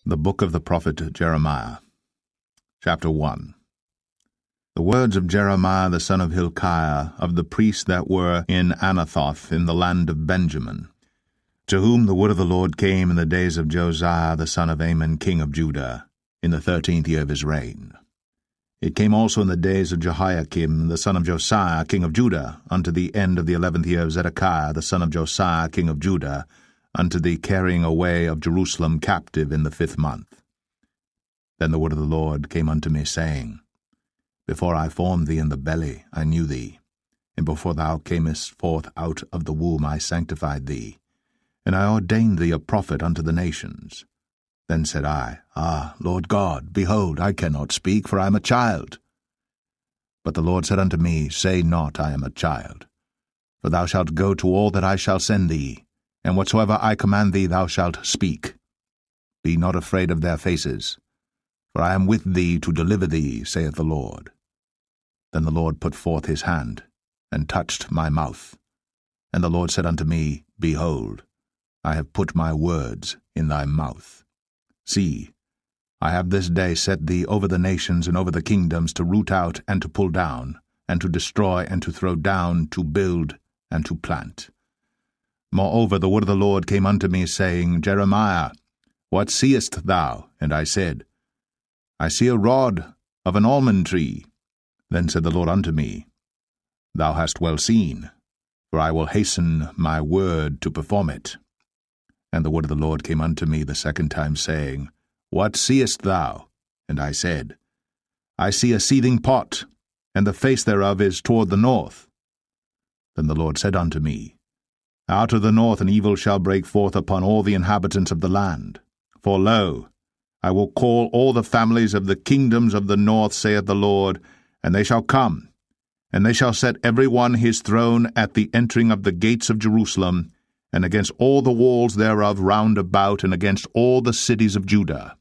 The Book of the Prophet Jeremiah, Chapter 1. The words of Jeremiah the son of Hilkiah, of the priests that were in Anathoth in the land of Benjamin, to whom the word of the Lord came in the days of Josiah the son of Amon king of Judah, in the 13th year of his reign. It came also in the days of Jehoiakim the son of Josiah king of Judah, unto the end of the 11th year of Zedekiah the son of Josiah king of Judah, unto the carrying away of Jerusalem captive in the 5th month. Then the word of the Lord came unto me, saying, Before I formed thee in the belly I knew thee, and before thou camest forth out of the womb I sanctified thee, and I ordained thee a prophet unto the nations. Then said I, Ah, Lord God, behold, I cannot speak, for I am a child. But the Lord said unto me, Say not, I am a child, for thou shalt go to all that I shall send thee, and whatsoever I command thee thou shalt speak. Be not afraid of their faces, for I am with thee to deliver thee, saith the Lord. Then the Lord put forth his hand, and touched my mouth. And the Lord said unto me, Behold, I have put my words in thy mouth. See, I have this day set thee over the nations and over the kingdoms, to root out and to pull down, and to destroy and to throw down, to build and to plant. Moreover, the word of the Lord came unto me, saying, Jeremiah, what seest thou? And I said, I see a rod of an almond tree. Then said the Lord unto me, Thou hast well seen, for I will hasten my word to perform it. And the word of the Lord came unto me the second time, saying, What seest thou? And I said, I see a seething pot, and the face thereof is toward the north. Then the Lord said unto me, Out of the north an evil shall break forth upon all the inhabitants of the land. For lo, I will call all the families of the kingdoms of the north, saith the Lord, and they shall come, and they shall set every one his throne at the entering of the gates of Jerusalem, and against all the walls thereof round about, and against all the cities of Judah.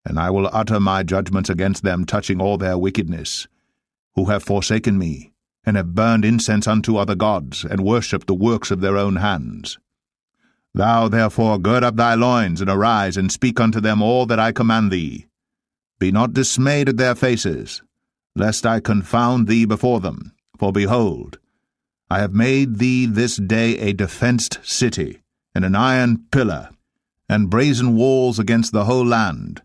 And I will utter my judgments against them touching all their wickedness, who have forsaken me, and have burned incense unto other gods, and worshipped the works of their own hands. Thou therefore gird up thy loins, and arise, and speak unto them all that I command thee. Be not dismayed at their faces, lest I confound thee before them. For behold, I have made thee this day a defenced city, and an iron pillar, and brazen walls against the whole land,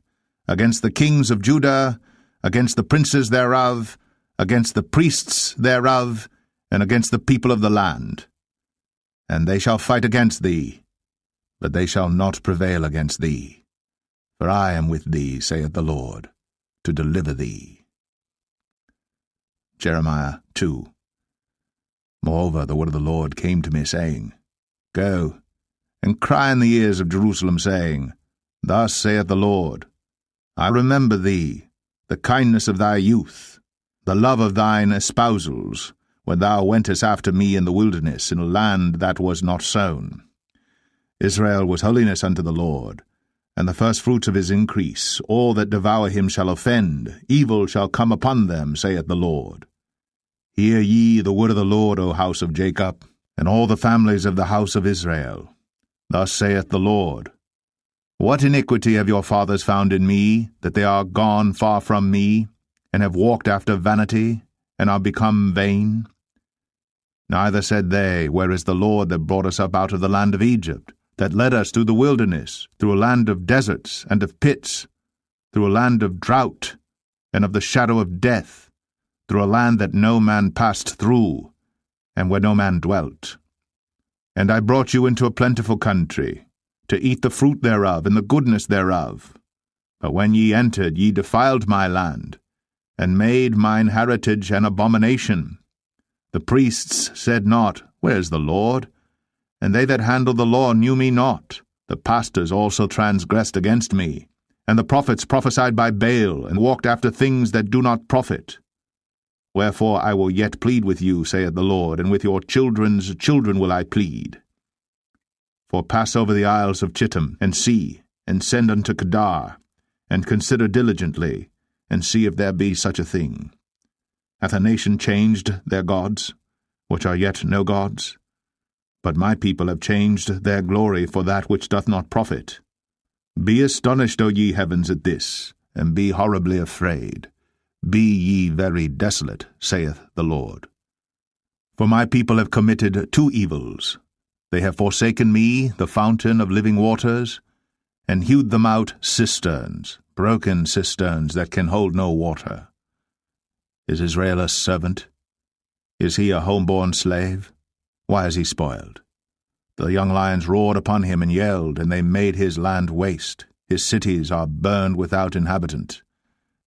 against the kings of Judah, against the princes thereof, against the priests thereof, and against the people of the land. And they shall fight against thee, but they shall not prevail against thee. For I am with thee, saith the Lord, to deliver thee. Jeremiah 2. Moreover, the word of the Lord came to me, saying, Go, and cry in the ears of Jerusalem, saying, Thus saith the Lord, I remember thee, the kindness of thy youth, the love of thine espousals, when thou wentest after me in the wilderness, in a land that was not sown. Israel was holiness unto the Lord, and the firstfruits of his increase. All that devour him shall offend, evil shall come upon them, saith the Lord. Hear ye the word of the Lord, O house of Jacob, and all the families of the house of Israel. Thus saith the Lord, What iniquity have your fathers found in me, that they are gone far from me, and have walked after vanity, and are become vain? Neither said they, Where is the Lord that brought us up out of the land of Egypt, that led us through the wilderness, through a land of deserts and of pits, through a land of drought and of the shadow of death, through a land that no man passed through, and where no man dwelt? And I brought you into a plentiful country, to eat the fruit thereof and the goodness thereof. But when ye entered, ye defiled my land, and made mine heritage an abomination. The priests said not, Where is the Lord? And they that handled the law knew me not. The pastors also transgressed against me, and the prophets prophesied by Baal, and walked after things that do not profit. Wherefore I will yet plead with you, saith the Lord, and with your children's children will I plead. For pass over the isles of Chittim, and see, and send unto Kedar, and consider diligently, and see if there be such a thing. Hath a nation changed their gods, which are yet no gods? But my people have changed their glory for that which doth not profit. Be astonished, O ye heavens, at this, and be horribly afraid. Be ye very desolate, saith the Lord. For my people have committed two evils. They have forsaken me, the fountain of living waters, and hewed them out cisterns, broken cisterns that can hold no water. Is Israel a servant? Is he a home-born slave? Why is he spoiled? The young lions roared upon him and yelled, and they made his land waste. His cities are burned without inhabitant.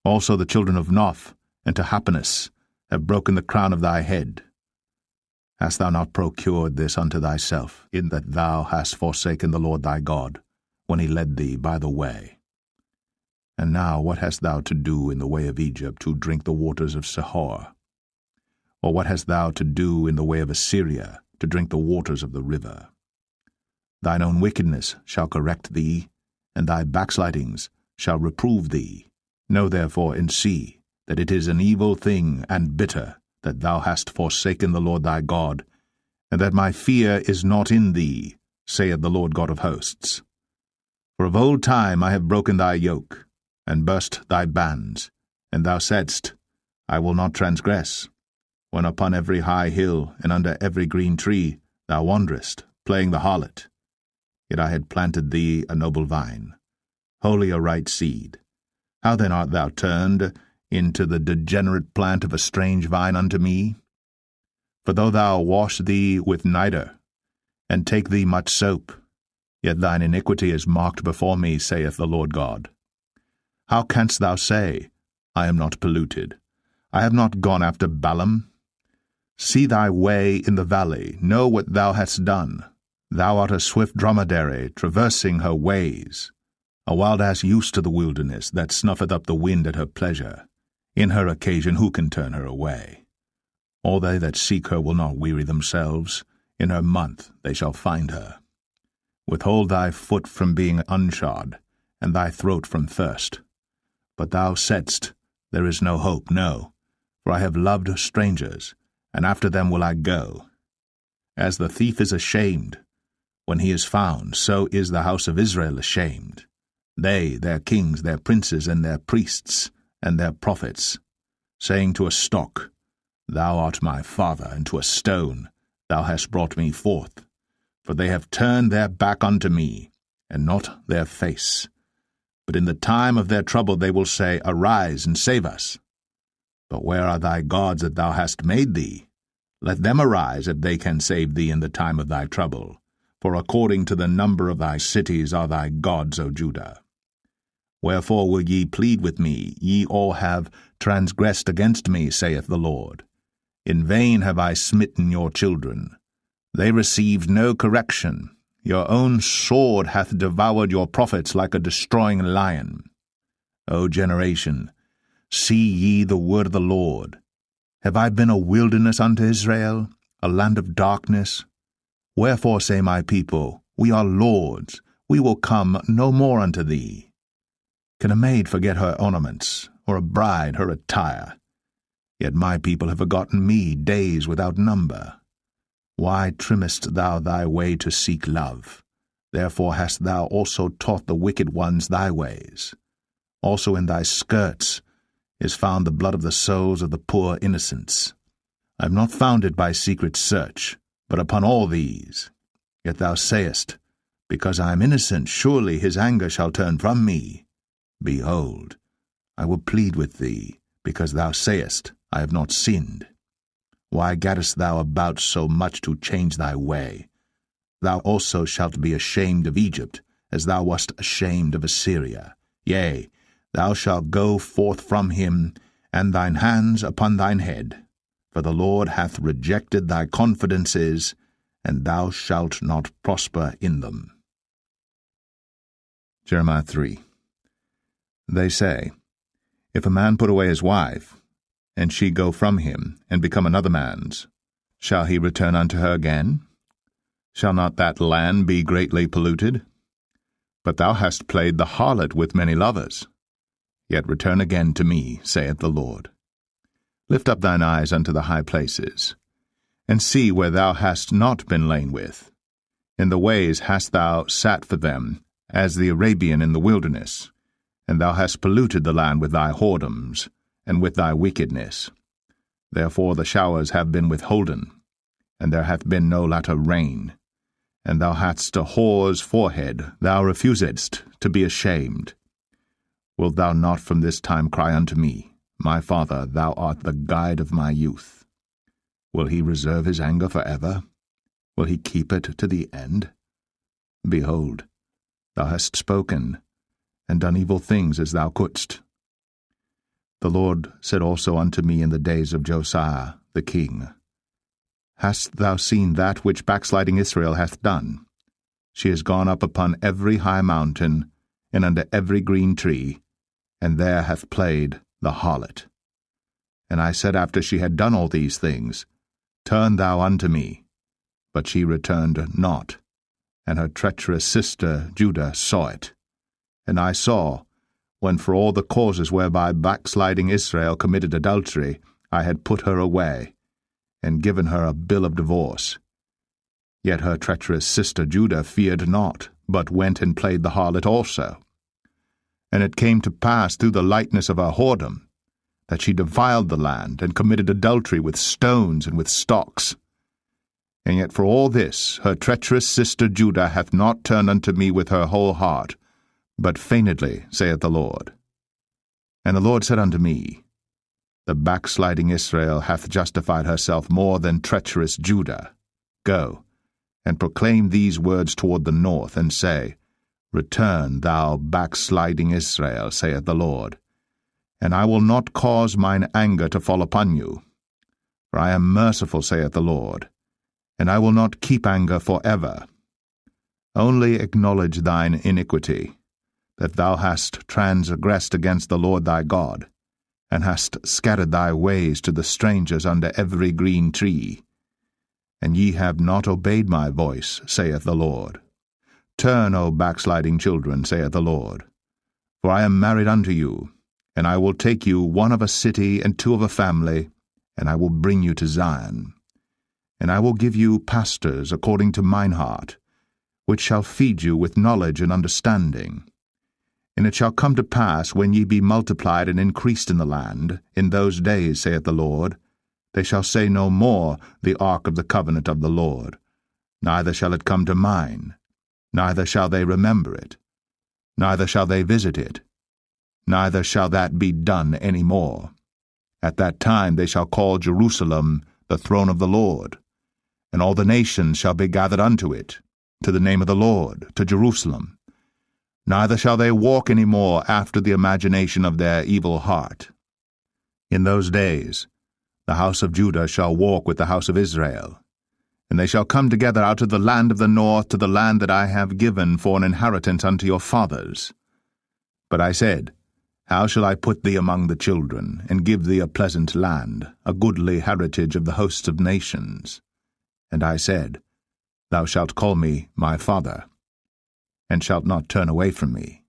Also the children of Noph and Tahpanhes have broken the crown of thy head. Hast thou not procured this unto thyself, in that thou hast forsaken the Lord thy God, when he led thee by the way? And now what hast thou to do in the way of Egypt, to drink the waters of Sihor? Or what hast thou to do in the way of Assyria, to drink the waters of the river? Thine own wickedness shall correct thee, and thy backslidings shall reprove thee. Know therefore and see that it is an evil thing and bitter, that thou hast forsaken the Lord thy God, and that my fear is not in thee, saith the Lord God of hosts. For of old time I have broken thy yoke, and burst thy bands, and thou saidst, I will not transgress. When upon every high hill and under every green tree thou wanderest, playing the harlot. Yet I had planted thee a noble vine, wholly a right seed. How then art thou turned into the degenerate plant of a strange vine unto me? For though thou wash thee with nitre, and take thee much soap, yet thine iniquity is marked before me, saith the Lord God. How canst thou say, I am not polluted? I have not gone after Balaam. See thy way in the valley, know what thou hast done. Thou art a swift dromedary, traversing her ways, a wild ass used to the wilderness, that snuffeth up the wind at her pleasure. In her occasion who can turn her away? All they that seek her will not weary themselves. In her month they shall find her. Withhold thy foot from being unshod, and thy throat from thirst. But thou saidst, There is no hope, no, for I have loved strangers, and after them will I go. As the thief is ashamed when he is found, so is the house of Israel ashamed. They, their kings, their princes, and their priests, and their prophets, saying to a stock, Thou art my father, and to a stone, Thou hast brought me forth. For they have turned their back unto me, and not their face. But in the time of their trouble they will say, Arise and save us. But where are thy gods that thou hast made thee? Let them arise, if they can save thee in the time of thy trouble. For according to the number of thy cities are thy gods, O Judah. Wherefore will ye plead with me? Ye all have transgressed against me, saith the Lord. In vain have I smitten your children. They received no correction. Your own sword hath devoured your prophets like a destroying lion. O generation, see ye the word of the Lord. Have I been a wilderness unto Israel, a land of darkness? Wherefore say my people, We are lords, we will come no more unto thee. Can a maid forget her ornaments, or a bride her attire? Yet my people have forgotten me days without number. Why trimmest thou thy way to seek love? Therefore hast thou also taught the wicked ones thy ways. Also in thy skirts is found the blood of the souls of the poor innocents. I have not found it by secret search, but upon all these. Yet thou sayest, Because I am innocent, surely his anger shall turn from me. Behold, I will plead with thee, because thou sayest, I have not sinned. Why gaddest thou about so much to change thy way? Thou also shalt be ashamed of Egypt, as thou wast ashamed of Assyria. Yea, thou shalt go forth from him, and thine hands upon thine head. For the Lord hath rejected thy confidences, and thou shalt not prosper in them. Jeremiah 3. They say, If a man put away his wife, and she go from him, and become another man's, shall he return unto her again? Shall not that land be greatly polluted? But thou hast played the harlot with many lovers. Yet return again to me, saith the Lord. Lift up thine eyes unto the high places, and see where thou hast not been lain with. In the ways hast thou sat for them, as the Arabian in the wilderness, and thou hast polluted the land with thy whoredoms, and with thy wickedness. Therefore the showers have been withholden, and there hath been no latter rain. And thou hadst a whore's forehead, thou refusedst to be ashamed. Wilt thou not from this time cry unto me, My Father, thou art the guide of my youth? Will he reserve his anger for ever? Will he keep it to the end? Behold, thou hast spoken, and done evil things as thou couldst. The Lord said also unto me in the days of Josiah the king, Hast thou seen that which backsliding Israel hath done? She is gone up upon every high mountain, and under every green tree, and there hath played the harlot. And I said after she had done all these things, Turn thou unto me. But she returned not, and her treacherous sister Judah saw it. And I saw, when for all the causes whereby backsliding Israel committed adultery, I had put her away, and given her a bill of divorce. Yet her treacherous sister Judah feared not, but went and played the harlot also. And it came to pass through the lightness of her whoredom, that she defiled the land, and committed adultery with stones and with stocks. And yet for all this her treacherous sister Judah hath not turned unto me with her whole heart, but feignedly, saith the Lord. And the Lord said unto me, The backsliding Israel hath justified herself more than treacherous Judah. Go, and proclaim these words toward the north, and say, Return, thou backsliding Israel, saith the Lord, and I will not cause mine anger to fall upon you. For I am merciful, saith the Lord, and I will not keep anger for ever. Only acknowledge thine iniquity, that thou hast transgressed against the Lord thy God, and hast scattered thy ways to the strangers under every green tree. And ye have not obeyed my voice, saith the Lord. Turn, O backsliding children, saith the Lord. For I am married unto you, and I will take you one of a city and two of a family, and I will bring you to Zion. And I will give you pastors according to mine heart, which shall feed you with knowledge and understanding. And it shall come to pass, when ye be multiplied and increased in the land, in those days, saith the Lord, they shall say no more, the ark of the covenant of the Lord, neither shall it come to mind, neither shall they remember it, neither shall they visit it, neither shall that be done any more. At that time they shall call Jerusalem the throne of the Lord, and all the nations shall be gathered unto it, to the name of the Lord, to Jerusalem. Neither shall they walk any more after the imagination of their evil heart. In those days the house of Judah shall walk with the house of Israel, and they shall come together out of the land of the north to the land that I have given for an inheritance unto your fathers. But I said, How shall I put thee among the children, and give thee a pleasant land, a goodly heritage of the hosts of nations? And I said, Thou shalt call me my father, and shalt not turn away from me.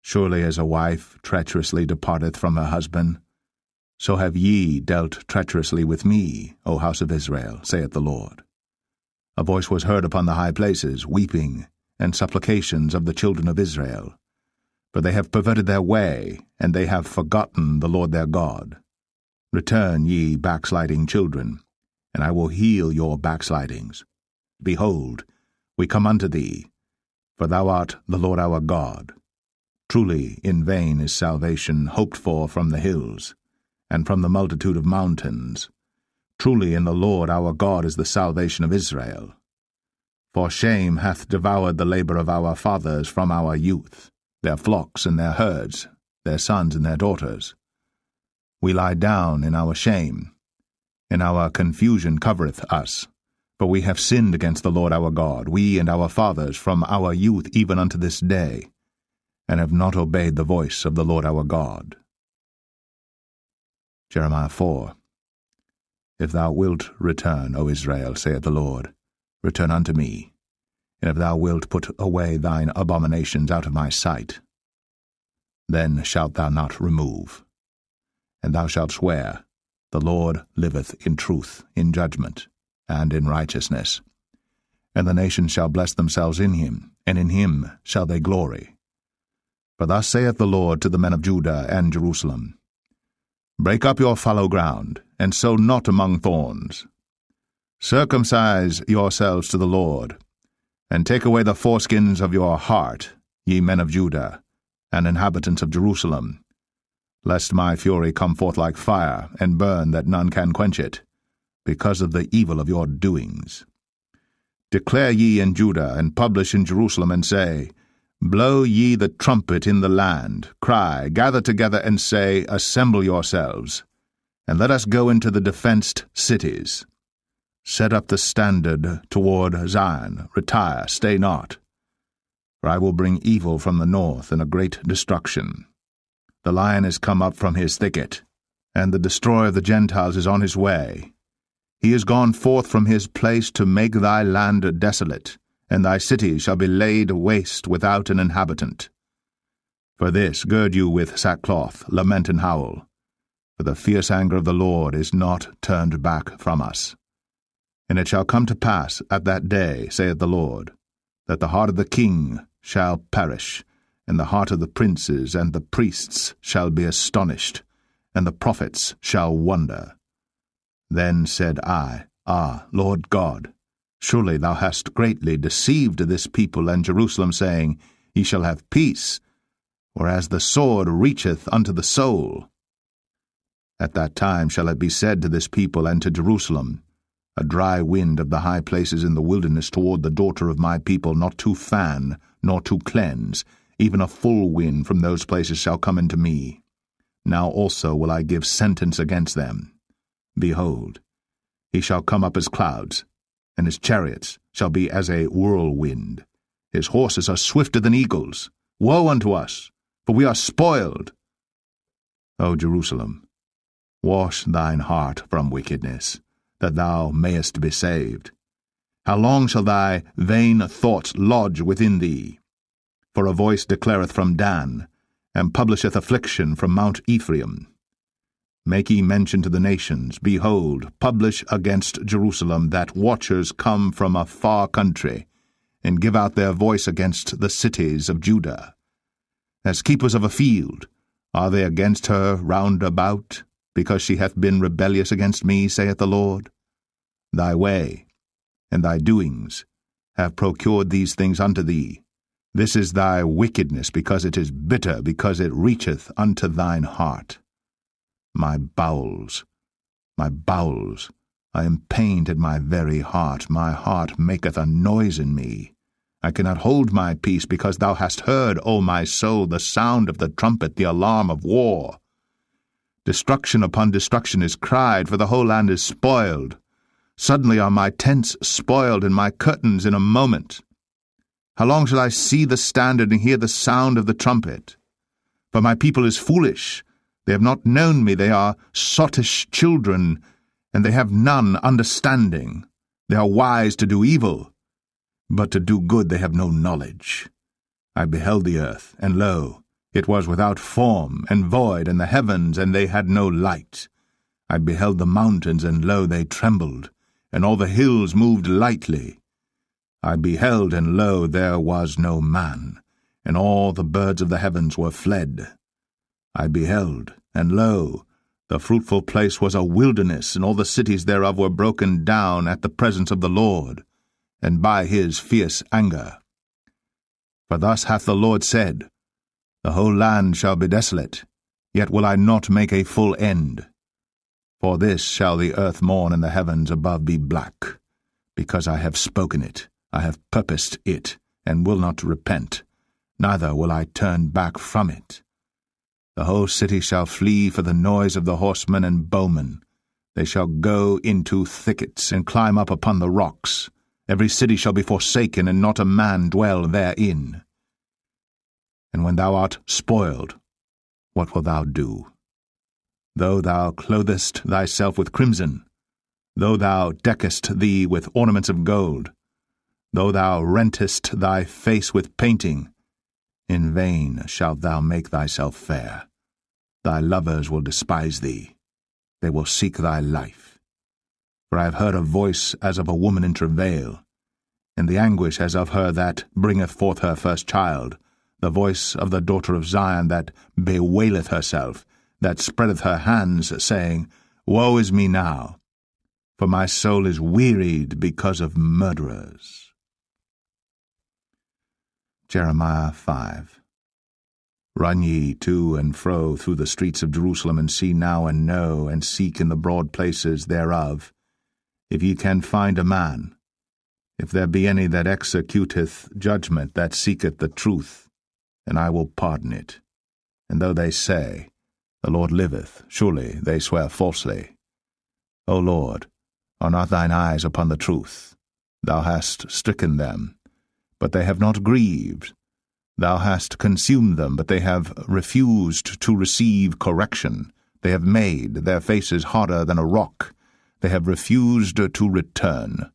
Surely as a wife treacherously departeth from her husband, so have ye dealt treacherously with me, O house of Israel, saith the Lord. A voice was heard upon the high places, weeping, and supplications of the children of Israel. For they have perverted their way, and they have forgotten the Lord their God. Return, ye backsliding children, and I will heal your backslidings. Behold, we come unto thee, for thou art the Lord our God. Truly in vain is salvation hoped for from the hills, and from the multitude of mountains. Truly in the Lord our God is the salvation of Israel. For shame hath devoured the labor of our fathers from our youth, their flocks and their herds, their sons and their daughters. We lie down in our shame, and our confusion covereth us. For we have sinned against the Lord our God, we and our fathers, from our youth even unto this day, and have not obeyed the voice of the Lord our God. Jeremiah 4. If thou wilt return, O Israel, saith the Lord, return unto me, and if thou wilt put away thine abominations out of my sight, then shalt thou not remove. And thou shalt swear, The Lord liveth in truth, in judgment, and in righteousness. And the nations shall bless themselves in him, and in him shall they glory. For thus saith the Lord to the men of Judah and Jerusalem, Break up your fallow ground, and sow not among thorns. Circumcise yourselves to the Lord, and take away the foreskins of your heart, ye men of Judah, and inhabitants of Jerusalem, lest my fury come forth like fire, and burn that none can quench it, because of the evil of your doings. Declare ye in Judah, and publish in Jerusalem, and say, Blow ye the trumpet in the land, cry, gather together, and say, Assemble yourselves, and let us go into the defenced cities. Set up the standard toward Zion, retire, stay not. For I will bring evil from the north, and a great destruction. The lion is come up from his thicket, and the destroyer of the Gentiles is on his way. He is gone forth from his place to make thy land desolate, and thy cities shall be laid waste without an inhabitant. For this gird you with sackcloth, lament and howl, for the fierce anger of the Lord is not turned back from us. And it shall come to pass at that day, saith the Lord, that the heart of the king shall perish, and the heart of the princes and the priests shall be astonished, and the prophets shall wonder. Then said I, Ah, Lord God, surely thou hast greatly deceived this people and Jerusalem, saying, Ye shall have peace, whereas the sword reacheth unto the soul. At that time shall it be said to this people and to Jerusalem, A dry wind of the high places in the wilderness toward the daughter of my people, not to fan, nor to cleanse, even a full wind from those places shall come into me. Now also will I give sentence against them. Behold, he shall come up as clouds, and his chariots shall be as a whirlwind. His horses are swifter than eagles. Woe unto us, for we are spoiled. O Jerusalem, wash thine heart from wickedness, that thou mayest be saved. How long shall thy vain thoughts lodge within thee? For a voice declareth from Dan, and publisheth affliction from Mount Ephraim. Make ye mention to the nations, behold, publish against Jerusalem, that watchers come from a far country, and give out their voice against the cities of Judah. As keepers of a field, are they against her round about, because she hath been rebellious against me, saith the Lord? Thy way and thy doings have procured these things unto thee. This is thy wickedness, because it is bitter, because it reacheth unto thine heart. My bowels, I am pained at my very heart. My heart maketh a noise in me. I cannot hold my peace, because thou hast heard, O my soul, the sound of the trumpet, the alarm of war. Destruction upon destruction is cried, for the whole land is spoiled. Suddenly are my tents spoiled, and my curtains in a moment. How long shall I see the standard and hear the sound of the trumpet? For my people is foolish. They have not known me. They are sottish children, and they have none understanding. They are wise to do evil, but to do good they have no knowledge. I beheld the earth, and lo, it was without form and void, and the heavens, and they had no light. I beheld the mountains, and lo, they trembled, and all the hills moved lightly. I beheld, and lo, there was no man, and all the birds of the heavens were fled. I beheld, and lo, the fruitful place was a wilderness, and all the cities thereof were broken down at the presence of the Lord, and by his fierce anger. For thus hath the Lord said, The whole land shall be desolate, yet will I not make a full end. For this shall the earth mourn, and the heavens above be black, because I have spoken it. I have purposed it, and will not repent, neither will I turn back from it. The whole city shall flee for the noise of the horsemen and bowmen. They shall go into thickets, and climb up upon the rocks. Every city shall be forsaken, and not a man dwell therein. And when thou art spoiled, what wilt thou do? Though thou clothest thyself with crimson, though thou deckest thee with ornaments of gold, though thou rentest thy face with painting, in vain shalt thou make thyself fair. Thy lovers will despise thee. They will seek thy life. For I have heard a voice as of a woman in travail, and the anguish as of her that bringeth forth her first child, the voice of the daughter of Zion that bewaileth herself, that spreadeth her hands, saying, Woe is me now! For my soul is wearied because of murderers. Jeremiah 5. Run ye to and fro through the streets of Jerusalem, and see now and know, and seek in the broad places thereof, if ye can find a man, if there be any that executeth judgment, that seeketh the truth, and I will pardon it. And though they say, The Lord liveth, surely they swear falsely. O Lord, are not thine eyes upon the truth? Thou hast stricken them, but they have not grieved. Thou hast consumed them, but they have refused to receive correction. They have made their faces harder than a rock. They have refused to return.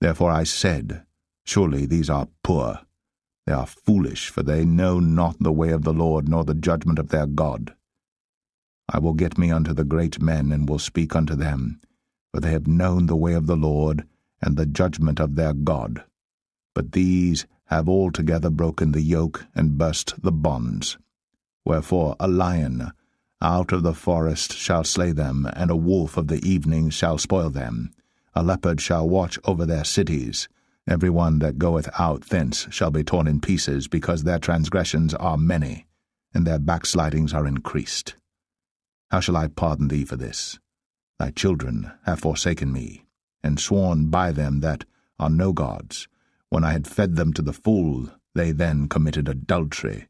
Therefore I said, Surely these are poor. They are foolish, for they know not the way of the Lord, nor the judgment of their God. I will get me unto the great men, and will speak unto them, for they have known the way of the Lord, and the judgment of their God. But these have altogether broken the yoke, and burst the bonds. Wherefore a lion out of the forest shall slay them, and a wolf of the evening shall spoil them. A leopard shall watch over their cities. Every one that goeth out thence shall be torn in pieces, because their transgressions are many, and their backslidings are increased. How shall I pardon thee for this? Thy children have forsaken me, and sworn by them that are no gods. When I had fed them to the full, they then committed adultery,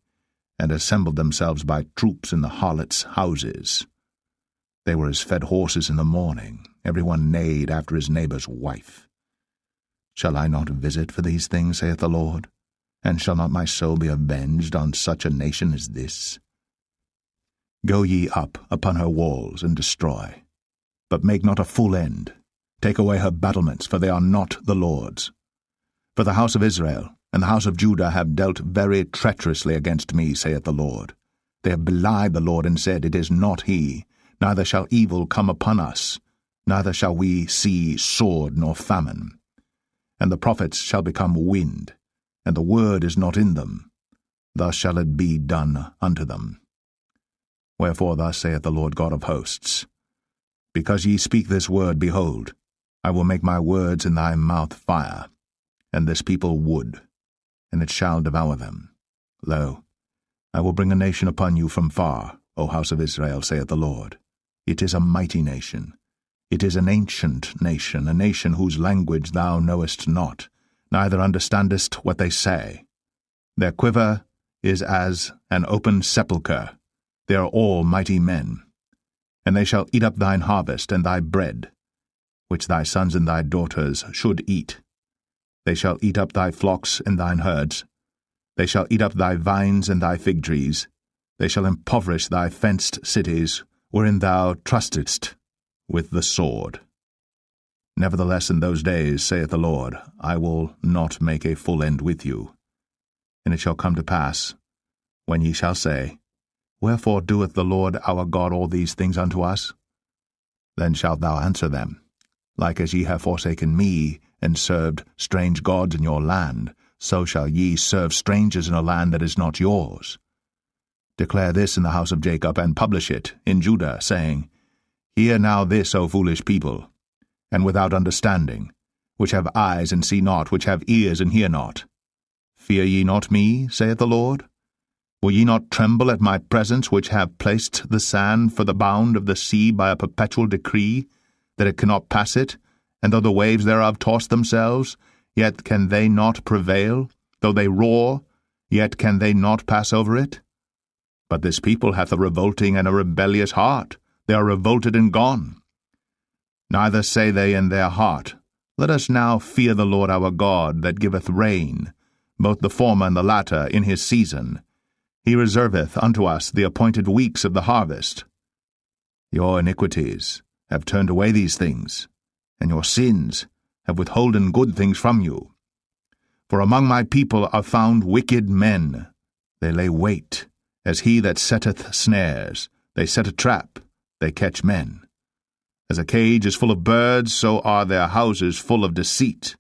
and assembled themselves by troops in the harlots' houses. They were as fed horses in the morning, every one neighed after his neighbour's wife. Shall I not visit for these things, saith the Lord? And shall not my soul be avenged on such a nation as this? Go ye up upon her walls, and destroy. But make not a full end. Take away her battlements, for they are not the Lord's. For the house of Israel and the house of Judah have dealt very treacherously against me, saith the Lord. They have belied the Lord, and said, It is not he, neither shall evil come upon us, neither shall we see sword nor famine. And the prophets shall become wind, and the word is not in them. Thus shall it be done unto them. Wherefore thus saith the Lord God of hosts, Because ye speak this word, behold, I will make my words in thy mouth fire, and this people wood, and it shall devour them. Lo, I will bring a nation upon you from far, O house of Israel, saith the Lord. It is a mighty nation. It is an ancient nation, a nation whose language thou knowest not, neither understandest what they say. Their quiver is as an open sepulchre. They are all mighty men. And they shall eat up thine harvest and thy bread, which thy sons and thy daughters should eat. They shall eat up thy flocks and thine herds. They shall eat up thy vines and thy fig trees. They shall impoverish thy fenced cities, wherein thou trustedst, with the sword. Nevertheless in those days, saith the Lord, I will not make a full end with you. And it shall come to pass, when ye shall say, Wherefore doeth the Lord our God all these things unto us? Then shalt thou answer them, Like as ye have forsaken me, and served strange gods in your land, so shall ye serve strangers in a land that is not yours. Declare this in the house of Jacob, and publish it in Judah, saying, Hear now this, O foolish people, and without understanding, which have eyes and see not, which have ears and hear not. Fear ye not me, saith the Lord? Will ye not tremble at my presence, which have placed the sand for the bound of the sea by a perpetual decree, that it cannot pass it? And though the waves thereof toss themselves, yet can they not prevail. Though they roar, yet can they not pass over it. But this people hath a revolting and a rebellious heart. They are revolted and gone. Neither say they in their heart, Let us now fear the Lord our God, that giveth rain, both the former and the latter, in his season. He reserveth unto us the appointed weeks of the harvest. Your iniquities have turned away these things, and your sins have withholden good things from you. For among my people are found wicked men. They lay wait, as he that setteth snares. They set a trap, they catch men. As a cage is full of birds, so are their houses full of deceit.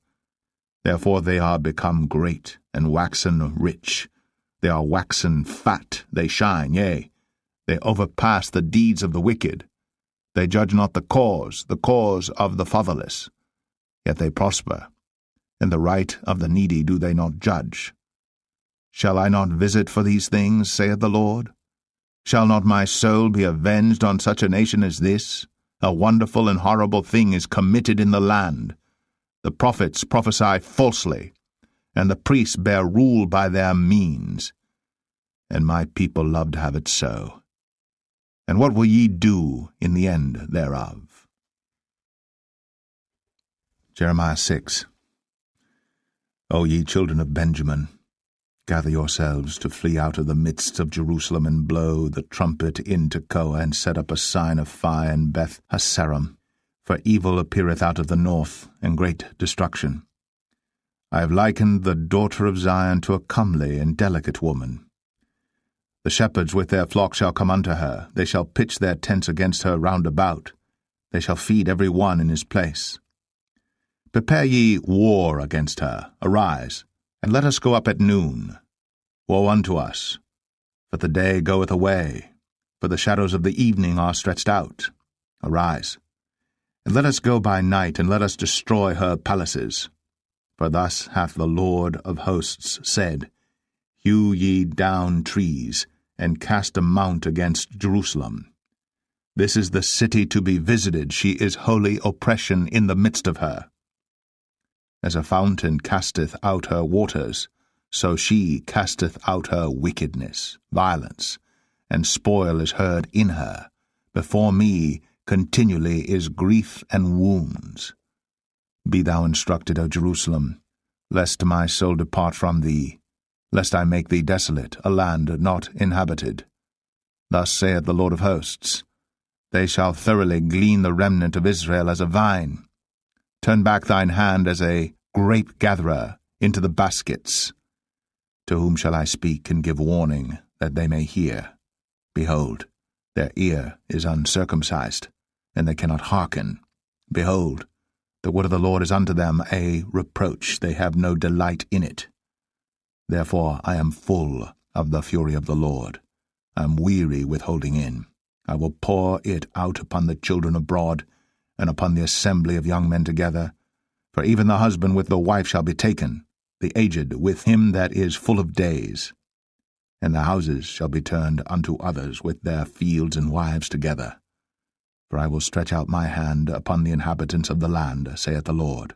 Therefore they are become great, and waxen rich. They are waxen fat, they shine, yea, they overpass the deeds of the wicked. They judge not the cause of the fatherless. Yet they prosper, and the right of the needy do they not judge. Shall I not visit for these things, saith the Lord? Shall not my soul be avenged on such a nation as this? A wonderful and horrible thing is committed in the land. The prophets prophesy falsely, and the priests bear rule by their means. And my people love to have it so. And what will ye do in the end thereof? Jeremiah 6. O ye children of Benjamin, gather yourselves to flee out of the midst of Jerusalem, and blow the trumpet in Tekoa, and set up a sign of fire in Beth Hasaram. For evil appeareth out of the north, and great destruction. I have likened the daughter of Zion to a comely and delicate woman. The shepherds with their flock shall come unto her, they shall pitch their tents against her round about, they shall feed every one in his place. Prepare ye war against her, arise, and let us go up at noon. Woe unto us, for the day goeth away, for the shadows of the evening are stretched out. Arise, and let us go by night, and let us destroy her palaces. For thus hath the Lord of hosts said, Hew ye down trees, and cast a mount against Jerusalem. This is the city to be visited, she is holy oppression in the midst of her. As a fountain casteth out her waters, so she casteth out her wickedness, violence, and spoil is heard in her. Before me continually is grief and wounds. Be thou instructed, O Jerusalem, lest my soul depart from thee, lest I make thee desolate, a land not inhabited. Thus saith the Lord of hosts, They shall thoroughly glean the remnant of Israel as a vine. Turn back thine hand as a grape-gatherer into the baskets. To whom shall I speak and give warning, that they may hear? Behold, their ear is uncircumcised, and they cannot hearken. Behold, the word of the Lord is unto them a reproach, they have no delight in it. Therefore I am full of the fury of the Lord. I am weary with holding in. I will pour it out upon the children abroad, and upon the assembly of young men together. For even the husband with the wife shall be taken, the aged with him that is full of days. And the houses shall be turned unto others with their fields and wives together. For I will stretch out my hand upon the inhabitants of the land, saith the Lord.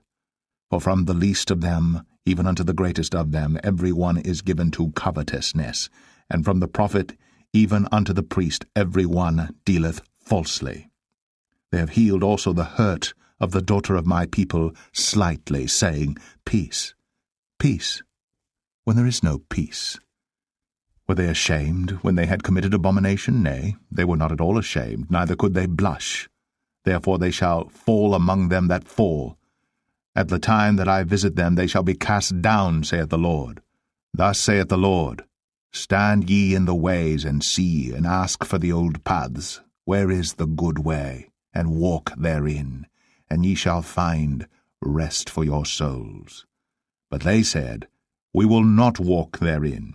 For from the least of them, even unto the greatest of them, every one is given to covetousness, and from the prophet even unto the priest every one dealeth falsely. They have healed also the hurt of the daughter of my people slightly, saying, Peace, peace, when there is no peace. Were they ashamed when they had committed abomination? Nay, they were not at all ashamed, neither could they blush. Therefore they shall fall among them that fall. At the time that I visit them they shall be cast down, saith the Lord. Thus saith the Lord, Stand ye in the ways, and see, and ask for the old paths, where is the good way, and walk therein, and ye shall find rest for your souls. But they said, We will not walk therein.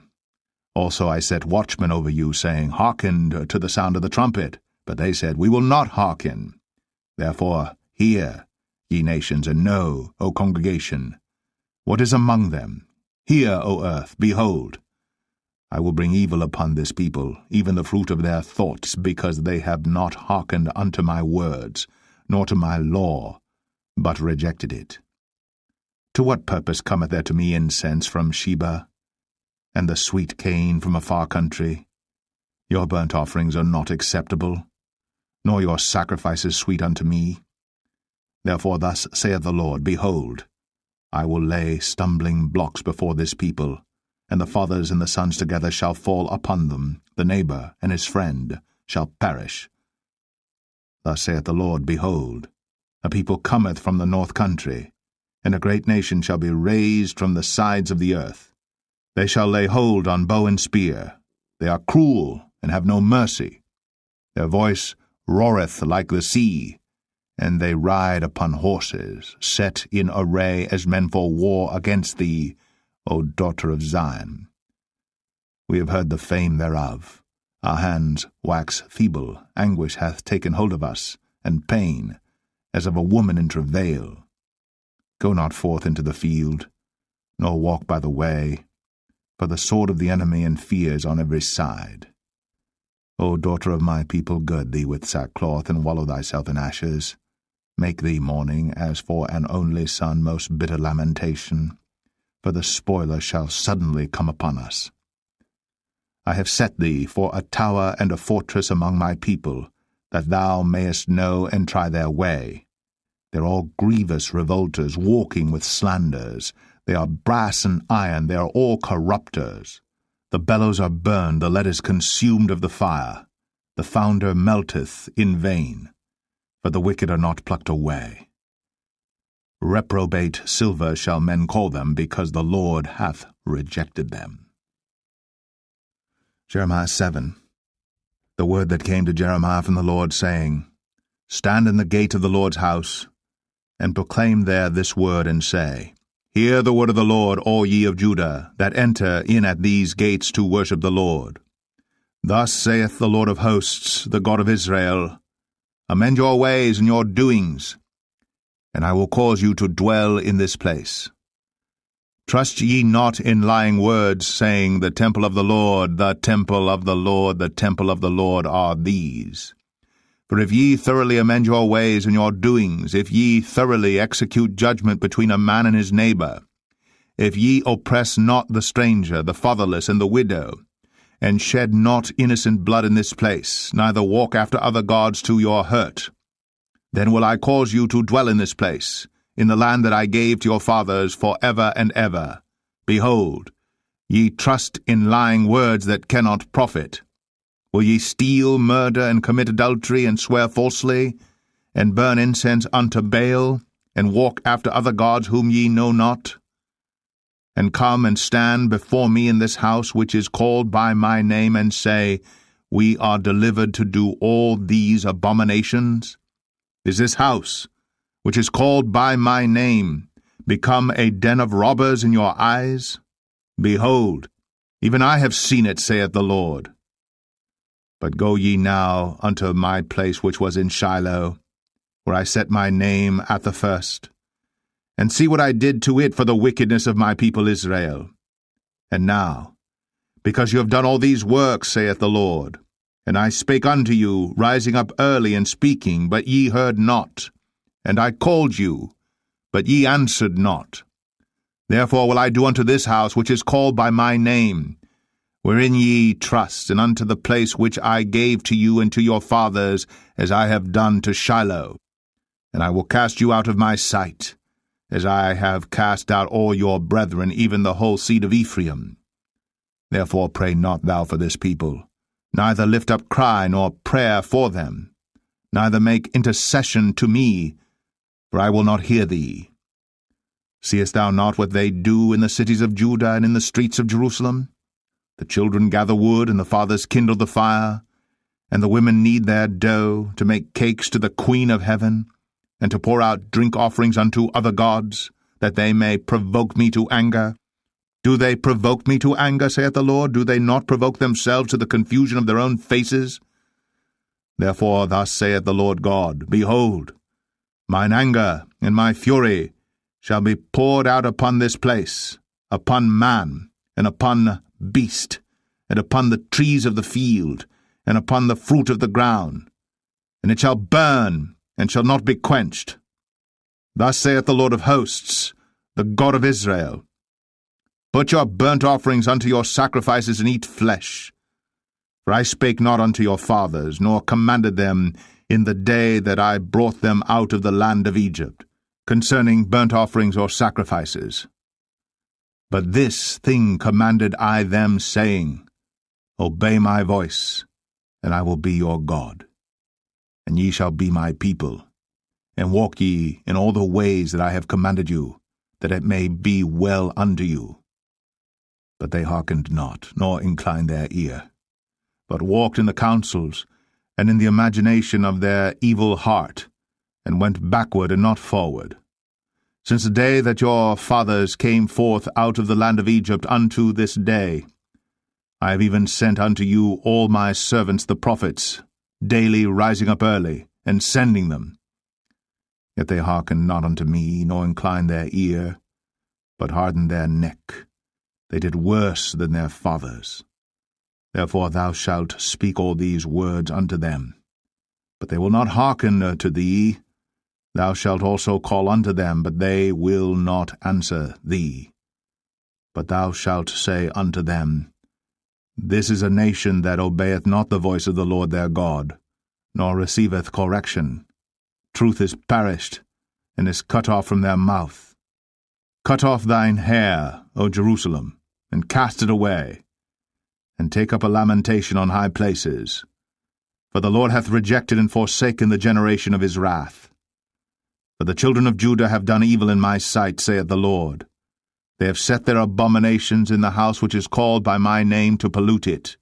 Also I set watchmen over you, saying, Hearken to the sound of the trumpet. But they said, We will not hearken. Therefore hear, ye nations, and know, O congregation, what is among them. Hear, O earth, behold. I will bring evil upon this people, even the fruit of their thoughts, because they have not hearkened unto my words, nor to my law, but rejected it. To what purpose cometh there to me incense from Sheba, and the sweet cane from a far country? Your burnt offerings are not acceptable, nor your sacrifices sweet unto me. Therefore thus saith the Lord, Behold, I will lay stumbling blocks before this people, and the fathers and the sons together shall fall upon them, the neighbor and his friend shall perish. Thus saith the Lord, Behold, a people cometh from the north country, and a great nation shall be raised from the sides of the earth. They shall lay hold on bow and spear. They are cruel, and have no mercy. Their voice roareth like the sea, and they ride upon horses, set in array as men for war against thee, O daughter of Zion. We have heard the fame thereof. Our hands wax feeble, anguish hath taken hold of us, and pain, as of a woman in travail. Go not forth into the field, nor walk by the way, for the sword of the enemy and fear is on every side. O daughter of my people, gird thee with sackcloth, and wallow thyself in ashes. Make thee mourning, as for an only son, most bitter lamentation, for the spoiler shall suddenly come upon us. I have set thee for a tower and a fortress among my people, that thou mayest know and try their way. They are all grievous revolters, walking with slanders. They are brass and iron, they are all corrupters. The bellows are burned, the lead is consumed of the fire. The founder melteth in vain, for the wicked are not plucked away. Reprobate silver shall men call them, because the Lord hath rejected them. Jeremiah 7. The word that came to Jeremiah from the Lord, saying, Stand in the gate of the Lord's house, and proclaim there this word, and say, Hear the word of the Lord, all ye of Judah, that enter in at these gates to worship the Lord. Thus saith the Lord of hosts, the God of Israel, Amend your ways and your doings, and I will cause you to dwell in this place. Trust ye not in lying words, saying, The temple of the Lord, the temple of the Lord, the temple of the Lord are these. For if ye thoroughly amend your ways and your doings, if ye thoroughly execute judgment between a man and his neighbor, if ye oppress not the stranger, the fatherless, and the widow, and shed not innocent blood in this place, neither walk after other gods to your hurt, then will I cause you to dwell in this place, in the land that I gave to your fathers for ever and ever. Behold, ye trust in lying words that cannot profit. Will ye steal, murder, and commit adultery, and swear falsely, and burn incense unto Baal, and walk after other gods whom ye know not? And come and stand before me in this house which is called by my name, and say, We are delivered to do all these abominations? Is this house, which is called by my name, become a den of robbers in your eyes? Behold, even I have seen it, saith the Lord. But go ye now unto my place which was in Shiloh, where I set my name at the first, and see what I did to it for the wickedness of my people Israel. And now, because you have done all these works, saith the Lord, and I spake unto you, rising up early and speaking, but ye heard not, and I called you, but ye answered not. Therefore will I do unto this house which is called by my name, wherein ye trust, and unto the place which I gave to you and to your fathers, as I have done to Shiloh. And I will cast you out of my sight, as I have cast out all your brethren, even the whole seed of Ephraim. Therefore pray not thou for this people, neither lift up cry nor prayer for them, neither make intercession to me, for I will not hear thee. Seest thou not what they do in the cities of Judah and in the streets of Jerusalem? The children gather wood, and the fathers kindle the fire, and the women knead their dough, to make cakes to the Queen of heaven, and to pour out drink offerings unto other gods, that they may provoke me to anger. Do they provoke me to anger, saith the Lord? Do they not provoke themselves to the confusion of their own faces? Therefore thus saith the Lord God, Behold, mine anger and my fury shall be poured out upon this place, upon man, and upon beast, and upon the trees of the field, and upon the fruit of the ground, and it shall burn, and shall not be quenched. Thus saith the Lord of hosts, the God of Israel, Put your burnt offerings unto your sacrifices, and eat flesh. For I spake not unto your fathers, nor commanded them in the day that I brought them out of the land of Egypt, concerning burnt offerings or sacrifices. But this thing commanded I them, saying, Obey my voice, and I will be your God. And ye shall be my people, and walk ye in all the ways that I have commanded you, that it may be well unto you. But they hearkened not, nor inclined their ear, but walked in the counsels, and in the imagination of their evil heart, and went backward and not forward. Since the day that your fathers came forth out of the land of Egypt unto this day, I have even sent unto you all my servants the prophets, daily rising up early, and sending them. Yet they hearken not unto me, nor incline their ear, but harden their neck. They did worse than their fathers. Therefore thou shalt speak all these words unto them. But they will not hearken to thee. Thou shalt also call unto them, but they will not answer thee. But thou shalt say unto them, This is a nation that obeyeth not the voice of the Lord their God, nor receiveth correction. Truth is perished, and is cut off from their mouth. Cut off thine hair, O Jerusalem, and cast it away, and take up a lamentation on high places. For the Lord hath rejected and forsaken the generation of his wrath. For the children of Judah have done evil in my sight, saith the Lord. They have set their abominations in the house which is called by my name to pollute it.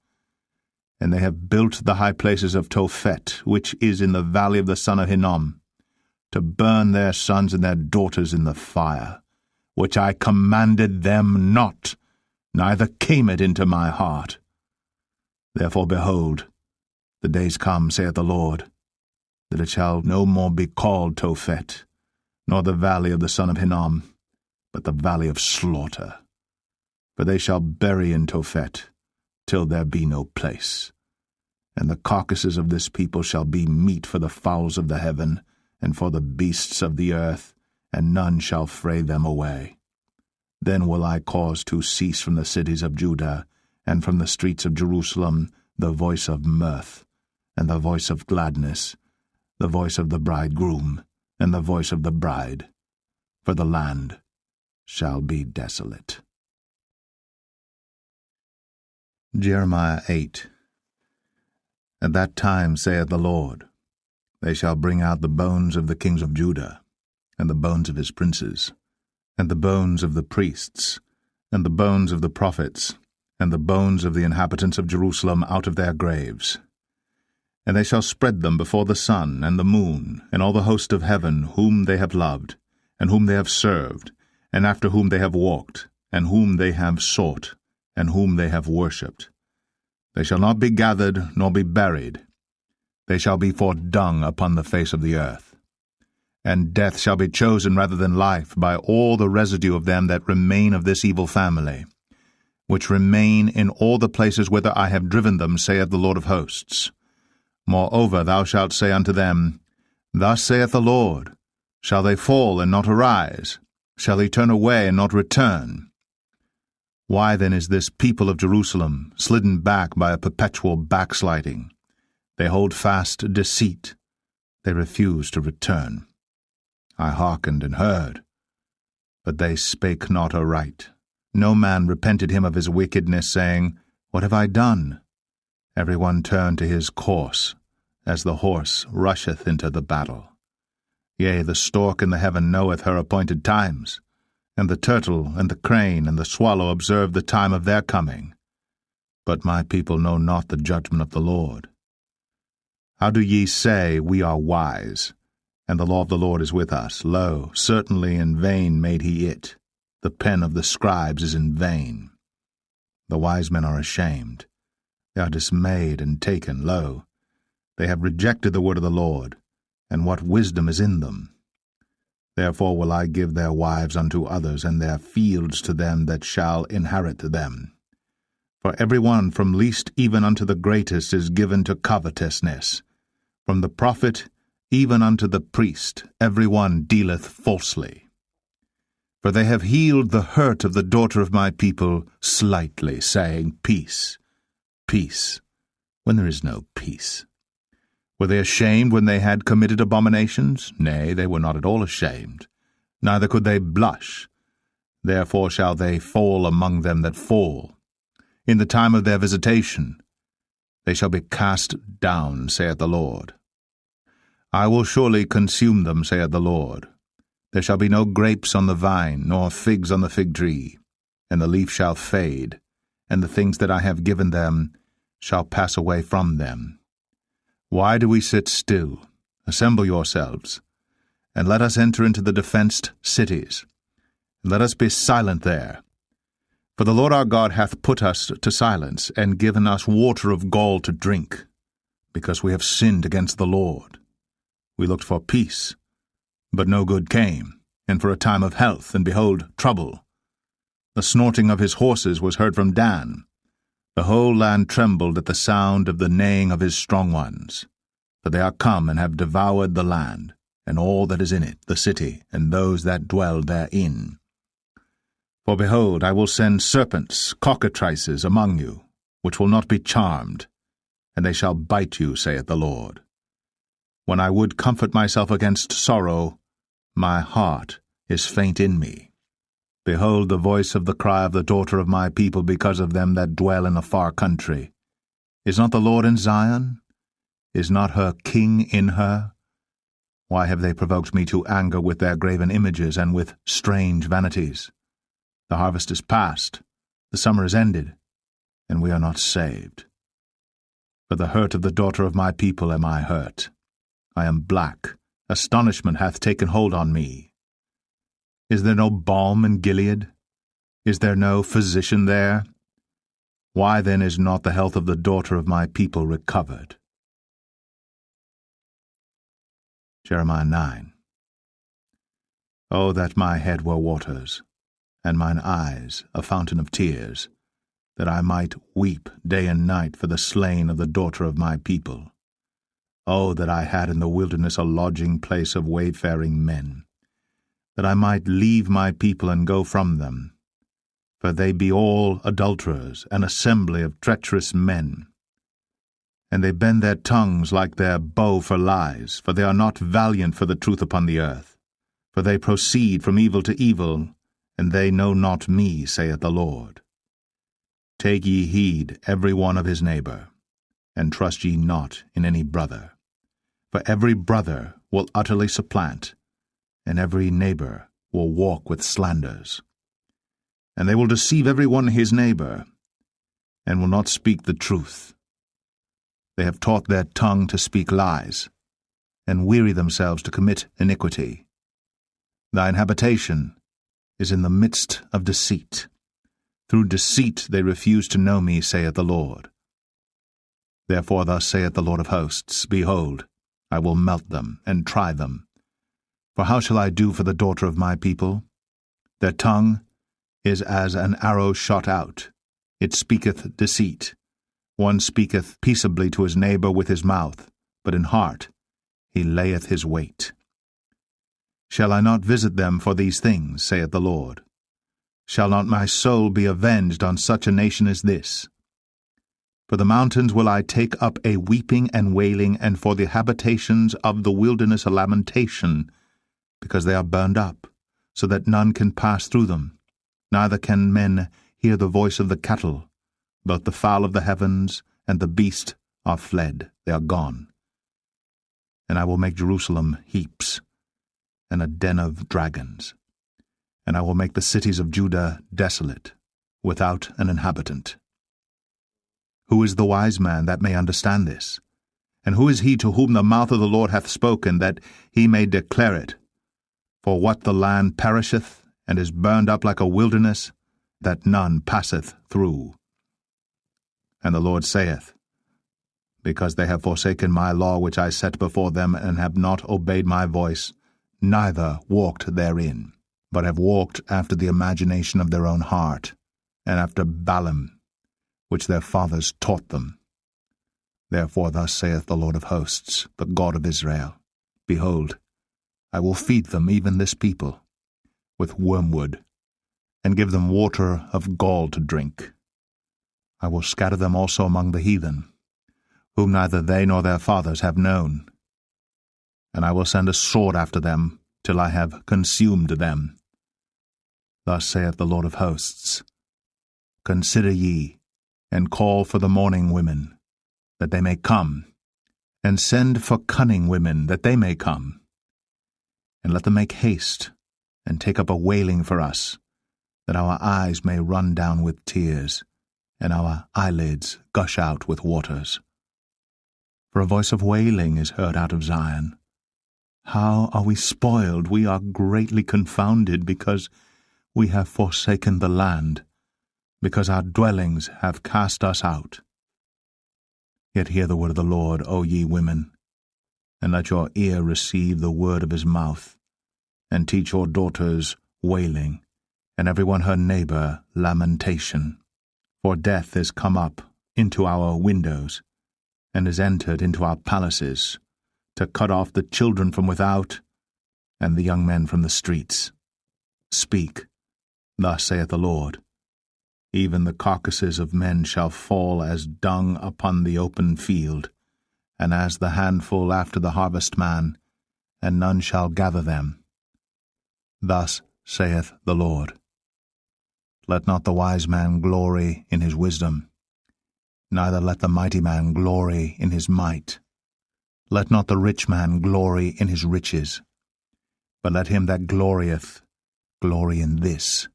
And they have built the high places of Tophet, which is in the valley of the son of Hinnom, to burn their sons and their daughters in the fire, which I commanded them not, neither came it into my heart. Therefore, behold, the days come, saith the Lord, that it shall no more be called Tophet, nor the valley of the son of Hinnom, but the valley of slaughter. For they shall bury in Tophet, till there be no place. And the carcasses of this people shall be meat for the fowls of the heaven, and for the beasts of the earth, and none shall fray them away. Then will I cause to cease from the cities of Judah, and from the streets of Jerusalem, the voice of mirth, and the voice of gladness, the voice of the bridegroom, and the voice of the bride, for the land shall be desolate. Jeremiah 8. At that time, saith the Lord, they shall bring out the bones of the kings of Judah, and the bones of his princes, and the bones of the priests, and the bones of the prophets, and the bones of the inhabitants of Jerusalem out of their graves. And they shall spread them before the sun and the moon, and all the host of heaven, whom they have loved, and whom they have served, and after whom they have walked, and whom they have sought, and whom they have worshipped. They shall not be gathered, nor be buried. They shall be for dung upon the face of the earth. And death shall be chosen rather than life by all the residue of them that remain of this evil family, which remain in all the places whither I have driven them, saith the Lord of hosts. Moreover thou shalt say unto them, Thus saith the Lord, Shall they fall and not arise? Shall they turn away and not return? Why then is this people of Jerusalem slidden back by a perpetual backsliding? They hold fast deceit. They refuse to return. I hearkened and heard, but they spake not aright. No man repented him of his wickedness, saying, What have I done? Every one turned to his course, as the horse rusheth into the battle. Yea, the stork in the heaven knoweth her appointed times, and the turtle and the crane and the swallow observe the time of their coming. But my people know not the judgment of the Lord. How do ye say, We are wise, and the law of the Lord is with us? Lo, certainly in vain made he it. The pen of the scribes is in vain. The wise men are ashamed. They are dismayed and taken. Lo, they have rejected the word of the Lord, and what wisdom is in them? Therefore will I give their wives unto others, and their fields to them that shall inherit them. For every one from least even unto the greatest is given to covetousness. From the prophet even unto the priest every one dealeth falsely. For they have healed the hurt of the daughter of my people slightly, saying, Peace, peace, when there is no peace. Were they ashamed when they had committed abominations? Nay, they were not at all ashamed, neither could they blush. Therefore shall they fall among them that fall. In the time of their visitation they shall be cast down, saith the Lord. I will surely consume them, saith the Lord. There shall be no grapes on the vine, nor figs on the fig tree, and the leaf shall fade, and the things that I have given them shall pass away from them. Why do we sit still? Assemble yourselves. and let us enter into the defenced cities, and let us be silent there. For the Lord our God hath put us to silence, and given us water of gall to drink, because we have sinned against the Lord. We looked for peace, but no good came, and for a time of health, and behold, trouble. The snorting of his horses was heard from Dan. The whole land trembled at the sound of the neighing of his strong ones. For they are come and have devoured the land, and all that is in it, the city, and those that dwell therein. For behold, I will send serpents, cockatrices, among you, which will not be charmed, and they shall bite you, saith the Lord. When I would comfort myself against sorrow, my heart is faint in me. Behold the voice of the cry of the daughter of my people because of them that dwell in a far country. Is not the Lord in Zion? Is not her king in her? Why have they provoked me to anger with their graven images and with strange vanities? The harvest is past, the summer is ended, and we are not saved. For the hurt of the daughter of my people am I hurt. I am black, astonishment hath taken hold on me. Is there no balm in Gilead? Is there no physician there? Why then is not the health of the daughter of my people recovered? Jeremiah 9. O that my head were waters, and mine eyes a fountain of tears, that I might weep day and night for the slain of the daughter of my people. O that I had in the wilderness a lodging place of wayfaring men, that I might leave my people and go from them. For they be all adulterers, an assembly of treacherous men. And they bend their tongues like their bow for lies, for they are not valiant for the truth upon the earth. For they proceed from evil to evil, and they know not me, saith the Lord. Take ye heed every one of his neighbor, and trust ye not in any brother. For every brother will utterly supplant, and every neighbor will walk with slanders. And they will deceive every one his neighbor, and will not speak the truth. They have taught their tongue to speak lies, and weary themselves to commit iniquity. Thine habitation is in the midst of deceit. Through deceit they refuse to know me, saith the Lord. Therefore thus saith the Lord of hosts, Behold, I will melt them, and try them. For how shall I do for the daughter of my people? Their tongue is as an arrow shot out. It speaketh deceit. One speaketh peaceably to his neighbor with his mouth, but in heart he layeth his wait. Shall I not visit them for these things, saith the Lord? Shall not my soul be avenged on such a nation as this? For the mountains will I take up a weeping and wailing, and for the habitations of the wilderness a lamentation, because they are burned up, so that none can pass through them, neither can men hear the voice of the cattle. Both the fowl of the heavens and the beast are fled, they are gone. And I will make Jerusalem heaps, and a den of dragons. And I will make the cities of Judah desolate, without an inhabitant. Who is the wise man that may understand this? And who is he to whom the mouth of the Lord hath spoken, that he may declare it? For what the land perisheth, and is burned up like a wilderness, that none passeth through. And the Lord saith, Because they have forsaken my law which I set before them, and have not obeyed my voice, neither walked therein, but have walked after the imagination of their own heart, and after Balaam, which their fathers taught them. Therefore thus saith the Lord of hosts, the God of Israel, Behold, I will feed them, even this people, with wormwood, and give them water of gall to drink. I will scatter them also among the heathen, whom neither they nor their fathers have known. And I will send a sword after them, till I have consumed them. Thus saith the Lord of hosts, Consider ye, and call for the mourning women, that they may come, and send for cunning women, that they may come. And let them make haste, and take up a wailing for us, that our eyes may run down with tears, and our eyelids gush out with waters. For a voice of wailing is heard out of Zion, How are we spoiled! We are greatly confounded, because we have forsaken the land, because our dwellings have cast us out. Yet hear the word of the Lord, O ye women, and let your ear receive the word of his mouth, and teach your daughters wailing, and every one her neighbor lamentation. For death is come up into our windows, and is entered into our palaces, to cut off the children from without, and the young men from the streets. Speak, thus saith the Lord. Even the carcasses of men shall fall as dung upon the open field, and as the handful after the harvestman, and none shall gather them. Thus saith the Lord. Let not the wise man glory in his wisdom, neither let the mighty man glory in his might. Let not the rich man glory in his riches, but let him that glorieth glory in this,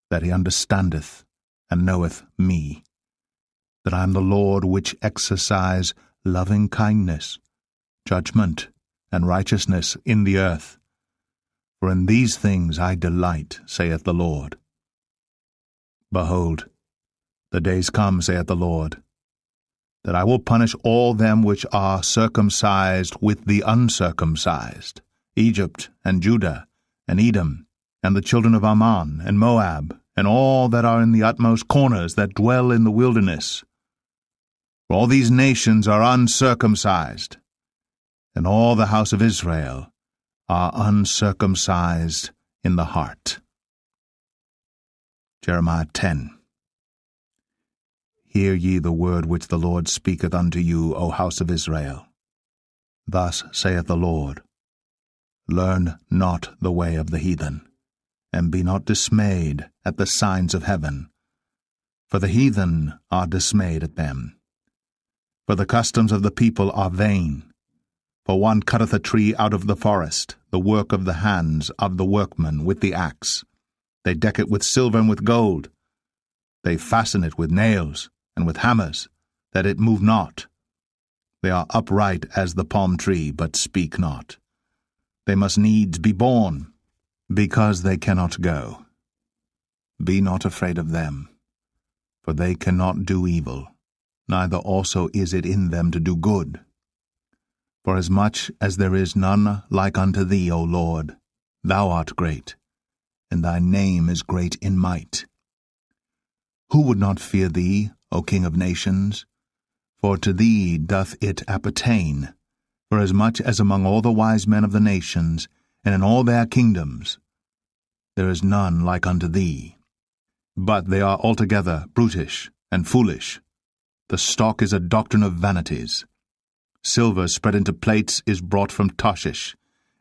that he understandeth and knoweth me, that I am the Lord which exercise loving kindness, judgment, and righteousness in the earth. For in these things I delight, saith the Lord. Behold, the days come, saith the Lord, that I will punish all them which are circumcised with the uncircumcised, Egypt, and Judah, and Edom, and the children of Ammon, and Moab, and all that are in the utmost corners that dwell in the wilderness. For all these nations are uncircumcised, and all the house of Israel are uncircumcised in the heart. Jeremiah 10. Hear ye the word which the Lord speaketh unto you, O house of Israel. Thus saith the Lord, Learn not the way of the heathen, and be not dismayed at the signs of heaven. For the heathen are dismayed at them. For the customs of the people are vain. For one cutteth a tree out of the forest, the work of the hands of the workman with the axe. They deck it with silver and with gold. They fasten it with nails and with hammers, that it move not. They are upright as the palm tree, but speak not. They must needs be born, because they cannot go. Be not afraid of them, for they cannot do evil, neither also is it in them to do good. For as much as there is none like unto thee, O Lord, thou art great, and thy name is great in might. Who would not fear thee, O King of nations? For to thee doth it appertain, for as much as among all the wise men of the nations, and in all their kingdoms, there is none like unto thee. But they are altogether brutish and foolish. The stock is a doctrine of vanities. Silver spread into plates is brought from Tarshish,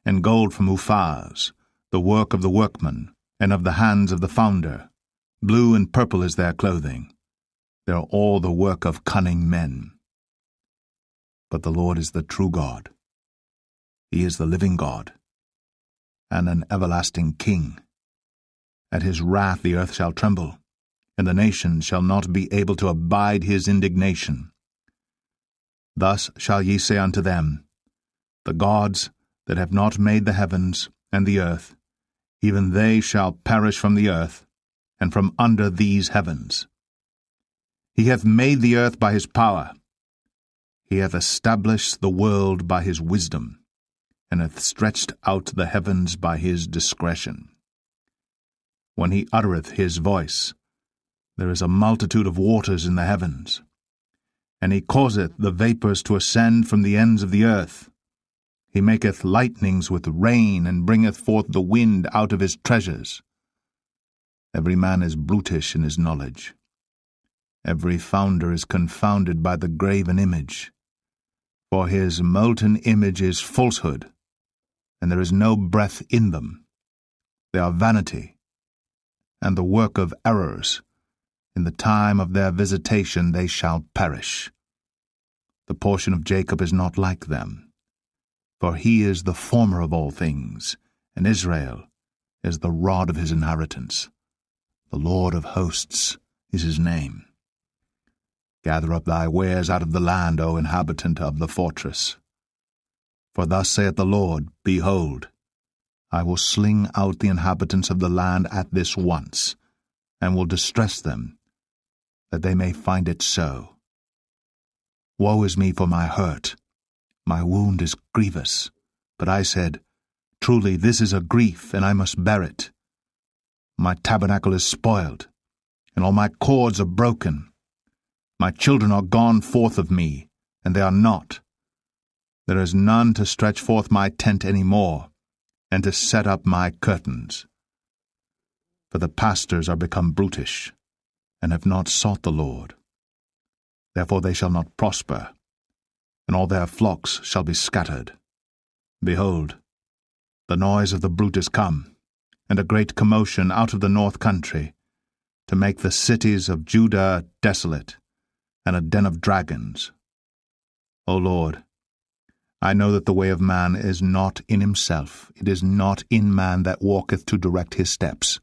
and gold from Uphaz, the work of the workman, and of the hands of the founder. Blue and purple is their clothing. They are all the work of cunning men. But the Lord is the true God. He is the living God, and an everlasting King. At his wrath the earth shall tremble, and the nations shall not be able to abide his indignation. Thus shall ye say unto them, The gods that have not made the heavens and the earth, even they shall perish from the earth, and from under these heavens. He hath made the earth by his power. He hath established the world by his wisdom, and hath stretched out the heavens by his discretion. When he uttereth his voice, there is a multitude of waters in the heavens. And he causeth the vapours to ascend from the ends of the earth. He maketh lightnings with rain, and bringeth forth the wind out of his treasures. Every man is brutish in his knowledge. Every founder is confounded by the graven image. For his molten image is falsehood, and there is no breath in them. They are vanity, and the work of errors. In the time of their visitation they shall perish. The portion of Jacob is not like them, for he is the former of all things, and Israel is the rod of his inheritance. The Lord of hosts is his name. Gather up thy wares out of the land, O inhabitant of the fortress. For thus saith the Lord, Behold, I will sling out the inhabitants of the land at this once, and will distress them, that they may find it so. Woe is me for my hurt! My wound is grievous. But I said, Truly this is a grief, and I must bear it. My tabernacle is spoiled, and all my cords are broken. My children are gone forth of me, and they are not. There is none to stretch forth my tent any more, and to set up my curtains. For the pastors are become brutish, and have not sought the Lord. Therefore they shall not prosper, and all their flocks shall be scattered. Behold, the noise of the brute is come, and a great commotion out of the north country, to make the cities of Judah desolate, and a den of dragons. O Lord, I know that the way of man is not in himself, it is not in man that walketh to direct his steps.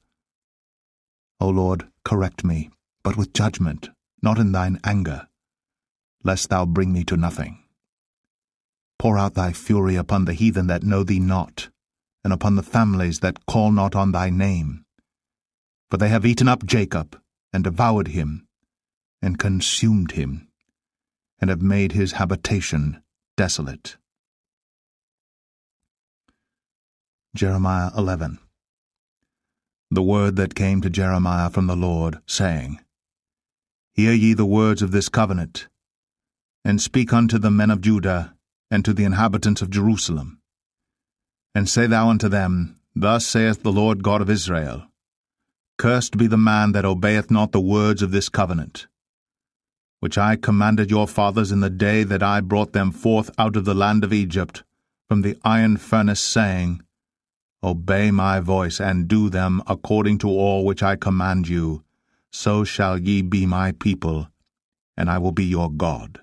O Lord, correct me, but with judgment, not in thine anger, lest thou bring me to nothing. Pour out thy fury upon the heathen that know thee not, and upon the families that call not on thy name. For they have eaten up Jacob, and devoured him, and consumed him, and have made his habitation desolate. Jeremiah 11. The word that came to Jeremiah from the Lord, saying, Hear ye the words of this covenant, and speak unto the men of Judah, and to the inhabitants of Jerusalem. And say thou unto them, Thus saith the Lord God of Israel, Cursed be the man that obeyeth not the words of this covenant, which I commanded your fathers in the day that I brought them forth out of the land of Egypt, from the iron furnace, saying, Obey my voice, and do them according to all which I command you, so shall ye be my people, and I will be your God.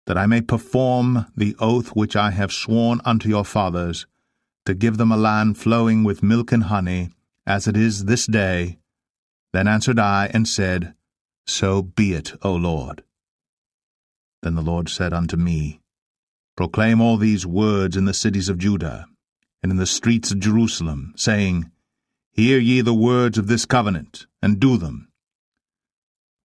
That I may perform the oath which I have sworn unto your fathers, to give them a land flowing with milk and honey, as it is this day. Then answered I, and said, So be it, O Lord. Then the Lord said unto me, Proclaim all these words in the cities of Judah, and in the streets of Jerusalem, saying, Hear ye the words of this covenant, and do them.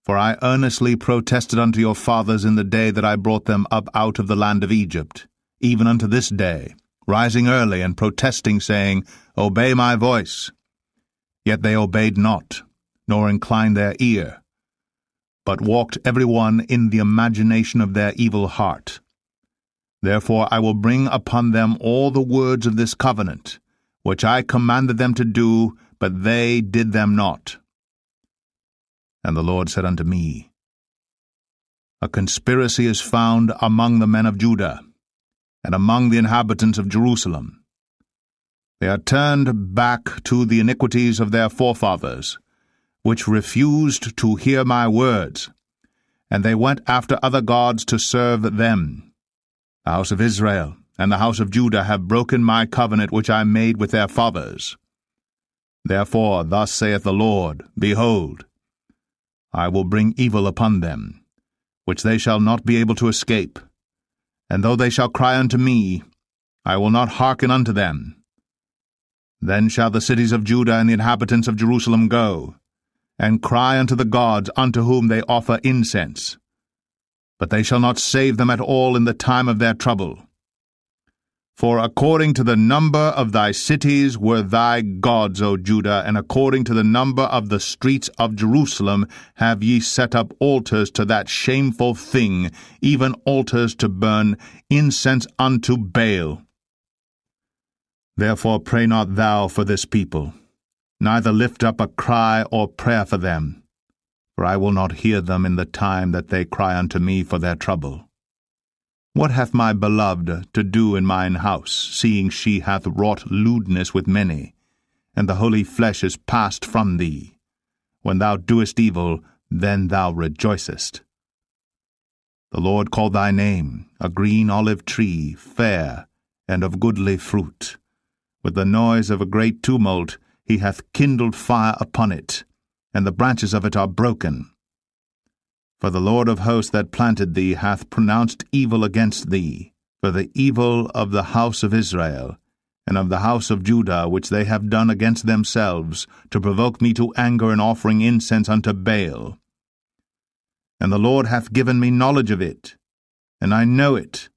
For I earnestly protested unto your fathers in the day that I brought them up out of the land of Egypt, even unto this day, rising early and protesting, saying, Obey my voice. Yet they obeyed not, nor inclined their ear, but walked every one in the imagination of their evil heart. Therefore I will bring upon them all the words of this covenant, which I commanded them to do, but they did them not. And the Lord said unto me, A conspiracy is found among the men of Judah, and among the inhabitants of Jerusalem. They are turned back to the iniquities of their forefathers, which refused to hear my words, and they went after other gods to serve them. The house of Israel and the house of Judah have broken my covenant which I made with their fathers. Therefore thus saith the Lord, Behold, I will bring evil upon them, which they shall not be able to escape. And though they shall cry unto me, I will not hearken unto them. Then shall the cities of Judah and the inhabitants of Jerusalem go, and cry unto the gods unto whom they offer incense. But they shall not save them at all in the time of their trouble. For according to the number of thy cities were thy gods, O Judah, and according to the number of the streets of Jerusalem have ye set up altars to that shameful thing, even altars to burn incense unto Baal. Therefore pray not thou for this people, neither lift up a cry or prayer for them, for I will not hear them in the time that they cry unto me for their trouble. What hath my beloved to do in mine house, seeing she hath wrought lewdness with many, and the holy flesh is passed from thee? When thou doest evil, then thou rejoicest. The Lord called thy name, a green olive tree, fair, and of goodly fruit. With the noise of a great tumult he hath kindled fire upon it, and the branches of it are broken. For the Lord of hosts that planted thee hath pronounced evil against thee, for the evil of the house of Israel, and of the house of Judah, which they have done against themselves, to provoke me to anger in offering incense unto Baal. And the Lord hath given me knowledge of it, and I know it.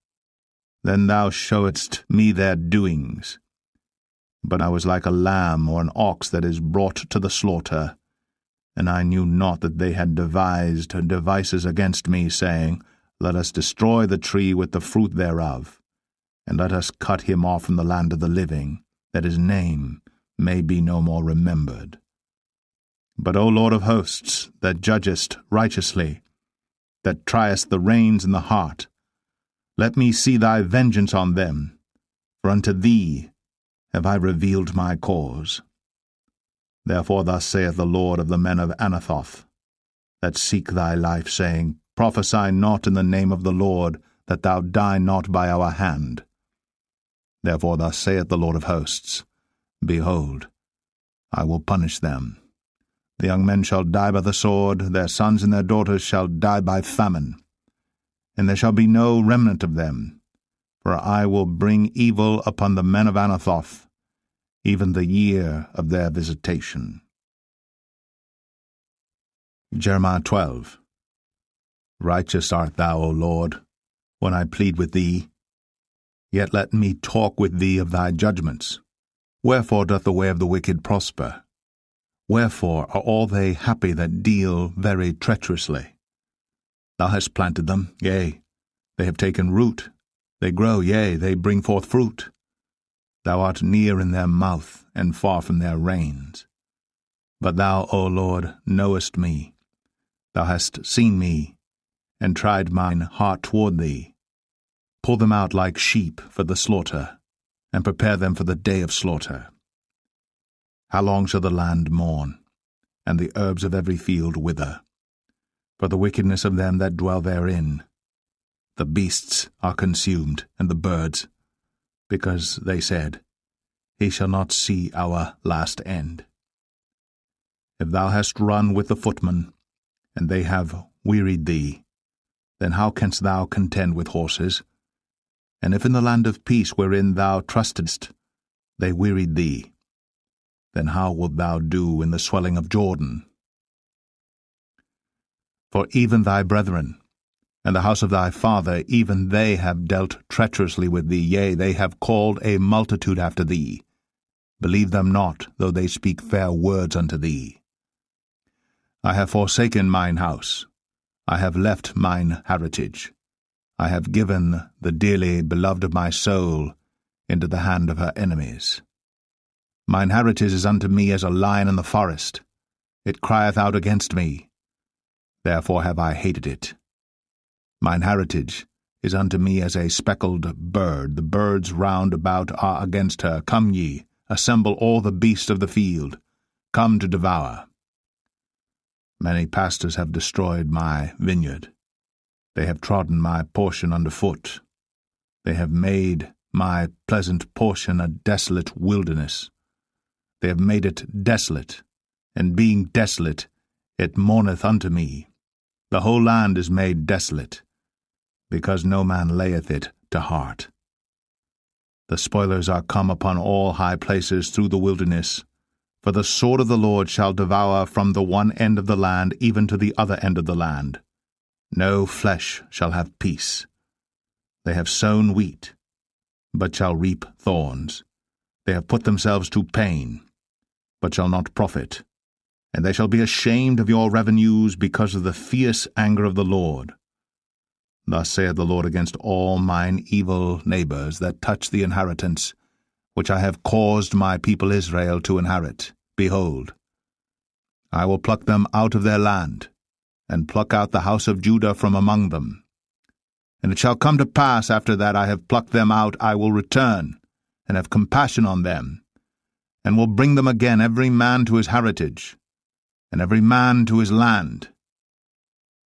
Then thou showedst me their doings. But I was like a lamb or an ox that is brought to the slaughter, and I knew not that they had devised devices against me, saying, Let us destroy the tree with the fruit thereof, and let us cut him off from the land of the living, that his name may be no more remembered. But, O Lord of hosts, that judgest righteously, that triest the reins in the heart, let me see thy vengeance on them, for unto thee have I revealed my cause. Therefore thus saith the Lord of the men of Anathoth, that seek thy life, saying, Prophesy not in the name of the Lord, that thou die not by our hand. Therefore thus saith the Lord of hosts, Behold, I will punish them. The young men shall die by the sword, their sons and their daughters shall die by famine, and there shall be no remnant of them, for I will bring evil upon the men of Anathoth, even the year of their visitation. Jeremiah 12. Righteous art thou, O Lord, when I plead with thee. Yet let me talk with thee of thy judgments. Wherefore doth the way of the wicked prosper? Wherefore are all they happy that deal very treacherously? Thou hast planted them, yea, they have taken root. They grow, yea, they bring forth fruit. Thou art near in their mouth, and far from their reins. But thou, O Lord, knowest me. Thou hast seen me, and tried mine heart toward thee. Pull them out like sheep for the slaughter, and prepare them for the day of slaughter. How long shall the land mourn, and the herbs of every field wither? For the wickedness of them that dwell therein. The beasts are consumed, and the birds, because they said, He shall not see our last end. If thou hast run with the footmen, and they have wearied thee, then how canst thou contend with horses? And if in the land of peace wherein thou trustedst they wearied thee, then how wilt thou do in the swelling of Jordan? For even thy brethren, and the house of thy father, even they have dealt treacherously with thee, yea, they have called a multitude after thee. Believe them not, though they speak fair words unto thee. I have forsaken mine house, I have left mine heritage. I have given the dearly beloved of my soul into the hand of her enemies. Mine heritage is unto me as a lion in the forest. It crieth out against me. Therefore have I hated it. Mine heritage is unto me as a speckled bird. The birds round about are against her. Come ye, assemble all the beasts of the field. Come to devour. Many pastors have destroyed my vineyard. They have trodden my portion under foot. They have made my pleasant portion a desolate wilderness. They have made it desolate, and being desolate, it mourneth unto me. The whole land is made desolate, because no man layeth it to heart. The spoilers are come upon all high places through the wilderness, for the sword of the Lord shall devour from the one end of the land even to the other end of the land. No flesh shall have peace. They have sown wheat, but shall reap thorns. They have put themselves to pain, but shall not profit. And they shall be ashamed of your revenues because of the fierce anger of the Lord. Thus saith the Lord against all mine evil neighbors that touch the inheritance, which I have caused my people Israel to inherit. Behold, I will pluck them out of their land, and pluck out the house of Judah from among them. And it shall come to pass, after that I have plucked them out, I will return, and have compassion on them, and will bring them again every man to his heritage, and every man to his land.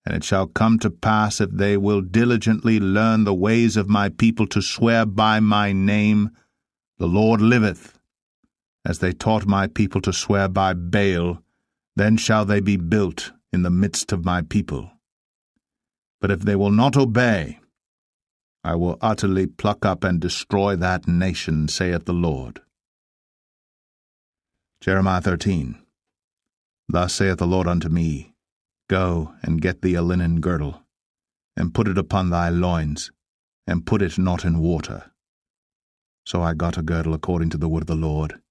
And it shall come to pass, if they will diligently learn the ways of my people to swear by my name, the Lord liveth, as they taught my people to swear by Baal, then shall they be built in the midst of my people. But if they will not obey, I will utterly pluck up and destroy that nation, saith the Lord. Jeremiah 13. Thus saith the Lord unto me, Go and get thee a linen girdle, and put it upon thy loins, and put it not in water. So I got a girdle according to the word of the Lord,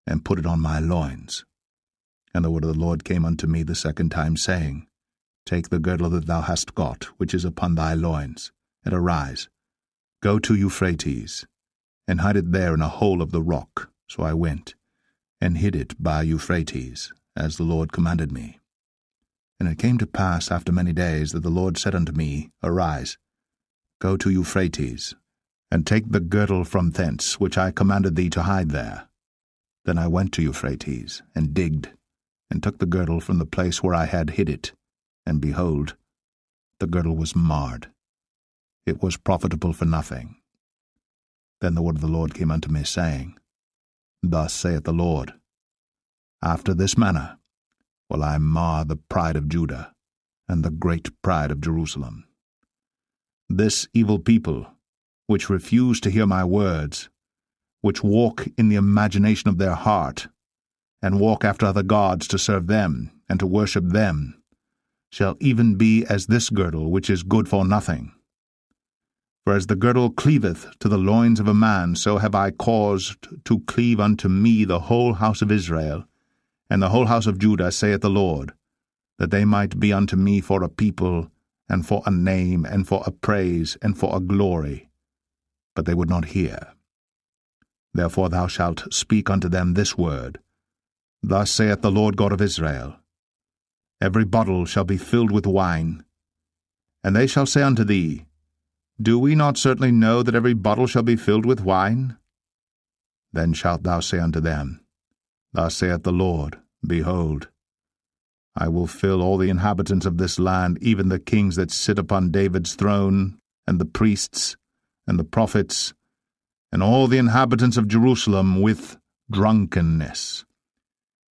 and put it on my loins. And the word of the Lord came unto me the second time, saying, Take the girdle that thou hast got, which is upon thy loins, and arise, go to Euphrates, and hide it there in a hole of the rock. So I went, and hid it by Euphrates, as the Lord commanded me. And it came to pass after many days that the Lord said unto me, Arise, go to Euphrates, and take the girdle from thence, which I commanded thee to hide there. Then I went to Euphrates, and digged, and took the girdle from the place where I had hid it, and behold, the girdle was marred. It was profitable for nothing. Then the word of the Lord came unto me, saying, Thus saith the Lord, After this manner will I mar the pride of Judah, and the great pride of Jerusalem. This evil people, which refuse to hear my words, which walk in the imagination of their heart, and walk after other gods to serve them, and to worship them, shall even be as this girdle, which is good for nothing. For as the girdle cleaveth to the loins of a man, so have I caused to cleave unto me the whole house of Israel, and the whole house of Judah, saith the Lord, that they might be unto me for a people, and for a name, and for a praise, and for a glory. But they would not hear. Therefore thou shalt speak unto them this word, Thus saith the Lord God of Israel, Every bottle shall be filled with wine. And they shall say unto thee, Do we not certainly know that every bottle shall be filled with wine? Then shalt thou say unto them, Thus saith the Lord, Behold, I will fill all the inhabitants of this land, even the kings that sit upon David's throne, and the priests, and the prophets, and all the inhabitants of Jerusalem with drunkenness.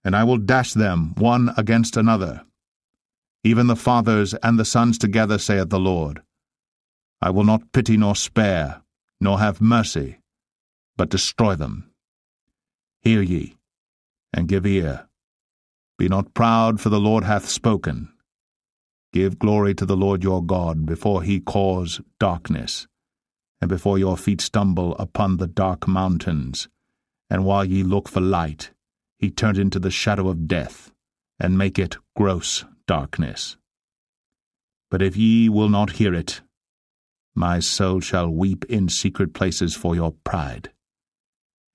And I will dash them one against another, even the fathers and the sons together, saith the Lord. I will not pity nor spare, nor have mercy, but destroy them. Hear ye, and give ear. Be not proud, for the Lord hath spoken. Give glory to the Lord your God, before he cause darkness, and before your feet stumble upon the dark mountains, and while ye look for light, he turned into the shadow of death, and make it gross darkness. But if ye will not hear it, my soul shall weep in secret places for your pride,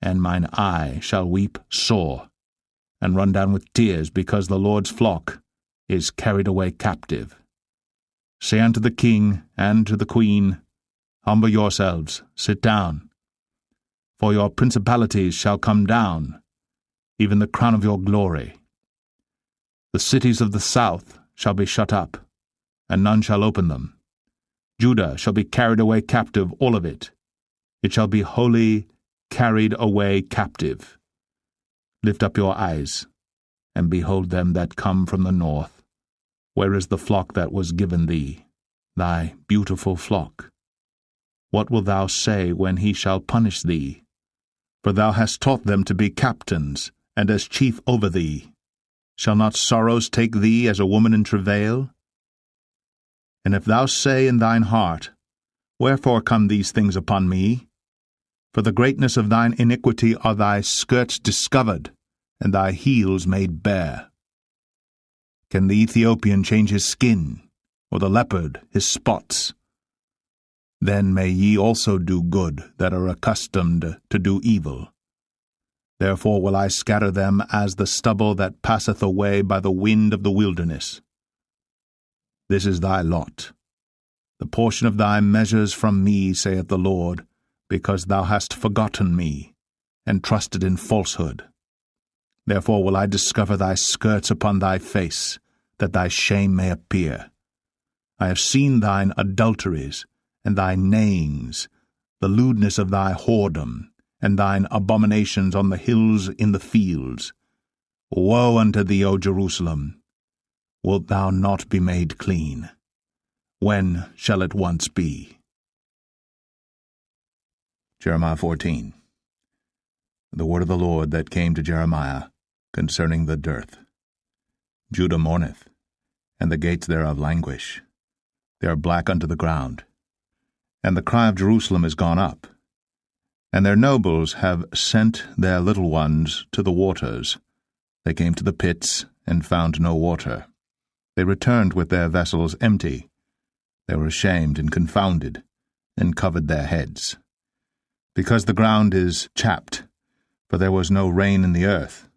and mine eye shall weep sore, and run down with tears, because the Lord's flock is carried away captive. Say unto the king and to the queen, Humble yourselves, sit down, for your principalities shall come down, even the crown of your glory. The cities of the south shall be shut up, and none shall open them. Judah shall be carried away captive, all of it. It shall be wholly carried away captive. Lift up your eyes, and behold them that come from the north. Where is the flock that was given thee, thy beautiful flock? What wilt thou say when he shall punish thee? For thou hast taught them to be captains, and as chief over thee. Shall not sorrows take thee as a woman in travail? And if thou say in thine heart, Wherefore come these things upon me? For the greatness of thine iniquity are thy skirts discovered, and thy heels made bare. Can the Ethiopian change his skin, or the leopard his spots? Then may ye also do good that are accustomed to do evil. Therefore will I scatter them as the stubble that passeth away by the wind of the wilderness. This is thy lot, the portion of thy measures from me, saith the Lord, because thou hast forgotten me, and trusted in falsehood. Therefore will I discover thy skirts upon thy face, that thy shame may appear. I have seen thine adulteries, and thy neighings, the lewdness of thy whoredom, and thine abominations on the hills in the fields. Woe unto thee, O Jerusalem! Wilt thou not be made clean? When shall it once be? Jeremiah 14. The word of the Lord that came to Jeremiah concerning the dearth. Judah mourneth, and the gates thereof languish. They are black unto the ground. And the cry of Jerusalem is gone up. And their nobles have sent their little ones to the waters. They came to the pits, and found no water. They returned with their vessels empty. They were ashamed and confounded, and covered their heads. Because the ground is chapped, for there was no rain in the earth,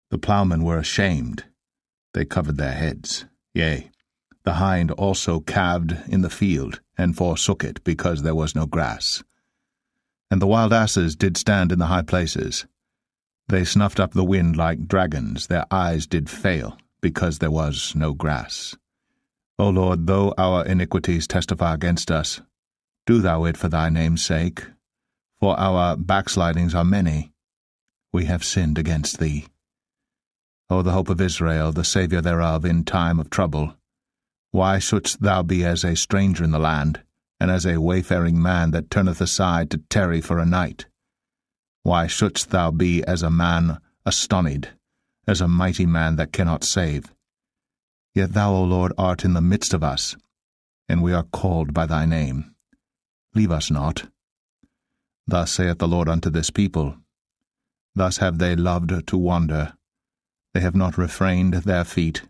the ploughmen were ashamed. They covered their heads. Yea, the hind also calved in the field, and forsook it, because there was no grass. And the wild asses did stand in the high places. They snuffed up the wind like dragons, their eyes did fail, because there was no grass. O Lord, though our iniquities testify against us, do thou it for thy name's sake. For our backslidings are many. We have sinned against thee. O the hope of Israel, the Saviour thereof in time of trouble, why shouldst thou be as a stranger in the land, and as a wayfaring man that turneth aside to tarry for a night? Why shouldst thou be as a man astonied, as a mighty man that cannot save? Yet thou, O Lord, art in the midst of us, and we are called by thy name. Leave us not. Thus saith the Lord unto this people, thus have they loved to wander. They have not refrained their feet,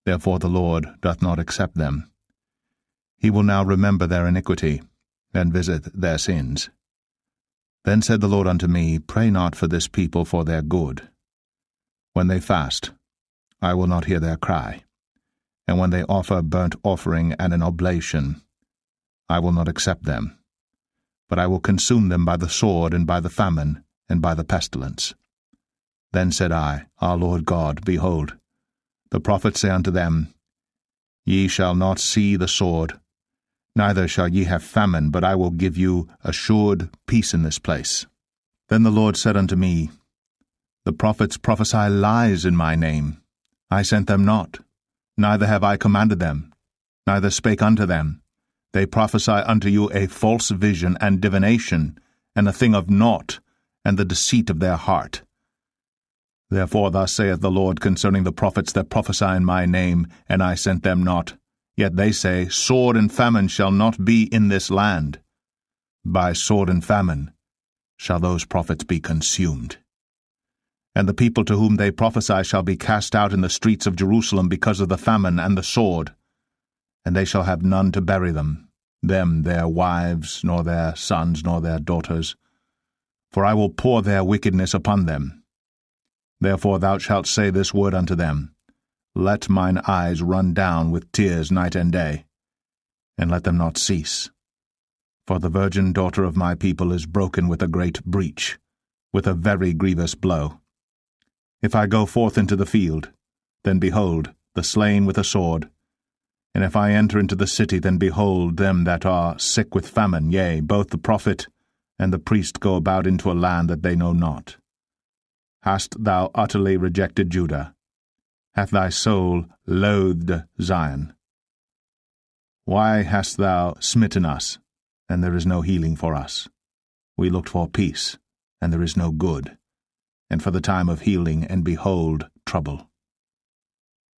therefore the Lord doth not accept them. He will now remember their iniquity, and visit their sins. Then said the Lord unto me, Pray not for this people for their good. When they fast, I will not hear their cry, and when they offer burnt offering and an oblation, I will not accept them. But I will consume them by the sword, and by the famine, and by the pestilence. Then said I, Our Lord God, behold, the prophets say unto them, Ye shall not see the sword, neither shall ye have famine, but I will give you assured peace in this place. Then the Lord said unto me, The prophets prophesy lies in my name. I sent them not, neither have I commanded them, neither spake unto them. They prophesy unto you a false vision and divination, and a thing of naught, and the deceit of their heart. Therefore thus saith the Lord concerning the prophets that prophesy in my name, and I sent them not. Yet they say, Sword and famine shall not be in this land. By sword and famine shall those prophets be consumed. And the people to whom they prophesy shall be cast out in the streets of Jerusalem because of the famine and the sword. And they shall have none to bury them, their wives, nor their sons, nor their daughters. For I will pour their wickedness upon them. Therefore thou shalt say this word unto them, Let mine eyes run down with tears night and day, and let them not cease. For the virgin daughter of my people is broken with a great breach, with a very grievous blow. If I go forth into the field, then behold, the slain with a sword. And if I enter into the city, then behold them that are sick with famine, yea, both the prophet and the priest go about into a land that they know not. Hast thou utterly rejected Judah? Hath thy soul loathed Zion? Why hast thou smitten us, and there is no healing for us? We looked for peace, and there is no good, and for the time of healing, and behold, trouble.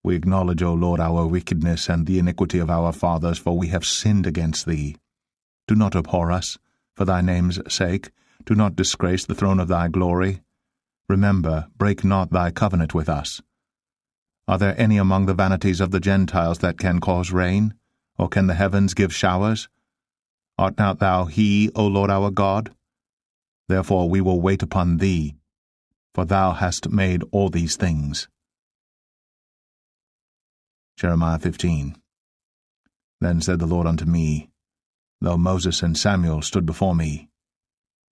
We acknowledge, O Lord, our wickedness and the iniquity of our fathers, for we have sinned against thee. Do not abhor us, for thy name's sake. Do not disgrace the throne of thy glory. Remember, break not thy covenant with us. Are there any among the vanities of the Gentiles that can cause rain, or can the heavens give showers? Art not thou he, O Lord our God? Therefore we will wait upon thee, for thou hast made all these things. Jeremiah 15. Then said the Lord unto me, Though Moses and Samuel stood before me,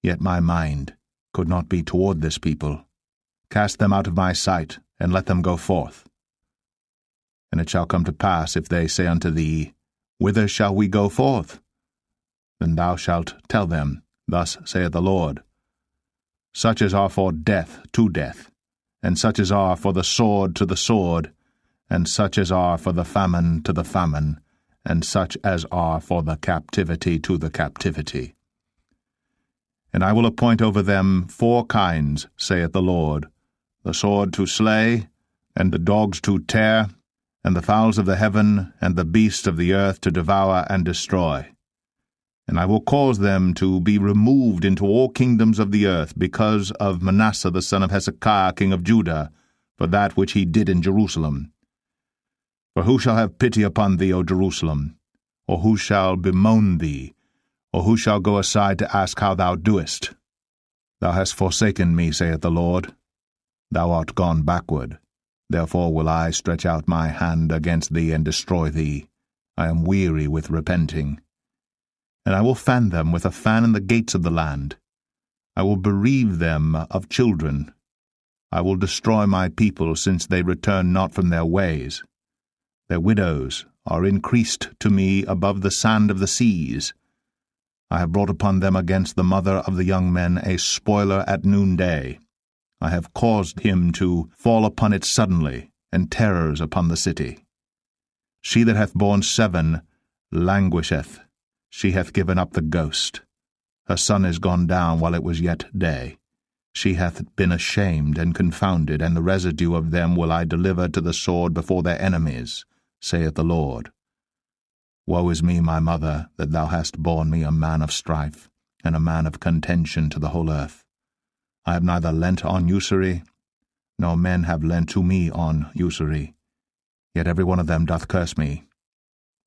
yet my mind could not be toward this people. Cast them out of my sight, and let them go forth. And it shall come to pass, if they say unto thee, Whither shall we go forth? Then thou shalt tell them, Thus saith the Lord, Such as are for death to death, and such as are for the sword to the sword, and such as are for the famine to the famine, and such as are for the captivity to the captivity. And I will appoint over them 4 kinds, saith the Lord, the sword to slay, and the dogs to tear, and the fowls of the heaven, and the beasts of the earth to devour and destroy. And I will cause them to be removed into all kingdoms of the earth, because of Manasseh the son of Hezekiah king of Judah, for that which he did in Jerusalem. For who shall have pity upon thee, O Jerusalem? Or who shall bemoan thee? Or who shall go aside to ask how thou doest? Thou hast forsaken me, saith the Lord. Thou art gone backward. Therefore will I stretch out my hand against thee and destroy thee. I am weary with repenting. And I will fan them with a fan in the gates of the land. I will bereave them of children. I will destroy my people, since they return not from their ways. Their widows are increased to me above the sand of the seas. I have brought upon them against the mother of the young men a spoiler at noonday. I have caused him to fall upon it suddenly, and terrors upon the city. She that hath borne 7 languisheth. She hath given up the ghost. Her son is gone down while it was yet day. She hath been ashamed and confounded, and the residue of them will I deliver to the sword before their enemies, saith the Lord. Woe is me, my mother, that thou hast borne me a man of strife, and a man of contention to the whole earth. I have neither lent on usury, nor men have lent to me on usury. Yet every one of them doth curse me.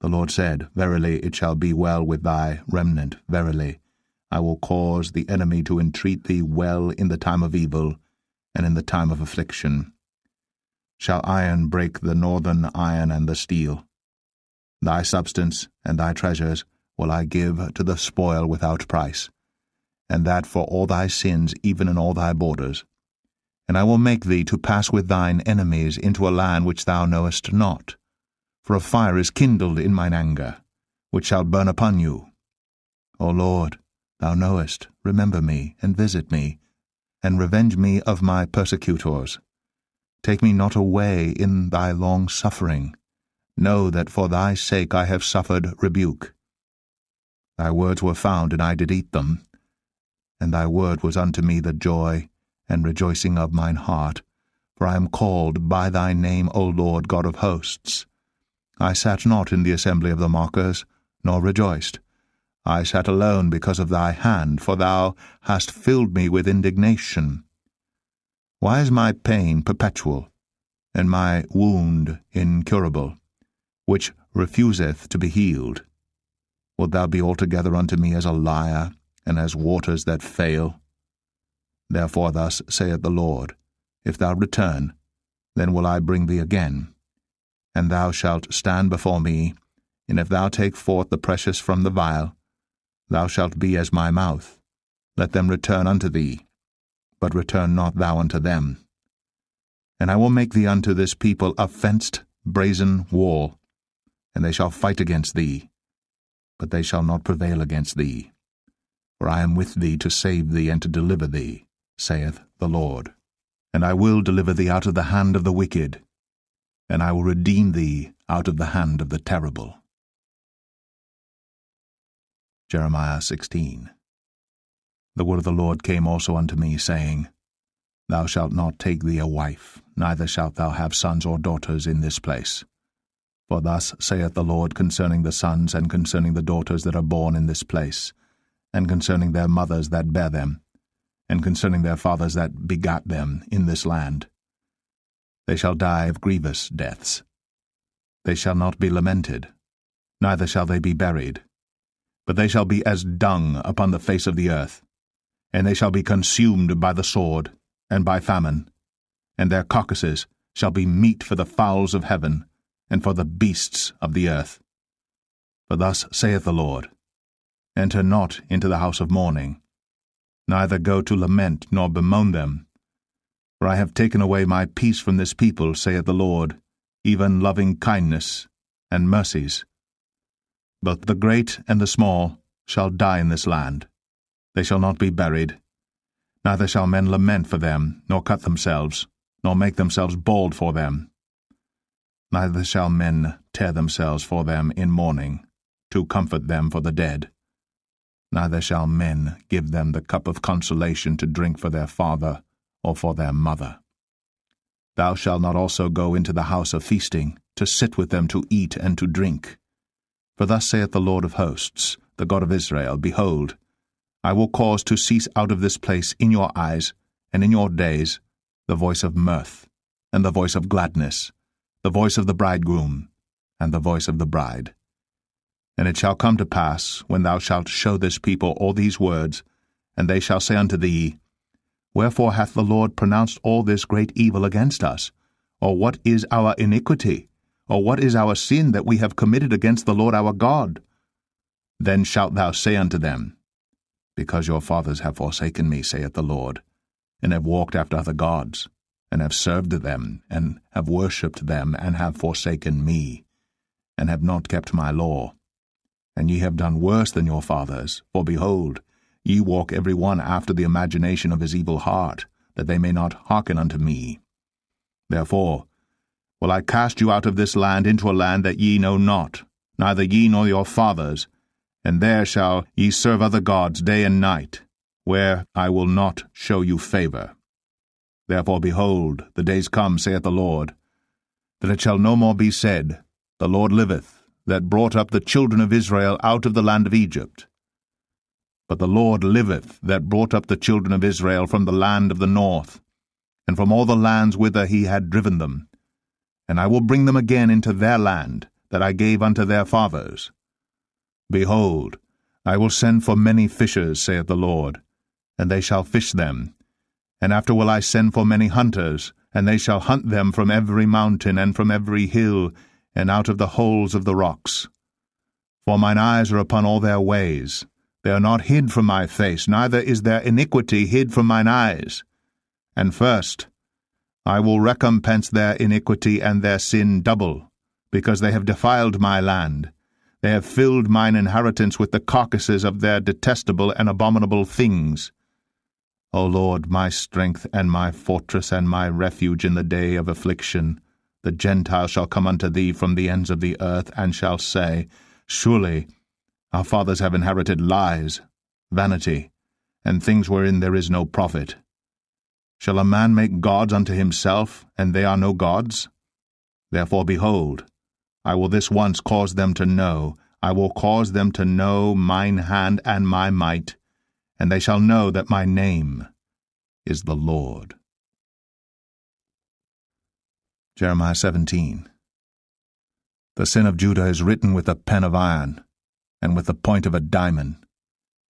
The Lord said, Verily it shall be well with thy remnant, verily. I will cause the enemy to entreat thee well in the time of evil, and in the time of affliction. Shall iron break the northern iron and the steel? Thy substance and thy treasures will I give to the spoil without price, and that for all thy sins, even in all thy borders. And I will make thee to pass with thine enemies into a land which thou knowest not. For a fire is kindled in mine anger, which shall burn upon you. O Lord, thou knowest, remember me, and visit me, and revenge me of my persecutors. Take me not away in thy long suffering. Know that for thy sake I have suffered rebuke. Thy words were found, and I did eat them. And thy word was unto me the joy and rejoicing of mine heart. For I am called by thy name, O Lord God of hosts. I sat not in the assembly of the mockers, nor rejoiced. I sat alone because of thy hand, for thou hast filled me with indignation. Why is my pain perpetual, and my wound incurable, which refuseth to be healed? Wilt thou be altogether unto me as a liar, and as waters that fail? Therefore thus saith the Lord, If thou return, then will I bring thee again. And thou shalt stand before me, and if thou take forth the precious from the vial, thou shalt be as my mouth. Let them return unto thee, but return not thou unto them. And I will make thee unto this people a fenced brazen wall, and they shall fight against thee, but they shall not prevail against thee. For I am with thee to save thee and to deliver thee, saith the Lord. And I will deliver thee out of the hand of the wicked, and I will redeem thee out of the hand of the terrible. Jeremiah 16. The word of the Lord came also unto me, saying, Thou shalt not take thee a wife, neither shalt thou have sons or daughters in this place. For thus saith the Lord concerning the sons and concerning the daughters that are born in this place, and concerning their mothers that bare them, and concerning their fathers that begat them in this land. They shall die of grievous deaths. They shall not be lamented, neither shall they be buried, but they shall be as dung upon the face of the earth, and they shall be consumed by the sword and by famine, and their carcasses shall be meat for the fowls of heaven and for the beasts of the earth. For thus saith the Lord, Enter not into the house of mourning, neither go to lament nor bemoan them. For I have taken away my peace from this people, saith the Lord, even loving kindness and mercies. Both the great and the small shall die in this land. They shall not be buried. Neither shall men lament for them, nor cut themselves, nor make themselves bald for them. Neither shall men tear themselves for them in mourning, to comfort them for the dead. neither shall men give them the cup of consolation to drink for their father or for their mother. Thou shalt not also go into the house of feasting, to sit with them to eat and to drink. For thus saith the Lord of hosts, the God of Israel, Behold, I will cause to cease out of this place in your eyes and in your days the voice of mirth, and the voice of gladness, the voice of the bridegroom, and the voice of the bride. And it shall come to pass, when thou shalt show this people all these words, and they shall say unto thee, Wherefore hath the Lord pronounced all this great evil against us? Or what is our iniquity? Or what is our sin that we have committed against the Lord our God? Then shalt thou say unto them, Because your fathers have forsaken me, saith the Lord, and have walked after other gods, and have served them, and have worshipped them, and have forsaken me, and have not kept my law. And ye have done worse than your fathers, for behold, ye walk every one after the imagination of his evil heart, that they may not hearken unto me. Therefore will I cast you out of this land into a land that ye know not, neither ye nor your fathers, and there shall ye serve other gods day and night, where I will not show you favor. Therefore, behold, the days come, saith the Lord, that it shall no more be said, The Lord liveth, that brought up the children of Israel out of the land of Egypt. But the Lord liveth, that brought up the children of Israel from the land of the north, and from all the lands whither he had driven them. And I will bring them again into their land, that I gave unto their fathers. Behold, I will send for many fishers, saith the Lord, and they shall fish them. And after will I send for many hunters, and they shall hunt them from every mountain and from every hill, and out of the holes of the rocks. For mine eyes are upon all their ways. They are not hid from my face, neither is their iniquity hid from mine eyes. And first, I will recompense their iniquity and their sin double, because they have defiled my land. They have filled mine inheritance with the carcasses of their detestable and abominable things. O Lord, my strength and my fortress and my refuge in the day of affliction, the Gentiles shall come unto thee from the ends of the earth, and shall say, Surely our fathers have inherited lies, vanity, and things wherein there is no profit. Shall a man make gods unto himself, and they are no gods? Therefore, behold, I will this once cause them to know, I will cause them to know mine hand and my might, and they shall know that my name is the Lord. Jeremiah 17. The sin of Judah is written with a pen of iron, and with the point of a diamond.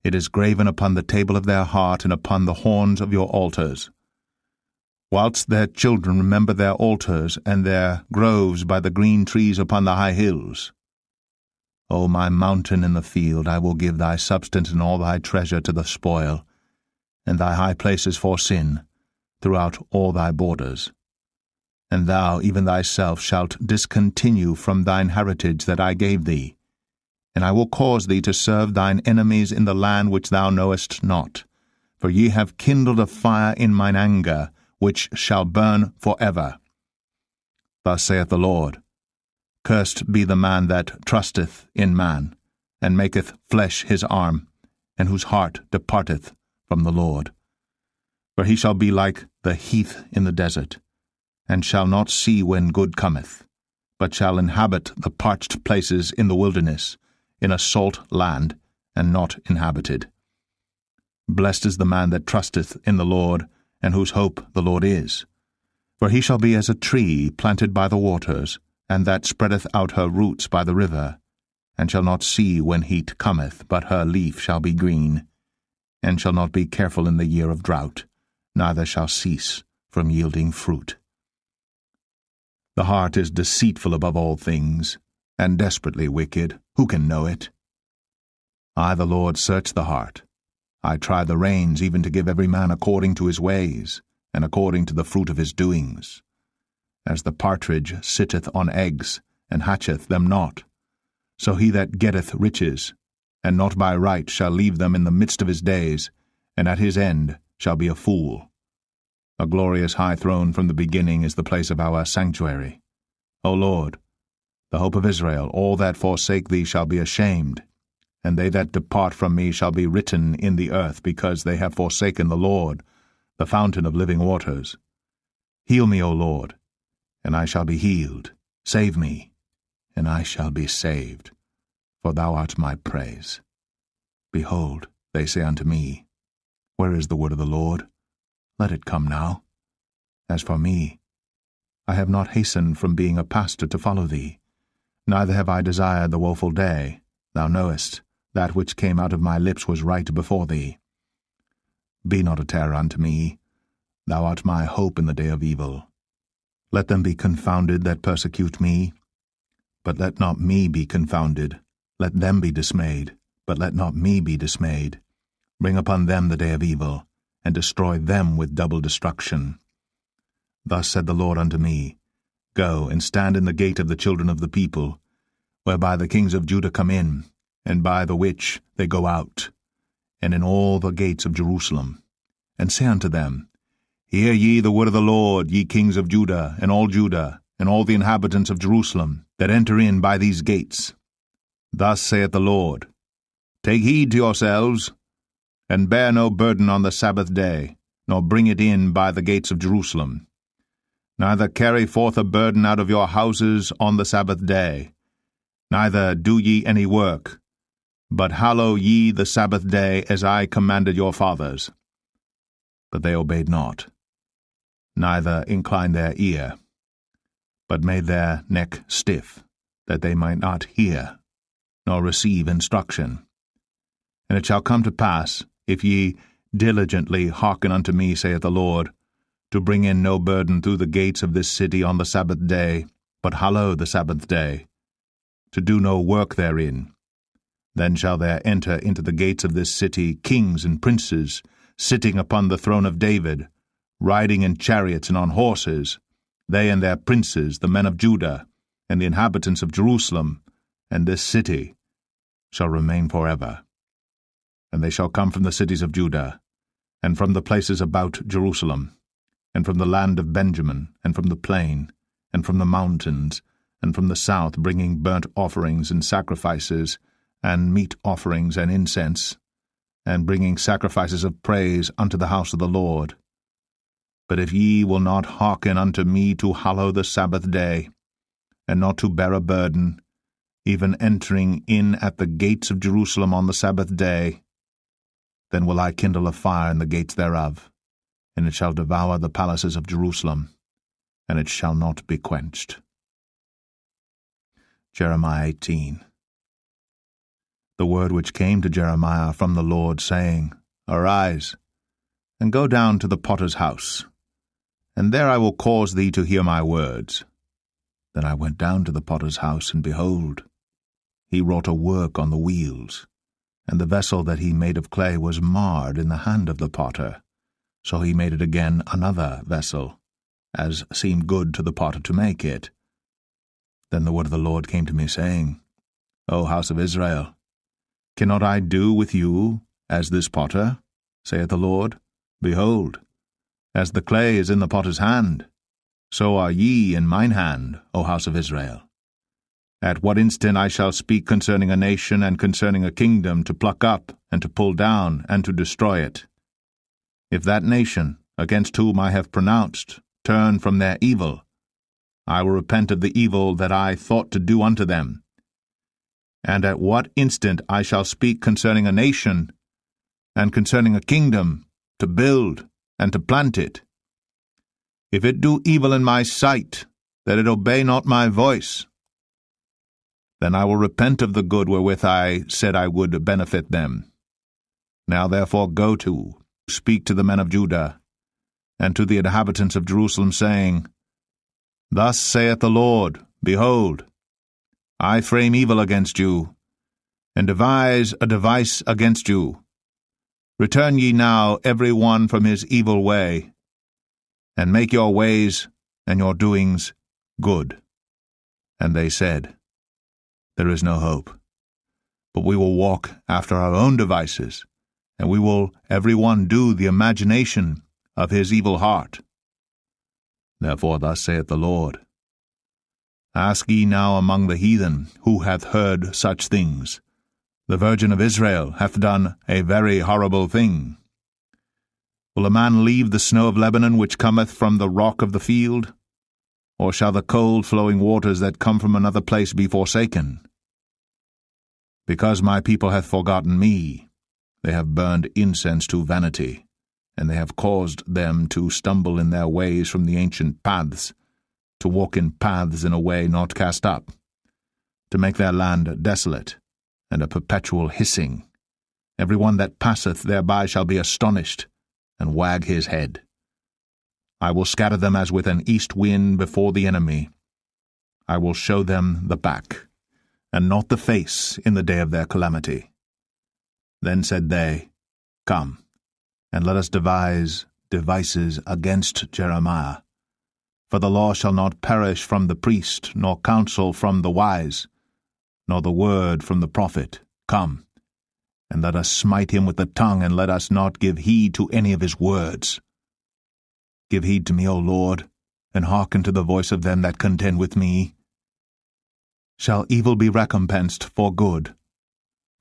It is graven upon the table of their heart, and upon the horns of your altars. Whilst their children remember their altars, and their groves by the green trees upon the high hills. O my mountain in the field, I will give thy substance and all thy treasure to the spoil, and thy high places for sin, throughout all thy borders. And thou, even thyself, shalt discontinue from thine heritage that I gave thee, and I will cause thee to serve thine enemies in the land which thou knowest not. For ye have kindled a fire in mine anger, which shall burn for ever. Thus saith the Lord, Cursed be the man that trusteth in man, and maketh flesh his arm, and whose heart departeth from the Lord. For he shall be like the heath in the desert, and shall not see when good cometh, but shall inhabit the parched places in the wilderness, in a salt land, and not inhabited. Blessed is the man that trusteth in the Lord, and whose hope the Lord is. For he shall be as a tree planted by the waters, and that spreadeth out her roots by the river, and shall not see when heat cometh, but her leaf shall be green, and shall not be careful in the year of drought, neither shall cease from yielding fruit. The heart is deceitful above all things, and desperately wicked. Who can know it? I, the Lord, search the heart. I try the reins, even to give every man according to his ways, and according to the fruit of his doings. As the partridge sitteth on eggs, and hatcheth them not, so he that getteth riches, and not by right, shall leave them in the midst of his days, and at his end shall be a fool. A glorious high throne from the beginning is the place of our sanctuary. O Lord, the hope of Israel, all that forsake thee shall be ashamed, and they that depart from me shall be written in the earth, because they have forsaken the Lord, the fountain of living waters. Heal me, O Lord, and I shall be healed. Save me, and I shall be saved, for thou art my praise. Behold, they say unto me, Where is the word of the Lord? Let it come now. As for me, I have not hastened from being a pastor to follow thee, neither have I desired the woeful day. Thou knowest, that which came out of my lips was right before thee. Be not a terror unto me, thou art my hope in the day of evil. Let them be confounded that persecute me, but let not me be confounded. Let them be dismayed, but let not me be dismayed. Bring upon them the day of evil, and destroy them with double destruction. Thus said the Lord unto me, Go and stand in the gate of the children of the people, whereby the kings of Judah come in, and by the which they go out, and in all the gates of Jerusalem, and say unto them, Hear ye the word of the Lord, ye kings of Judah, and all the inhabitants of Jerusalem, that enter in by these gates. Thus saith the Lord, Take heed to yourselves, and bear no burden on the Sabbath day, nor bring it in by the gates of Jerusalem. Neither carry forth a burden out of your houses on the Sabbath day, neither do ye any work, but hallow ye the Sabbath day as I commanded your fathers. But they obeyed not, neither inclined their ear, but made their neck stiff, that they might not hear, nor receive instruction. And it shall come to pass, if ye diligently hearken unto me, saith the Lord, to bring in no burden through the gates of this city on the Sabbath day, but hallow the Sabbath day, to do no work therein, then shall there enter into the gates of this city kings and princes, sitting upon the throne of David, riding in chariots and on horses, they and their princes, the men of Judah, and the inhabitants of Jerusalem, and this city shall remain forever. And they shall come from the cities of Judah, and from the places about Jerusalem, and from the land of Benjamin, and from the plain, and from the mountains, and from the south, bringing burnt offerings and sacrifices, and meat offerings and incense, and bringing sacrifices of praise unto the house of the Lord. But if ye will not hearken unto me to hallow the Sabbath day, and not to bear a burden, even entering in at the gates of Jerusalem on the Sabbath day, then will I kindle a fire in the gates thereof, and it shall devour the palaces of Jerusalem, and it shall not be quenched. Jeremiah 18. The word which came to Jeremiah from the Lord, saying, Arise, and go down to the potter's house, and there I will cause thee to hear my words. Then I went down to the potter's house, and behold, he wrought a work on the wheels, and the vessel that he made of clay was marred in the hand of the potter. So he made it again another vessel, as seemed good to the potter to make it. Then the word of the Lord came to me, saying, O house of Israel, cannot I do with you as this potter, saith the Lord? Behold, as the clay is in the potter's hand, so are ye in mine hand, O house of Israel. At what instant I shall speak concerning a nation and concerning a kingdom, to pluck up, and to pull down, and to destroy it. If that nation, against whom I have pronounced, turn from their evil, I will repent of the evil that I thought to do unto them. And at what instant I shall speak concerning a nation, and concerning a kingdom, to build, and to plant it. If it do evil in my sight, that it obey not my voice, then I will repent of the good wherewith I said I would benefit them. Now therefore go to, speak to the men of Judah, and to the inhabitants of Jerusalem, saying, Thus saith the Lord, Behold, I frame evil against you, and devise a device against you. Return ye now every one from his evil way, and make your ways and your doings good. And they said, There is no hope, but we will walk after our own devices, and we will every one do the imagination of his evil heart. Therefore thus saith the Lord, Ask ye now among the heathen, who hath heard such things, The Virgin of Israel hath done a very horrible thing. Will a man leave the snow of Lebanon which cometh from the rock of the field? Or shall the cold flowing waters that come from another place be forsaken? Because my people hath forgotten me, they have burned incense to vanity, and they have caused them to stumble in their ways from the ancient paths, to walk in paths in a way not cast up, to make their land desolate, and a perpetual hissing. Every one that passeth thereby shall be astonished, and wag his head. I will scatter them as with an east wind before the enemy. I will show them the back, and not the face, in the day of their calamity. Then said they, Come, and let us devise devices against Jeremiah. For the law shall not perish from the priest, nor counsel from the wise, nor the word from the prophet. Come, and let us smite him with the tongue, and let us not give heed to any of his words. Give heed to me, O Lord, and hearken to the voice of them that contend with me. Shall evil be recompensed for good?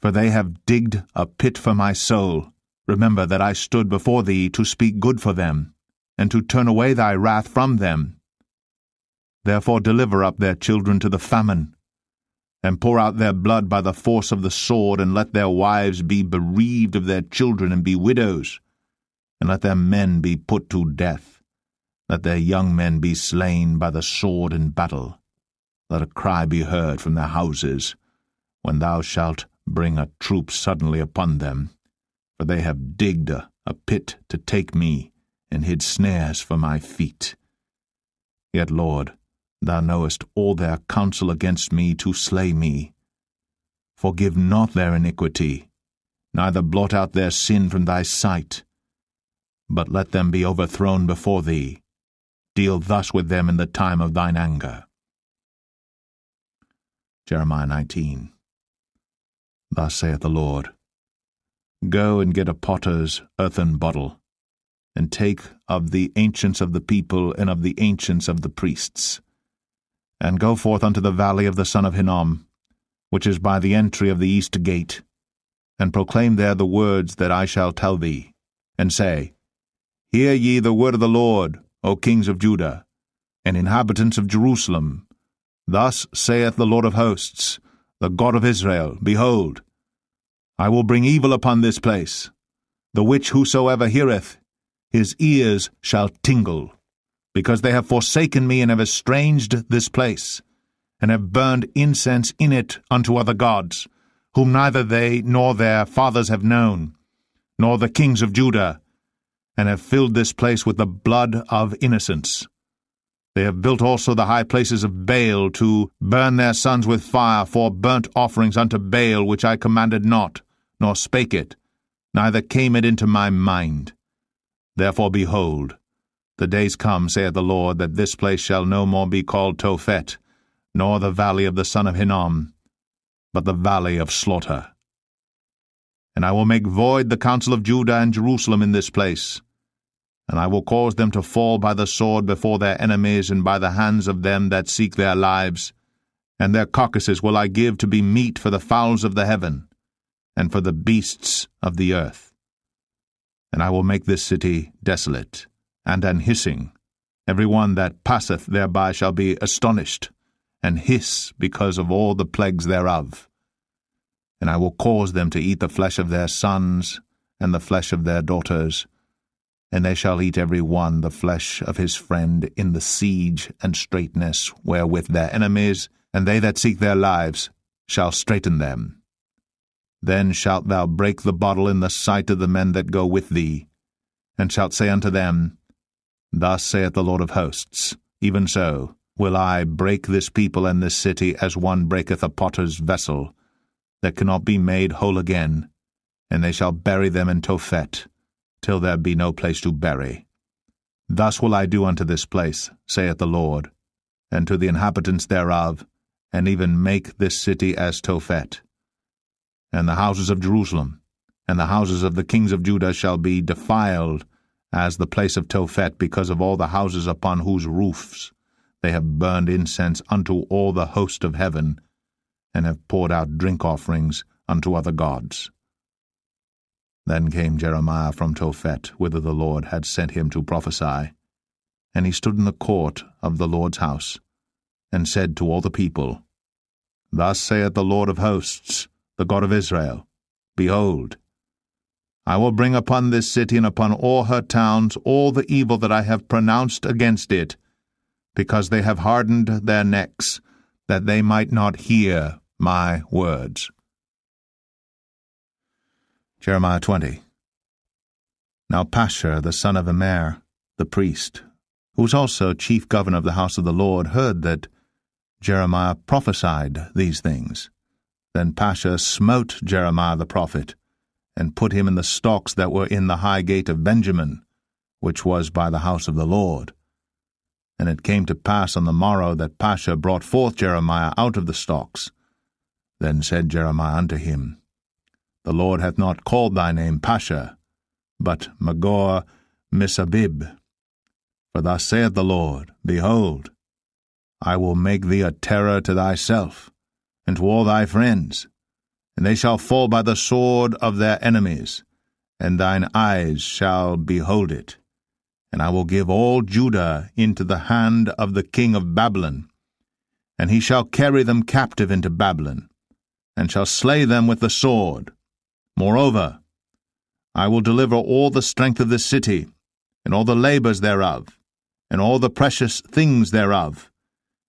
For they have digged a pit for my soul. Remember that I stood before thee to speak good for them, and to turn away thy wrath from them. Therefore deliver up their children to the famine, and pour out their blood by the force of the sword, and let their wives be bereaved of their children, and be widows, and let their men be put to death. Let their young men be slain by the sword in battle. Let a cry be heard from their houses, when thou shalt bring a troop suddenly upon them. For they have digged a pit to take me, and hid snares for my feet. Yet, Lord, thou knowest all their counsel against me to slay me. Forgive not their iniquity, neither blot out their sin from thy sight. But let them be overthrown before thee. Deal thus with them in the time of thine anger. Jeremiah 19. Thus saith the Lord, Go and get a potter's earthen bottle, and take of the ancients of the people and of the ancients of the priests, and go forth unto the valley of the son of Hinnom, which is by the entry of the east gate, and proclaim there the words that I shall tell thee, and say, Hear ye the word of the Lord, O kings of Judah, and inhabitants of Jerusalem. Thus saith the Lord of hosts, the God of Israel, Behold, I will bring evil upon this place, the which whosoever heareth, his ears shall tingle, because they have forsaken me and have estranged this place, and have burned incense in it unto other gods, whom neither they nor their fathers have known, nor the kings of Judah, and have filled this place with the blood of innocents. They have built also the high places of Baal, to burn their sons with fire for burnt offerings unto Baal, which I commanded not, nor spake it, neither came it into my mind. Therefore, behold, the days come, saith the Lord, that this place shall no more be called Tophet, nor the valley of the son of Hinnom, but the valley of slaughter. And I will make void the counsel of Judah and Jerusalem in this place, and I will cause them to fall by the sword before their enemies, and by the hands of them that seek their lives, and their carcasses will I give to be meat for the fowls of the heaven, and for the beasts of the earth. And I will make this city desolate, and an hissing. Every one that passeth thereby shall be astonished, and hiss because of all the plagues thereof. And I will cause them to eat the flesh of their sons, and the flesh of their daughters, and they shall eat every one the flesh of his friend in the siege and straitness wherewith their enemies, and they that seek their lives, shall straiten them. Then shalt thou break the bottle in the sight of the men that go with thee, and shalt say unto them, Thus saith the Lord of hosts, Even so will I break this people and this city, as one breaketh a potter's vessel, that cannot be made whole again, and they shall bury them in Tophet, till there be no place to bury. Thus will I do unto this place, saith the Lord, and to the inhabitants thereof, and even make this city as Tophet. And the houses of Jerusalem, and the houses of the kings of Judah shall be defiled as the place of Tophet, because of all the houses upon whose roofs they have burned incense unto all the host of heaven, and have poured out drink offerings unto other gods. Then came Jeremiah from Tophet, whither the Lord had sent him to prophesy. And he stood in the court of the Lord's house, and said to all the people, Thus saith the Lord of hosts, the God of Israel, Behold, I will bring upon this city and upon all her towns all the evil that I have pronounced against it, because they have hardened their necks, that they might not hear my words. Jeremiah 20. Now Pashur the son of Immer, the priest, who was also chief governor of the house of the Lord, heard that Jeremiah prophesied these things. Then Pashur smote Jeremiah the prophet, and put him in the stocks that were in the high gate of Benjamin, which was by the house of the Lord. And it came to pass on the morrow that Pashur brought forth Jeremiah out of the stocks. Then said Jeremiah unto him, The Lord hath not called thy name Pashur, but Magor Missabib. For thus saith the Lord, Behold, I will make thee a terror to thyself, and to all thy friends, and they shall fall by the sword of their enemies, and thine eyes shall behold it. And I will give all Judah into the hand of the king of Babylon, and he shall carry them captive into Babylon, and shall slay them with the sword. Moreover, I will deliver all the strength of this city, and all the labors thereof, and all the precious things thereof,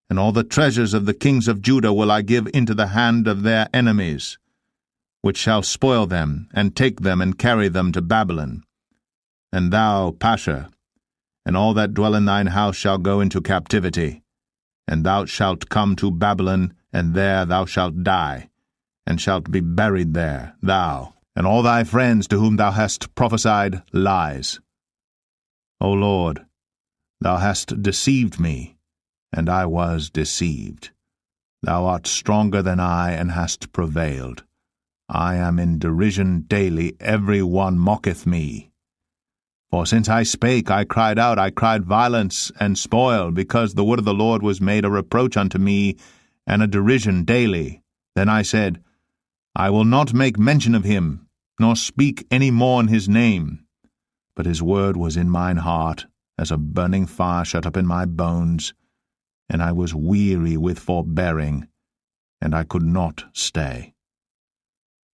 and all the treasures of the kings of Judah will I give into the hand of their enemies, which shall spoil them, and take them, and carry them to Babylon. And thou, Pashur, and all that dwell in thine house shall go into captivity, and thou shalt come to Babylon, and there thou shalt die, and shalt be buried there, thou, and all thy friends to whom thou hast prophesied lies. O Lord, thou hast deceived me, and I was deceived. Thou art stronger than I, and hast prevailed. I am in derision daily, every one mocketh me. For since I spake, I cried out, I cried violence and spoil, because the word of the Lord was made a reproach unto me, and a derision daily. Then I said, I will not make mention of him, nor speak any more in his name. But his word was in mine heart, as a burning fire shut up in my bones, and I was weary with forbearing, and I could not stay.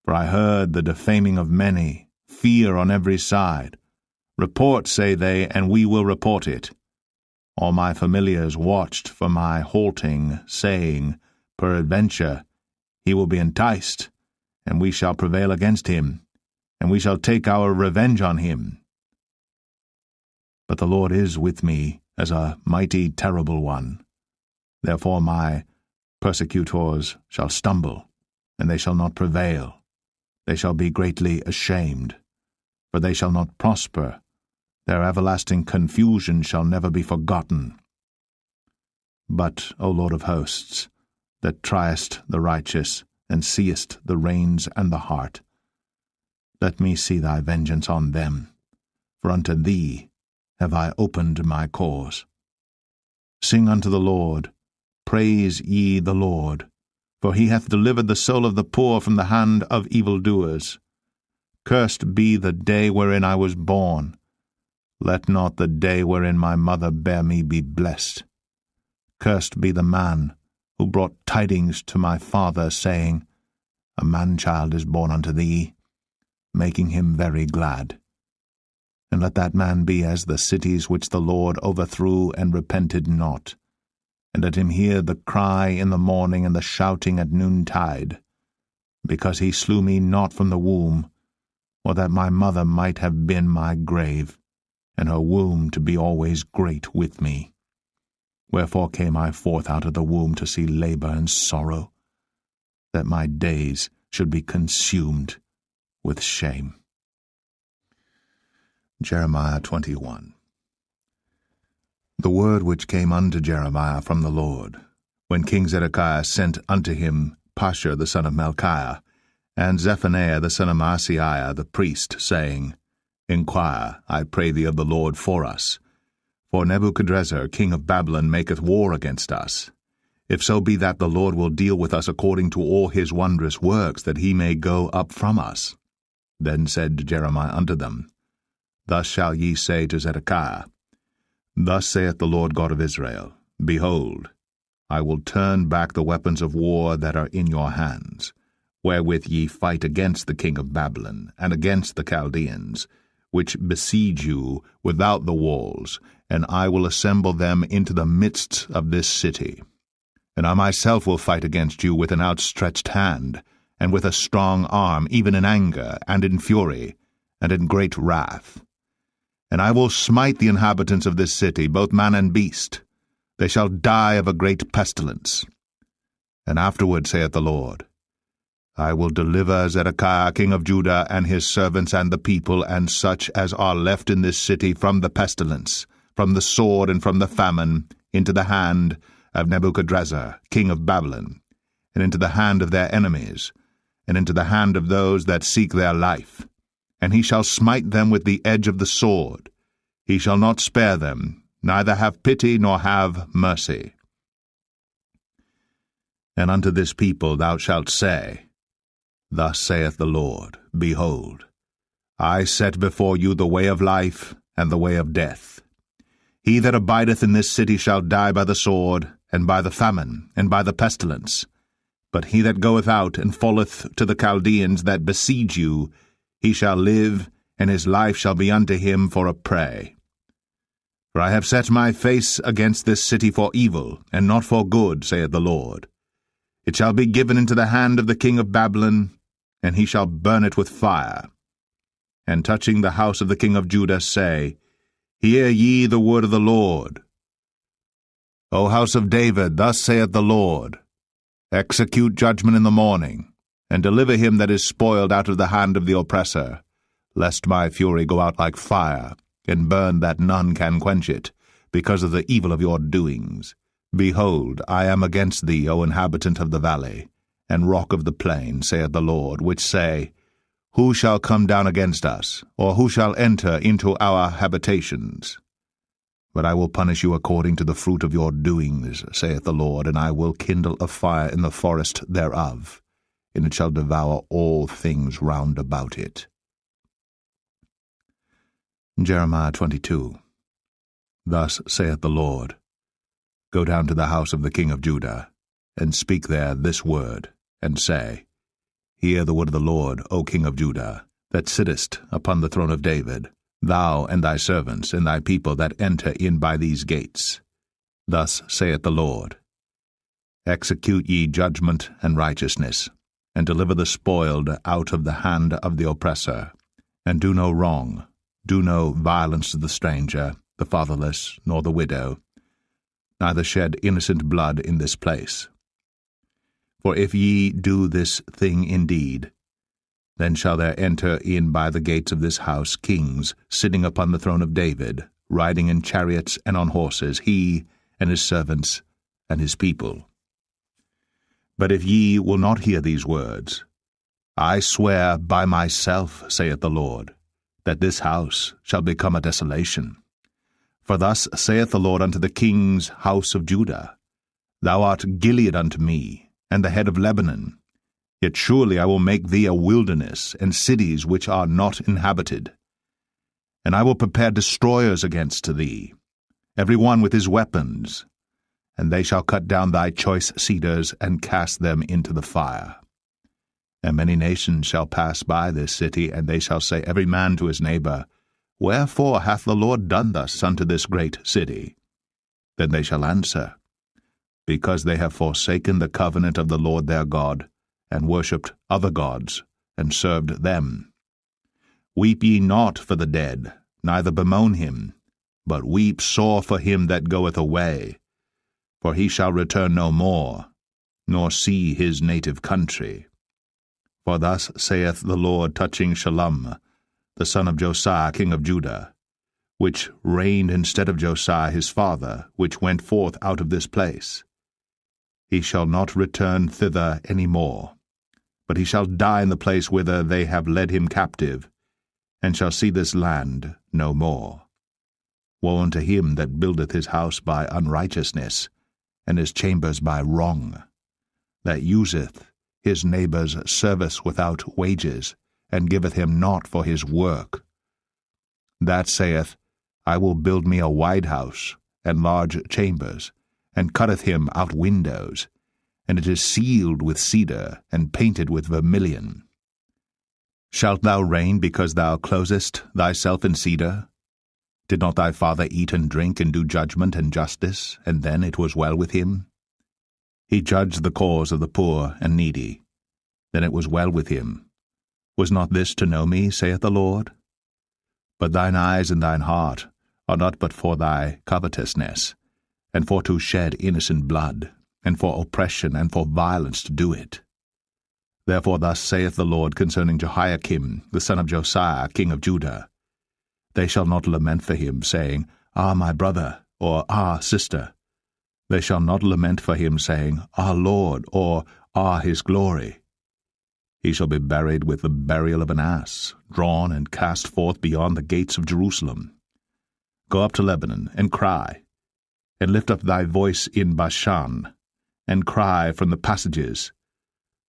For I heard the defaming of many, fear on every side. Report, say they, and we will report it. All my familiars watched for my halting, saying, Peradventure, he will be enticed, and we shall prevail against him, and we shall take our revenge on him. But the Lord is with me as a mighty terrible one. Therefore my persecutors shall stumble, and they shall not prevail. They shall be greatly ashamed, for they shall not prosper. Their everlasting confusion shall never be forgotten. But, O Lord of hosts, that triest the righteous, and seest the reins and the heart, let me see thy vengeance on them, for unto thee have I opened my cause. Sing unto the Lord, praise ye the Lord, for he hath delivered the soul of the poor from the hand of evildoers. Cursed be the day wherein I was born. Let not the day wherein my mother bare me be blessed. Cursed be the man who brought tidings to my father, saying, A man-child is born unto thee, making him very glad. And let that man be as the cities which the Lord overthrew and repented not. And let him hear the cry in the morning and the shouting at noontide, because he slew me not from the womb, or that my mother might have been my grave, and her womb to be always great with me. Wherefore came I forth out of the womb to see labor and sorrow, that my days should be consumed with shame. Jeremiah 21. The word which came unto Jeremiah from the Lord, when King Zedekiah sent unto him Pashur the son of Malchiah, and Zephaniah the son of Maaseiah the priest, saying, Inquire, I pray thee, of the Lord for us. For Nebuchadrezzar king of Babylon maketh war against us. if so be that the Lord will deal with us according to all his wondrous works, that he may go up from us. Then said Jeremiah unto them, Thus shall ye say to Zedekiah, Thus saith the Lord God of Israel, Behold, I will turn back the weapons of war that are in your hands, wherewith ye fight against the king of Babylon, and against the Chaldeans, which besiege you without the walls, and I will assemble them into the midst of this city. And I myself will fight against you with an outstretched hand, and with a strong arm, even in anger, and in fury, and in great wrath. And I will smite the inhabitants of this city, both man and beast. They shall die of a great pestilence. And afterward, saith the Lord, I will deliver Zedekiah king of Judah, and his servants, and the people, and such as are left in this city, from the pestilence, from the sword, and from the famine, into the hand of Nebuchadrezzar king of Babylon, and into the hand of their enemies, and into the hand of those that seek their life. And he shall smite them with the edge of the sword. He shall not spare them, neither have pity nor have mercy. And unto this people thou shalt say, Thus saith the Lord, Behold, I set before you the way of life and the way of death. He that abideth in this city shall die by the sword, and by the famine, and by the pestilence. But he that goeth out and falleth to the Chaldeans that besiege you, he shall live, and his life shall be unto him for a prey. For I have set my face against this city for evil, and not for good, saith the Lord. It shall be given into the hand of the king of Babylon, and he shall burn it with fire. And touching the house of the king of Judah, say, Hear ye the word of the Lord. O house of David, thus saith the Lord, Execute judgment in the morning, and deliver him that is spoiled out of the hand of the oppressor, lest my fury go out like fire, and burn that none can quench it, because of the evil of your doings. Behold, I am against thee, O inhabitant of the valley, and rock of the plain, saith the Lord, which say, Who shall come down against us, or who shall enter into our habitations? But I will punish you according to the fruit of your doings, saith the Lord, and I will kindle a fire in the forest thereof, and it shall devour all things round about it. Jeremiah 22. Thus saith the Lord, Go down to the house of the king of Judah, and speak there this word, and say, Hear the word of the Lord, O king of Judah, that sittest upon the throne of David, thou and thy servants, and thy people that enter in by these gates. Thus saith the Lord, Execute ye judgment and righteousness, and deliver the spoiled out of the hand of the oppressor, and do no wrong, do no violence to the stranger, the fatherless, nor the widow, neither shed innocent blood in this place. For if ye do this thing indeed, then shall there enter in by the gates of this house kings sitting upon the throne of David, riding in chariots and on horses, he and his servants and his people. But if ye will not hear these words, I swear by myself, saith the Lord, that this house shall become a desolation. For thus saith the Lord unto the king's house of Judah, Thou art Gilead unto me, and the head of Lebanon. Yet surely I will make thee a wilderness, and cities which are not inhabited. And I will prepare destroyers against thee, every one with his weapons, and they shall cut down thy choice cedars, and cast them into the fire. And many nations shall pass by this city, and they shall say every man to his neighbor, Wherefore hath the Lord done thus unto this great city? Then they shall answer, Because they have forsaken the covenant of the Lord their God, and worshipped other gods, and served them. Weep ye not for the dead, neither bemoan him, but weep sore for him that goeth away, for he shall return no more, nor see his native country. For thus saith the Lord touching Shallum, the son of Josiah king of Judah, which reigned instead of Josiah his father, which went forth out of this place. He shall not return thither any more, but he shall die in the place whither they have led him captive, and shall see this land no more. Woe unto him that buildeth his house by unrighteousness, and his chambers by wrong, that useth his neighbour's service without wages, and giveth him naught for his work. That saith, I will build me a wide house, and large chambers, and cutteth him out windows, and it is sealed with cedar, and painted with vermilion. Shalt thou reign because thou closest thyself in cedar? Did not thy father eat and drink, and do judgment and justice, and then it was well with him? He judged the cause of the poor and needy. Then it was well with him. Was not this to know me, saith the Lord? But thine eyes and thine heart are not but for thy covetousness, and for to shed innocent blood, and for oppression and for violence to do it. Therefore thus saith the Lord concerning Jehoiakim, the son of Josiah, king of Judah, They shall not lament for him, saying, Ah, my brother, or Ah, sister. They shall not lament for him, saying, Ah, Lord, or Ah, his glory. He shall be buried with the burial of an ass, drawn and cast forth beyond the gates of Jerusalem. Go up to Lebanon, and cry, and lift up thy voice in Bashan, and cry from the passages,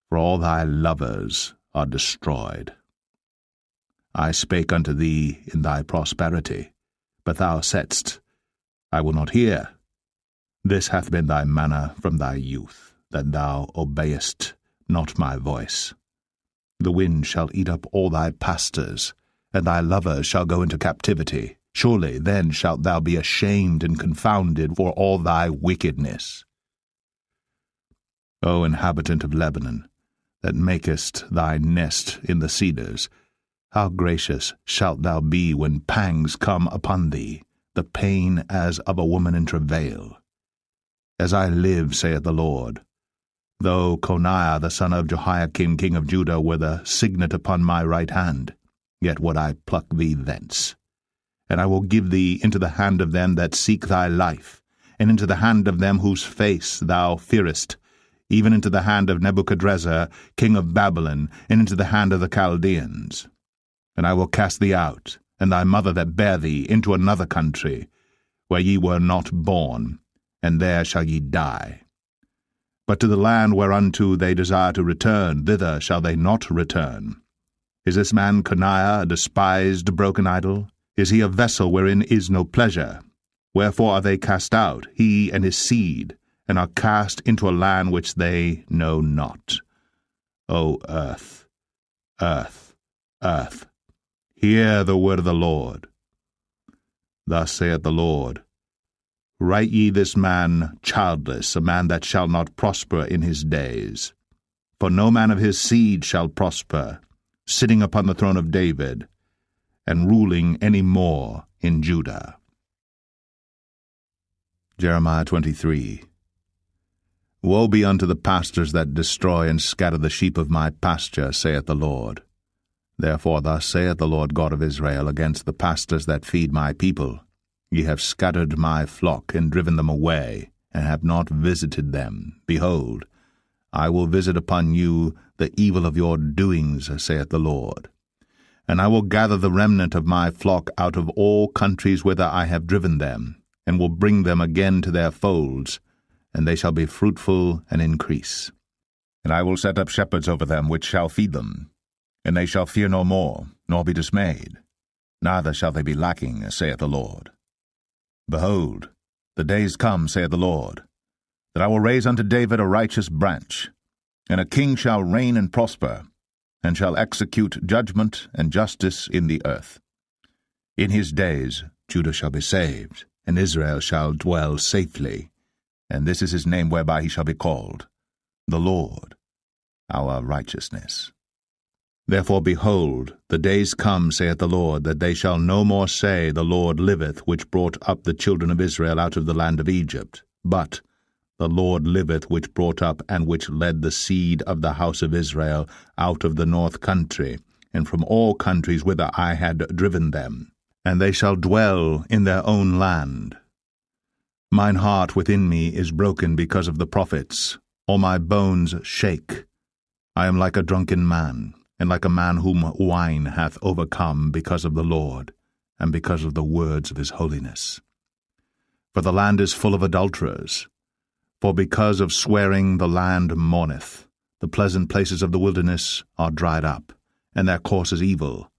for all thy lovers are destroyed. I spake unto thee in thy prosperity, but thou saidst, I will not hear. This hath been thy manner from thy youth, that thou obeyest not my voice. The wind shall eat up all thy pastors, and thy lovers shall go into captivity. Surely then shalt thou be ashamed and confounded for all thy wickedness. O inhabitant of Lebanon, that makest thy nest in the cedars, how gracious shalt thou be when pangs come upon thee, the pain as of a woman in travail. As I live, saith the Lord, though Coniah the son of Jehoiakim king of Judah were the signet upon my right hand, yet would I pluck thee thence. And I will give thee into the hand of them that seek thy life, and into the hand of them whose face thou fearest, even into the hand of Nebuchadrezzar king of Babylon, and into the hand of the Chaldeans. And I will cast thee out, and thy mother that bare thee, into another country, where ye were not born, and there shall ye die. But to the land whereunto they desire to return, thither shall they not return. Is this man Coniah a despised broken idol? Is he a vessel wherein is no pleasure? Wherefore are they cast out, he and his seed, and are cast into a land which they know not? O earth, earth, earth, hear the word of the Lord. Thus saith the Lord, Write ye this man childless, a man that shall not prosper in his days. For no man of his seed shall prosper, sitting upon the throne of David, and ruling any more in Judah. Jeremiah 23. Woe be unto the pastors that destroy and scatter the sheep of my pasture, saith the Lord. Therefore thus saith the Lord God of Israel against the pastors that feed my people, Ye have scattered my flock, and driven them away, and have not visited them. Behold, I will visit upon you the evil of your doings, saith the Lord. And I will gather the remnant of my flock out of all countries whither I have driven them, and will bring them again to their folds, and they shall be fruitful and increase. And I will set up shepherds over them which shall feed them, and they shall fear no more, nor be dismayed, neither shall they be lacking, saith the Lord. Behold, the days come, saith the Lord, that I will raise unto David a righteous branch, and a king shall reign and prosper, and shall execute judgment and justice in the earth. In his days Judah shall be saved, and Israel shall dwell safely, and this is his name whereby he shall be called, the Lord, our righteousness. Therefore, behold, the days come, saith the Lord, that they shall no more say, The Lord liveth, which brought up the children of Israel out of the land of Egypt, but the Lord liveth, which brought up and which led the seed of the house of Israel out of the north country, and from all countries whither I had driven them, and they shall dwell in their own land. Mine heart within me is broken because of the prophets, all my bones shake. I am like a drunken man, and like a man whom wine hath overcome because of the Lord, and because of the words of his holiness. For the land is full of adulterers. For because of swearing the land mourneth, the pleasant places of the wilderness are dried up, and their course is evil,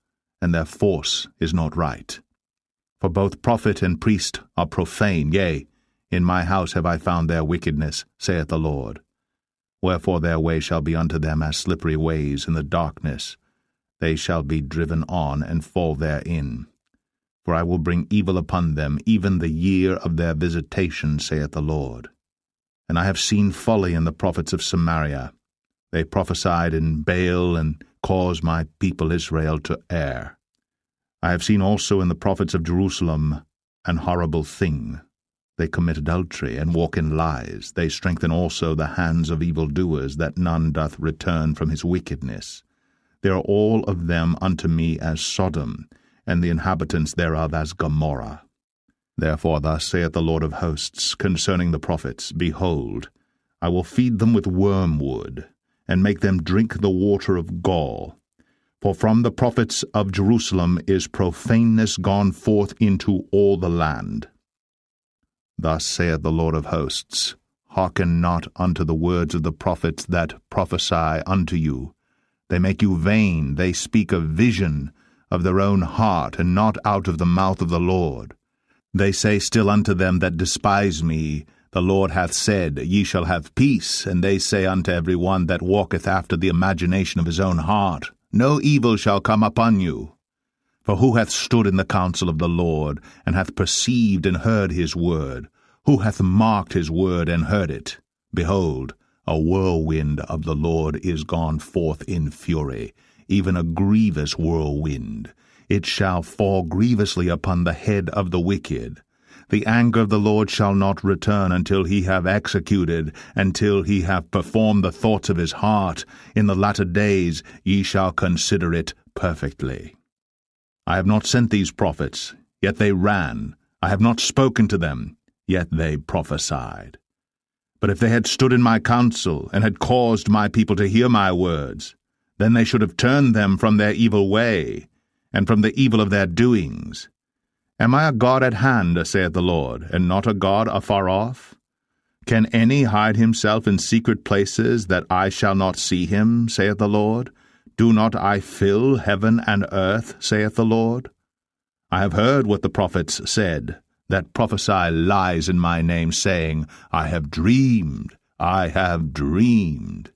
and their force is not right. For both prophet and priest are profane, yea, in my house have I found their wickedness, saith the Lord. Wherefore their way shall be unto them as slippery ways in the darkness. They shall be driven on and fall therein. For I will bring evil upon them, even the year of their visitation, saith the Lord. And I have seen folly in the prophets of Samaria. They prophesied in Baal, and caused my people Israel to err. I have seen also in the prophets of Jerusalem an horrible thing. They commit adultery, and walk in lies. They strengthen also the hands of evildoers, that none doth return from his wickedness. They are all of them unto me as Sodom, and the inhabitants thereof as Gomorrah. Therefore thus saith the Lord of hosts concerning the prophets, Behold, I will feed them with wormwood, and make them drink the water of gall. For from the prophets of Jerusalem is profaneness gone forth into all the land. Thus saith the Lord of hosts, Hearken not unto the words of the prophets that prophesy unto you. They make you vain, they speak a vision of their own heart, and not out of the mouth of the Lord. They say still unto them that despise me, The Lord hath said, Ye shall have peace. And they say unto every one that walketh after the imagination of his own heart, No evil shall come upon you. For who hath stood in the counsel of the Lord, and hath perceived and heard his word? Who hath marked his word and heard it? Behold, a whirlwind of the Lord is gone forth in fury, even a grievous whirlwind. It shall fall grievously upon the head of the wicked. The anger of the Lord shall not return until he have executed, until he have performed the thoughts of his heart. In the latter days ye shall consider it perfectly. I have not sent these prophets, yet they ran. I have not spoken to them, yet they prophesied. But if they had stood in my counsel, and had caused my people to hear my words, then they should have turned them from their evil way, and from the evil of their doings. Am I a God at hand, saith the Lord, and not a God afar off? Can any hide himself in secret places, that I shall not see him, saith the Lord? Do not I fill heaven and earth, saith the Lord? I have heard what the prophets said, that prophesy lies in my name, saying, I have dreamed, I have dreamed.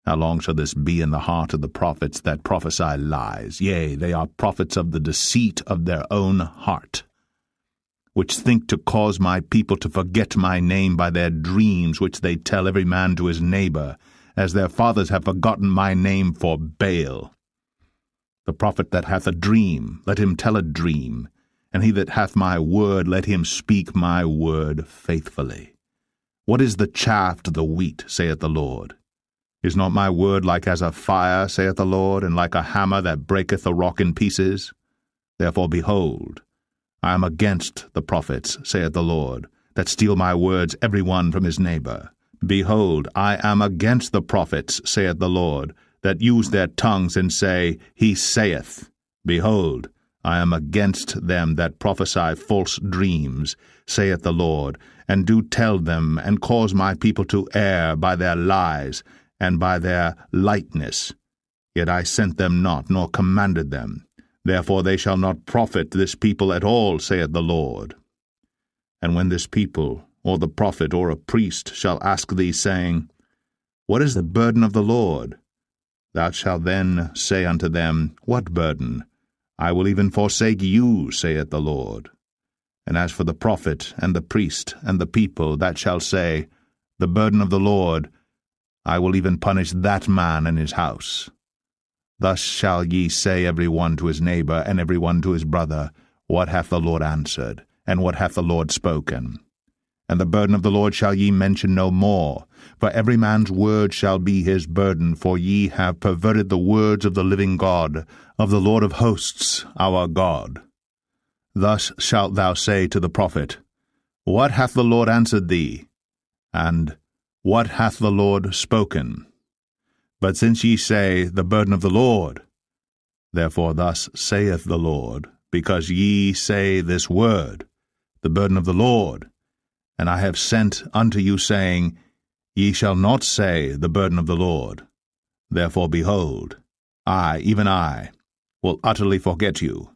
How long shall this be in the heart of the prophets that prophesy lies? Yea, they are prophets of the deceit of their own heart, which think to cause my people to forget my name by their dreams, which they tell every man to his neighbor, as their fathers have forgotten my name for Baal. The prophet that hath a dream, let him tell a dream, and he that hath my word, let him speak my word faithfully. What is the chaff to the wheat, saith the Lord? Is not my word like as a fire, saith the Lord, and like a hammer that breaketh a rock in pieces? Therefore, behold, I am against the prophets, saith the Lord, that steal my words every one from his neighbor. Behold, I am against the prophets, saith the Lord, that use their tongues and say, He saith. Behold, I am against them that prophesy false dreams, saith the Lord, and do tell them, and cause my people to err by their lies, and by their lightness. Yet I sent them not, nor commanded them. Therefore they shall not profit this people at all, saith the Lord. And when this people, or the prophet, or a priest, shall ask thee, saying, What is the burden of the Lord? Thou shalt then say unto them, What burden? I will even forsake you, saith the Lord. And as for the prophet, and the priest, and the people, that shall say, The burden of the Lord, I will even punish that man and his house. Thus shall ye say every one to his neighbor, and every one to his brother, What hath the Lord answered, and what hath the Lord spoken? And the burden of the Lord shall ye mention no more, for every man's word shall be his burden, for ye have perverted the words of the living God, of the Lord of hosts, our God. Thus shalt thou say to the prophet, What hath the Lord answered thee? And What hath the Lord spoken? But since ye say, The burden of the Lord, therefore thus saith the Lord, because ye say this word, The burden of the Lord, And I have sent unto you, saying, Ye shall not say, The burden of the Lord. Therefore, behold, I, even I, will utterly forget you,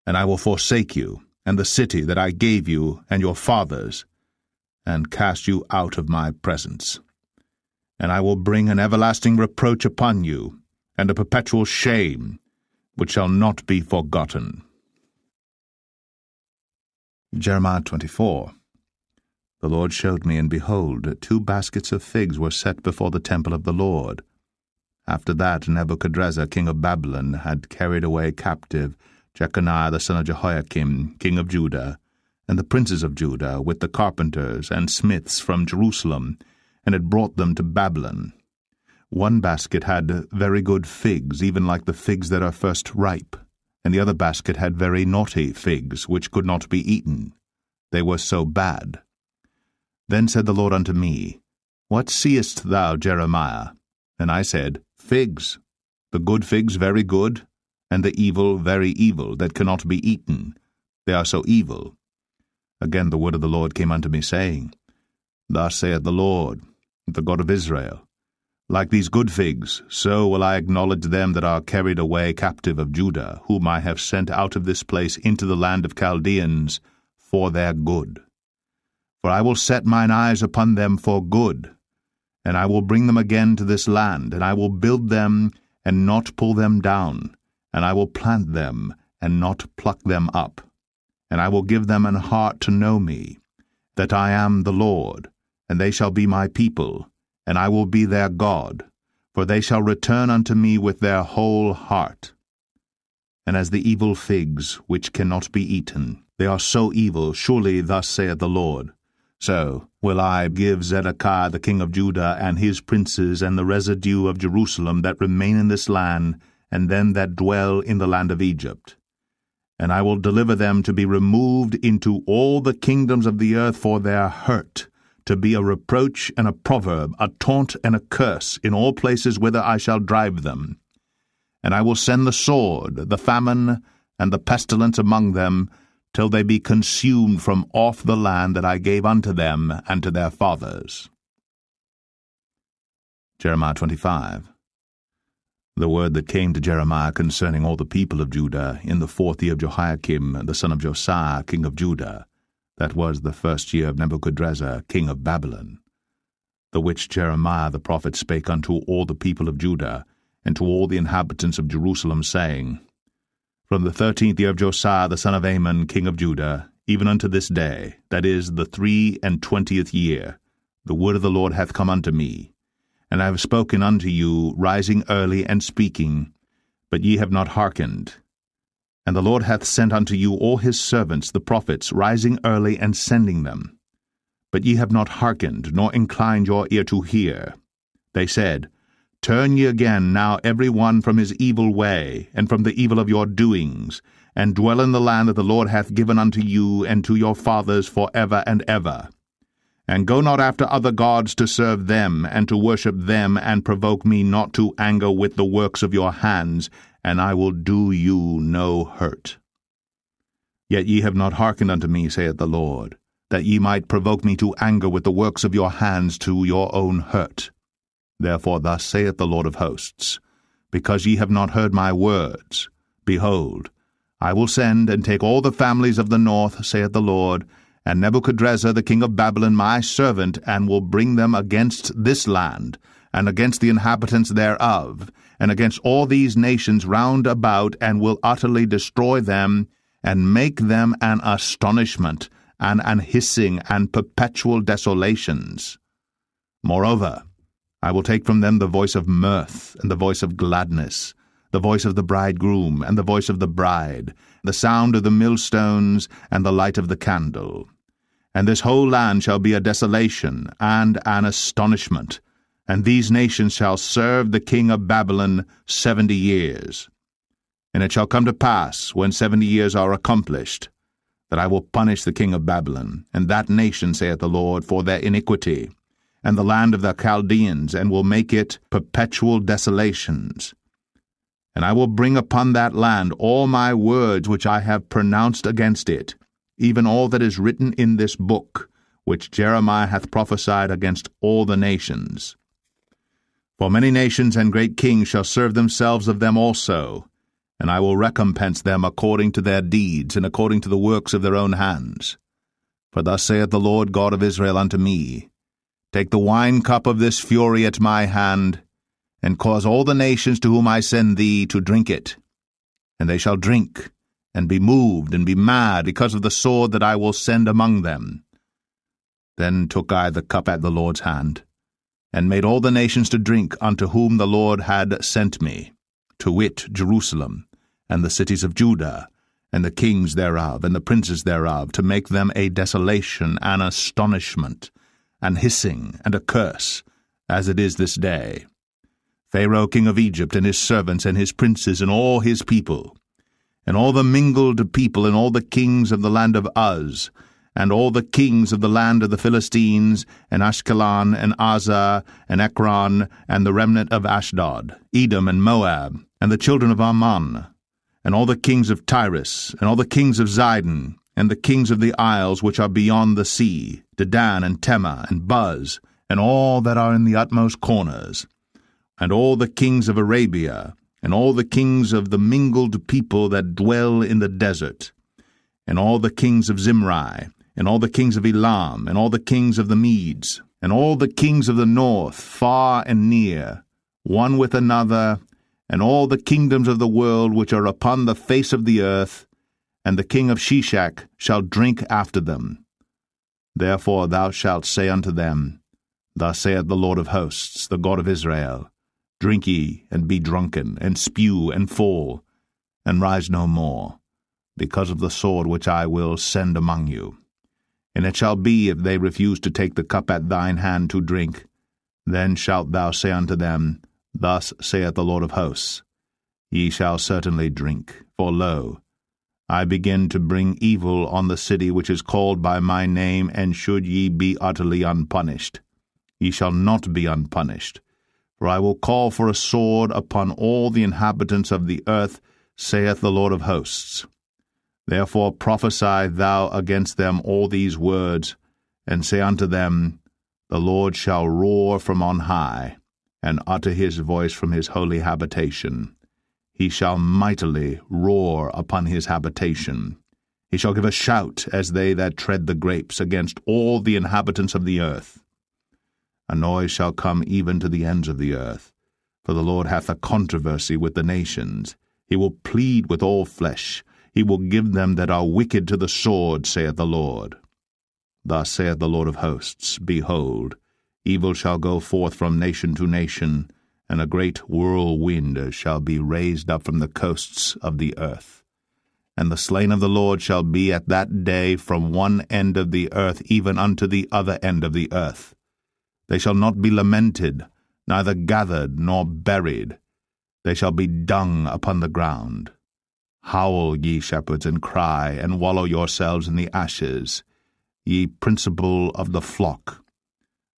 and I will forsake you, and the city that I gave you and your fathers, and cast you out of my presence. And I will bring an everlasting reproach upon you, and a perpetual shame, which shall not be forgotten. Jeremiah 24. The Lord showed me, and behold, 2 baskets of figs were set before the temple of the Lord. After that Nebuchadrezzar king of Babylon had carried away captive Jeconiah the son of Jehoiakim, king of Judah, and the princes of Judah, with the carpenters and smiths from Jerusalem, and had brought them to Babylon. 1 basket had very good figs, even like the figs that are first ripe, and the other basket had very naughty figs, which could not be eaten. They were so bad. Then said the Lord unto me, What seest thou, Jeremiah? And I said, Figs, the good figs very good, and the evil very evil, that cannot be eaten. They are so evil. Again the word of the Lord came unto me, saying, Thus saith the Lord, the God of Israel, Like these good figs, so will I acknowledge them that are carried away captive of Judah, whom I have sent out of this place into the land of Chaldeans, for their good. For I will set mine eyes upon them for good, and I will bring them again to this land, and I will build them, and not pull them down, and I will plant them, and not pluck them up. And I will give them an heart to know me, that I am the Lord, and they shall be my people, and I will be their God, for they shall return unto me with their whole heart. And as the evil figs, which cannot be eaten, they are so evil, surely thus saith the Lord, so will I give Zedekiah the king of Judah and his princes and the residue of Jerusalem that remain in this land, and them that dwell in the land of Egypt. And I will deliver them to be removed into all the kingdoms of the earth for their hurt, to be a reproach and a proverb, a taunt and a curse, in all places whither I shall drive them. And I will send the sword, the famine, and the pestilence among them, till they be consumed from off the land that I gave unto them and to their fathers. Jeremiah 25. The word that came to Jeremiah concerning all the people of Judah in the 4th year of Jehoiakim, the son of Josiah, king of Judah, that was the 1st year of Nebuchadrezzar, king of Babylon, the which Jeremiah the prophet spake unto all the people of Judah, and to all the inhabitants of Jerusalem, saying, From the 13th year of Josiah the son of Ammon, king of Judah, even unto this day, that is the 23 year, the word of the Lord hath come unto me. And I have spoken unto you, rising early and speaking, but ye have not hearkened. And the Lord hath sent unto you all his servants the prophets, rising early and sending them. But ye have not hearkened, nor inclined your ear to hear. They said, Turn ye again now every one from his evil way, and from the evil of your doings, and dwell in the land that the Lord hath given unto you and to your fathers for ever and ever. And go not after other gods to serve them, and to worship them, and provoke me not to anger with the works of your hands, and I will do you no hurt. Yet ye have not hearkened unto me, saith the Lord, that ye might provoke me to anger with the works of your hands to your own hurt. Therefore thus saith the Lord of hosts, Because ye have not heard my words, behold, I will send and take all the families of the north, saith the Lord, and Nebuchadrezzar the king of Babylon my servant, and will bring them against this land, and against the inhabitants thereof, and against all these nations round about, and will utterly destroy them, and make them an astonishment, and an hissing, and perpetual desolations. Moreover, I will take from them the voice of mirth, and the voice of gladness, the voice of the bridegroom, and the voice of the bride, the sound of the millstones, and the light of the candle. And this whole land shall be a desolation, and an astonishment, and these nations shall serve the king of Babylon 70 years. And it shall come to pass, when 70 years are accomplished, that I will punish the king of Babylon, and that nation, saith the Lord, for their iniquity, and the land of the Chaldeans, and will make it perpetual desolations. And I will bring upon that land all my words which I have pronounced against it, even all that is written in this book, which Jeremiah hath prophesied against all the nations. For many nations and great kings shall serve themselves of them also, and I will recompense them according to their deeds, and according to the works of their own hands. For thus saith the Lord God of Israel unto me, Take the wine cup of this fury at my hand, and cause all the nations to whom I send thee to drink it. And they shall drink, and be moved, and be mad, because of the sword that I will send among them. Then took I the cup at the Lord's hand, and made all the nations to drink unto whom the Lord had sent me, to wit, Jerusalem, and the cities of Judah, and the kings thereof, and the princes thereof, to make them a desolation, and astonishment, and hissing, and a curse, as it is this day. Pharaoh king of Egypt, and his servants, and his princes, and all his people, and all the mingled people, and all the kings of the land of Uz, and all the kings of the land of the Philistines, and Ashkelon, and Azar, and Ekron, and the remnant of Ashdod, Edom, and Moab, and the children of Ammon, and all the kings of Tyrus, and all the kings of Zidon, and the kings of the isles which are beyond the sea, Dedan, and Tema, and Buz, and all that are in the utmost corners, and all the kings of Arabia, and all the kings of the mingled people that dwell in the desert, and all the kings of Zimri, and all the kings of Elam, and all the kings of the Medes, and all the kings of the north, far and near, one with another, and all the kingdoms of the world which are upon the face of the earth, and the king of Shishak shall drink after them. Therefore thou shalt say unto them, Thus saith the Lord of hosts, the God of Israel, Drink ye, and be drunken, and spew, and fall, and rise no more, because of the sword which I will send among you. And it shall be, if they refuse to take the cup at thine hand to drink, then shalt thou say unto them, Thus saith the Lord of hosts, Ye shall certainly drink, for lo, I begin to bring evil on the city which is called by my name, and should ye be utterly unpunished, ye shall not be unpunished. For I will call for a sword upon all the inhabitants of the earth, saith the Lord of hosts. Therefore prophesy thou against them all these words, and say unto them, The Lord shall roar from on high, and utter his voice from his holy habitation. He shall mightily roar upon his habitation. He shall give a shout as they that tread the grapes against all the inhabitants of the earth. A noise shall come even to the ends of the earth, for the Lord hath a controversy with the nations. He will plead with all flesh. He will give them that are wicked to the sword, saith the Lord. Thus saith the Lord of hosts, Behold, evil shall go forth from nation to nation, and a great whirlwind shall be raised up from the coasts of the earth. And the slain of the Lord shall be at that day from one end of the earth even unto the other end of the earth. They shall not be lamented, neither gathered nor buried. They shall be dung upon the ground. Howl, ye shepherds, and cry, and wallow yourselves in the ashes, ye principal of the flock.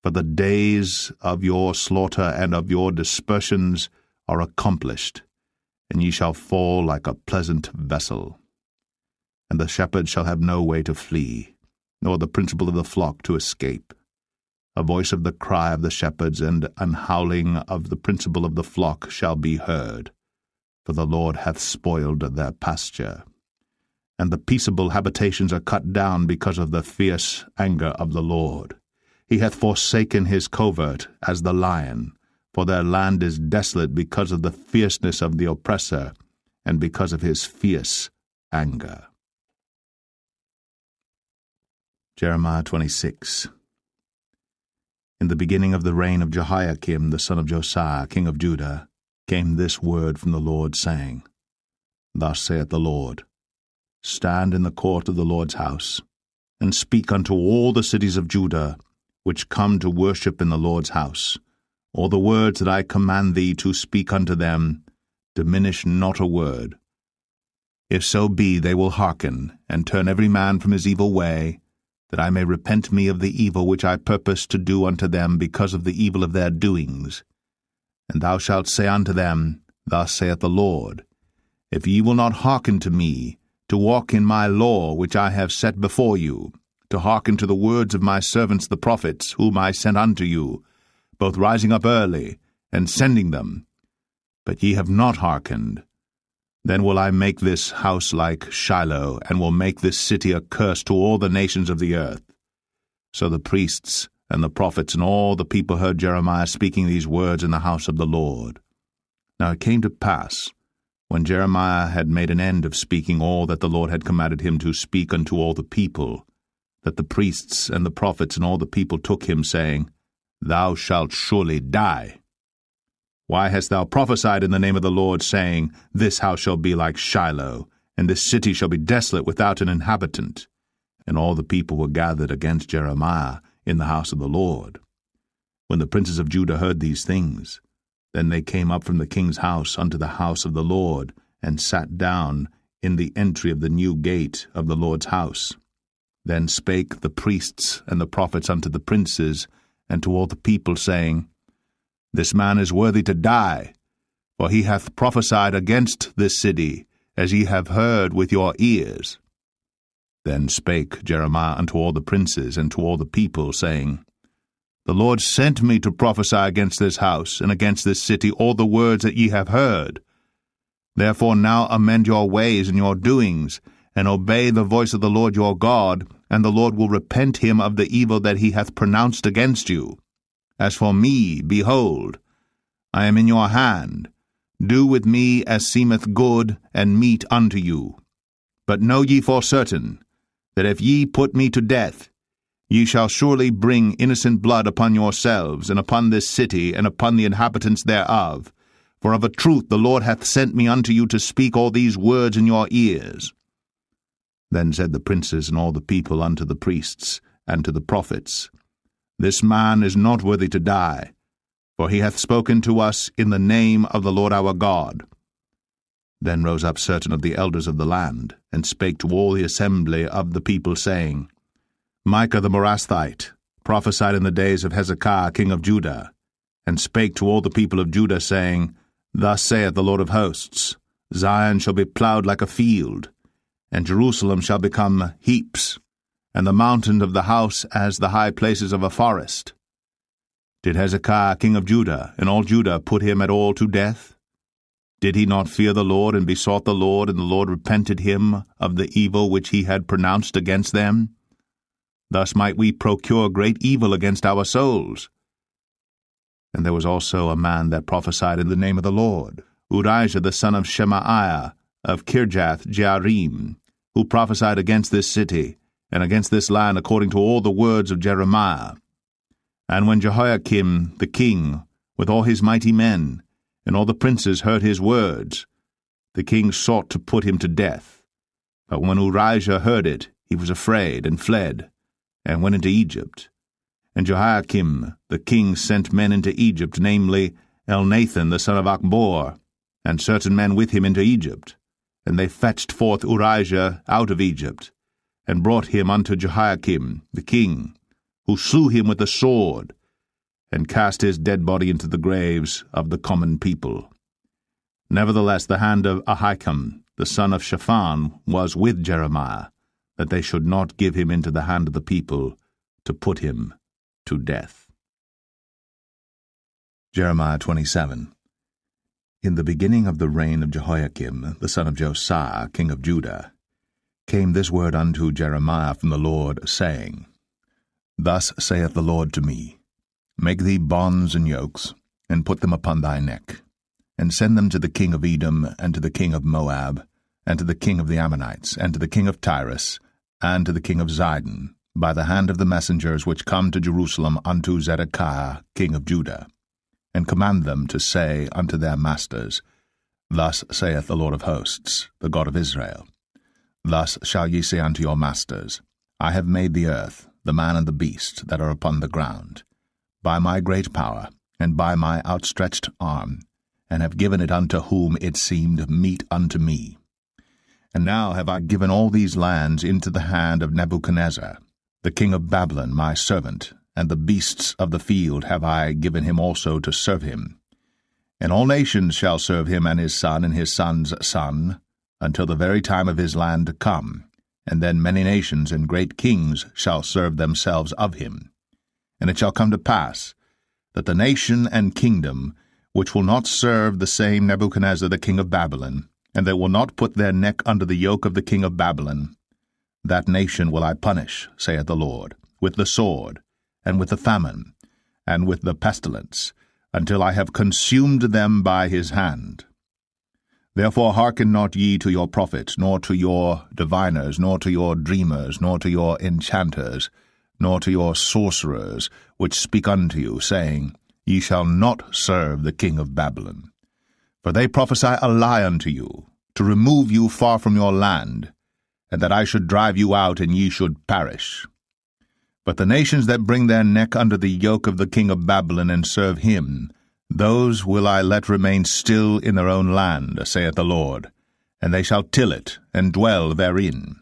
For the days of your slaughter and of your dispersions are accomplished, and ye shall fall like a pleasant vessel. And the shepherd shall have no way to flee, nor the principal of the flock to escape. A voice of the cry of the shepherds and an howling of the principal of the flock shall be heard, for the Lord hath spoiled their pasture. And the peaceable habitations are cut down because of the fierce anger of the Lord. He hath forsaken his covert as the lion, for their land is desolate because of the fierceness of the oppressor, and because of his fierce anger. Jeremiah 26. In the beginning of the reign of Jehoiakim the son of Josiah, king of Judah, came this word from the Lord, saying, Thus saith the Lord, Stand in the court of the Lord's house, and speak unto all the cities of Judah, which come to worship in the Lord's house, all the words that I command thee to speak unto them, diminish not a word. If so be they will hearken, and turn every man from his evil way, that I may repent me of the evil which I purpose to do unto them because of the evil of their doings. And thou shalt say unto them, Thus saith the Lord, If ye will not hearken to me, to walk in my law which I have set before you, to hearken to the words of my servants the prophets, whom I sent unto you, both rising up early, and sending them. But ye have not hearkened. Then will I make this house like Shiloh, and will make this city a curse to all the nations of the earth. So the priests and the prophets and all the people heard Jeremiah speaking these words in the house of the Lord. Now it came to pass, when Jeremiah had made an end of speaking all that the Lord had commanded him to speak unto all the people, that the priests and the prophets and all the people took him, saying, Thou shalt surely die. Why hast thou prophesied in the name of the Lord, saying, This house shall be like Shiloh, and this city shall be desolate without an inhabitant? And all the people were gathered against Jeremiah in the house of the Lord. When the princes of Judah heard these things, then they came up from the king's house unto the house of the Lord, and sat down in the entry of the new gate of the Lord's house. Then spake the priests and the prophets unto the princes and to all the people, saying, This man is worthy to die, for he hath prophesied against this city, as ye have heard with your ears. Then spake Jeremiah unto all the princes and to all the people, saying, The Lord sent me to prophesy against this house and against this city all the words that ye have heard. Therefore now amend your ways and your doings, and obey the voice of the Lord your God, and the Lord will repent him of the evil that he hath pronounced against you. As for me, behold, I am in your hand. Do with me as seemeth good and meet unto you. But know ye for certain, that if ye put me to death, ye shall surely bring innocent blood upon yourselves, and upon this city, and upon the inhabitants thereof. For of a truth the Lord hath sent me unto you to speak all these words in your ears. Then said the princes and all the people unto the priests and to the prophets, This man is not worthy to die, for he hath spoken to us in the name of the Lord our God. Then rose up certain of the elders of the land, and spake to all the assembly of the people, saying, Micah the Morasthite prophesied in the days of Hezekiah king of Judah, and spake to all the people of Judah, saying, Thus saith the Lord of hosts, Zion shall be plowed like a field, and Jerusalem shall become heaps, and the mountain of the house as the high places of a forest. Did Hezekiah king of Judah and all Judah put him at all to death? Did he not fear the Lord, and besought the Lord, and the Lord repented him of the evil which he had pronounced against them? Thus might we procure great evil against our souls. And there was also a man that prophesied in the name of the Lord, Urijah the son of Shemaiah, of Kirjath-Jearim, who prophesied against this city, and against this land, according to all the words of Jeremiah. And when Jehoiakim the king, with all his mighty men, and all the princes heard his words, the king sought to put him to death. But when Urijah heard it, he was afraid, and fled, and went into Egypt. And Jehoiakim the king sent men into Egypt, namely Elnathan the son of Achbor, and certain men with him into Egypt. And they fetched forth Urijah out of Egypt, and brought him unto Jehoiakim the king, who slew him with the sword, and cast his dead body into the graves of the common people. Nevertheless the hand of Ahikam the son of Shaphan was with Jeremiah, that they should not give him into the hand of the people, to put him to death. Jeremiah 27. In the beginning of the reign of Jehoiakim the son of Josiah king of Judah, came this word unto Jeremiah from the Lord, saying, Thus saith the Lord to me, Make thee bonds and yokes, and put them upon thy neck, and send them to the king of Edom, and to the king of Moab, and to the king of the Ammonites, and to the king of Tyrus, and to the king of Zidon, by the hand of the messengers which come to Jerusalem unto Zedekiah king of Judah, and command them to say unto their masters, Thus saith the Lord of hosts, the God of Israel, Thus shall ye say unto your masters, I have made the earth, the man and the beast that are upon the ground, by my great power, and by my outstretched arm, and have given it unto whom it seemed meet unto me. And now have I given all these lands into the hand of Nebuchadnezzar, the king of Babylon, my servant, and the beasts of the field have I given him also to serve him. And all nations shall serve him and his son's son, until the very time of his land come, and then many nations and great kings shall serve themselves of him. And it shall come to pass, that the nation and kingdom which will not serve the same Nebuchadnezzar the king of Babylon, and that will not put their neck under the yoke of the king of Babylon, that nation will I punish, saith the Lord, with the sword, and with the famine, and with the pestilence, until I have consumed them by his hand. Therefore hearken not ye to your prophets, nor to your diviners, nor to your dreamers, nor to your enchanters, nor to your sorcerers, which speak unto you, saying, Ye shall not serve the king of Babylon. For they prophesy a lie unto you, to remove you far from your land, and that I should drive you out, and ye should perish. But the nations that bring their neck under the yoke of the king of Babylon, and serve him, those will I let remain still in their own land, saith the Lord, and they shall till it, and dwell therein.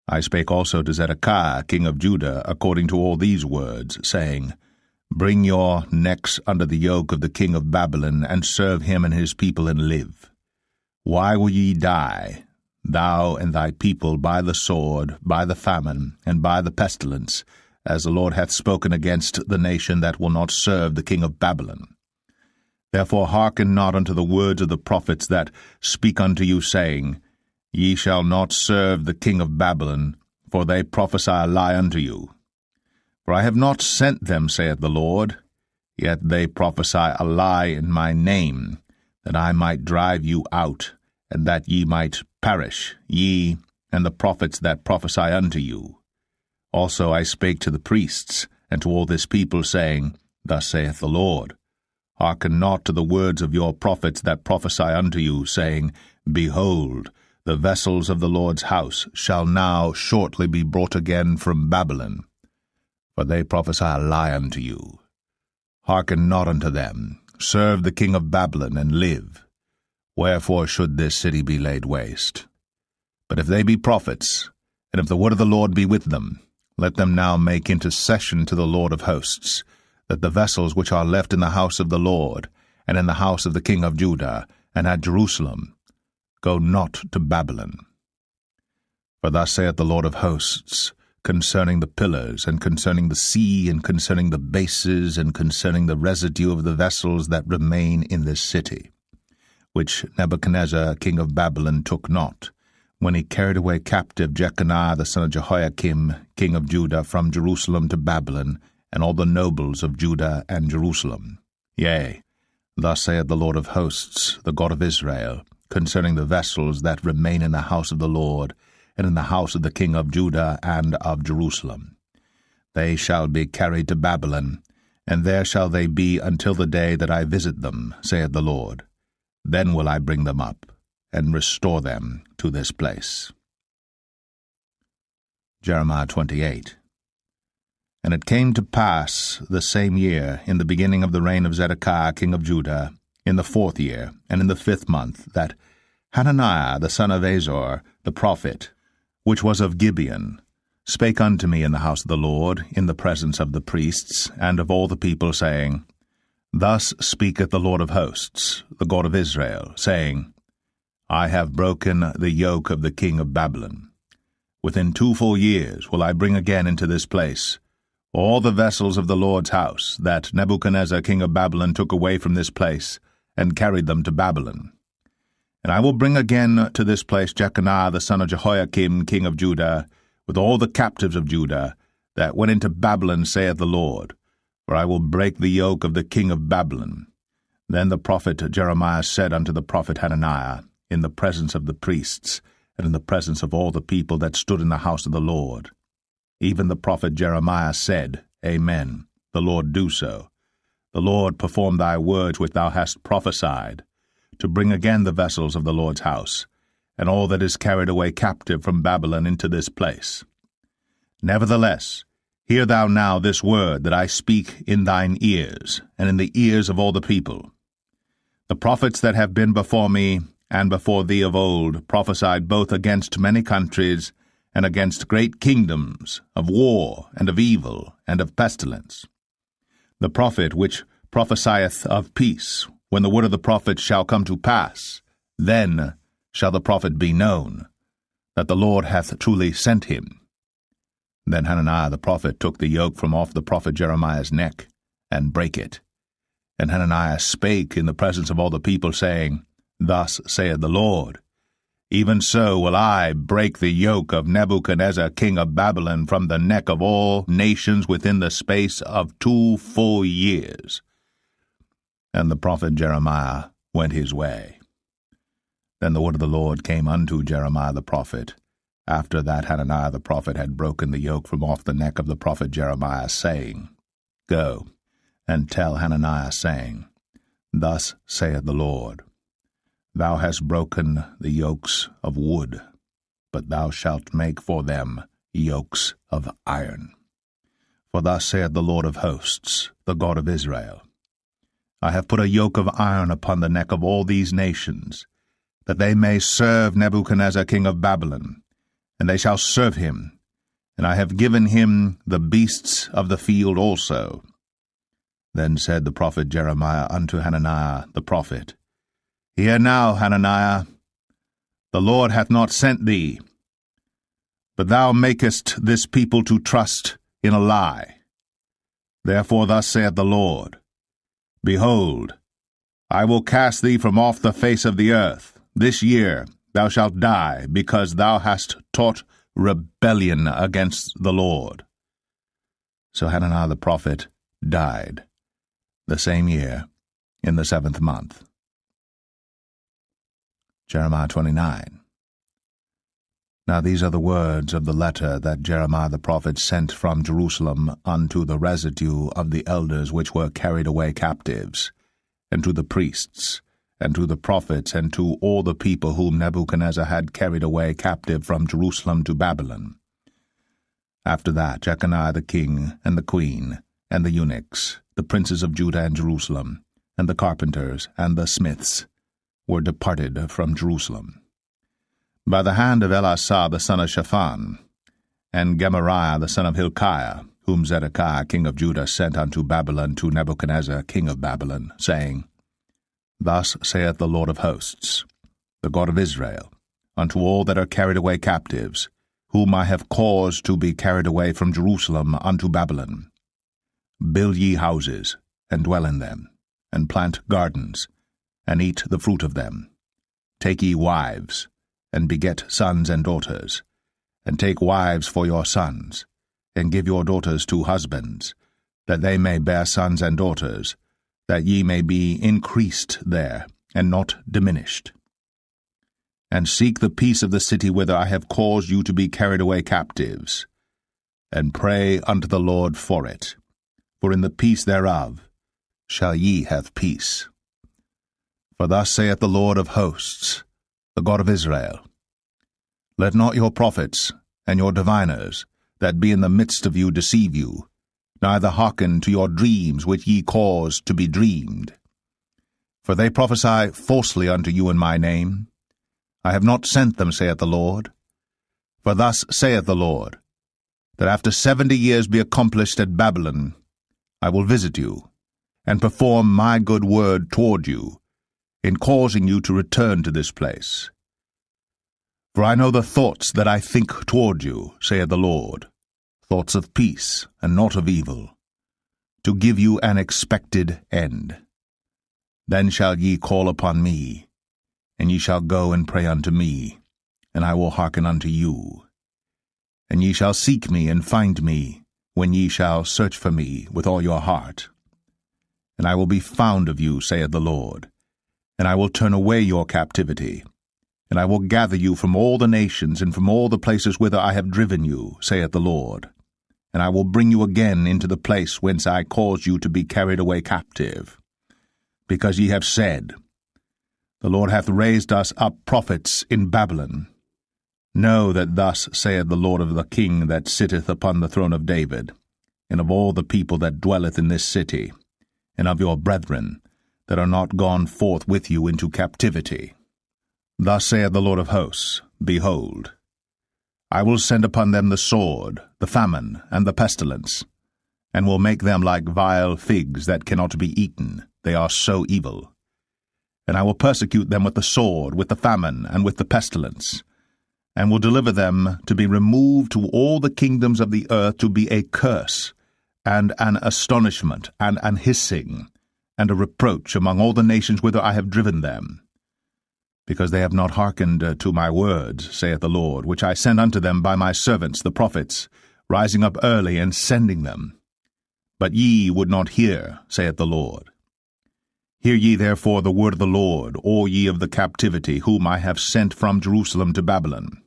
I spake also to Zedekiah king of Judah according to all these words, saying, Bring your necks under the yoke of the king of Babylon, and serve him and his people, and live. Why will ye die, thou and thy people, by the sword, by the famine, and by the pestilence, as the Lord hath spoken against the nation that will not serve the king of Babylon? Therefore hearken not unto the words of the prophets that speak unto you, saying, Ye shall not serve the king of Babylon, for they prophesy a lie unto you. For I have not sent them, saith the Lord, yet they prophesy a lie in my name, that I might drive you out, and that ye might perish, ye and the prophets that prophesy unto you. Also I spake to the priests, and to all this people, saying, Thus saith the Lord, Hearken not to the words of your prophets that prophesy unto you, saying, Behold, the vessels of the Lord's house shall now shortly be brought again from Babylon. For they prophesy a lie unto you. Hearken not unto them. Serve the king of Babylon, and live. Wherefore should this city be laid waste? But if they be prophets, and if the word of the Lord be with them, let them now make intercession to the Lord of hosts, that the vessels which are left in the house of the Lord, and in the house of the king of Judah, and at Jerusalem, go not to Babylon. For thus saith the Lord of hosts, concerning the pillars, and concerning the sea, and concerning the bases, and concerning the residue of the vessels that remain in this city, which Nebuchadnezzar king of Babylon took not, when he carried away captive Jeconiah the son of Jehoiakim king of Judah from Jerusalem to Babylon, and all the nobles of Judah and Jerusalem. Yea, thus saith the Lord of hosts, the God of Israel, concerning the vessels that remain in the house of the Lord, and in the house of the king of Judah and of Jerusalem. They shall be carried to Babylon, and there shall they be until the day that I visit them, saith the Lord. Then will I bring them up, and restore them to this place. Jeremiah 28. And it came to pass the same year, in the beginning of the reign of Zedekiah king of Judah, in the 4th year, and in the 5th month, that Hananiah the son of Azor, the prophet, which was of Gibeon, spake unto me in the house of the Lord, in the presence of the priests, and of all the people, saying, Thus speaketh the Lord of hosts, the God of Israel, saying, I have broken the yoke of the king of Babylon. Within 2 full years will I bring again into this place all the vessels of the Lord's house that Nebuchadnezzar king of Babylon took away from this place, and carried them to Babylon. And I will bring again to this place Jeconiah the son of Jehoiakim king of Judah, with all the captives of Judah, that went into Babylon, saith the Lord, for I will break the yoke of the king of Babylon. Then the prophet Jeremiah said unto the prophet Hananiah, in the presence of the priests, and in the presence of all the people that stood in the house of the Lord, even the prophet Jeremiah said, Amen, the Lord do so. The Lord perform thy words which thou hast prophesied, to bring again the vessels of the Lord's house, and all that is carried away captive from Babylon into this place. Nevertheless, hear thou now this word that I speak in thine ears, and in the ears of all the people. The prophets that have been before me, and before thee of old, prophesied both against many countries, and against great kingdoms, of war, and of evil, and of pestilence. The prophet which prophesieth of peace, when the word of the prophet shall come to pass, then shall the prophet be known. that the Lord hath truly sent him. Then Hananiah the prophet took the yoke from off the prophet Jeremiah's neck, and brake it. And Hananiah spake in the presence of all the people, saying, Thus saith the Lord, Even so will I break the yoke of Nebuchadnezzar king of Babylon from the neck of all nations within the space of 2 full years. And the prophet Jeremiah went his way. Then the word of the Lord came unto Jeremiah the prophet, after that Hananiah the prophet had broken the yoke from off the neck of the prophet Jeremiah, saying, Go, and tell Hananiah, saying, Thus saith the Lord, Thou hast broken the yokes of wood, but thou shalt make for them yokes of iron. For thus saith the Lord of hosts, the God of Israel, I have put a yoke of iron upon the neck of all these nations, that they may serve Nebuchadnezzar king of Babylon, and they shall serve him, and I have given him the beasts of the field also. Then said the prophet Jeremiah unto Hananiah the prophet, Hear now, Hananiah, the Lord hath not sent thee, but thou makest this people to trust in a lie. Therefore thus saith the Lord, Behold, I will cast thee from off the face of the earth. This year thou shalt die, because thou hast taught rebellion against the Lord. So Hananiah the prophet died the same year, in the 7th month. Jeremiah 29. Now these are the words of the letter that Jeremiah the prophet sent from Jerusalem unto the residue of the elders which were carried away captives, and to the priests, and to the prophets, and to all the people whom Nebuchadnezzar had carried away captive from Jerusalem to Babylon. After that Jeconiah the king, and the queen, and the eunuchs, the princes of Judah and Jerusalem, and the carpenters, and the smiths, were departed from Jerusalem, by the hand of Elasah the son of Shaphan, and Gemariah the son of Hilkiah, whom Zedekiah king of Judah sent unto Babylon to Nebuchadnezzar king of Babylon, saying, Thus saith the Lord of hosts, the God of Israel, unto all that are carried away captives, whom I have caused to be carried away from Jerusalem unto Babylon, Build ye houses, and dwell in them, and plant gardens, and eat the fruit of them. Take ye wives, and beget sons and daughters, and take wives for your sons, and give your daughters to husbands, that they may bear sons and daughters, that ye may be increased there, and not diminished. And seek the peace of the city whither I have caused you to be carried away captives, and pray unto the Lord for it, for in the peace thereof shall ye have peace. For thus saith the Lord of hosts, the God of Israel, Let not your prophets and your diviners that be in the midst of you deceive you, neither hearken to your dreams which ye cause to be dreamed. For they prophesy falsely unto you in my name. I have not sent them, saith the Lord. For thus saith the Lord, that after 70 years be accomplished at Babylon, I will visit you, and perform my good word toward you, in causing you to return to this place. For I know the thoughts that I think toward you, saith the Lord, thoughts of peace, and not of evil, to give you an expected end. Then shall ye call upon me, and ye shall go and pray unto me, and I will hearken unto you. And ye shall seek me and find me, when ye shall search for me with all your heart. And I will be found of you, saith the Lord, and I will turn away your captivity, and I will gather you from all the nations and from all the places whither I have driven you, saith the Lord, and I will bring you again into the place whence I caused you to be carried away captive. Because ye have said, The Lord hath raised us up prophets in Babylon. Know that thus saith the Lord of the King that sitteth upon the throne of David, and of all the people that dwelleth in this city, and of your brethren that are not gone forth with you into captivity. Thus saith the Lord of hosts, Behold, I will send upon them the sword, the famine, and the pestilence, and will make them like vile figs that cannot be eaten, they are so evil. And I will persecute them with the sword, with the famine, and with the pestilence, and will deliver them to be removed to all the kingdoms of the earth, to be a curse, and an astonishment, and an hissing, and a reproach among all the nations whither I have driven them, because they have not hearkened to my words, saith the Lord, which I sent unto them by my servants the prophets, rising up early and sending them. But ye would not hear, saith the Lord. Hear ye therefore the word of the Lord, all ye of the captivity, whom I have sent from Jerusalem to Babylon.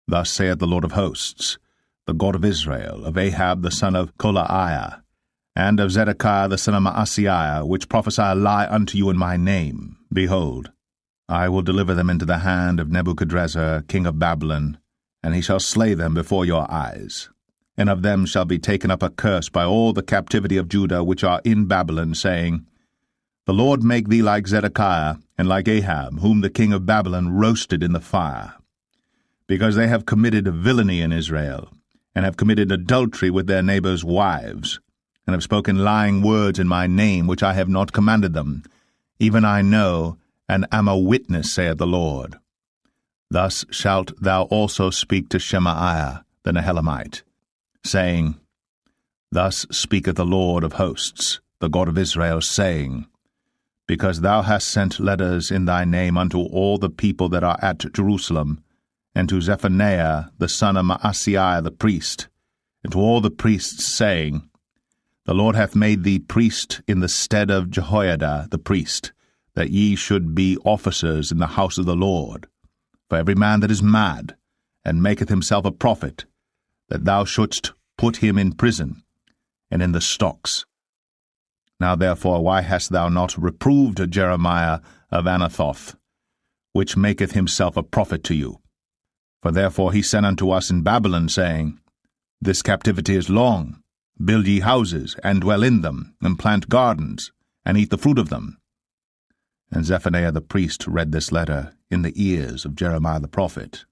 Thus saith the Lord of hosts, the God of Israel, of Ahab the son of Kolaiah, and of Zedekiah the son of Maaseiah, which prophesy a lie unto you in my name. Behold, I will deliver them into the hand of Nebuchadrezzar king of Babylon, and he shall slay them before your eyes. And of them shall be taken up a curse by all the captivity of Judah which are in Babylon, saying, The Lord make thee like Zedekiah, and like Ahab, whom the king of Babylon roasted in the fire. Because they have committed villainy in Israel, and have committed adultery with their neighbors' wives, and have spoken lying words in my name, which I have not commanded them. Even I know, and am a witness, saith the Lord. Thus shalt thou also speak to Shemaiah the Nehelamite, saying, Thus speaketh the Lord of hosts, the God of Israel, saying, Because thou hast sent letters in thy name unto all the people that are at Jerusalem, and to Zephaniah the son of Maaseiah the priest, and to all the priests, saying, The Lord hath made thee priest in the stead of Jehoiada the priest, that ye should be officers in the house of the Lord. For every man that is mad, and maketh himself a prophet, that thou shouldst put him in prison, and in the stocks. Now therefore why hast thou not reproved Jeremiah of Anathoth, which maketh himself a prophet to you? For therefore he sent unto us in Babylon, saying, This captivity is long. Build ye houses, and dwell in them, and plant gardens, and eat the fruit of them. And Zephaniah the priest read this letter in the ears of Jeremiah the prophet.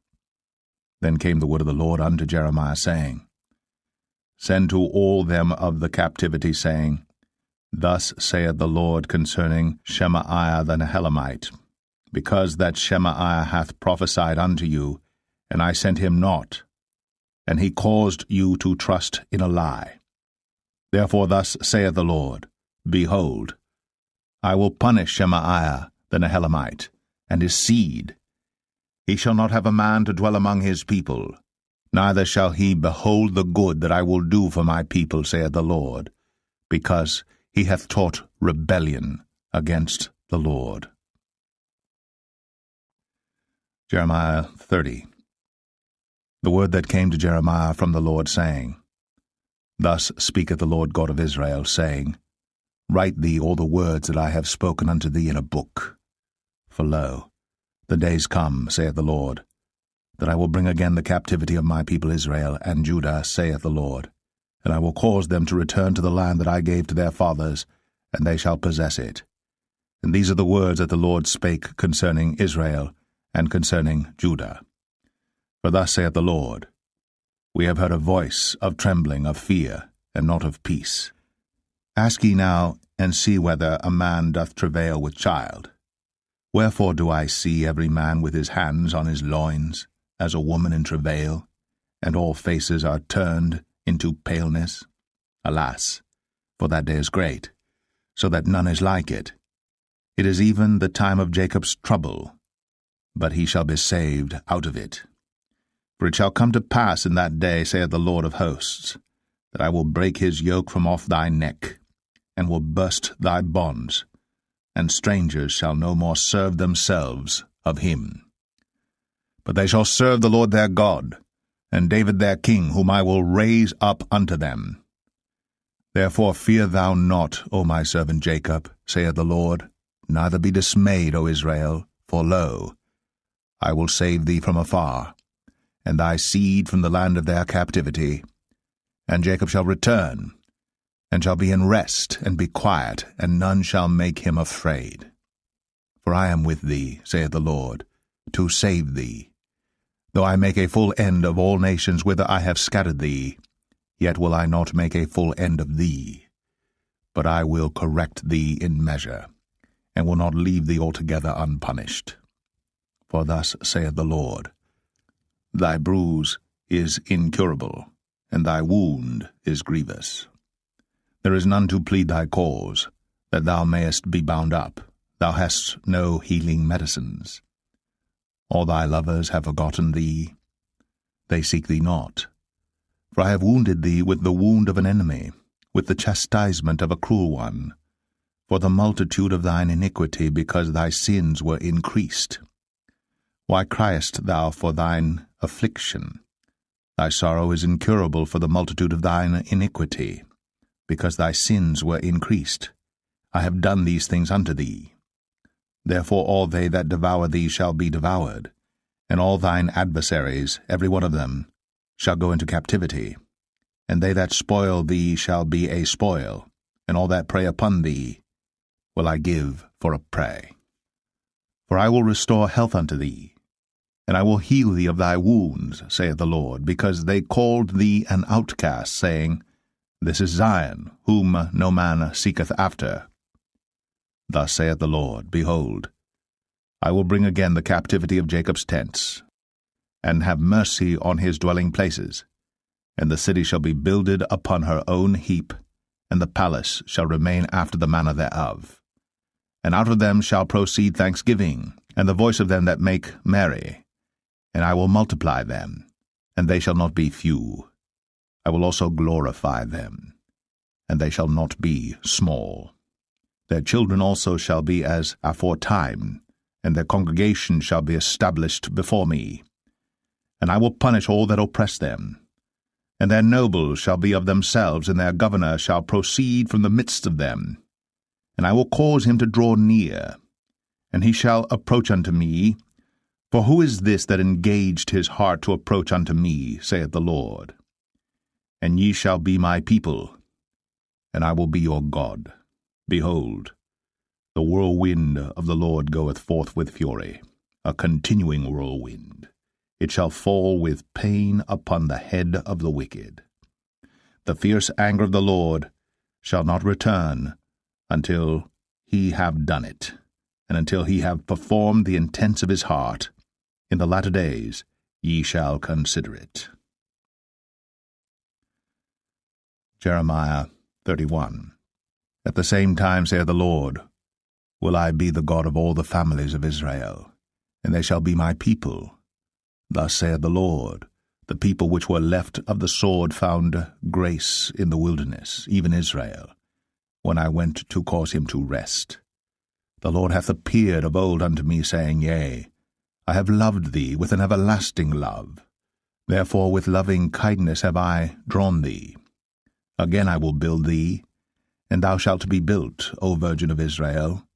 Then came the word of the Lord unto Jeremiah, saying, Send to all them of the captivity, saying, Thus saith the Lord concerning Shemaiah the Nehelamite, because that Shemaiah hath prophesied unto you, and I sent him not, and he caused you to trust in a lie. Therefore thus saith the Lord, Behold, I will punish Shemaiah the Nehelamite, and his seed. He shall not have a man to dwell among his people, neither shall he behold the good that I will do for my people, saith the Lord, because he hath taught rebellion against the Lord. Jeremiah 30. The word that came to Jeremiah from the Lord, saying, Thus speaketh the Lord God of Israel, saying, Write thee all the words that I have spoken unto thee in a book. For lo, the days come, saith the Lord, that I will bring again the captivity of my people Israel and Judah, saith the Lord, and I will cause them to return to the land that I gave to their fathers, and they shall possess it. And these are the words that the Lord spake concerning Israel and concerning Judah. For thus saith the Lord, We have heard a voice of trembling, of fear, and not of peace. Ask ye now, and see whether a man doth travail with child. Wherefore do I see every man with his hands on his loins, as a woman in travail, and all faces are turned into paleness? Alas, for that day is great, so that none is like it. It is even the time of Jacob's trouble, but he shall be saved out of it. For it shall come to pass in that day, saith the Lord of hosts, that I will break his yoke from off thy neck, and will burst thy bonds, and strangers shall no more serve themselves of him. But they shall serve the Lord their God, and David their king, whom I will raise up unto them. Therefore fear thou not, O my servant Jacob, saith the Lord, neither be dismayed, O Israel, for lo, I will save thee from afar, and thy seed from the land of their captivity. And Jacob shall return, and shall be in rest, and be quiet, and none shall make him afraid. For I am with thee, saith the Lord, to save thee. Though I make a full end of all nations whither I have scattered thee, yet will I not make a full end of thee. But I will correct thee in measure, and will not leave thee altogether unpunished. For thus saith the Lord, Thy bruise is incurable, and thy wound is grievous. There is none to plead thy cause, that thou mayest be bound up. Thou hast no healing medicines. All thy lovers have forgotten thee. They seek thee not. For I have wounded thee with the wound of an enemy, with the chastisement of a cruel one, for the multitude of thine iniquity, because thy sins were increased. Why criest thou for thine affliction? Thy sorrow is incurable for the multitude of thine iniquity, because thy sins were increased. I have done these things unto thee. Therefore all they that devour thee shall be devoured, and all thine adversaries, every one of them, shall go into captivity. And they that spoil thee shall be a spoil, and all that prey upon thee will I give for a prey. For I will restore health unto thee, and I will heal thee of thy wounds, saith the Lord, because they called thee an outcast, saying, This is Zion, whom no man seeketh after. Thus saith the Lord, Behold, I will bring again the captivity of Jacob's tents, and have mercy on his dwelling places, and the city shall be builded upon her own heap, and the palace shall remain after the manner thereof. And out of them shall proceed thanksgiving, and the voice of them that make merry. And I will multiply them, and they shall not be few. I will also glorify them, and they shall not be small. Their children also shall be as aforetime, and their congregation shall be established before me. And I will punish all that oppress them. And their nobles shall be of themselves, and their governor shall proceed from the midst of them. And I will cause him to draw near, and he shall approach unto me. For who is this that engaged his heart to approach unto me, saith the Lord? And ye shall be my people, and I will be your God. Behold, the whirlwind of the Lord goeth forth with fury, a continuing whirlwind. It shall fall with pain upon the head of the wicked. The fierce anger of the Lord shall not return until he have done it, and until he have performed the intents of his heart. In the latter days ye shall consider it. Jeremiah 31. At the same time, saith the Lord, will I be the God of all the families of Israel, and they shall be my people. Thus saith the Lord, the people which were left of the sword found grace in the wilderness, even Israel, when I went to cause him to rest. The Lord hath appeared of old unto me, saying, Yea, I have loved thee with an everlasting love. Therefore with loving kindness have I drawn thee. Again I will build thee, and thou shalt be built, O Virgin of Israel.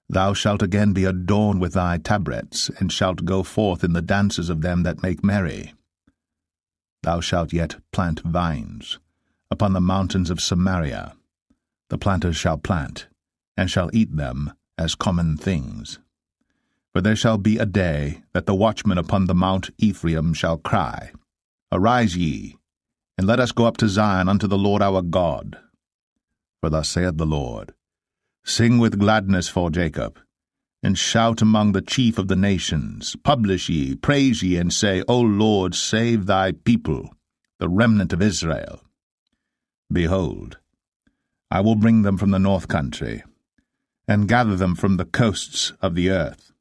Thou shalt again be adorned with thy tabrets, and shalt go forth in the dances of them that make merry. Thou shalt yet plant vines upon the mountains of Samaria. The planters shall plant, and shall eat them as common things. For there shall be a day that the watchmen upon the mount Ephraim shall cry, Arise ye, and let us go up to Zion unto the Lord our God. For thus saith the Lord, Sing with gladness for Jacob, and shout among the chief of the nations. Publish ye, praise ye, and say, O Lord, save thy people, the remnant of Israel. Behold, I will bring them from the north country, and gather them from the coasts of the earth,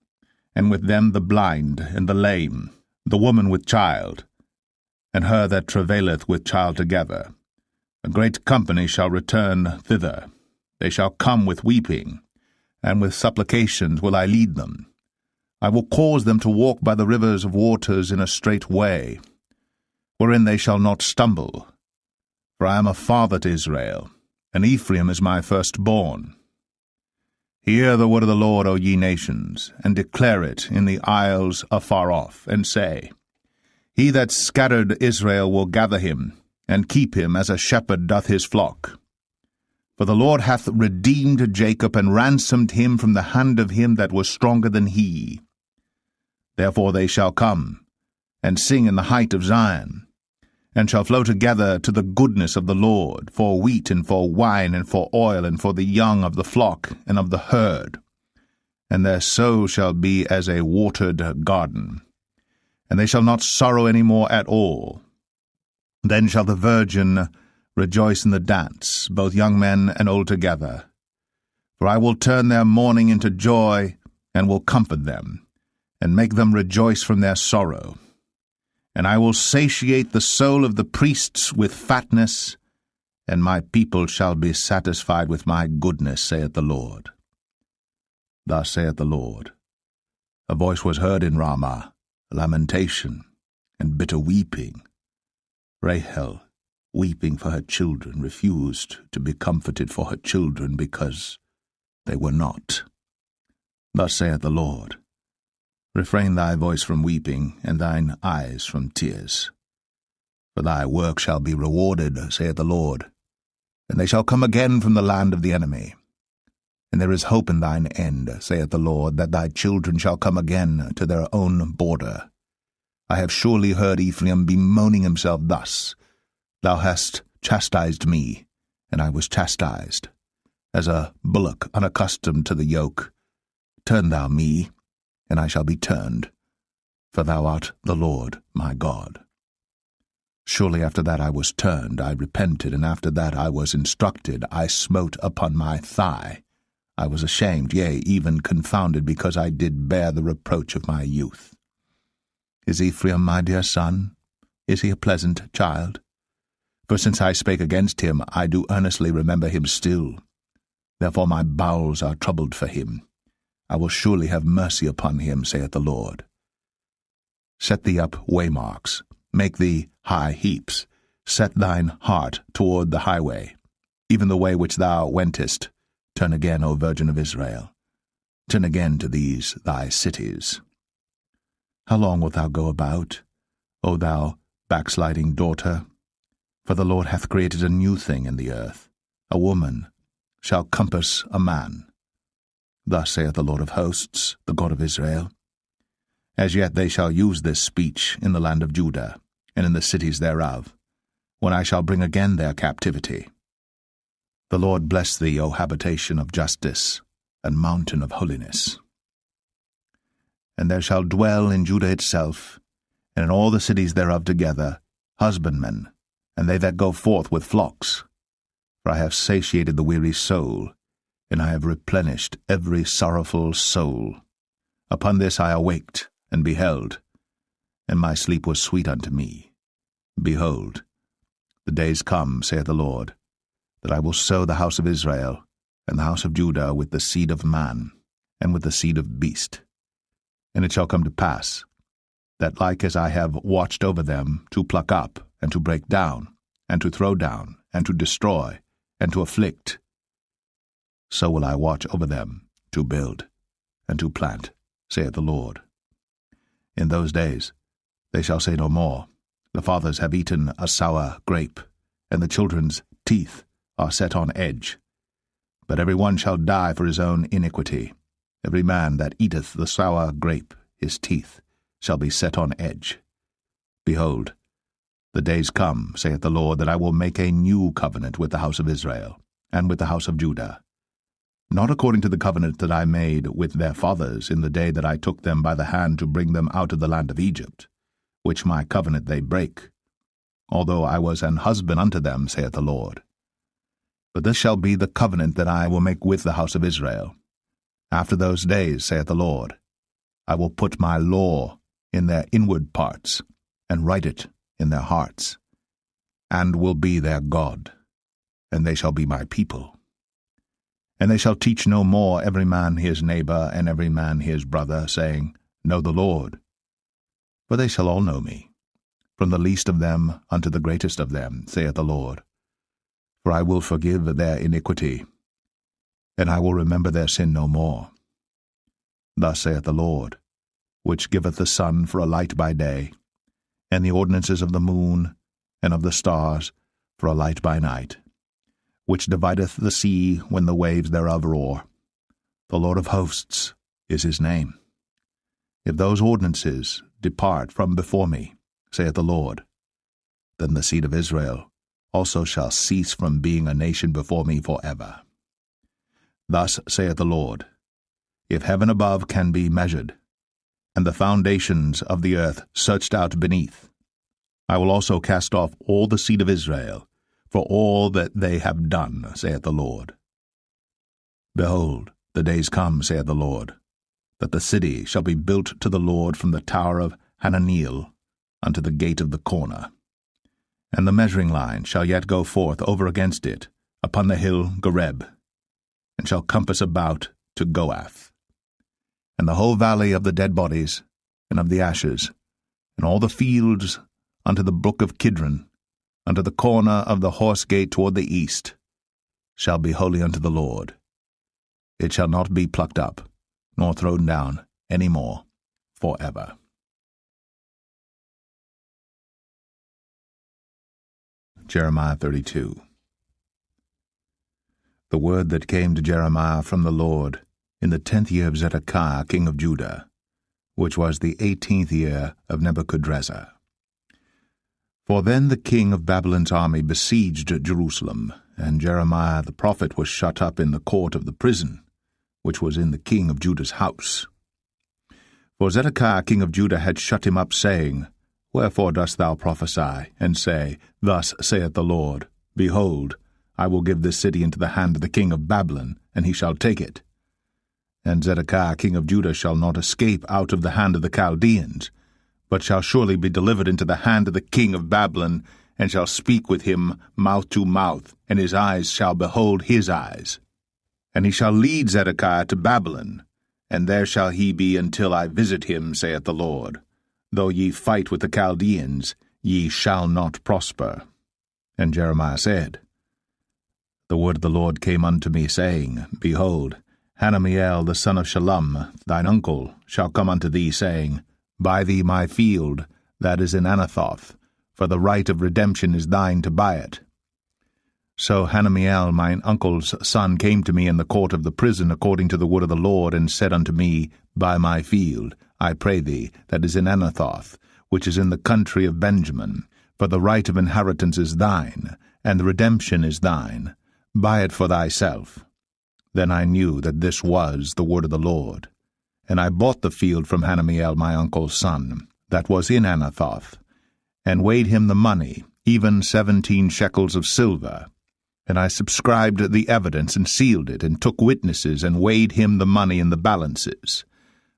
and with them the blind and the lame, the woman with child, and her that travaileth with child together. A great company shall return thither. They shall come with weeping, and with supplications will I lead them. I will cause them to walk by the rivers of waters in a straight way, wherein they shall not stumble. For I am a father to Israel, and Ephraim is my firstborn. Hear the word of the Lord, O ye nations, and declare it in the isles afar off, and say, He that scattered Israel will gather him, and keep him as a shepherd doth his flock. For the Lord hath redeemed Jacob, and ransomed him from the hand of him that was stronger than he. Therefore they shall come, and sing in the height of Zion, and shall flow together to the goodness of the Lord, for wheat, and for wine, and for oil, and for the young of the flock, and of the herd. And their soul shall be as a watered garden, and they shall not sorrow any more at all. Then shall the virgin rejoice in the dance, both young men and old together. For I will turn their mourning into joy, and will comfort them, and make them rejoice from their sorrow. And I will satiate the soul of the priests with fatness, and my people shall be satisfied with my goodness, saith the Lord. Thus saith the Lord, a voice was heard in Ramah, lamentation, and bitter weeping. Rahel, weeping for her children, refused to be comforted for her children, because they were not. Thus saith the Lord, refrain thy voice from weeping, and thine eyes from tears. For thy work shall be rewarded, saith the Lord, and they shall come again from the land of the enemy. And there is hope in thine end, saith the Lord, that thy children shall come again to their own border. I have surely heard Ephraim bemoaning himself thus, Thou hast chastised me, and I was chastised. As a bullock unaccustomed to the yoke, turn thou me, and I shall be turned, for thou art the Lord my God. Surely after that I was turned, I repented, and after that I was instructed, I smote upon my thigh. I was ashamed, yea, even confounded, because I did bear the reproach of my youth. Is Ephraim my dear son? Is he a pleasant child? For since I spake against him, I do earnestly remember him still. Therefore my bowels are troubled for him. I will surely have mercy upon him, saith the Lord. Set thee up waymarks, make thee high heaps, set thine heart toward the highway, even the way which thou wentest. Turn again, O Virgin of Israel. Turn again to these thy cities. How long wilt thou go about, O thou backsliding daughter? For the Lord hath created a new thing in the earth. A woman shall compass a man. Thus saith the Lord of hosts, the God of Israel. As yet they shall use this speech in the land of Judah, and in the cities thereof, when I shall bring again their captivity. The Lord bless thee, O habitation of justice, and mountain of holiness. And there shall dwell in Judah itself, and in all the cities thereof together, husbandmen, and they that go forth with flocks. For I have satiated the weary soul, and I have replenished every sorrowful soul. Upon this I awaked, and beheld, and my sleep was sweet unto me. Behold, the days come, saith the Lord, that I will sow the house of Israel, and the house of Judah with the seed of man, and with the seed of beast. And it shall come to pass, that like as I have watched over them, to pluck up, and to break down, and to throw down, and to destroy, and to afflict, so will I watch over them, to build, and to plant, saith the Lord. In those days they shall say no more, The fathers have eaten a sour grape, and the children's teeth are set on edge. But every one shall die for his own iniquity. Every man that eateth the sour grape, his teeth shall be set on edge. Behold, the days come, saith the Lord, that I will make a new covenant with the house of Israel, and with the house of Judah, not according to the covenant that I made with their fathers in the day that I took them by the hand to bring them out of the land of Egypt, which my covenant they brake, although I was an husband unto them, saith the Lord. But this shall be the covenant that I will make with the house of Israel. After those days, saith the Lord, I will put my law in their inward parts, and write it in their hearts, and will be their God, and they shall be my people. And they shall teach no more every man his neighbor, and every man his brother, saying, Know the Lord. For they shall all know me, from the least of them unto the greatest of them, saith the Lord. For I will forgive their iniquity, and I will remember their sin no more. Thus saith the Lord, which giveth the sun for a light by day, and the ordinances of the moon and of the stars for a light by night, which divideth the sea when the waves thereof roar. The Lord of hosts is his name. If those ordinances depart from before me, saith the Lord, then the seed of Israel also shall cease from being a nation before me forever. Thus saith the Lord, if heaven above can be measured, and the foundations of the earth searched out beneath. I will also cast off all the seed of Israel, for all that they have done, saith the Lord. Behold, the days come, saith the Lord, that the city shall be built to the Lord from the tower of Hananeel unto the gate of the corner. And the measuring line shall yet go forth over against it, upon the hill Gareb, and shall compass about to Goath. And the whole valley of the dead bodies, and of the ashes, and all the fields unto the brook of Kidron, unto the corner of the horse gate toward the east, shall be holy unto the Lord. It shall not be plucked up, nor thrown down any more, forever. Jeremiah 32. The word that came to Jeremiah from the Lord in the 10th year of Zedekiah king of Judah, which was the 18th year of Nebuchadrezzar. For then the king of Babylon's army besieged Jerusalem, and Jeremiah the prophet was shut up in the court of the prison, which was in the king of Judah's house. For Zedekiah king of Judah had shut him up, saying, Wherefore dost thou prophesy, and say, Thus saith the Lord, Behold, I will give this city into the hand of the king of Babylon, and he shall take it. And Zedekiah king of Judah shall not escape out of the hand of the Chaldeans, but shall surely be delivered into the hand of the king of Babylon, and shall speak with him mouth to mouth, and his eyes shall behold his eyes. And he shall lead Zedekiah to Babylon, and there shall he be until I visit him, saith the Lord. Though ye fight with the Chaldeans, ye shall not prosper. And Jeremiah said, The word of the Lord came unto me, saying, Behold, Hanamiel the son of Shallum, thine uncle, shall come unto thee, saying, Buy thee my field that is in Anathoth, for the right of redemption is thine to buy it. So Hanamiel mine uncle's son came to me in the court of the prison according to the word of the Lord, and said unto me, Buy my field, I pray thee, that is in Anathoth, which is in the country of Benjamin, for the right of inheritance is thine, and the redemption is thine. Buy it for thyself. Then I knew that this was the word of the Lord. And I bought the field from Hanamiel my uncle's son, that was in Anathoth, and weighed him the money, even 17 shekels of silver. And I subscribed the evidence, and sealed it, and took witnesses, and weighed him the money in the balances.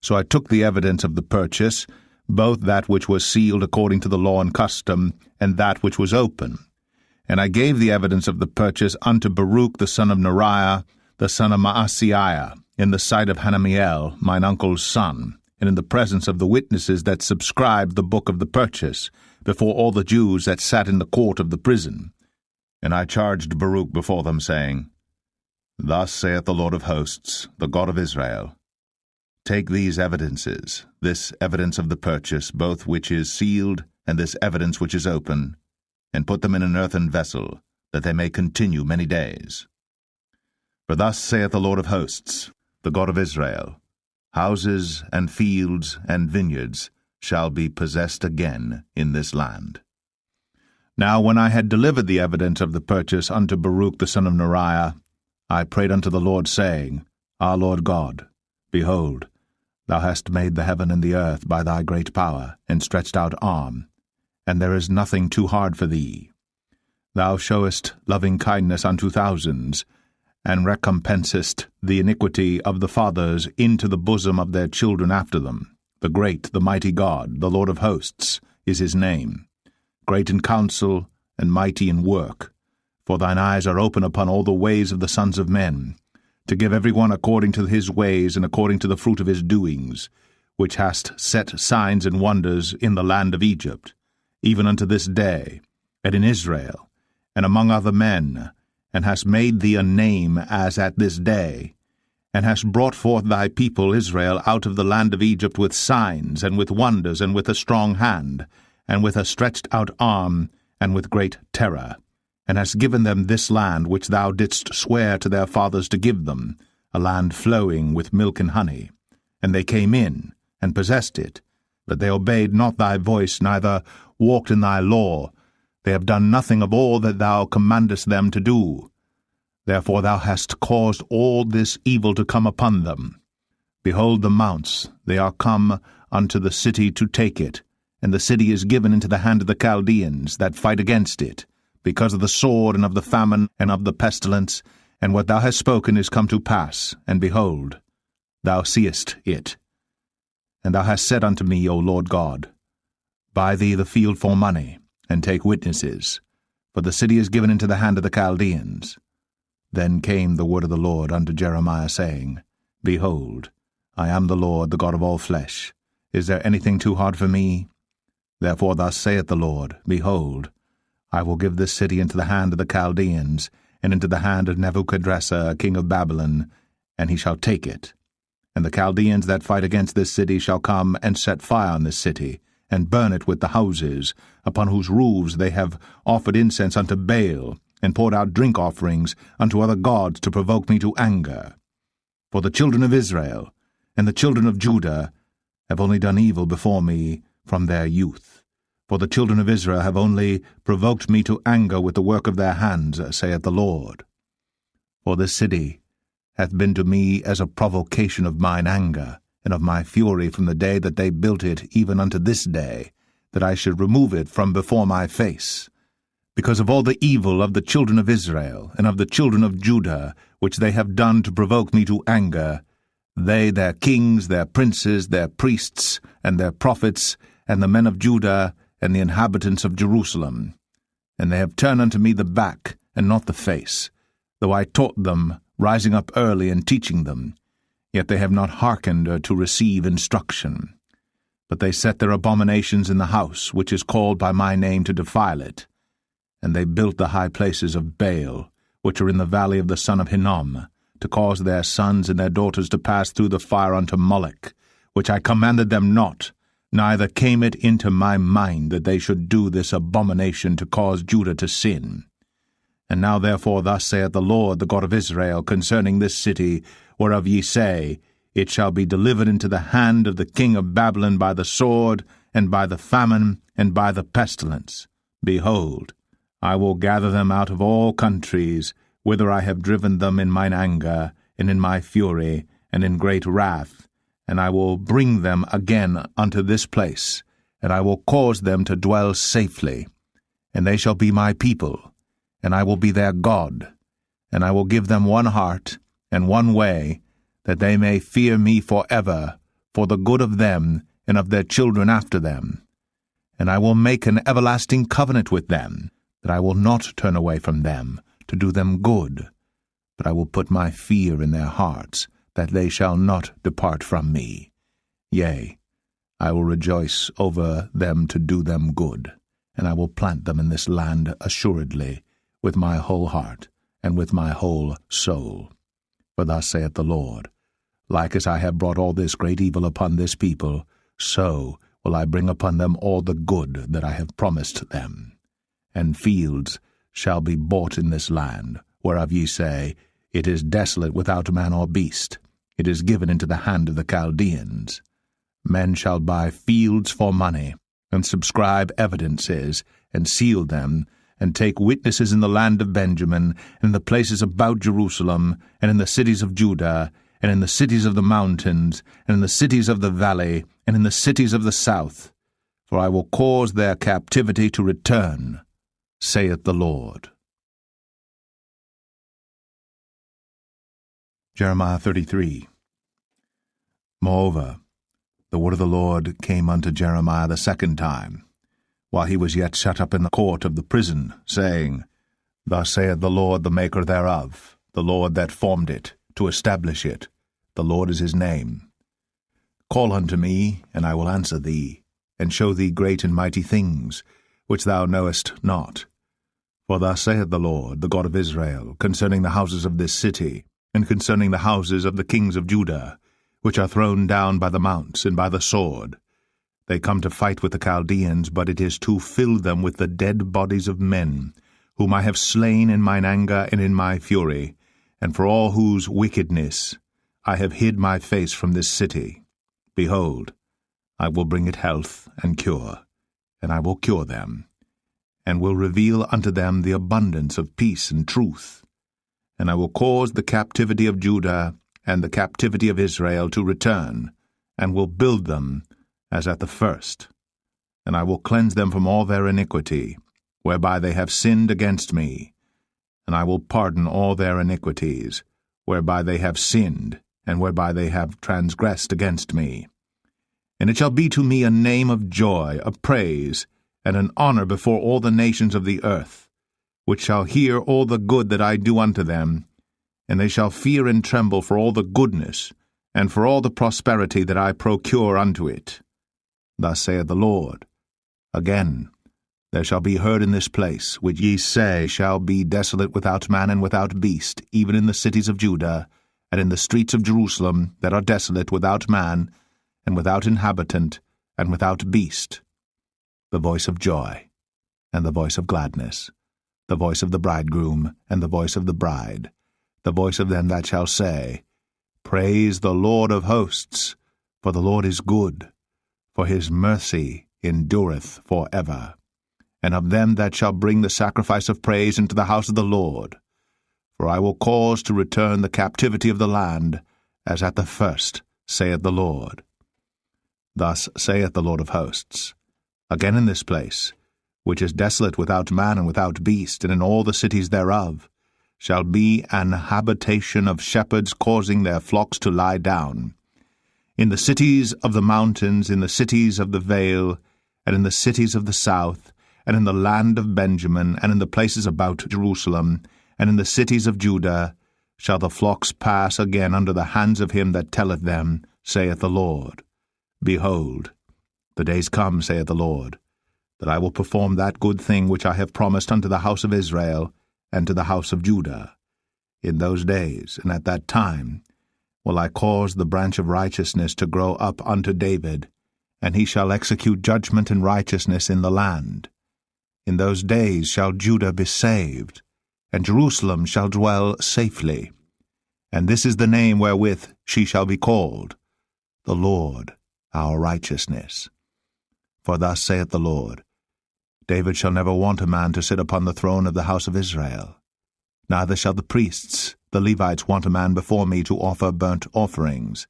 So I took the evidence of the purchase, both that which was sealed according to the law and custom, and that which was open. And I gave the evidence of the purchase unto Baruch the son of Neriah, the son of Maaseiah, in the sight of Hanamiel, mine uncle's son, and in the presence of the witnesses that subscribed the book of the purchase, before all the Jews that sat in the court of the prison. And I charged Baruch before them, saying, Thus saith the Lord of hosts, the God of Israel, Take these evidences, this evidence of the purchase, both which is sealed, and this evidence which is open, and put them in an earthen vessel, that they may continue many days. For thus saith the Lord of hosts, the God of Israel, Houses and fields and vineyards shall be possessed again in this land. Now when I had delivered the evidence of the purchase unto Baruch the son of Neriah, I prayed unto the Lord, saying, Our Lord God, behold, thou hast made the heaven and the earth by thy great power and stretched out arm, and there is nothing too hard for thee. Thou showest loving kindness unto thousands, and recompensest the iniquity of the fathers into the bosom of their children after them. The great, the mighty God, the Lord of hosts, is his name, great in counsel and mighty in work. For thine eyes are open upon all the ways of the sons of men, to give every one according to his ways and according to the fruit of his doings, which hast set signs and wonders in the land of Egypt, even unto this day, and in Israel, and among other men, and hast made thee a name as at this day, and hast brought forth thy people Israel out of the land of Egypt with signs, and with wonders, and with a strong hand, and with a stretched out arm, and with great terror, and hast given them this land which thou didst swear to their fathers to give them, a land flowing with milk and honey. And they came in, and possessed it, but they obeyed not thy voice, neither walked in thy law. They have done nothing of all that thou commandest them to do. Therefore thou hast caused all this evil to come upon them. Behold the mounts, they are come unto the city to take it, and the city is given into the hand of the Chaldeans that fight against it, because of the sword and of the famine and of the pestilence, and what thou hast spoken is come to pass, and behold, thou seest it. And thou hast said unto me, O Lord God, buy thee the field for money, and take witnesses, for the city is given into the hand of the Chaldeans. Then came the word of the Lord unto Jeremiah, saying, Behold, I am the Lord, the God of all flesh. Is there anything too hard for me? Therefore thus saith the Lord, Behold, I will give this city into the hand of the Chaldeans, and into the hand of Nebuchadrezzar, king of Babylon, and he shall take it. And the Chaldeans that fight against this city shall come and set fire on this city, and burn it with the houses, upon whose roofs they have offered incense unto Baal, and poured out drink offerings unto other gods to provoke me to anger. For the children of Israel and the children of Judah have only done evil before me from their youth. For the children of Israel have only provoked me to anger with the work of their hands, saith the Lord. For this city hath been to me as a provocation of mine anger, and of my fury from the day that they built it even unto this day, that I should remove it from before my face. Because of all the evil of the children of Israel, and of the children of Judah, which they have done to provoke me to anger, they, their kings, their princes, their priests, and their prophets, and the men of Judah, and the inhabitants of Jerusalem. And they have turned unto me the back, and not the face, though I taught them, rising up early and teaching them. Yet they have not hearkened to receive instruction. But they set their abominations in the house, which is called by my name, to defile it. And they built the high places of Baal, which are in the valley of the son of Hinnom, to cause their sons and their daughters to pass through the fire unto Moloch, which I commanded them not, neither came it into my mind that they should do this abomination to cause Judah to sin. And now therefore thus saith the Lord, the God of Israel, concerning this city, whereof ye say, It shall be delivered into the hand of the king of Babylon by the sword, and by the famine, and by the pestilence. Behold, I will gather them out of all countries, whither I have driven them in mine anger, and in my fury, and in great wrath, and I will bring them again unto this place, and I will cause them to dwell safely. And they shall be my people, and I will be their God, and I will give them one heart and one way, that they may fear me for ever, for the good of them and of their children after them. And I will make an everlasting covenant with them, that I will not turn away from them, to do them good, but I will put my fear in their hearts, that they shall not depart from me. Yea, I will rejoice over them to do them good, and I will plant them in this land assuredly, with my whole heart, and with my whole soul. For thus saith the Lord, Like as I have brought all this great evil upon this people, so will I bring upon them all the good that I have promised them. And fields shall be bought in this land, whereof ye say, It is desolate without man or beast. It is given into the hand of the Chaldeans. Men shall buy fields for money, and subscribe evidences, and seal them, and take witnesses in the land of Benjamin, and in the places about Jerusalem, and in the cities of Judah, and in the cities of the mountains, and in the cities of the valley, and in the cities of the south. For I will cause their captivity to return, saith the Lord. Jeremiah 33. Moreover, the word of the Lord came unto Jeremiah the second time, while he was yet shut up in the court of the prison, saying, Thus saith the Lord, the maker thereof, the Lord that formed it, to establish it. The Lord is his name. Call unto me, and I will answer thee, and show thee great and mighty things, which thou knowest not. For thus saith the Lord, the God of Israel, concerning the houses of this city, and concerning the houses of the kings of Judah, which are thrown down by the mounts and by the sword. They come to fight with the Chaldeans, but it is to fill them with the dead bodies of men, whom I have slain in mine anger and in my fury, and for all whose wickedness I have hid my face from this city. Behold, I will bring it health and cure, and I will cure them, and will reveal unto them the abundance of peace and truth. And I will cause the captivity of Judah and the captivity of Israel to return, and will build them, as at the first. And I will cleanse them from all their iniquity, whereby they have sinned against me. And I will pardon all their iniquities, whereby they have sinned, and whereby they have transgressed against me. And it shall be to me a name of joy, a praise, and an honor before all the nations of the earth, which shall hear all the good that I do unto them, and they shall fear and tremble for all the goodness, and for all the prosperity that I procure unto it. Thus saith the Lord. Again, there shall be heard in this place, which ye say shall be desolate without man and without beast, even in the cities of Judah, and in the streets of Jerusalem, that are desolate without man, and without inhabitant, and without beast, the voice of joy, and the voice of gladness, the voice of the bridegroom, and the voice of the bride, the voice of them that shall say, Praise the Lord of hosts, for the Lord is good, for his mercy endureth for ever. And of them that shall bring the sacrifice of praise into the house of the Lord. For I will cause to return the captivity of the land, as at the first, saith the Lord. Thus saith the Lord of hosts, Again in this place, which is desolate without man and without beast, and in all the cities thereof, shall be an habitation of shepherds causing their flocks to lie down. In the cities of the mountains, in the cities of the vale, and in the cities of the south, and in the land of Benjamin, and in the places about Jerusalem, and in the cities of Judah, shall the flocks pass again under the hands of him that telleth them, saith the Lord. Behold, the days come, saith the Lord, that I will perform that good thing which I have promised unto the house of Israel, and to the house of Judah. In those days, and at that time, will I cause the branch of righteousness to grow up unto David, and he shall execute judgment and righteousness in the land. In those days shall Judah be saved, and Jerusalem shall dwell safely. And this is the name wherewith she shall be called, the Lord our righteousness. For thus saith the Lord, David shall never want a man to sit upon the throne of the house of Israel. Neither shall the priests, the Levites, want a man before me to offer burnt offerings,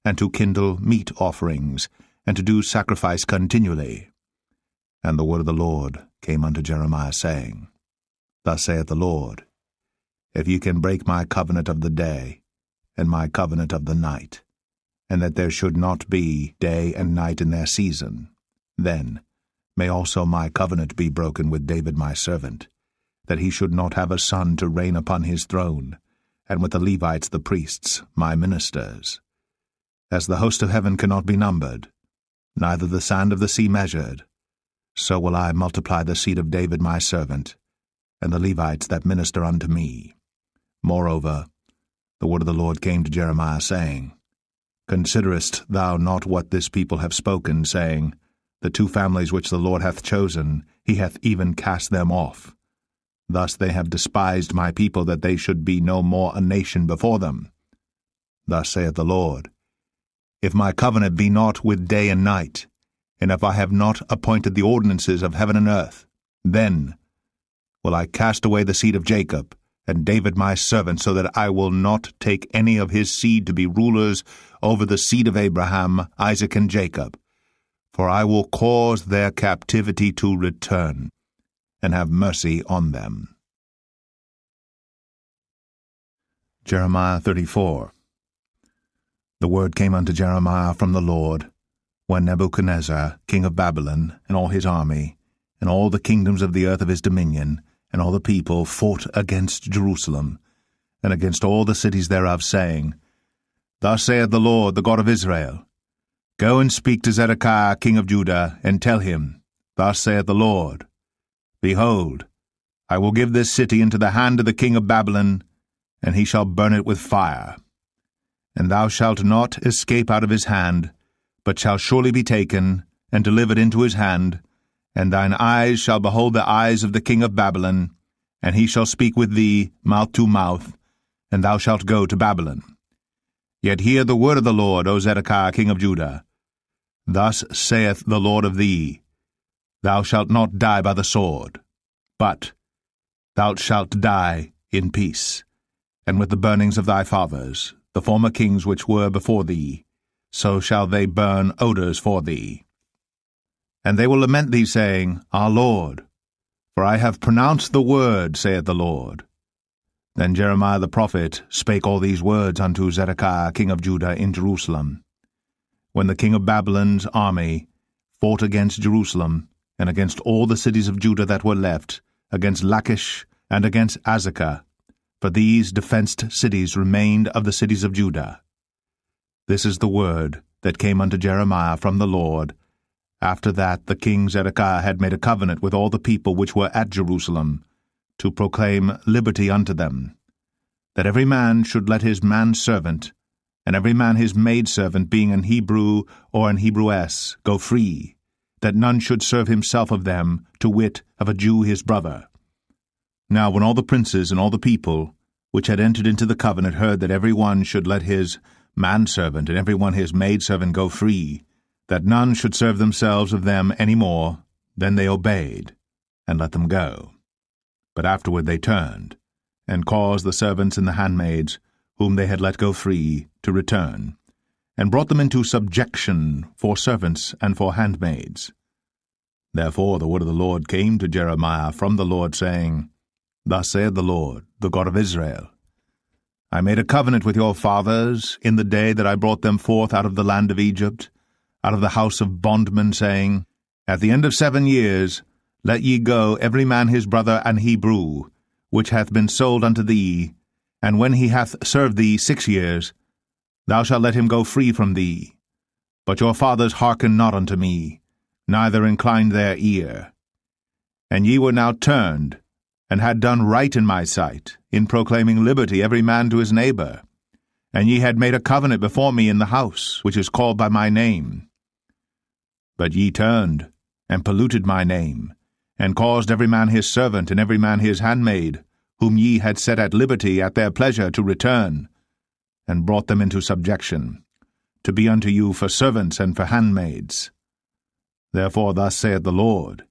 and to kindle meat offerings, and to do sacrifice continually. And the word of the Lord came unto Jeremiah, saying, Thus saith the Lord, If ye can break my covenant of the day, and my covenant of the night, and that there should not be day and night in their season, then may also my covenant be broken with David my servant, that he should not have a son to reign upon his throne, and with the Levites the priests, my ministers. As the host of heaven cannot be numbered, neither the sand of the sea measured, so will I multiply the seed of David my servant, and the Levites that minister unto me. Moreover, the word of the Lord came to Jeremiah, saying, Considerest thou not what this people have spoken, saying, The two families which the Lord hath chosen, he hath even cast them off. Thus they have despised my people, that they should be no more a nation before them. Thus saith the Lord, If my covenant be not with day and night, and if I have not appointed the ordinances of heaven and earth, then will I cast away the seed of Jacob, and David my servant, so that I will not take any of his seed to be rulers over the seed of Abraham, Isaac, and Jacob. For I will cause their captivity to return, and have mercy on them. Jeremiah 34. The word came unto Jeremiah from the Lord, when Nebuchadnezzar, king of Babylon, and all his army, and all the kingdoms of the earth of his dominion, and all the people fought against Jerusalem, and against all the cities thereof, saying, Thus saith the Lord, the God of Israel, Go and speak to Zedekiah king of Judah, and tell him, Thus saith the Lord, Behold, I will give this city into the hand of the king of Babylon, and he shall burn it with fire. And thou shalt not escape out of his hand, but shall surely be taken, and delivered into his hand, and thine eyes shall behold the eyes of the king of Babylon, and he shall speak with thee mouth to mouth, and thou shalt go to Babylon. Yet hear the word of the Lord, O Zedekiah king of Judah. Thus saith the Lord of thee, Thou shalt not die by the sword, but thou shalt die in peace, and with the burnings of thy fathers, the former kings which were before thee, so shall they burn odours for thee. And they will lament thee, saying, Our Lord, for I have pronounced the word, saith the Lord. Then Jeremiah the prophet spake all these words unto Zedekiah king of Judah in Jerusalem, when the king of Babylon's army fought against Jerusalem, and against all the cities of Judah that were left, against Lachish and against Azekah, for these defenced cities remained of the cities of Judah. This is the word that came unto Jeremiah from the Lord, after that the king Zedekiah had made a covenant with all the people which were at Jerusalem, to proclaim liberty unto them, that every man should let his manservant, and every man his maidservant, being an Hebrew or an Hebrewess, go free, that none should serve himself of them, to wit, of a Jew his brother. Now when all the princes and all the people, which had entered into the covenant, heard that every one should let his manservant and every one his maidservant go free, that none should serve themselves of them any more, then they obeyed, and let them go. But afterward they turned, and caused the servants and the handmaids, whom they had let go free, to return, and brought them into subjection for servants and for handmaids. Therefore the word of the Lord came to Jeremiah from the Lord, saying, Thus saith the Lord, the God of Israel, I made a covenant with your fathers in the day that I brought them forth out of the land of Egypt, out of the house of bondmen, saying, At the end of 7 years let ye go every man his brother an Hebrew, which hath been sold unto thee, and when he hath served thee 6 years, thou shalt let him go free from thee. But your fathers hearkened not unto me, neither inclined their ear. And ye were now turned, and had done right in my sight, in proclaiming liberty every man to his neighbor. And ye had made a covenant before me in the house, which is called by my name. But ye turned, and polluted my name, and caused every man his servant and every man his handmaid, whom ye had set at liberty at their pleasure, to return, and brought them into subjection, to be unto you for servants and for handmaids. Therefore thus saith the Lord,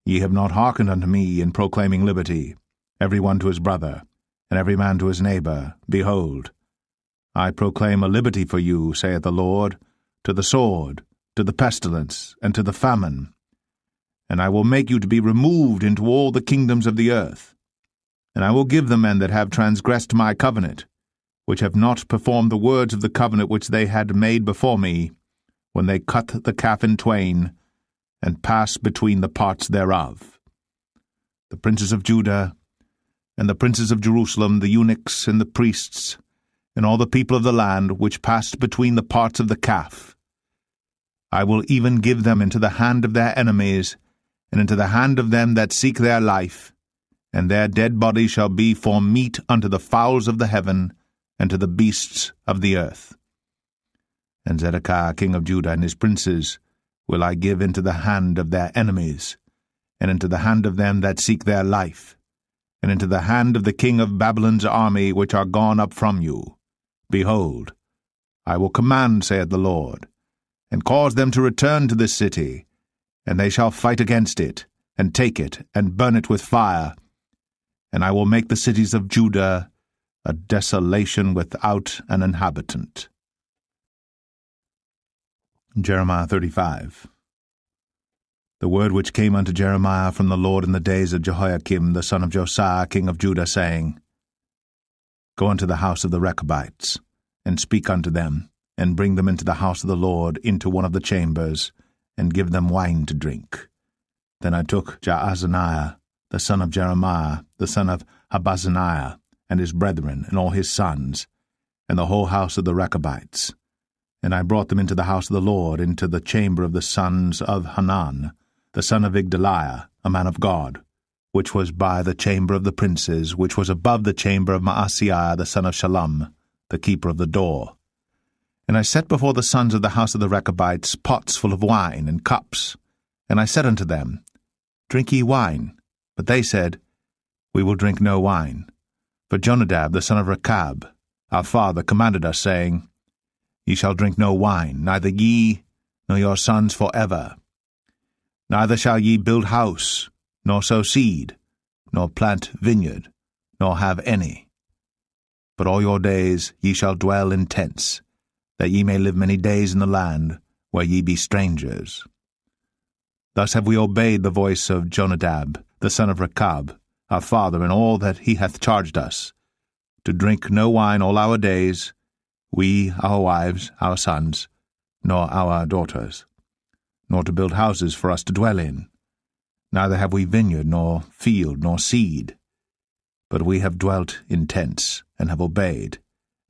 Ye have not hearkened unto me in proclaiming liberty, every one to his brother, and every man to his neighbor. Behold, I proclaim a liberty for you, saith the Lord, to the sword, to the pestilence, and to the famine. And I will make you to be removed into all the kingdoms of the earth. And I will give the men that have transgressed my covenant, which have not performed the words of the covenant which they had made before me, when they cut the calf in twain, and passed between the parts thereof. The princes of Judah, and the princes of Jerusalem, the eunuchs, and the priests, and all the people of the land, which passed between the parts of the calf, I will even give them into the hand of their enemies, and into the hand of them that seek their life, and their dead bodies shall be for meat unto the fowls of the heaven, and to the beasts of the earth. And Zedekiah king of Judah and his princes will I give into the hand of their enemies, and into the hand of them that seek their life, and into the hand of the king of Babylon's army which are gone up from you. Behold, I will command, saith the Lord, and cause them to return to this city, and they shall fight against it, and take it, and burn it with fire. And I will make the cities of Judah a desolation without an inhabitant. Jeremiah 35. The word which came unto Jeremiah from the Lord in the days of Jehoiakim the son of Josiah king of Judah, saying, Go unto the house of the Rechabites, and speak unto them, and bring them into the house of the Lord, into one of the chambers, and give them wine to drink. Then I took Jaazaniah, the son of Jeremiah, the son of Habazaniah, and his brethren, and all his sons, and the whole house of the Rechabites, and I brought them into the house of the Lord, into the chamber of the sons of Hanan, the son of Igdaliah, a man of God, which was by the chamber of the princes, which was above the chamber of Maaseiah the son of Shallum, the keeper of the door. And I set before the sons of the house of the Rechabites pots full of wine and cups. And I said unto them, Drink ye wine. But they said, We will drink no wine. For Jonadab the son of Rechab, our father, commanded us, saying, Ye shall drink no wine, neither ye, nor your sons forever. Neither shall ye build house, nor sow seed, nor plant vineyard, nor have any. But all your days ye shall dwell in tents, that ye may live many days in the land where ye be strangers. Thus have we obeyed the voice of Jonadab, the son of Rechab, our father, in all that he hath charged us, to drink no wine all our days, we, our wives, our sons, nor our daughters, nor to build houses for us to dwell in. Neither have we vineyard, nor field, nor seed, but we have dwelt in tents, and have obeyed,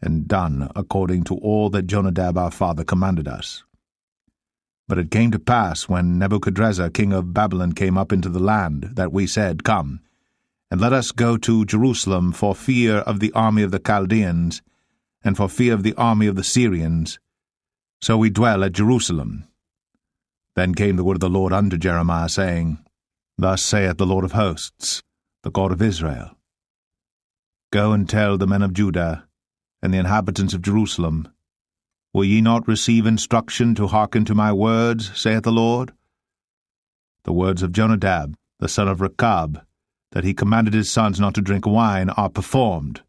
and done according to all that Jonadab our father commanded us. But it came to pass, when Nebuchadrezzar king of Babylon came up into the land, that we said, Come, and let us go to Jerusalem for fear of the army of the Chaldeans, and for fear of the army of the Syrians. So we dwell at Jerusalem. Then came the word of the Lord unto Jeremiah, saying, Thus saith the Lord of hosts, the God of Israel, Go and tell the men of Judah and the inhabitants of Jerusalem, Will ye not receive instruction to hearken to my words, saith the Lord? The words of Jonadab, the son of Rechab, that he commanded his sons not to drink wine, are performed.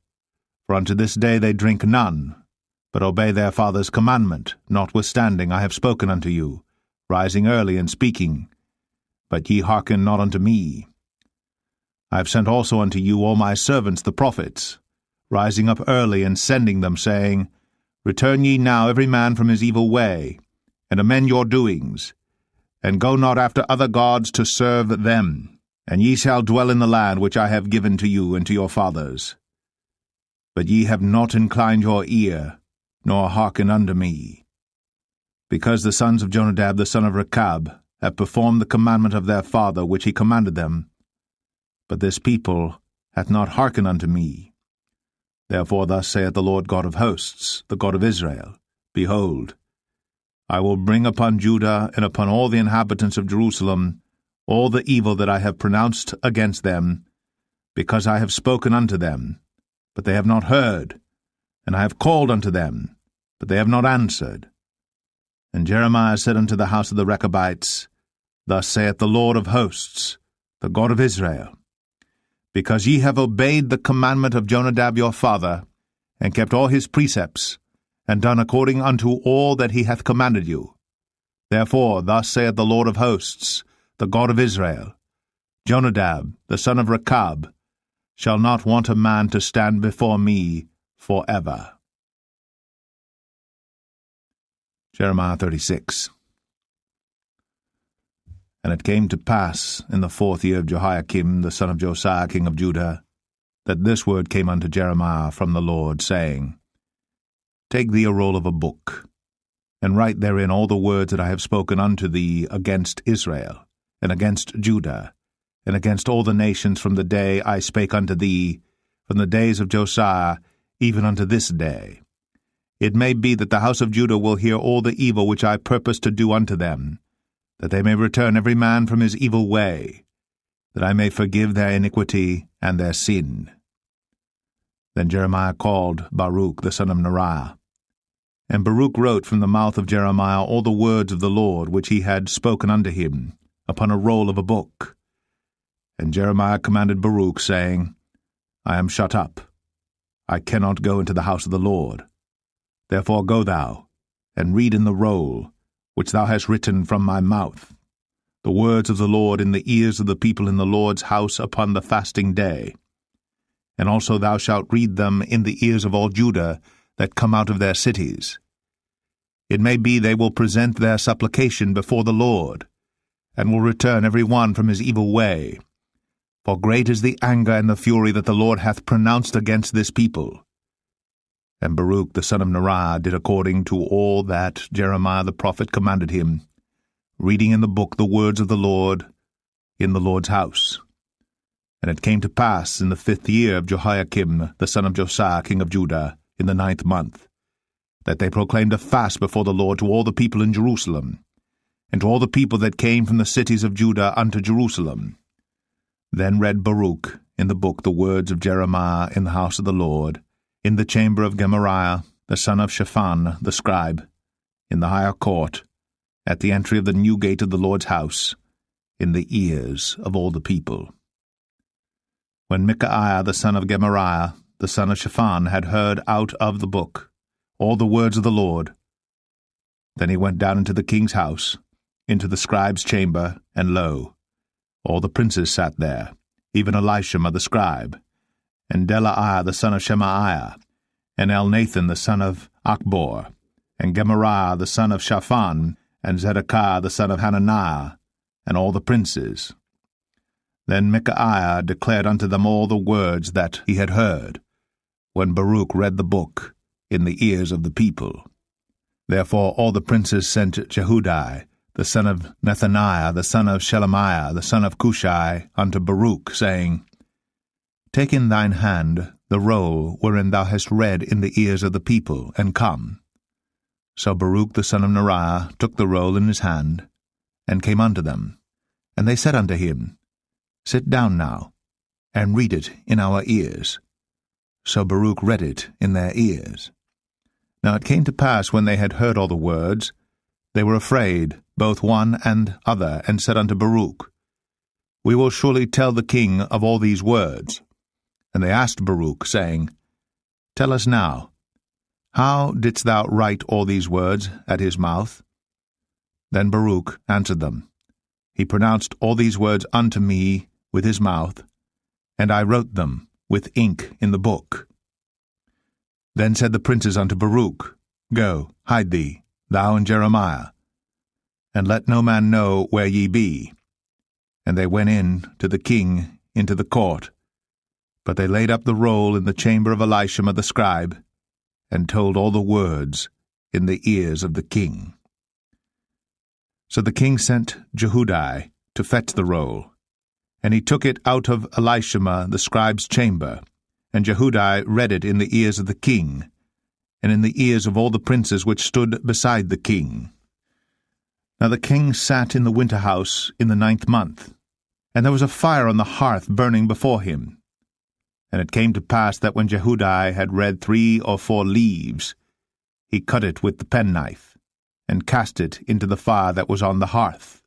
For unto this day they drink none, but obey their father's commandment, notwithstanding I have spoken unto you, rising early and speaking. But ye hearken not unto me. I have sent also unto you all my servants the prophets, rising up early and sending them, saying, Return ye now every man from his evil way, and amend your doings, and go not after other gods to serve them, and ye shall dwell in the land which I have given to you and to your fathers. But ye have not inclined your ear, nor hearkened unto me. Because the sons of Jonadab the son of Rechab have performed the commandment of their father which he commanded them, but this people hath not hearkened unto me. Therefore thus saith the Lord God of hosts, the God of Israel, Behold, I will bring upon Judah and upon all the inhabitants of Jerusalem all the evil that I have pronounced against them, because I have spoken unto them, but they have not heard, and I have called unto them, but they have not answered. And Jeremiah said unto the house of the Rechabites, Thus saith the Lord of hosts, the God of Israel, Because ye have obeyed the commandment of Jonadab your father, and kept all his precepts, and done according unto all that he hath commanded you. Therefore thus saith the Lord of hosts, the God of Israel, Jonadab, the son of Rechab, shall not want a man to stand before me forever. Jeremiah 36. And it came to pass in the 4th year of Jehoiakim the son of Josiah king of Judah, that this word came unto Jeremiah from the Lord, saying, Take thee a roll of a book, and write therein all the words that I have spoken unto thee against Israel, and against Judah, and against all the nations from the day I spake unto thee, from the days of Josiah, even unto this day. It may be that the house of Judah will hear all the evil which I purpose to do unto them, that they may return every man from his evil way, that I may forgive their iniquity and their sin. Then Jeremiah called Baruch the son of Neriah. And Baruch wrote from the mouth of Jeremiah all the words of the Lord which he had spoken unto him, upon a roll of a book. And Jeremiah commanded Baruch, saying, I am shut up. I cannot go into the house of the Lord. Therefore go thou, and read in the roll, which thou hast written from my mouth, the words of the Lord in the ears of the people in the Lord's house upon the fasting day. And also thou shalt read them in the ears of all Judah that come out of their cities. It may be they will present their supplication before the Lord, and will return every one from his evil way. For great is the anger and the fury that the Lord hath pronounced against this people. And Baruch the son of Neriah did according to all that Jeremiah the prophet commanded him, reading in the book the words of the Lord in the Lord's house. And it came to pass in the 5th year of Jehoiakim the son of Josiah king of Judah, in the 9th month, that they proclaimed a fast before the Lord to all the people in Jerusalem, and to all the people that came from the cities of Judah unto Jerusalem. Then read Baruch in the book the words of Jeremiah in the house of the Lord, in the chamber of Gemariah the son of Shaphan the scribe, in the higher court, at the entry of the new gate of the Lord's house, in the ears of all the people. When Micaiah the son of Gemariah, the son of Shaphan, had heard out of the book all the words of the Lord, then he went down into the king's house, into the scribe's chamber, and lo, all the princes sat there, even Elishama the scribe, and Delaiah the son of Shemaiah, and Elnathan the son of Achbor, and Gemariah the son of Shaphan, and Zedekiah the son of Hananiah, and all the princes. Then Micaiah declared unto them all the words that he had heard, when Baruch read the book in the ears of the people. Therefore all the princes sent Jehudi, the son of Nethaniah, the son of Shelemiah, the son of Cushai, unto Baruch, saying, Take in thine hand the roll wherein thou hast read in the ears of the people, and come. So Baruch the son of Neriah took the roll in his hand, and came unto them. And they said unto him, Sit down now, and read it in our ears. So Baruch read it in their ears. Now it came to pass, when they had heard all the words, they were afraid, both one and other, and said unto Baruch, We will surely tell the king of all these words. And they asked Baruch, saying, Tell us now, how didst thou write all these words at his mouth? Then Baruch answered them, He pronounced all these words unto me with his mouth, and I wrote them with ink in the book. Then said the princes unto Baruch, Go, hide thee, thou and Jeremiah, and let no man know where ye be. And they went in to the king into the court. But they laid up the roll in the chamber of Elishama the scribe, and told all the words in the ears of the king. So the king sent Jehudi to fetch the roll, and he took it out of Elishama the scribe's chamber, and Jehudi read it in the ears of the king, and in the ears of all the princes which stood beside the king. Now the king sat in the winter house in the 9th month, and there was a fire on the hearth burning before him. And it came to pass that when Jehudi had read 3 or 4 leaves, he cut it with the penknife, and cast it into the fire that was on the hearth,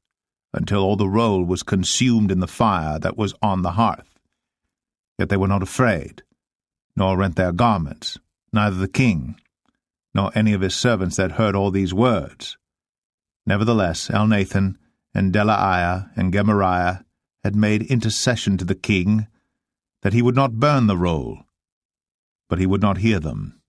until all the roll was consumed in the fire that was on the hearth. Yet they were not afraid, nor rent their garments, neither the king, nor any of his servants that heard all these words. Nevertheless Elnathan, and Delaiah, and Gemariah had made intercession to the king, that he would not burn the roll, but he would not hear them.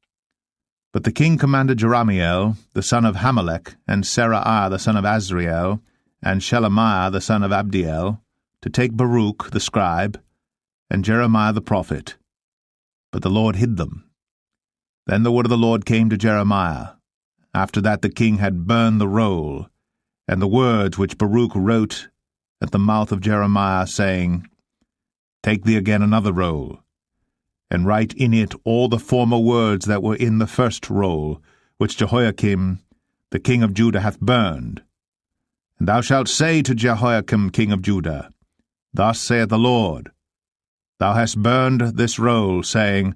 But the king commanded Jerahmeel, the son of Hamelech, and Seraiah the son of Azriel, and Shelemiah the son of Abdiel, to take Baruch the scribe, and Jeremiah the prophet. But the Lord hid them. Then the word of the Lord came to Jeremiah, after that the king had burned the roll, and the words which Baruch wrote at the mouth of Jeremiah, saying, Take thee again another roll, and write in it all the former words that were in the first roll, which Jehoiakim the king of Judah hath burned. And thou shalt say to Jehoiakim king of Judah, Thus saith the Lord, Thou hast burned this roll, saying,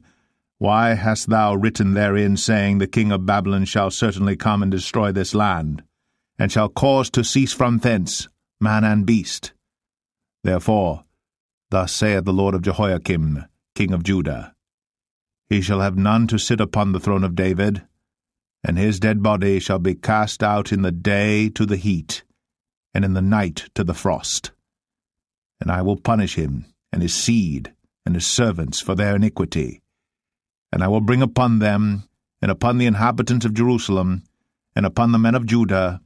Why hast thou written therein, saying, The king of Babylon shall certainly come and destroy this land, and shall cause to cease from thence man and beast? Therefore, thus saith the Lord of Jehoiakim, king of Judah, He shall have none to sit upon the throne of David, and his dead body shall be cast out in the day to the heat, and in the night to the frost. And I will punish him, and his seed, and his servants for their iniquity. And I will bring upon them, and upon the inhabitants of Jerusalem, and upon the men of Judah,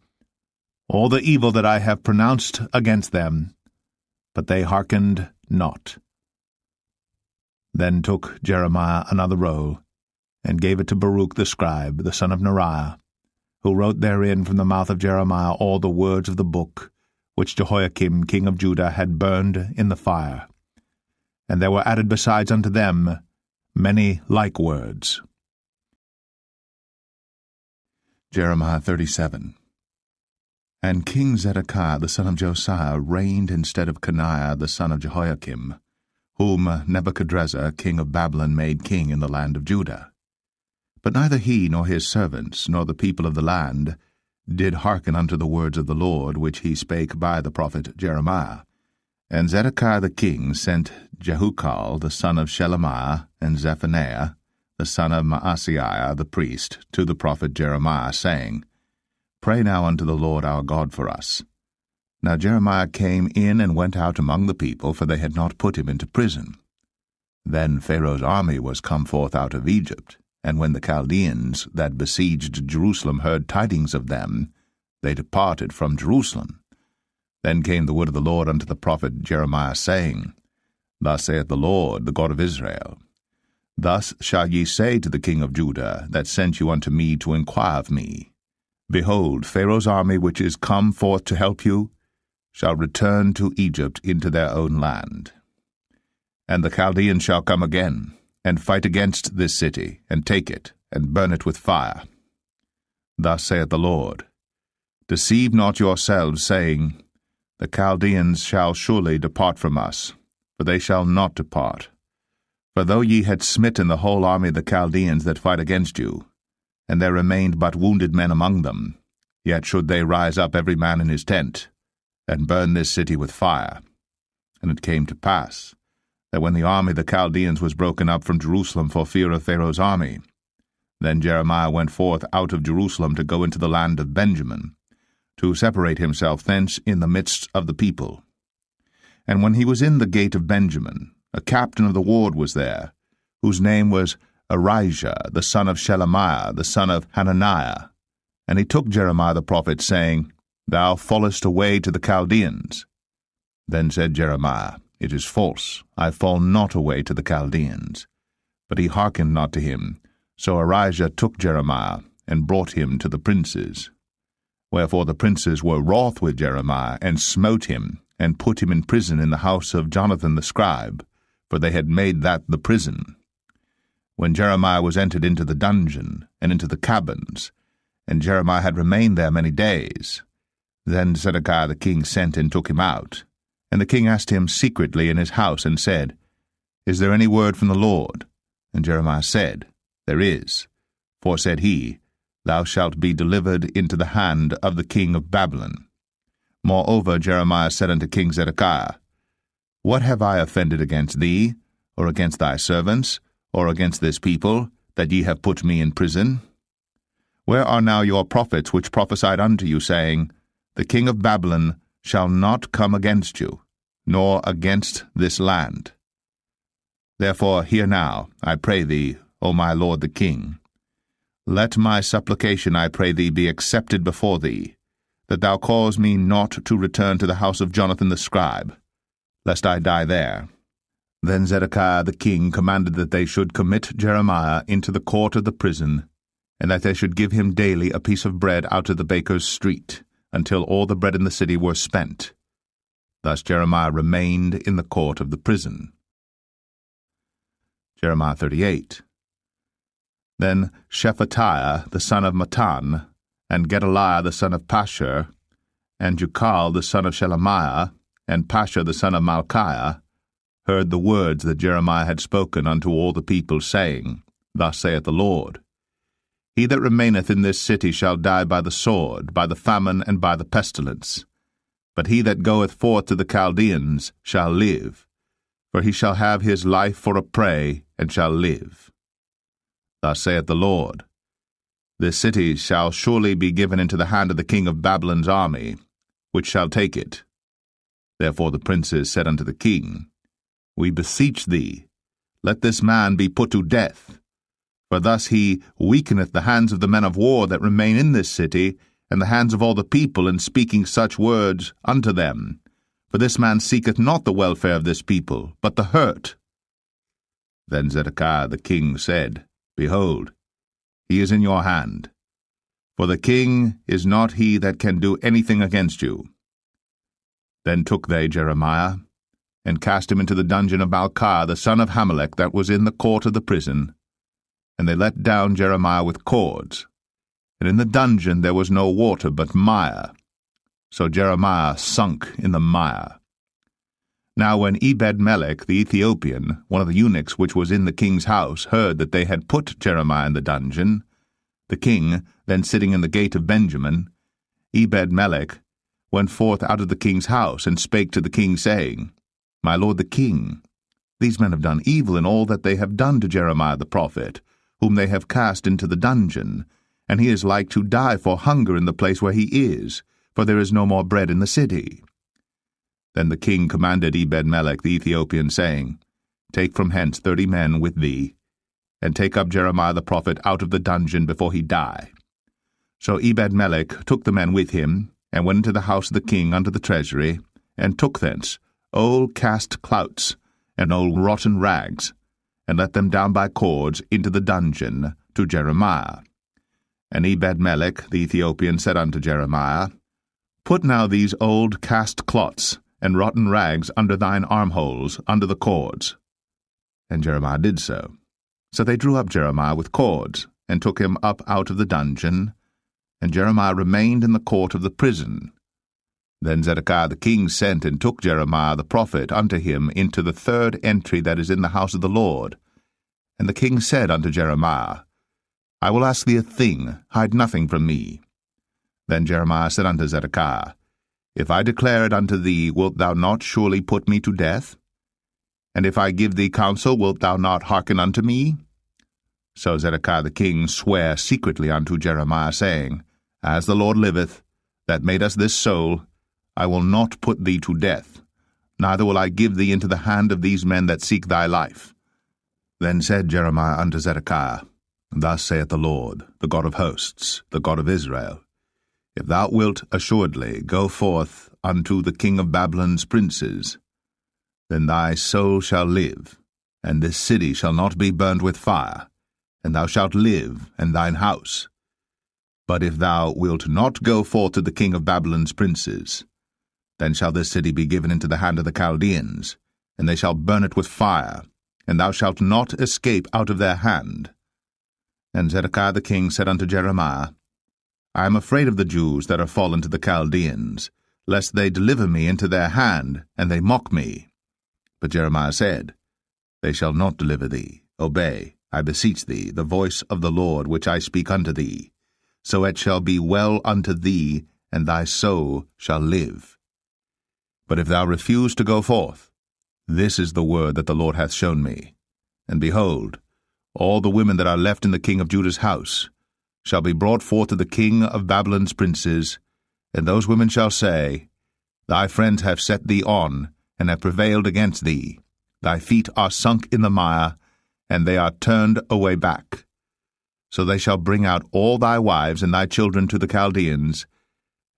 all the evil that I have pronounced against them, but they hearkened not. Then took Jeremiah another roll, and gave it to Baruch the scribe, the son of Neriah, who wrote therein from the mouth of Jeremiah all the words of the book, which Jehoiakim king of Judah had burned in the fire. And there were added besides unto them many like words. Jeremiah 37. And King Zedekiah the son of Josiah reigned instead of Coniah the son of Jehoiakim, whom Nebuchadrezzar king of Babylon made king in the land of Judah. But neither he nor his servants nor the people of the land did hearken unto the words of the Lord which he spake by the prophet Jeremiah. And Zedekiah the king sent Jehukal the son of Shelemiah, and Zephaniah the son of Maaseiah the priest, to the prophet Jeremiah, saying, Pray now unto the Lord our God for us, Now Jeremiah came in and went out among the people, for they had not put him into prison. Then Pharaoh's army was come forth out of Egypt, and when the Chaldeans that besieged Jerusalem heard tidings of them, they departed from Jerusalem. Then came the word of the Lord unto the prophet Jeremiah, saying, Thus saith the Lord, the God of Israel, Thus shall ye say to the king of Judah, that sent you unto me to inquire of me, Behold, Pharaoh's army which is come forth to help you, shall return to Egypt into their own land. And the Chaldeans shall come again, and fight against this city, and take it, and burn it with fire. Thus saith the Lord, Deceive not yourselves, saying, The Chaldeans shall surely depart from us, for they shall not depart. For though ye had smitten the whole army of the Chaldeans that fight against you, and there remained but wounded men among them, yet should they rise up every man in his tent, and burn this city with fire. And it came to pass, that when the army of the Chaldeans was broken up from Jerusalem for fear of Pharaoh's army, then Jeremiah went forth out of Jerusalem to go into the land of Benjamin, to separate himself thence in the midst of the people. And when he was in the gate of Benjamin, a captain of the ward was there, whose name was Arijah, the son of Shelemiah, the son of Hananiah. And he took Jeremiah the prophet, saying, Thou fallest away to the Chaldeans. Then said Jeremiah, It is false, I fall not away to the Chaldeans. But he hearkened not to him. So Arijah took Jeremiah, and brought him to the princes. Wherefore the princes were wroth with Jeremiah, and smote him, and put him in prison in the house of Jonathan the scribe, for they had made that the prison. When Jeremiah was entered into the dungeon, and into the cabins, and Jeremiah had remained there many days, then Zedekiah the king sent and took him out. And the king asked him secretly in his house, and said, Is there any word from the Lord? And Jeremiah said, There is. For, said he, Thou shalt be delivered into the hand of the king of Babylon. Moreover Jeremiah said unto King Zedekiah, What have I offended against thee, or against thy servants, or against this people, that ye have put me in prison? Where are now your prophets which prophesied unto you, saying, The king of Babylon shall not come against you, nor against this land? Therefore hear now, I pray thee, O my lord the king. Let my supplication, I pray thee, be accepted before thee, that thou cause me not to return to the house of Jonathan the scribe, lest I die there. Then Zedekiah the king commanded that they should commit Jeremiah into the court of the prison, and that they should give him daily a piece of bread out of the baker's street, until all the bread in the city were spent. Thus Jeremiah remained in the court of the prison. Jeremiah 38. Then Shephatiah the son of Mattan, and Gedaliah the son of Pashur, and Jucal the son of Shelemiah, and Pashur the son of Malchiah, heard the words that Jeremiah had spoken unto all the people, saying, Thus saith the Lord, He that remaineth in this city shall die by the sword, by the famine, and by the pestilence. But he that goeth forth to the Chaldeans shall live, for he shall have his life for a prey, and shall live. Thus saith the Lord, This city shall surely be given into the hand of the king of Babylon's army, which shall take it. Therefore the princes said unto the king, We beseech thee, let this man be put to death, for thus he weakeneth the hands of the men of war that remain in this city, and the hands of all the people, in speaking such words unto them. For this man seeketh not the welfare of this people, but the hurt. Then Zedekiah the king said, Behold, he is in your hand. For the king is not he that can do anything against you. Then took they Jeremiah, and cast him into the dungeon of Malchiah the son of Hamelech that was in the court of the prison, and they let down Jeremiah with cords. And in the dungeon there was no water but mire. So Jeremiah sunk in the mire. Now when Ebed-melech the Ethiopian, one of the eunuchs which was in the king's house, heard that they had put Jeremiah in the dungeon, the king, then sitting in the gate of Benjamin, Ebed-melech went forth out of the king's house, and spake to the king, saying, My lord the king, these men have done evil in all that they have done to Jeremiah the prophet, whom they have cast into the dungeon, and he is like to die for hunger in the place where he is, for there is no more bread in the city. Then the king commanded Ebed-melech the Ethiopian, saying, Take from hence 30 men with thee, and take up Jeremiah the prophet out of the dungeon before he die. So Ebed-melech took the men with him, and went into the house of the king unto the treasury, and took thence old cast clouts, and old rotten rags, and let them down by cords into the dungeon to Jeremiah. And Ebed-melech the Ethiopian said unto Jeremiah, Put now these old cast clots and rotten rags under thine armholes, under the cords. And Jeremiah did so. So they drew up Jeremiah with cords, and took him up out of the dungeon, and Jeremiah remained in the court of the prison. Then Zedekiah the king sent and took Jeremiah the prophet unto him into the 3rd entry that is in the house of the Lord. And the king said unto Jeremiah, I will ask thee a thing, hide nothing from me. Then Jeremiah said unto Zedekiah, If I declare it unto thee, wilt thou not surely put me to death? And if I give thee counsel, wilt thou not hearken unto me? So Zedekiah the king sware secretly unto Jeremiah, saying, As the Lord liveth, that made us this soul, I will not put thee to death, neither will I give thee into the hand of these men that seek thy life. Then said Jeremiah unto Zedekiah, Thus saith the Lord, the God of hosts, the God of Israel, If thou wilt assuredly go forth unto the king of Babylon's princes, then thy soul shall live, and this city shall not be burnt with fire, and thou shalt live, and thine house. But if thou wilt not go forth to the king of Babylon's princes, then shall this city be given into the hand of the Chaldeans, and they shall burn it with fire, and thou shalt not escape out of their hand. And Zedekiah the king said unto Jeremiah, I am afraid of the Jews that are fallen to the Chaldeans, lest they deliver me into their hand, and they mock me. But Jeremiah said, They shall not deliver thee. Obey, I beseech thee, the voice of the Lord which I speak unto thee. So it shall be well unto thee, and thy soul shall live. But if thou refuse to go forth, this is the word that the Lord hath shown me. And behold, all the women that are left in the king of Judah's house shall be brought forth to the king of Babylon's princes, and those women shall say, Thy friends have set thee on, and have prevailed against thee. Thy feet are sunk in the mire, and they are turned away back. So they shall bring out all thy wives and thy children to the Chaldeans,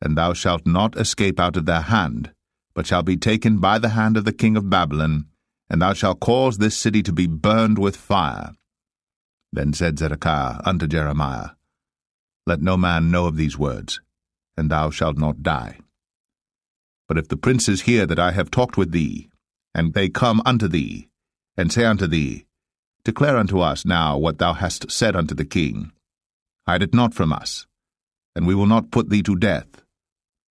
and thou shalt not escape out of their hand, but shall be taken by the hand of the king of Babylon, and thou shalt cause this city to be burned with fire. Then said Zedekiah unto Jeremiah, Let no man know of these words, and thou shalt not die. But if the princes hear that I have talked with thee, and they come unto thee, and say unto thee, Declare unto us now what thou hast said unto the king, hide it not from us, and we will not put thee to death.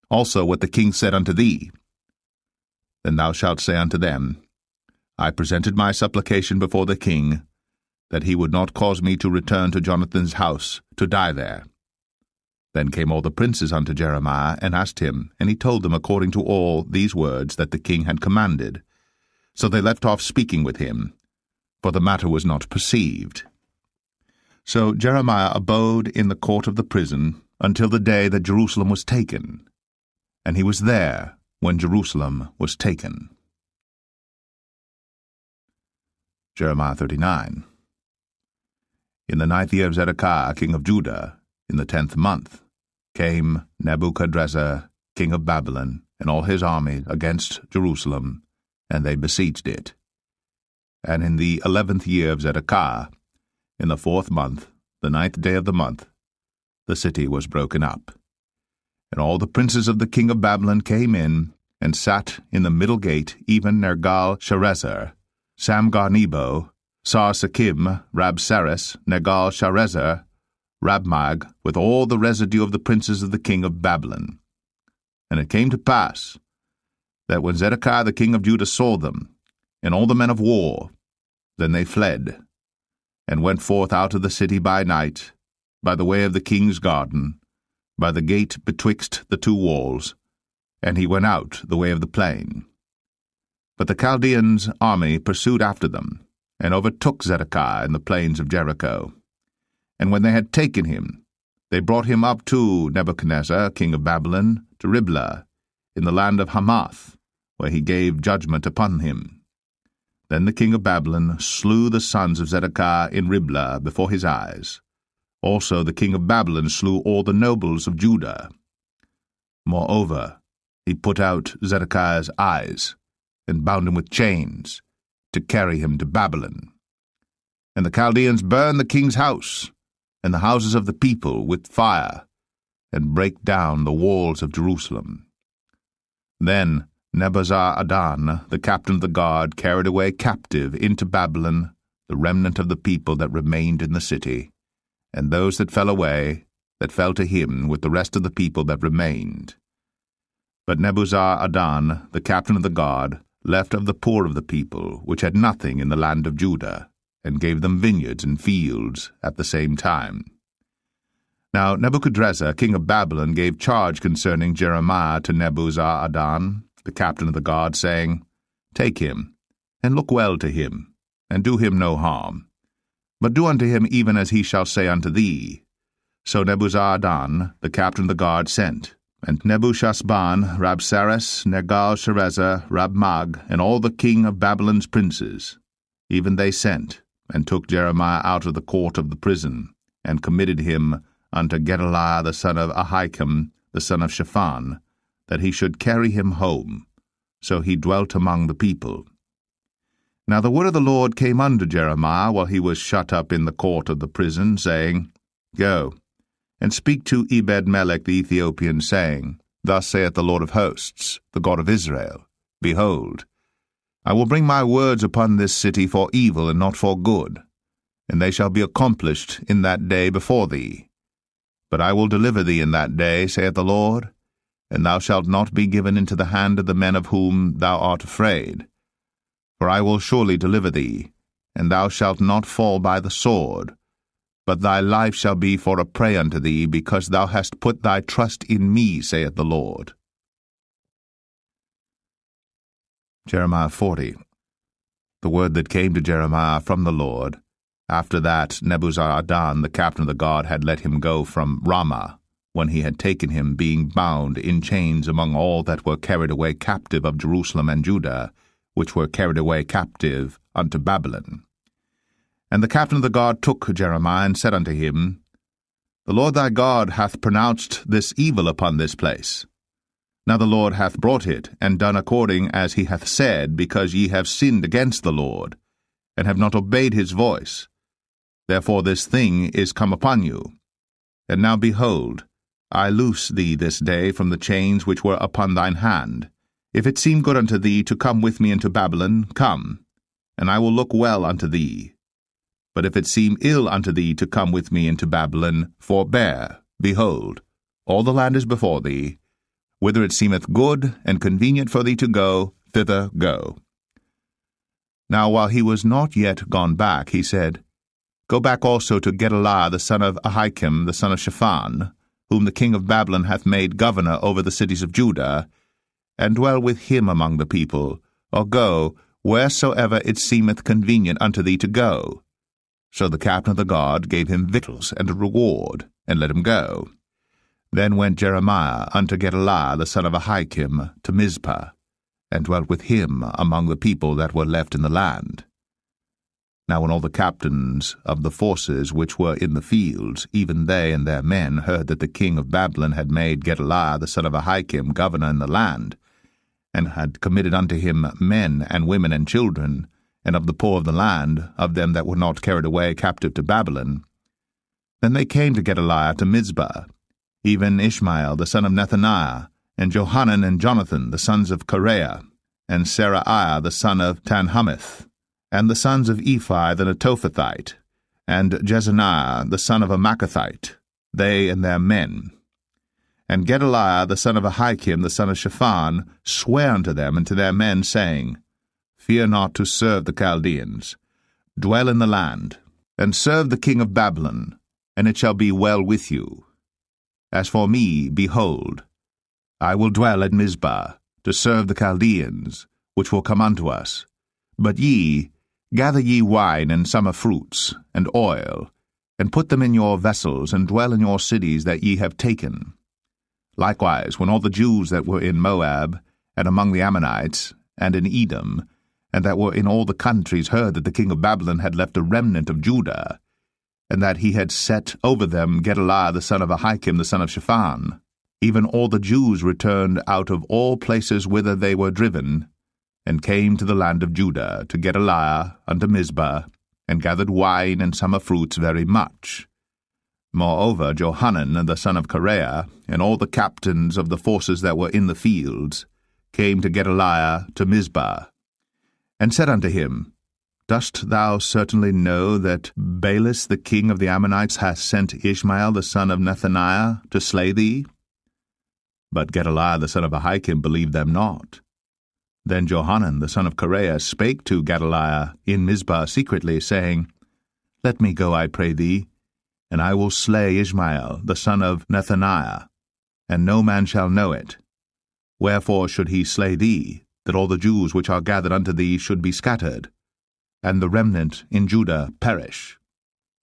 Also what the king said unto thee. Then thou shalt say unto them, I presented my supplication before the king, that he would not cause me to return to Jonathan's house, to die there. Then came all the princes unto Jeremiah, and asked him, and he told them according to all these words that the king had commanded. So they left off speaking with him, for the matter was not perceived. So Jeremiah abode in the court of the prison until the day that Jerusalem was taken, and he was there when Jerusalem was taken. Jeremiah 39. In the 9th year of Zedekiah, king of Judah, in the 10th month, came Nebuchadrezzar, king of Babylon, and all his army against Jerusalem, and they besieged it. And in the 11th year of Zedekiah, in the 4th month, the 9th day of the month, the city was broken up. And all the princes of the king of Babylon came in, and sat in the middle gate, even Nergal-Sharezer, Samgar-Nebo, Sar-Sekim, Rabsaris, Nergal-Sharezer, Rabmag, with all the residue of the princes of the king of Babylon. And it came to pass, that when Zedekiah the king of Judah saw them, and all the men of war, then they fled, and went forth out of the city by night, by the way of the king's garden, by the gate betwixt the two walls, and he went out the way of the plain. But the Chaldeans' army pursued after them, and overtook Zedekiah in the plains of Jericho. And when they had taken him, they brought him up to Nebuchadnezzar, king of Babylon, to Riblah, in the land of Hamath, where he gave judgment upon him. Then the king of Babylon slew the sons of Zedekiah in Riblah before his eyes. Also the king of Babylon slew all the nobles of Judah. Moreover, he put out Zedekiah's eyes, and bound him with chains, to carry him to Babylon. And the Chaldeans burned the king's house, and the houses of the people with fire, and brake down the walls of Jerusalem. Then Nebuzaradan, the captain of the guard, carried away captive into Babylon the remnant of the people that remained in the city, and those that fell away, that fell to him with the rest of the people that remained. But Nebuzaradan, the captain of the guard, left of the poor of the people, which had nothing in the land of Judah, and gave them vineyards and fields at the same time. Now Nebuchadrezzar, king of Babylon, gave charge concerning Jeremiah to Nebuzaradan, the captain of the guard, saying, Take him, and look well to him, and do him no harm, but do unto him even as he shall say unto thee. So Nebuzaradan, the captain of the guard, sent, and Nebuchadnezzar, Rabsaris, Nergal-Sharezer, Rabmag, and all the king of Babylon's princes, even they sent, and took Jeremiah out of the court of the prison, and committed him unto Gedaliah the son of Ahikam, the son of Shaphan, that he should carry him home. So he dwelt among the people. Now the word of the Lord came unto Jeremiah while he was shut up in the court of the prison, saying, Go, and speak to Ebed-melech the Ethiopian, saying, Thus saith the Lord of hosts, the God of Israel, Behold, I will bring my words upon this city for evil and not for good, and they shall be accomplished in that day before thee. But I will deliver thee in that day, saith the Lord, and thou shalt not be given into the hand of the men of whom thou art afraid. For I will surely deliver thee, and thou shalt not fall by the sword, but thy life shall be for a prey unto thee, because thou hast put thy trust in me, saith the Lord. Jeremiah 40. The word that came to Jeremiah from the Lord, after that Nebuzaradan, the captain of the guard, had let him go from Ramah, when he had taken him, being bound in chains among all that were carried away captive of Jerusalem and Judah, which were carried away captive unto Babylon. And the captain of the guard took Jeremiah, and said unto him, The Lord thy God hath pronounced this evil upon this place. Now the Lord hath brought it, and done according as he hath said, because ye have sinned against the Lord, and have not obeyed his voice. Therefore this thing is come upon you. And now behold, I loose thee this day from the chains which were upon thine hand. If it seem good unto thee to come with me into Babylon, come, and I will look well unto thee. But if it seem ill unto thee to come with me into Babylon, forbear. Behold, all the land is before thee. Whither it seemeth good and convenient for thee to go, thither go. Now while he was not yet gone back, he said, Go back also to Gedaliah the son of Ahikam, the son of Shaphan, whom the king of Babylon hath made governor over the cities of Judah, and dwell with him among the people, or go wheresoever it seemeth convenient unto thee to go. So the captain of the guard gave him victuals and a reward, and let him go. Then went Jeremiah unto Gedaliah the son of Ahikam to Mizpah, and dwelt with him among the people that were left in the land. Now when all the captains of the forces which were in the fields, even they and their men, heard that the king of Babylon had made Gedaliah the son of Ahikam governor in the land, and had committed unto him men and women and children, and of the poor of the land, of them that were not carried away captive to Babylon, then they came to Gedaliah to Mizpah, even Ishmael the son of Nethaniah, and Johanan and Jonathan the sons of Kareah, and Seraiah the son of Tanhumeth, and the sons of Ephi the Netophathite, and Jezaniah the son of a Maacathite, they and their men. And Gedaliah the son of Ahikam the son of Shaphan sware unto them and to their men, saying, Fear not to serve the Chaldeans. Dwell in the land, and serve the king of Babylon, and it shall be well with you. As for me, behold, I will dwell at Mizpah, to serve the Chaldeans, which will come unto us. But ye, gather ye wine and summer fruits, and oil, and put them in your vessels, and dwell in your cities that ye have taken. Likewise, when all the Jews that were in Moab, and among the Ammonites, and in Edom, and that were in all the countries, heard that the king of Babylon had left a remnant of Judah, and that he had set over them Gedaliah the son of Ahikam the son of Shaphan, even all the Jews returned out of all places whither they were driven, and came to the land of Judah, to Gedaliah unto Mizpah, and gathered wine and summer fruits very much. Moreover, Johanan the son of Kareah, and all the captains of the forces that were in the fields, came to Gedaliah to Mizpah, and said unto him, Dost thou certainly know that Baalis the king of the Ammonites hath sent Ishmael the son of Nethaniah to slay thee? But Gedaliah the son of Ahikam believed them not. Then Johanan the son of Kareah spake to Gedaliah in Mizpah secretly, saying, Let me go, I pray thee, and I will slay Ishmael the son of Nethaniah, and no man shall know it. Wherefore should he slay thee, that all the Jews which are gathered unto thee should be scattered, and the remnant in Judah perish?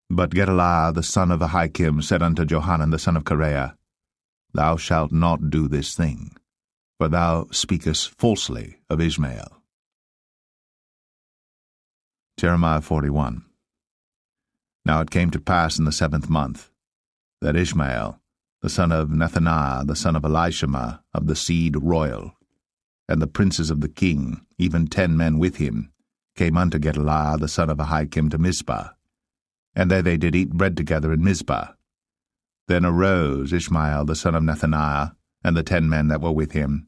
But Gedaliah the son of Ahikam said unto Johanan the son of Kareah, Thou shalt not do this thing, for thou speakest falsely of Ishmael. Jeremiah 41. Now it came to pass in the 7th month, that Ishmael, the son of Nethaniah, the son of Elishama, of the seed royal, and the princes of the king, even 10 men with him, came unto Gedaliah the son of Ahikam to Mizpah. And there they did eat bread together in Mizpah. Then arose Ishmael the son of Nethaniah, and the 10 men that were with him,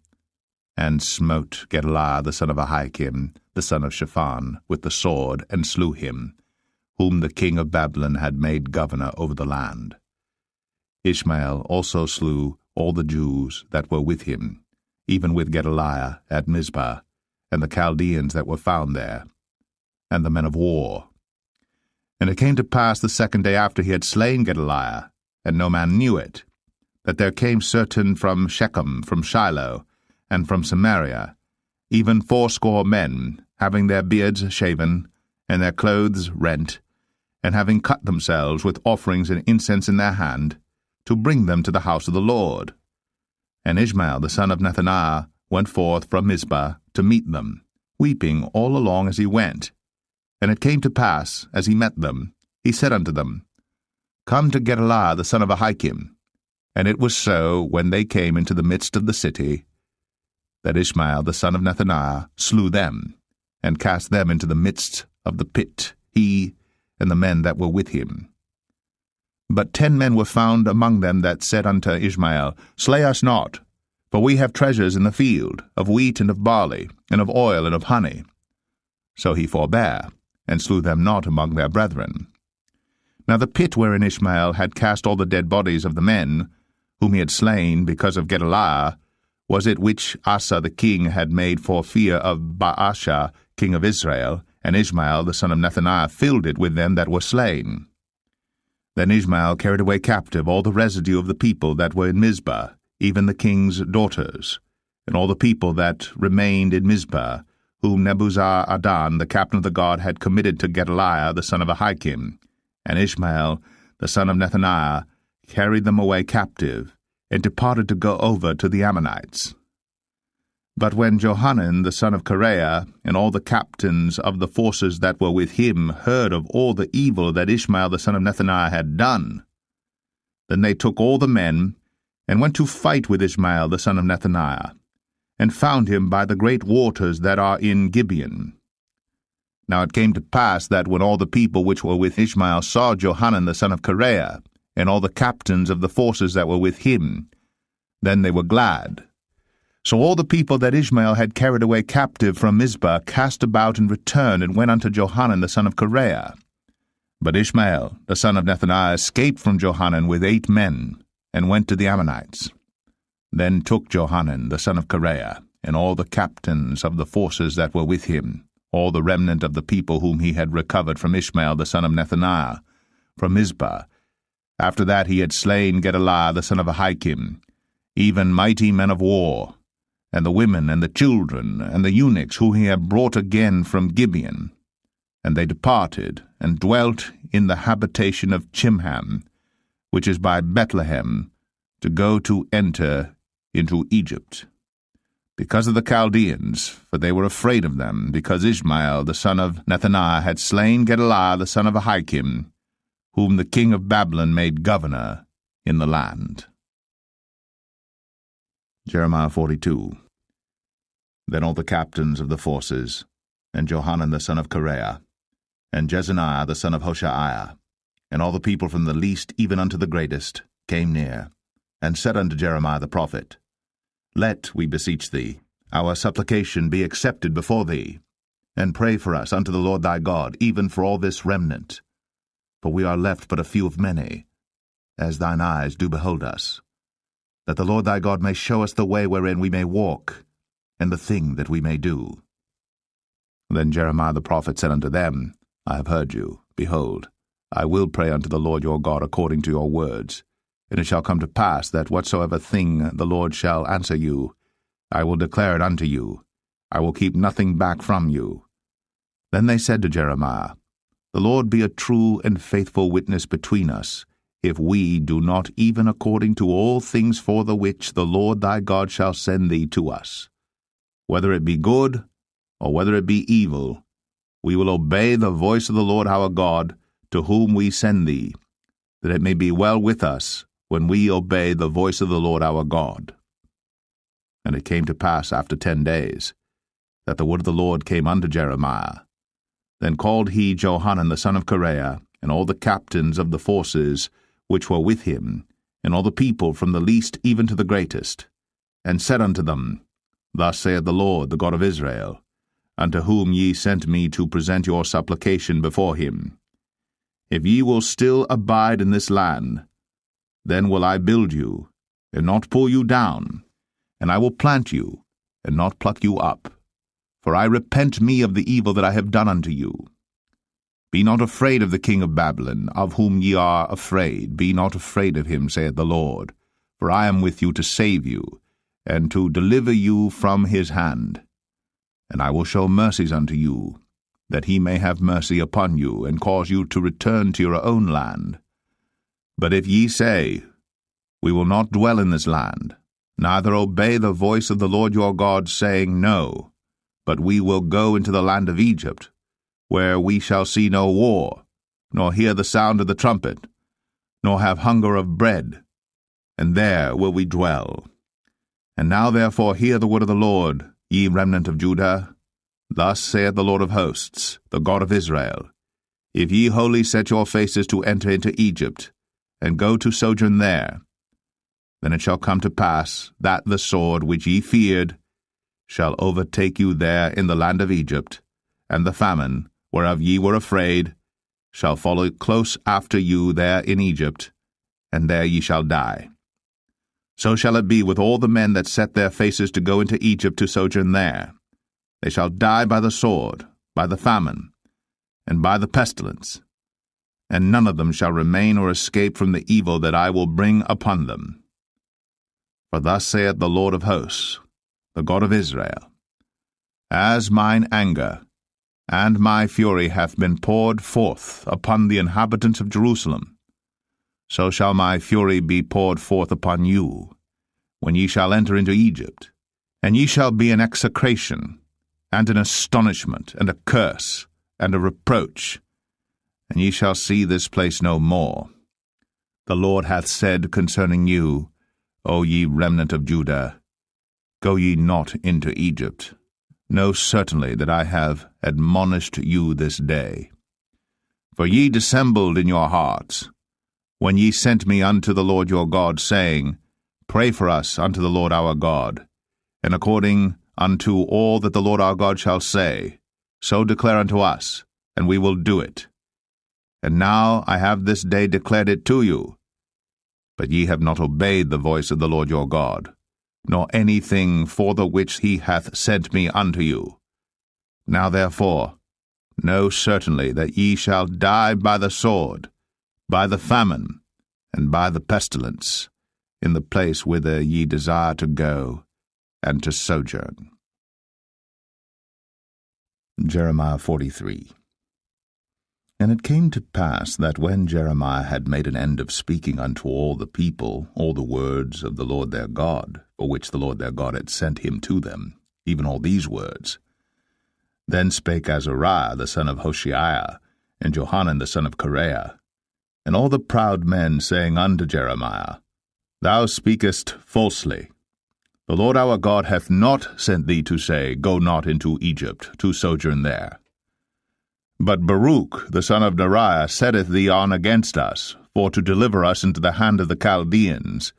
and smote Gedaliah the son of Ahikam, the son of Shaphan, with the sword, and slew him, whom the king of Babylon had made governor over the land. Ishmael also slew all the Jews that were with him, even with Gedaliah at Mizpah, and the Chaldeans that were found there, and the men of war. And it came to pass the 2nd day after he had slain Gedaliah, and no man knew it, that there came certain from Shechem, from Shiloh, and from Samaria, even 80 men, having their beards shaven, and their clothes rent, and having cut themselves with offerings and incense in their hand, to bring them to the house of the Lord. And Ishmael the son of Nethaniah went forth from Mizpah to meet them, weeping all along as he went. And it came to pass, as he met them, he said unto them, Come to Gedaliah the son of Ahikam. And it was so, when they came into the midst of the city, that Ishmael the son of Nethaniah slew them, and cast them into the midst of the pit, he and the men that were with him. But 10 men were found among them that said unto Ishmael, Slay us not, for we have treasures in the field, of wheat and of barley, and of oil and of honey. So he forbare, and slew them not among their brethren. Now the pit wherein Ishmael had cast all the dead bodies of the men, whom he had slain because of Gedaliah, was it which Asa the king had made for fear of Baasha king of Israel, and Ishmael the son of Nethaniah filled it with them that were slain. Then Ishmael carried away captive all the residue of the people that were in Mizpah, even the king's daughters, and all the people that remained in Mizpah, whom Nebuzaradan the captain of the guard had committed to Gedaliah the son of Ahikam. And Ishmael the son of Nethaniah carried them away captive, and departed to go over to the Ammonites. But when Johanan the son of Kareah and all the captains of the forces that were with him heard of all the evil that Ishmael the son of Nethaniah had done, then they took all the men, and went to fight with Ishmael the son of Nethaniah, and found him by the great waters that are in Gibeon. Now it came to pass that when all the people which were with Ishmael saw Johanan the son of Kareah, and all the captains of the forces that were with him, then they were glad. So all the people that Ishmael had carried away captive from Mizpah cast about and returned, and went unto Johanan the son of Kareah. But Ishmael the son of Nethaniah escaped from Johanan with 8 men, and went to the Ammonites. Then took Johanan the son of Kareah, and all the captains of the forces that were with him, all the remnant of the people whom he had recovered from Ishmael the son of Nethaniah, from Mizpah, after that he had slain Gedaliah the son of Ahikam, even mighty men of war, and the women and the children and the eunuchs whom he had brought again from Gibeon. And they departed, and dwelt in the habitation of Chimham, which is by Bethlehem, to go to enter into Egypt. because of the Chaldeans, for they were afraid of them, because Ishmael the son of Nethaniah had slain Gedaliah the son of Ahikam, whom the king of Babylon made governor in the land. Jeremiah 42. Then all the captains of the forces, and Johanan the son of Kareah, and Jezaniah the son of Hoshaiah, and all the people from the least even unto the greatest, came near, and said unto Jeremiah the prophet, Let, we beseech thee, our supplication be accepted before thee, and pray for us unto the Lord thy God, even for all this remnant. For we are left but a few of many, as thine eyes do behold us, that the Lord thy God may show us the way wherein we may walk, and the thing that we may do. Then Jeremiah the prophet said unto them, I have heard you. Behold, I will pray unto the Lord your God according to your words. And it shall come to pass that whatsoever thing the Lord shall answer you, I will declare it unto you. I will keep nothing back from you. Then they said to Jeremiah, The Lord be a true and faithful witness between us, if we do not even according to all things for the which the Lord thy God shall send thee to us. Whether it be good, or whether it be evil, we will obey the voice of the Lord our God, to whom we send thee, that it may be well with us when we obey the voice of the Lord our God. And it came to pass after 10 days, that the word of the Lord came unto Jeremiah. Then called he Johanan the son of Kareah, and all the captains of the forces which were with him, and all the people from the least even to the greatest, and said unto them, Thus saith the Lord, the God of Israel, unto whom ye sent me to present your supplication before him. If ye will still abide in this land, then will I build you, and not pull you down, and I will plant you, and not pluck you up. For I repent me of the evil that I have done unto you. Be not afraid of the king of Babylon, of whom ye are afraid. Be not afraid of him, saith the Lord. For I am with you to save you, and to deliver you from his hand. And I will show mercies unto you, that he may have mercy upon you, and cause you to return to your own land. But if ye say, We will not dwell in this land, neither obey the voice of the Lord your God, saying, No, but we will go into the land of Egypt, where we shall see no war, nor hear the sound of the trumpet, nor have hunger of bread, and there will we dwell. And now therefore hear the word of the Lord, ye remnant of Judah. Thus saith the Lord of hosts, the God of Israel, If ye wholly set your faces to enter into Egypt, and go to sojourn there, then it shall come to pass that the sword which ye feared shall overtake you there in the land of Egypt, and the famine, whereof ye were afraid, shall follow close after you there in Egypt, and there ye shall die. So shall it be with all the men that set their faces to go into Egypt to sojourn there. They shall die by the sword, by the famine, and by the pestilence, and none of them shall remain or escape from the evil that I will bring upon them. For thus saith the Lord of hosts, the God of Israel, As mine anger and my fury hath been poured forth upon the inhabitants of Jerusalem, so shall my fury be poured forth upon you, when ye shall enter into Egypt, and ye shall be an execration, and an astonishment, and a curse, and a reproach, and ye shall see this place no more. The Lord hath said concerning you, O ye remnant of Judah, Go ye not into Egypt. Know certainly that I have admonished you this day. For ye dissembled in your hearts, when ye sent me unto the Lord your God, saying, Pray for us unto the Lord our God, and according unto all that the Lord our God shall say, so declare unto us, and we will do it. And now I have this day declared it to you. But ye have not obeyed the voice of the Lord your God, nor anything for the which he hath sent me unto you. Now therefore, know certainly that ye shall die by the sword, by the famine, and by the pestilence, in the place whither ye desire to go, and to sojourn. Jeremiah 43. And it came to pass that when Jeremiah had made an end of speaking unto all the people all the words of the Lord their God, for which the Lord their God had sent him to them, even all these words, then spake Azariah the son of Hoshaiah, and Johanan the son of Kareah, and all the proud men, saying unto Jeremiah, Thou speakest falsely. The Lord our God hath not sent thee to say, Go not into Egypt, to sojourn there. But Baruch the son of Neriah setteth thee on against us, for to deliver us into the hand of the Chaldeans,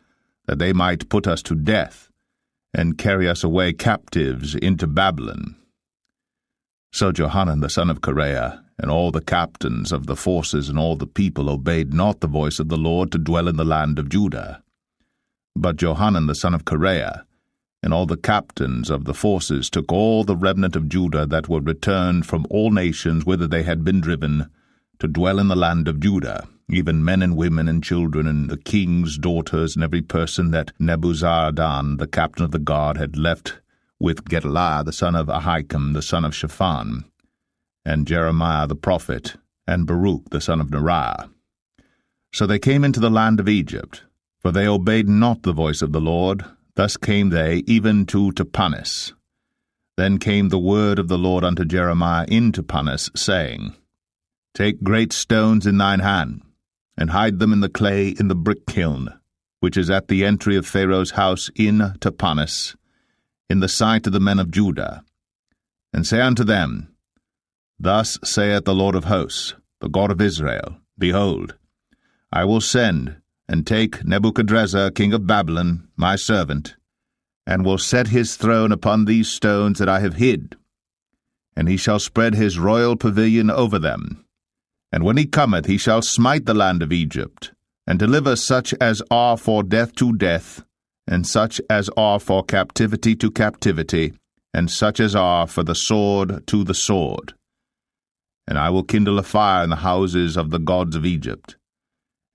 that they might put us to death, and carry us away captives into Babylon. So Johanan the son of Kareah, and all the captains of the forces and all the people obeyed not the voice of the Lord to dwell in the land of Judah. But Johanan the son of Kareah, and all the captains of the forces took all the remnant of Judah that were returned from all nations whither they had been driven, to dwell in the land of Judah, even men and women and children, and the king's daughters, and every person that Nebuzaradan the captain of the guard had left with Gedaliah the son of Ahikam the son of Shaphan, and Jeremiah the prophet, and Baruch the son of Neriah. So they came into the land of Egypt, for they obeyed not the voice of the Lord. Thus came they even to Tapanis. Then came the word of the Lord unto Jeremiah in Tapanis, saying, Take great stones in thine hand, and hide them in the clay in the brick kiln, which is at the entry of Pharaoh's house in Tapanis, in the sight of the men of Judah, and say unto them, Thus saith the Lord of hosts, the God of Israel, Behold, I will send and take Nebuchadrezzar king of Babylon, my servant, and will set his throne upon these stones that I have hid, and he shall spread his royal pavilion over them. And when he cometh, he shall smite the land of Egypt, and deliver such as are for death to death, and such as are for captivity to captivity, and such as are for the sword to the sword. And I will kindle a fire in the houses of the gods of Egypt,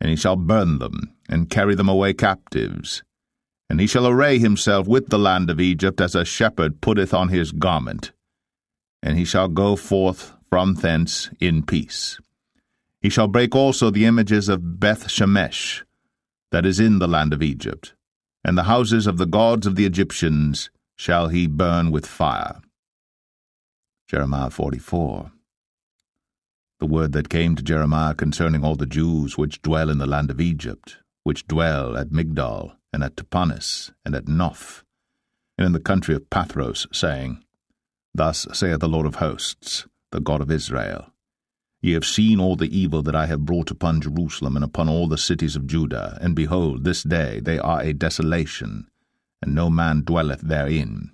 and he shall burn them, and carry them away captives. And he shall array himself with the land of Egypt as a shepherd putteth on his garment, and he shall go forth from thence in peace. He shall break also the images of Beth-Shemesh, that is in the land of Egypt, and the houses of the gods of the Egyptians shall he burn with fire. Jeremiah 44. The word that came to Jeremiah concerning all the Jews which dwell in the land of Egypt, which dwell at Migdol, and at Tapanis, and at Noph, and in the country of Pathros, saying, Thus saith the Lord of hosts, the God of Israel, Ye have seen all the evil that I have brought upon Jerusalem and upon all the cities of Judah, and behold, this day they are a desolation, and no man dwelleth therein,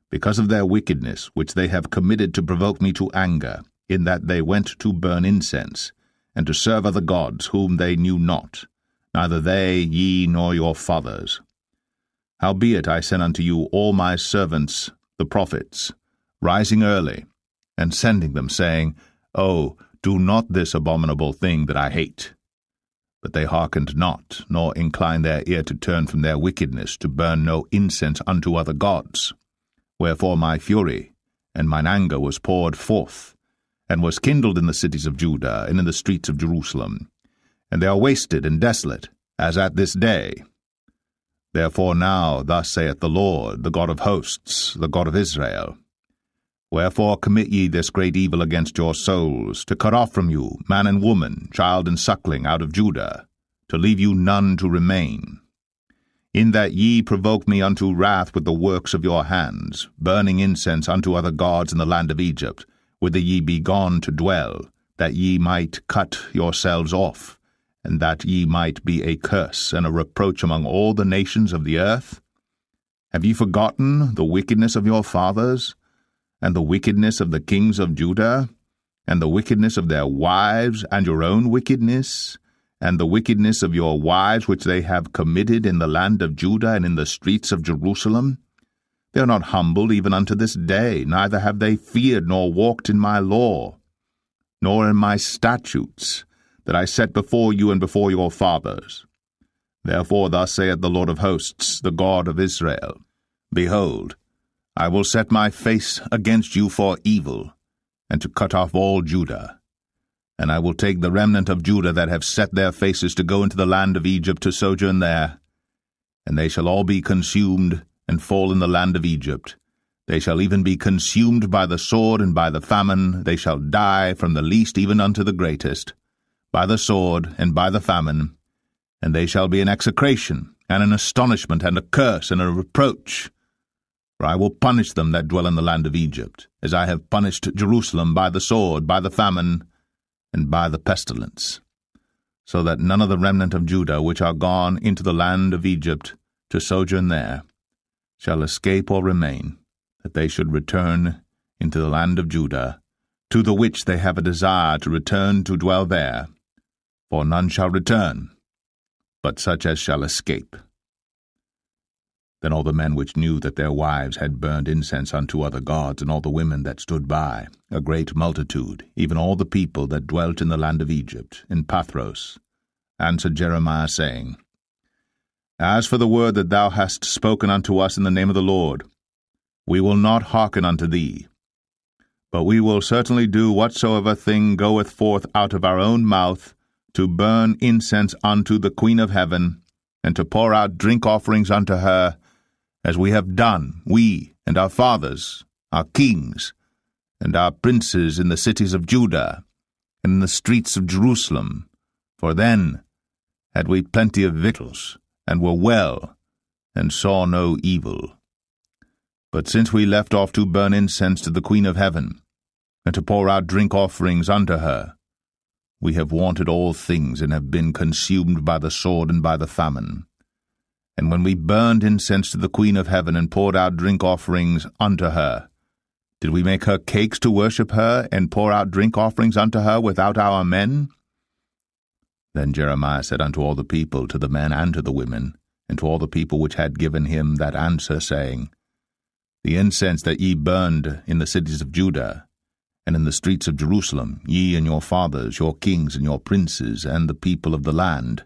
because of their wickedness which they have committed to provoke me to anger, in that they went to burn incense, and to serve other gods whom they knew not, neither they, ye, nor your fathers. Howbeit I sent unto you all my servants, the prophets, rising early, and sending them, saying, O, do not this abominable thing that I hate. But they hearkened not, nor inclined their ear to turn from their wickedness, to burn no incense unto other gods. Wherefore my fury and mine anger was poured forth, and was kindled in the cities of Judah, and in the streets of Jerusalem. And they are wasted and desolate, as at this day. Therefore now, thus saith the Lord, the God of hosts, the God of Israel, Wherefore commit ye this great evil against your souls, to cut off from you man and woman, child and suckling out of Judah, to leave you none to remain. In that ye provoke me unto wrath with the works of your hands, burning incense unto other gods in the land of Egypt, whither ye be gone to dwell, that ye might cut yourselves off, and that ye might be a curse and a reproach among all the nations of the earth? Have ye forgotten the wickedness of your fathers, and the wickedness of the kings of Judah, and the wickedness of their wives, and your own wickedness, and the wickedness of your wives which they have committed in the land of Judah and in the streets of Jerusalem? They are not humbled even unto this day, neither have they feared nor walked in my law, nor in my statutes, that I set before you and before your fathers. Therefore thus saith the Lord of hosts, the God of Israel, Behold, I will set my face against you for evil, and to cut off all Judah. And I will take the remnant of Judah that have set their faces to go into the land of Egypt to sojourn there, and they shall all be consumed and fall in the land of Egypt. They shall even be consumed by the sword and by the famine. They shall die from the least even unto the greatest, by the sword and by the famine. And they shall be an execration, and an astonishment, and a curse, and a reproach. For I will punish them that dwell in the land of Egypt, as I have punished Jerusalem by the sword, by the famine, and by the pestilence, so that none of the remnant of Judah which are gone into the land of Egypt to sojourn there shall escape or remain, that they should return into the land of Judah, to the which they have a desire to return to dwell there. For none shall return, but such as shall escape. Then all the men which knew that their wives had burned incense unto other gods, and all the women that stood by, a great multitude, even all the people that dwelt in the land of Egypt, in Pathros, answered Jeremiah, saying, As for the word that thou hast spoken unto us in the name of the Lord, we will not hearken unto thee. But we will certainly do whatsoever thing goeth forth out of our own mouth, to burn incense unto the Queen of heaven, and to pour out drink offerings unto her, as we have done, we and our fathers, our kings, and our princes in the cities of Judah, and in the streets of Jerusalem. For then had we plenty of victuals, and were well, and saw no evil. But since we left off to burn incense to the Queen of heaven, and to pour out drink offerings unto her, we have wanted all things, and have been consumed by the sword and by the famine. And when we burned incense to the Queen of heaven, and poured out drink offerings unto her, did we make her cakes to worship her, and pour out drink offerings unto her without our men? Then Jeremiah said unto all the people, to the men and to the women, and to all the people which had given him that answer, saying, The incense that ye burned in the cities of Judah, and in the streets of Jerusalem, ye and your fathers, your kings and your princes, and the people of the land,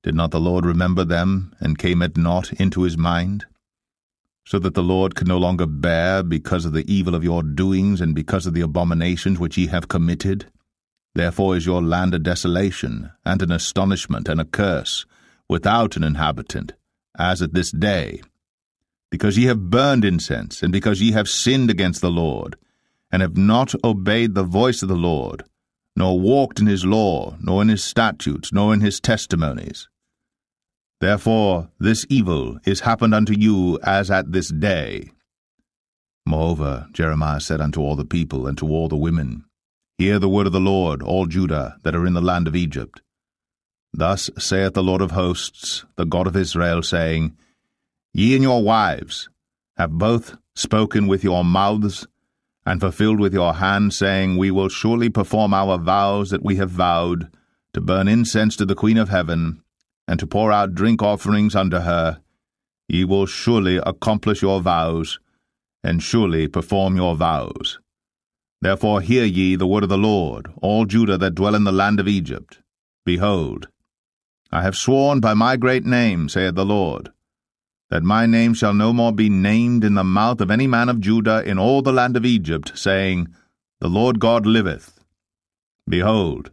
did not the Lord remember them, and came it not into his mind? So that the Lord could no longer bear, because of the evil of your doings, and because of the abominations which ye have committed? Therefore is your land a desolation, and an astonishment, and a curse, without an inhabitant, as at this day. Because ye have burned incense, and because ye have sinned against the Lord, and have not obeyed the voice of the Lord, nor walked in his law, nor in his statutes, nor in his testimonies. Therefore this evil is happened unto you as at this day. Moreover, Jeremiah said unto all the people and to all the women, Hear the word of the Lord, all Judah that are in the land of Egypt. Thus saith the Lord of hosts, the God of Israel, saying, Ye and your wives have both spoken with your mouths, and fulfilled with your hand, saying, We will surely perform our vows that we have vowed, to burn incense to the Queen of heaven, and to pour out drink offerings unto her. Ye will surely accomplish your vows, and surely perform your vows. Therefore hear ye the word of the Lord, all Judah that dwell in the land of Egypt. Behold, I have sworn by my great name, saith the Lord, that my name shall no more be named in the mouth of any man of Judah in all the land of Egypt, saying, The Lord God liveth. Behold,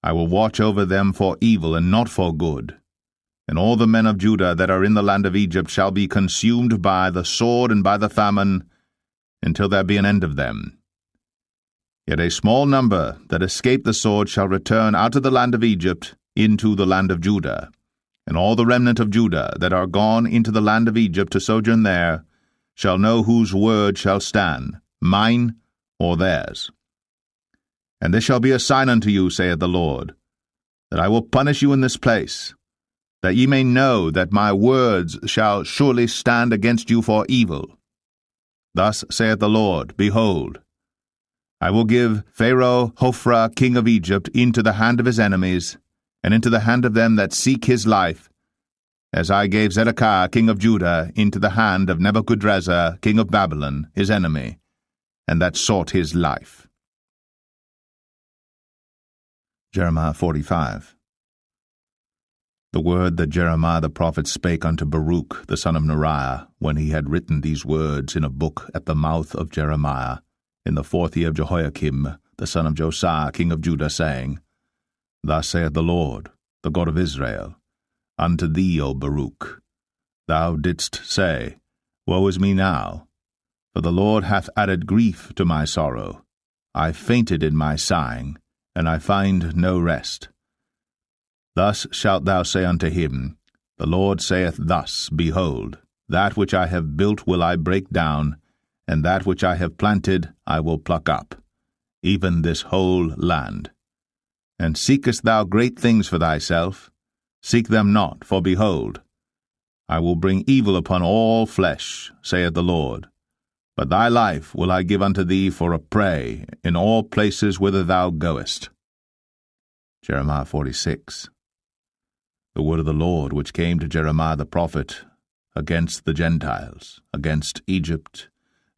I will watch over them for evil and not for good. And all the men of Judah that are in the land of Egypt shall be consumed by the sword and by the famine, until there be an end of them. Yet a small number that escape the sword shall return out of the land of Egypt into the land of Judah. And all the remnant of Judah that are gone into the land of Egypt to sojourn there shall know whose word shall stand, mine or theirs. And this shall be a sign unto you, saith the Lord, that I will punish you in this place, that ye may know that my words shall surely stand against you for evil. Thus saith the Lord, Behold, I will give Pharaoh Hophra king of Egypt into the hand of his enemies, and into the hand of them that seek his life, as I gave Zedekiah king of Judah into the hand of Nebuchadrezzar king of Babylon, his enemy, and that sought his life. Jeremiah 45. The word that Jeremiah the prophet spake unto Baruch the son of Neriah, when he had written these words in a book at the mouth of Jeremiah, in the 4th year of Jehoiakim the son of Josiah, king of Judah, saying, Thus saith the Lord, the God of Israel, unto thee, O Baruch, thou didst say, Woe is me now, for the Lord hath added grief to my sorrow. I fainted in my sighing, and I find no rest. Thus shalt thou say unto him, The Lord saith thus, Behold, that which I have built will I break down, and that which I have planted I will pluck up, even this whole land. And seekest thou great things for thyself? Seek them not, for behold, I will bring evil upon all flesh, saith the Lord. But thy life will I give unto thee for a prey in all places whither thou goest. Jeremiah 46. The word of the Lord which came to Jeremiah the prophet against the Gentiles, against Egypt,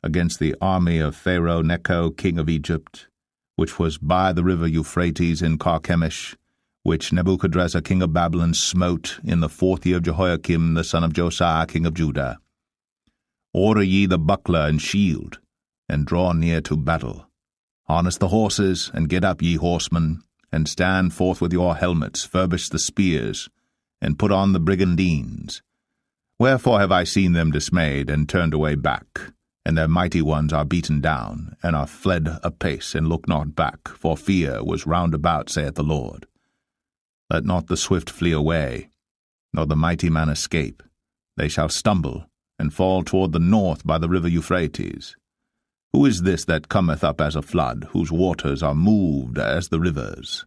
against the army of Pharaoh Necho king of Egypt, which was by the river Euphrates in Carchemish, which Nebuchadrezzar king of Babylon smote in the 4th year of Jehoiakim the son of Josiah king of Judah. Order ye the buckler and shield, and draw near to battle. Harness the horses, and get up, ye horsemen, and stand forth with your helmets, furbish the spears, and put on the brigandines. Wherefore have I seen them dismayed, and turned away back, and their mighty ones are beaten down, and are fled apace, and look not back, for fear was round about, saith the Lord. Let not the swift flee away, nor the mighty man escape. They shall stumble, and fall toward the north by the river Euphrates. Who is this that cometh up as a flood, whose waters are moved as the rivers?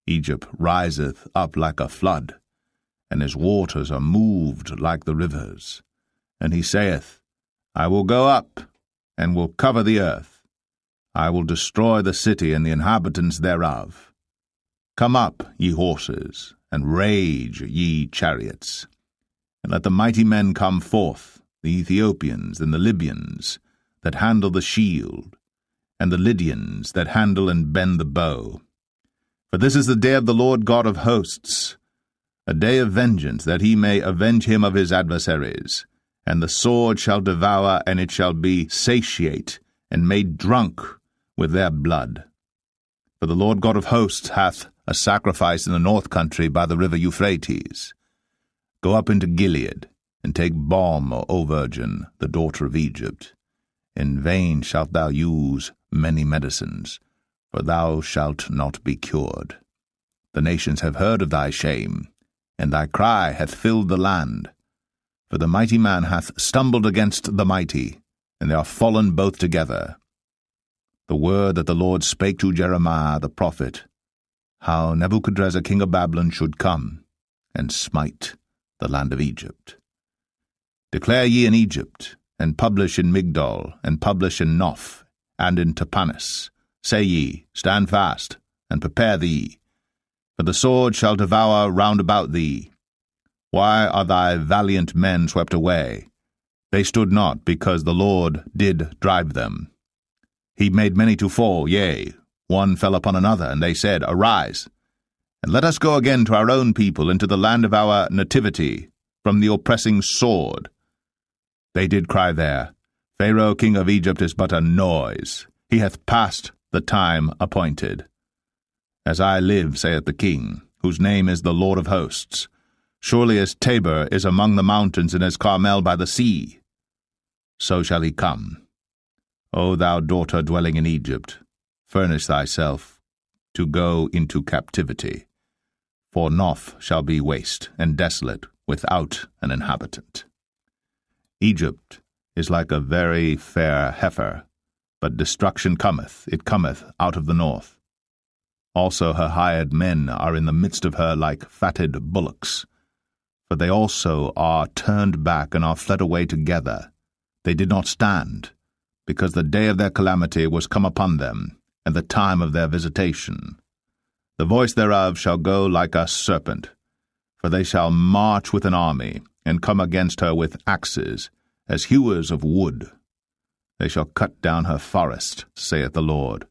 Egypt riseth up like a flood, and his waters are moved like the rivers. And he saith, I will go up, and will cover the earth. I will destroy the city and the inhabitants thereof. Come up, ye horses, and rage, ye chariots. And let the mighty men come forth, the Ethiopians and the Libyans, that handle the shield, and the Lydians, that handle and bend the bow. For this is the day of the Lord God of hosts, a day of vengeance, that he may avenge him of his adversaries. And the sword shall devour, and it shall be satiate, and made drunk with their blood. For the Lord God of hosts hath a sacrifice in the north country by the river Euphrates. Go up into Gilead, and take balm, O virgin, the daughter of Egypt. In vain shalt thou use many medicines, for thou shalt not be cured. The nations have heard of thy shame, and thy cry hath filled the land. For the mighty man hath stumbled against the mighty, and they are fallen both together. The word that the Lord spake to Jeremiah the prophet, how Nebuchadrezzar king of Babylon should come, and smite the land of Egypt. Declare ye in Egypt, and publish in Migdol, and publish in Noph, and in Tapanis. Say ye, Stand fast, and prepare thee, for the sword shall devour round about thee. Why are thy valiant men swept away? They stood not, because the Lord did drive them. He made many to fall, yea, one fell upon another, and they said, Arise, and let us go again to our own people, into the land of our nativity, from the oppressing sword. They did cry there, Pharaoh king of Egypt is but a noise. He hath passed the time appointed. As I live, saith the king, whose name is the Lord of hosts, surely as Tabor is among the mountains, and as Carmel by the sea, so shall he come. O thou daughter dwelling in Egypt, furnish thyself to go into captivity. For Noph shall be waste and desolate, without an inhabitant. Egypt is like a very fair heifer, but destruction cometh, it cometh out of the north. Also her hired men are in the midst of her like fatted bullocks. For they also are turned back, and are fled away together. They did not stand, because the day of their calamity was come upon them, and the time of their visitation. The voice thereof shall go like a serpent, for they shall march with an army, and come against her with axes, as hewers of wood. They shall cut down her forest, saith the Lord,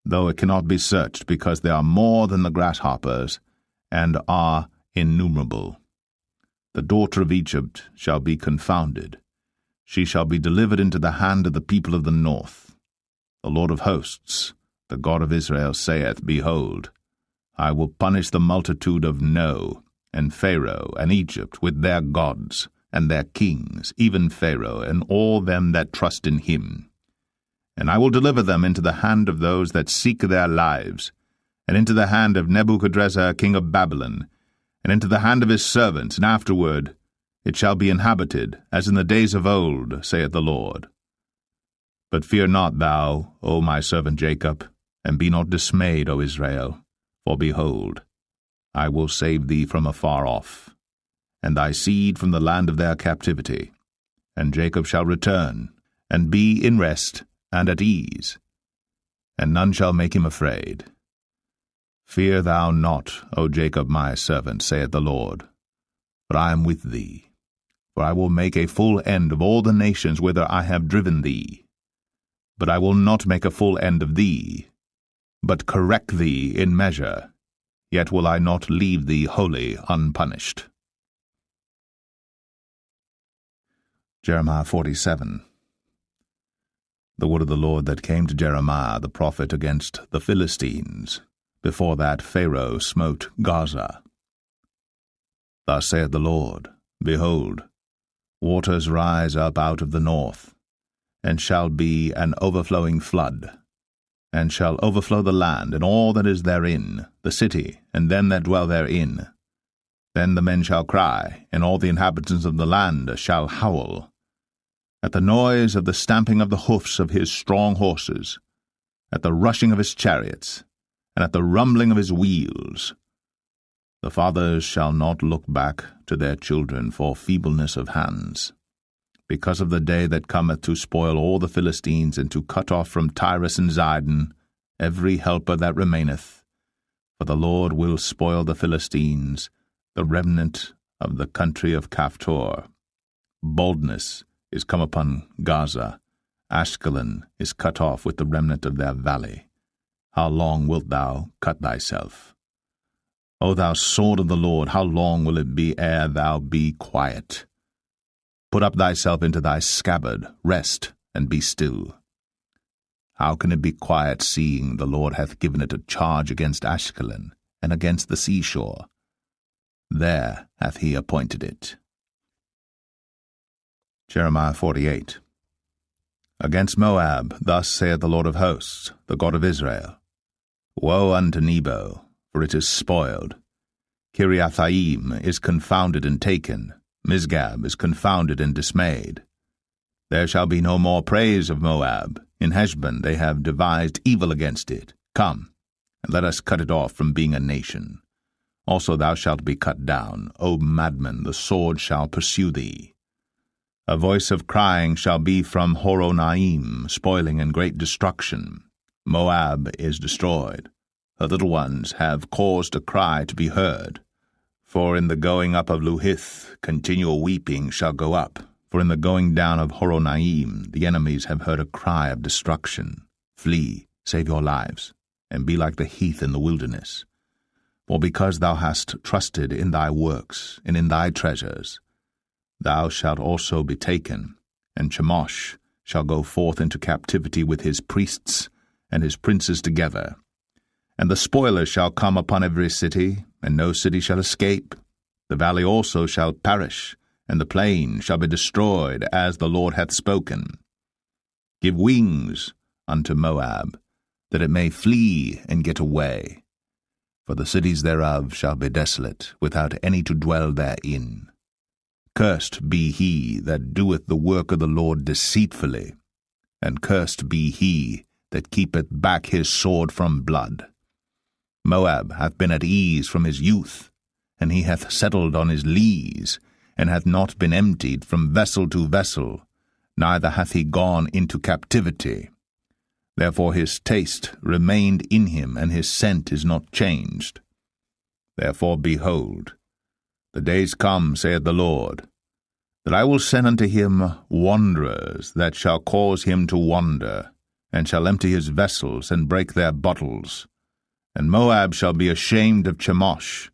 though it cannot be searched, because they are more than the grasshoppers, and are innumerable. The daughter of Egypt shall be confounded. She shall be delivered into the hand of the people of the north. The Lord of hosts, The God of Israel saith, Behold, I will punish the multitude of No, and Pharaoh, and Egypt, with their gods, and their kings, even Pharaoh, and all them that trust in him. And I will deliver them into the hand of those that seek their lives, and into the hand of Nebuchadrezzar king of Babylon, and into the hand of his servants, and afterward it shall be inhabited, as in the days of old, saith the Lord. But fear not thou, O my servant Jacob, and be not dismayed, O Israel, for behold, I will save thee from afar off, and thy seed from the land of their captivity. And Jacob shall return, and be in rest and at ease, and none shall make him afraid. Fear thou not, O Jacob my servant, saith the Lord, for I am with thee. For I will make a full end of all the nations whither I have driven thee. But I will not make a full end of thee, but correct thee in measure, yet will I not leave thee wholly unpunished. Jeremiah 47. The word of the Lord that came to Jeremiah the prophet against the Philistines, before that Pharaoh smote Gaza. Thus saith the Lord, Behold, waters rise up out of the north, and shall be an overflowing flood, and shall overflow the land and all that is therein, the city, and them that dwell therein. Then the men shall cry, and all the inhabitants of the land shall howl, at the noise of the stamping of the hoofs of his strong horses, at the rushing of his chariots, and at the rumbling of his wheels. The fathers shall not look back to their children for feebleness of hands, because of the day that cometh to spoil all the Philistines, and to cut off from Tyrus and Zidon every helper that remaineth. For the Lord will spoil the Philistines, the remnant of the country of Caphtor. Boldness is come upon Gaza. Ashkelon is cut off with the remnant of their valley. How long wilt thou cut thyself? O thou sword of the Lord, how long will it be ere thou be quiet? Put up thyself into thy scabbard, rest, and be still. How can it be quiet, seeing the Lord hath given it a charge against Ashkelon, and against the seashore? There hath he appointed it. Jeremiah 48. Against Moab, thus saith the Lord of hosts, the God of Israel, Woe unto Nebo, for it is spoiled. Kiriathaim is confounded and taken. Misgab is confounded and dismayed. There shall be no more praise of Moab. In Heshbon they have devised evil against it. Come, and let us cut it off from being a nation. Also thou shalt be cut down. O madman, the sword shall pursue thee. A voice of crying shall be from Horonaim, spoiling and great destruction. Moab is destroyed. Her little ones have caused a cry to be heard. For in the going up of Luhith, continual weeping shall go up. For in the going down of Horonaim, the enemies have heard a cry of destruction. Flee, save your lives, and be like the heath in the wilderness. For because thou hast trusted in thy works, and in thy treasures, thou shalt also be taken, and Chemosh shall go forth into captivity with his priests and his princes together. And the spoiler shall come upon every city, and no city shall escape. The valley also shall perish, and the plain shall be destroyed, as the Lord hath spoken. Give wings unto Moab, that it may flee and get away. For the cities thereof shall be desolate, without any to dwell therein. Cursed be he that doeth the work of the Lord deceitfully, and cursed be he that keepeth back his sword from blood. Moab hath been at ease from his youth, and he hath settled on his lees, and hath not been emptied from vessel to vessel, neither hath he gone into captivity. Therefore his taste remained in him, and his scent is not changed. Therefore, behold, the days come, saith the Lord, that I will send unto him wanderers that shall cause him to wander, and shall empty his vessels, and break their bottles. And Moab shall be ashamed of Chemosh,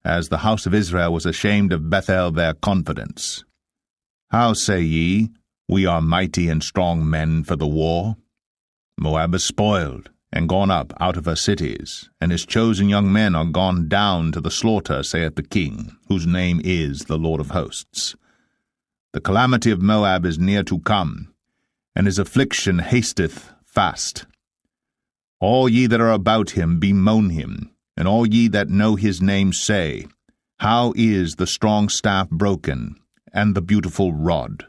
as the house of Israel was ashamed of Bethel their confidence. How say ye, We are mighty and strong men for the war? Moab is spoiled, and gone up out of her cities, and his chosen young men are gone down to the slaughter, saith the King, whose name is the Lord of hosts. The calamity of Moab is near to come, and his affliction hasteth fast. All ye that are about him bemoan him, and all ye that know his name say, How is the strong staff broken, and the beautiful rod?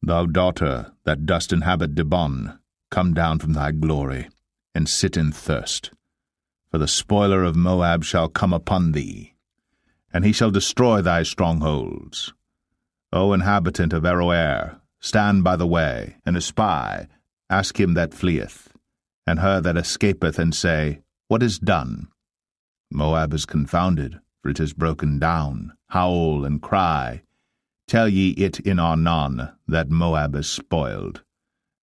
Thou daughter that dost inhabit Dibon, come down from thy glory, and sit in thirst. For the spoiler of Moab shall come upon thee, and he shall destroy thy strongholds. O inhabitant of Aroer, stand by the way, and espy, ask him that fleeth, and her that escapeth, and say, What is done? Moab is confounded, for it is broken down. Howl and cry. Tell ye it in Arnon, that Moab is spoiled.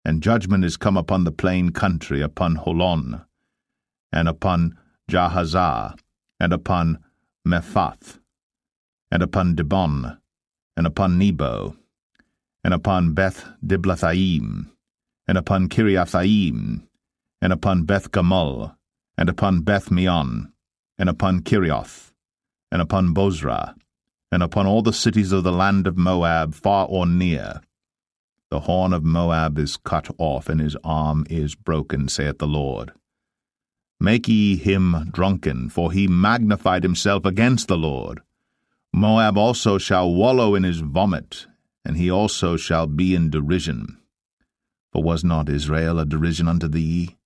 And judgment is come upon the plain country, upon Holon, and upon Jahazah, and upon Mephath, and upon Dibon, and upon Nebo, and upon Beth-Diblathaim, and upon Kiriathaim, and upon Beth-Gamul, and upon Beth-Meon, and upon Kirioth, and upon Bozrah, and upon all the cities of the land of Moab, far or near. The horn of Moab is cut off, and his arm is broken, saith the Lord. Make ye him drunken, for he magnified himself against the Lord. Moab also shall wallow in his vomit, and he also shall be in derision. For was not Israel a derision unto thee?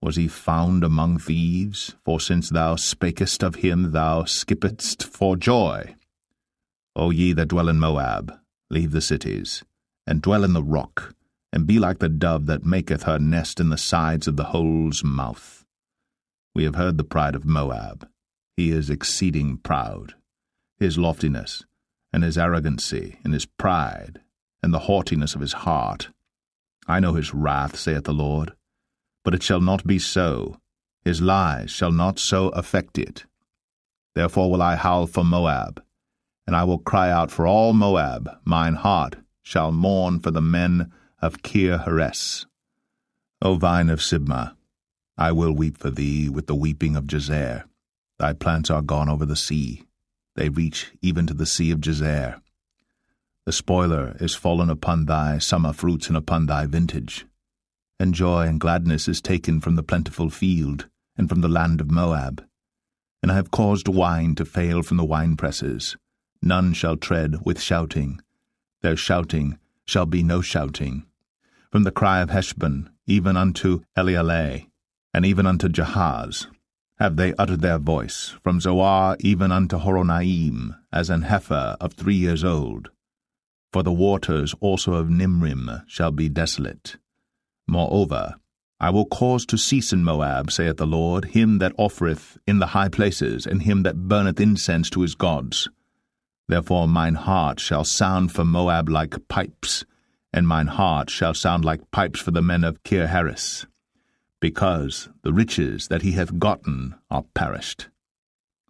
Was he found among thieves? For since thou spakest of him, thou skippedst for joy. O ye that dwell in Moab, leave the cities, and dwell in the rock, and be like the dove that maketh her nest in the sides of the hole's mouth. We have heard the pride of Moab. He is exceeding proud. His loftiness, and his arrogancy, and his pride, and the haughtiness of his heart. I know his wrath, saith the Lord, but it shall not be so. His lies shall not so affect it. Therefore will I howl for Moab, and I will cry out for all Moab. Mine heart shall mourn for the men of Kir-Heres. O vine of Sibmah, I will weep for thee with the weeping of Jazer. Thy plants are gone over the sea. They reach even to the sea of Jazer. The spoiler is fallen upon thy summer fruits and upon thy vintage. And joy and gladness is taken from the plentiful field and from the land of Moab. And I have caused wine to fail from the winepresses. None shall tread with shouting. Their shouting shall be no shouting. From the cry of Heshbon, even unto Elealeh, and even unto Jahaz, have they uttered their voice, from Zoar even unto Horonaim, as an heifer of 3 years old. For the waters also of Nimrim shall be desolate. Moreover, I will cause to cease in Moab, saith the Lord, him that offereth in the high places, and him that burneth incense to his gods. Therefore mine heart shall sound for Moab like pipes, and mine heart shall sound like pipes for the men of Kir-Heres, because the riches that he hath gotten are perished.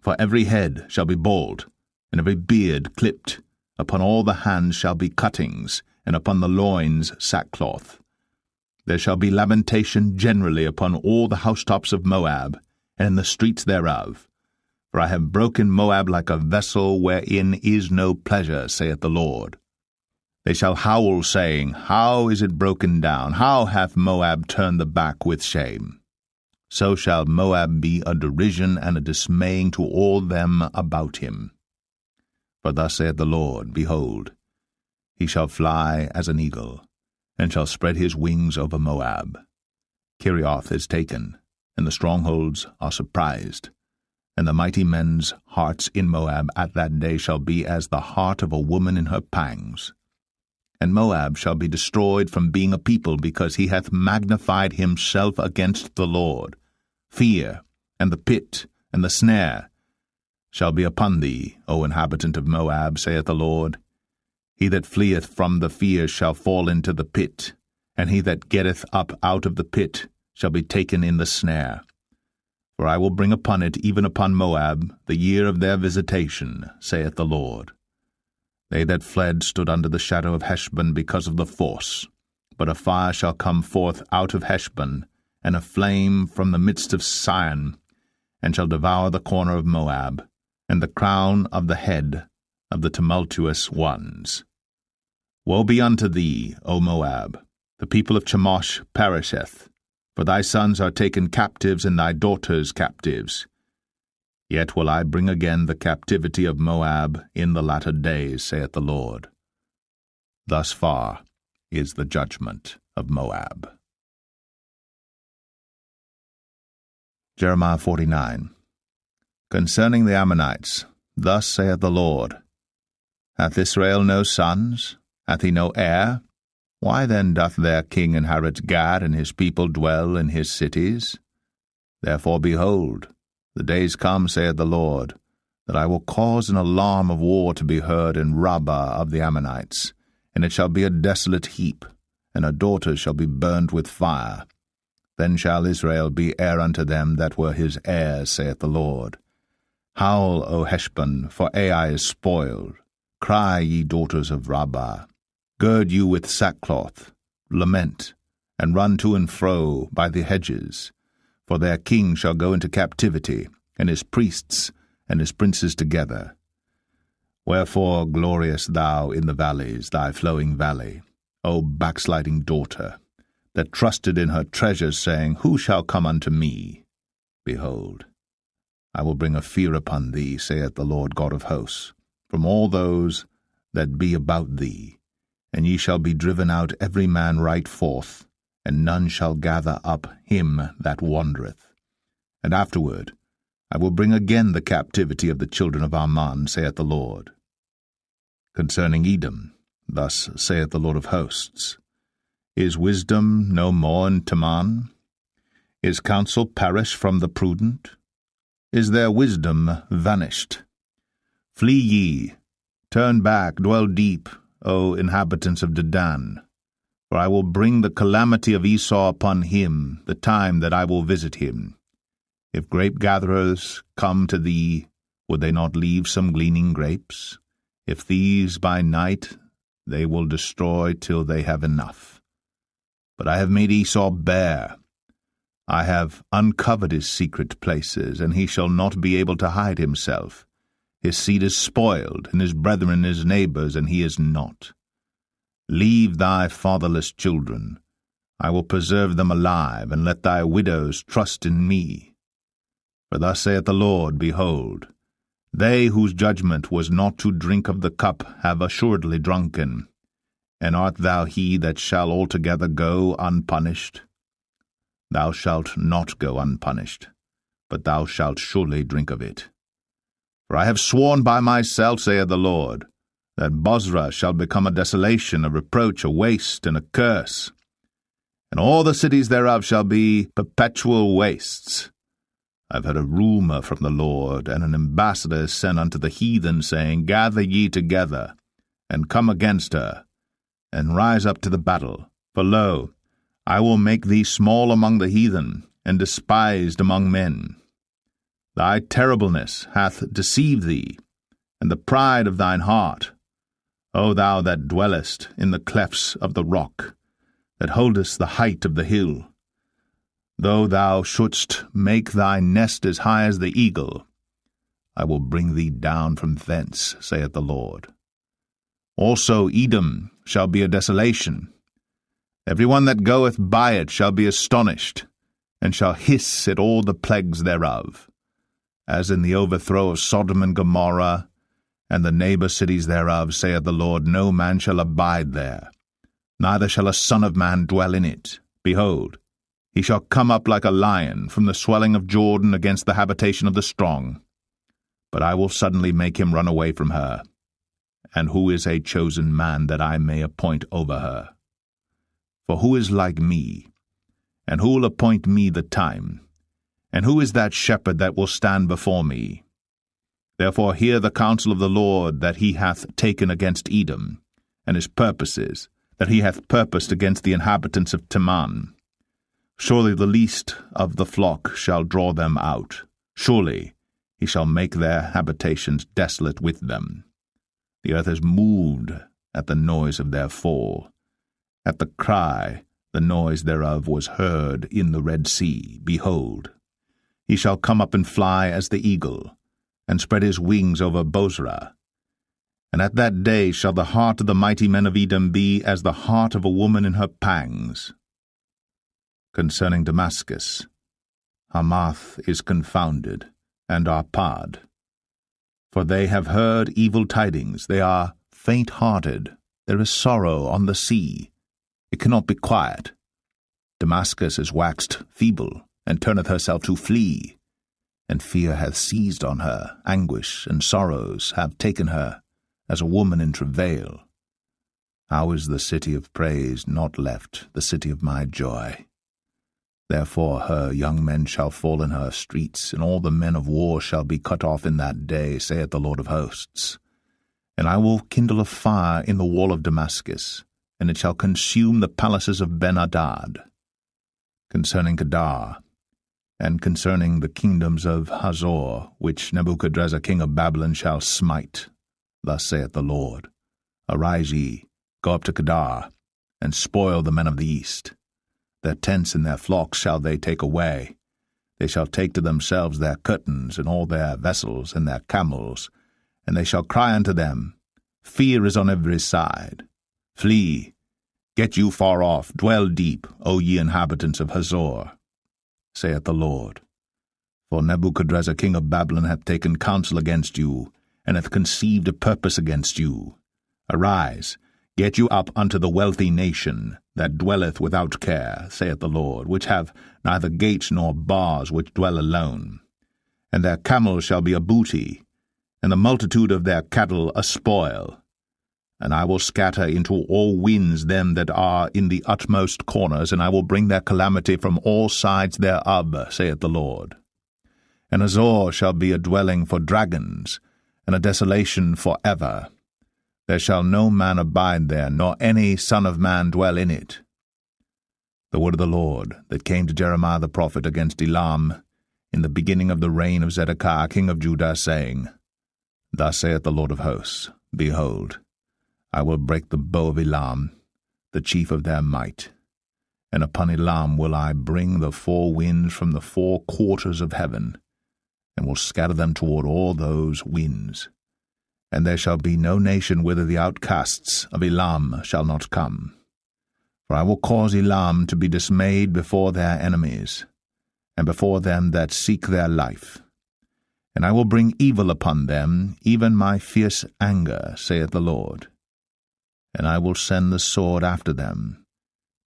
For every head shall be bald, and every beard clipped. Upon all the hands shall be cuttings, and upon the loins sackcloth. There shall be lamentation generally upon all the housetops of Moab, and in the streets thereof. For I have broken Moab like a vessel wherein is no pleasure, saith the Lord. They shall howl, saying, How is it broken down? How hath Moab turned the back with shame? So shall Moab be a derision and a dismaying to all them about him. For thus saith the Lord, Behold, he shall fly as an eagle, and shall spread his wings over Moab. Kirioth is taken, and the strongholds are surprised. And the mighty men's hearts in Moab at that day shall be as the heart of a woman in her pangs. And Moab shall be destroyed from being a people, because he hath magnified himself against the Lord. Fear, and the pit, and the snare shall be upon thee, O inhabitant of Moab, saith the Lord. He that fleeth from the fear shall fall into the pit, and he that getteth up out of the pit shall be taken in the snare. For I will bring upon it, even upon Moab, the year of their visitation, saith the Lord. They that fled stood under the shadow of Heshbon because of the force. But a fire shall come forth out of Heshbon, and a flame from the midst of Sion, and shall devour the corner of Moab, and the crown of the head of the tumultuous ones. Woe be unto thee, O Moab! The people of Chemosh perisheth, for thy sons are taken captives, and thy daughters captives. Yet will I bring again the captivity of Moab in the latter days, saith the Lord. Thus far is the judgment of Moab. Jeremiah 49. Concerning the Ammonites, thus saith the Lord, Hath Israel no sons? Hath he no heir? Why then doth their king inherit Gad, and his people dwell in his cities? Therefore, behold, the days come, saith the Lord, that I will cause an alarm of war to be heard in Rabbah of the Ammonites, and it shall be a desolate heap, and her daughters shall be burned with fire. Then shall Israel be heir unto them that were his heirs, saith the Lord. Howl, O Heshbon, for Ai is spoiled. Cry, ye daughters of Rabbah. Gird you with sackcloth, lament, and run to and fro by the hedges. For their king shall go into captivity, and his priests and his princes together. Wherefore glorious thou in the valleys, thy flowing valley, O backsliding daughter, that trusted in her treasures, saying, Who shall come unto me? Behold, I will bring a fear upon thee, saith the Lord God of hosts, from all those that be about thee, and ye shall be driven out every man right forth, and none shall gather up him that wandereth. And afterward I will bring again the captivity of the children of Ammon, saith the Lord. Concerning Edom, thus saith the Lord of hosts, Is wisdom no more in Teman? Is counsel perished from the prudent? Is their wisdom vanished? Flee ye, turn back, dwell deep, O inhabitants of Dedan, for I will bring the calamity of Esau upon him, the time that I will visit him. If grape-gatherers come to thee, would they not leave some gleaning grapes? If thieves by night, they will destroy till they have enough. But I have made Esau bare. I have uncovered his secret places, and he shall not be able to hide himself. His seed is spoiled, and his brethren his neighbors, and he is not. Leave thy fatherless children. I will preserve them alive, and let thy widows trust in me. For thus saith the Lord, Behold, they whose judgment was not to drink of the cup have assuredly drunken. And art thou he that shall altogether go unpunished? Thou shalt not go unpunished, but thou shalt surely drink of it. For I have sworn by myself, saith the Lord, that Bozrah shall become a desolation, a reproach, a waste, and a curse. And all the cities thereof shall be perpetual wastes. I have heard a rumour from the Lord, and an ambassador is sent unto the heathen, saying, Gather ye together, and come against her, and rise up to the battle. For lo, I will make thee small among the heathen, and despised among men. Thy terribleness hath deceived thee, and the pride of thine heart, O thou that dwellest in the clefts of the rock, that holdest the height of the hill. Though thou shouldst make thy nest as high as the eagle, I will bring thee down from thence, saith the Lord. Also Edom shall be a desolation. Every one that goeth by it shall be astonished, and shall hiss at all the plagues thereof. As in the overthrow of Sodom and Gomorrah, and the neighbor cities thereof, saith the Lord, no man shall abide there, neither shall a son of man dwell in it. Behold, he shall come up like a lion from the swelling of Jordan against the habitation of the strong. But I will suddenly make him run away from her. And who is a chosen man that I may appoint over her? For who is like me? And who will appoint me the time? And who is that shepherd that will stand before me? Therefore hear the counsel of the Lord that he hath taken against Edom, and his purposes, that he hath purposed against the inhabitants of Teman. Surely the least of the flock shall draw them out. Surely he shall make their habitations desolate with them. The earth is moved at the noise of their fall. At the cry, the noise thereof was heard in the Red Sea. Behold, he shall come up and fly as the eagle, and spread his wings over Bozrah. And at that day shall the heart of the mighty men of Edom be as the heart of a woman in her pangs. Concerning Damascus, Hamath is confounded, and Arpad. For they have heard evil tidings, they are faint-hearted, there is sorrow on the sea, it cannot be quiet. Damascus is waxed feeble, and turneth herself to flee, and fear hath seized on her, anguish and sorrows have taken her, as a woman in travail. How is the city of praise not left, the city of my joy? Therefore her young men shall fall in her streets, and all the men of war shall be cut off in that day, saith the Lord of hosts. And I will kindle a fire in the wall of Damascus, and it shall consume the palaces of Ben-Hadad. Concerning Kedar, and concerning the kingdoms of Hazor, which Nebuchadrezzar king of Babylon shall smite, thus saith the Lord, Arise ye, go up to Kedar, and spoil the men of the east. Their tents and their flocks shall they take away. They shall take to themselves their curtains, and all their vessels, and their camels, and they shall cry unto them, Fear is on every side. Flee, get you far off, dwell deep, O ye inhabitants of Hazor, saith the Lord. For Nebuchadrezzar king of Babylon hath taken counsel against you, and hath conceived a purpose against you. Arise, get you up unto the wealthy nation, that dwelleth without care, saith the Lord, which have neither gates nor bars, which dwell alone. And their camels shall be a booty, and the multitude of their cattle a spoil. And I will scatter into all winds them that are in the utmost corners, and I will bring their calamity from all sides thereof, saith the Lord. And Hazor shall be a dwelling for dragons, and a desolation for ever. There shall no man abide there, nor any son of man dwell in it. The word of the Lord that came to Jeremiah the prophet against Elam in the beginning of the reign of Zedekiah king of Judah, saying, Thus saith the Lord of hosts, Behold, I will break the bow of Elam, the chief of their might, and upon Elam will I bring the four winds from the four quarters of heaven, and will scatter them toward all those winds. And there shall be no nation whither the outcasts of Elam shall not come. For I will cause Elam to be dismayed before their enemies, and before them that seek their life. And I will bring evil upon them, even my fierce anger, saith the Lord. And I will send the sword after them,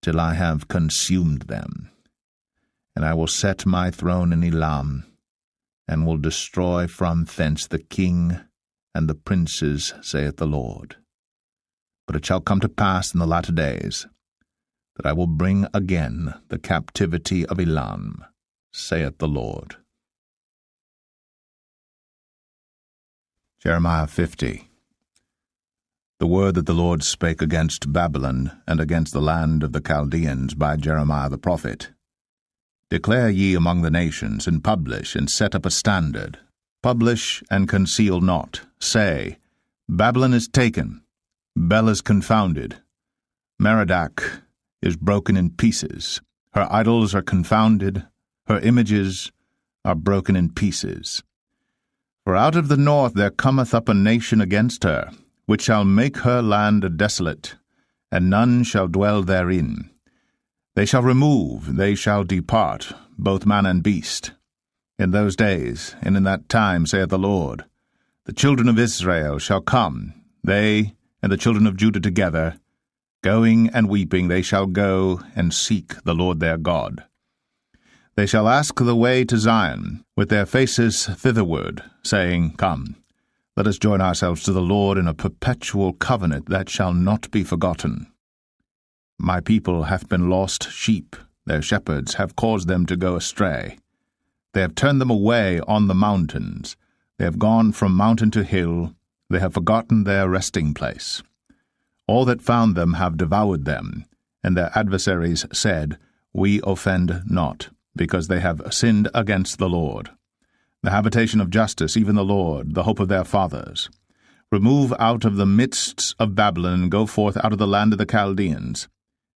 till I have consumed them. And I will set my throne in Elam, and will destroy from thence the king and the princes, saith the Lord. But it shall come to pass in the latter days, that I will bring again the captivity of Elam, saith the Lord. Jeremiah 50. The word that the Lord spake against Babylon, and against the land of the Chaldeans by Jeremiah the prophet. Declare ye among the nations, and publish, and set up a standard. Publish, and conceal not. Say, Babylon is taken, Bel is confounded, Merodach is broken in pieces, her idols are confounded, her images are broken in pieces. For out of the north there cometh up a nation against her, which shall make her land desolate, and none shall dwell therein. They shall remove, they shall depart, both man and beast. In those days, and in that time, saith the Lord, the children of Israel shall come, they and the children of Judah together, going and weeping they shall go and seek the Lord their God. They shall ask the way to Zion, with their faces thitherward, saying, Come, let us join ourselves to the Lord in a perpetual covenant that shall not be forgotten. My people hath been lost sheep, their shepherds have caused them to go astray. They have turned them away on the mountains. They have gone from mountain to hill. They have forgotten their resting place. All that found them have devoured them, and their adversaries said, We offend not, because they have sinned against the Lord. The habitation of justice, even the Lord, the hope of their fathers. Remove out of the midst of Babylon, and go forth out of the land of the Chaldeans.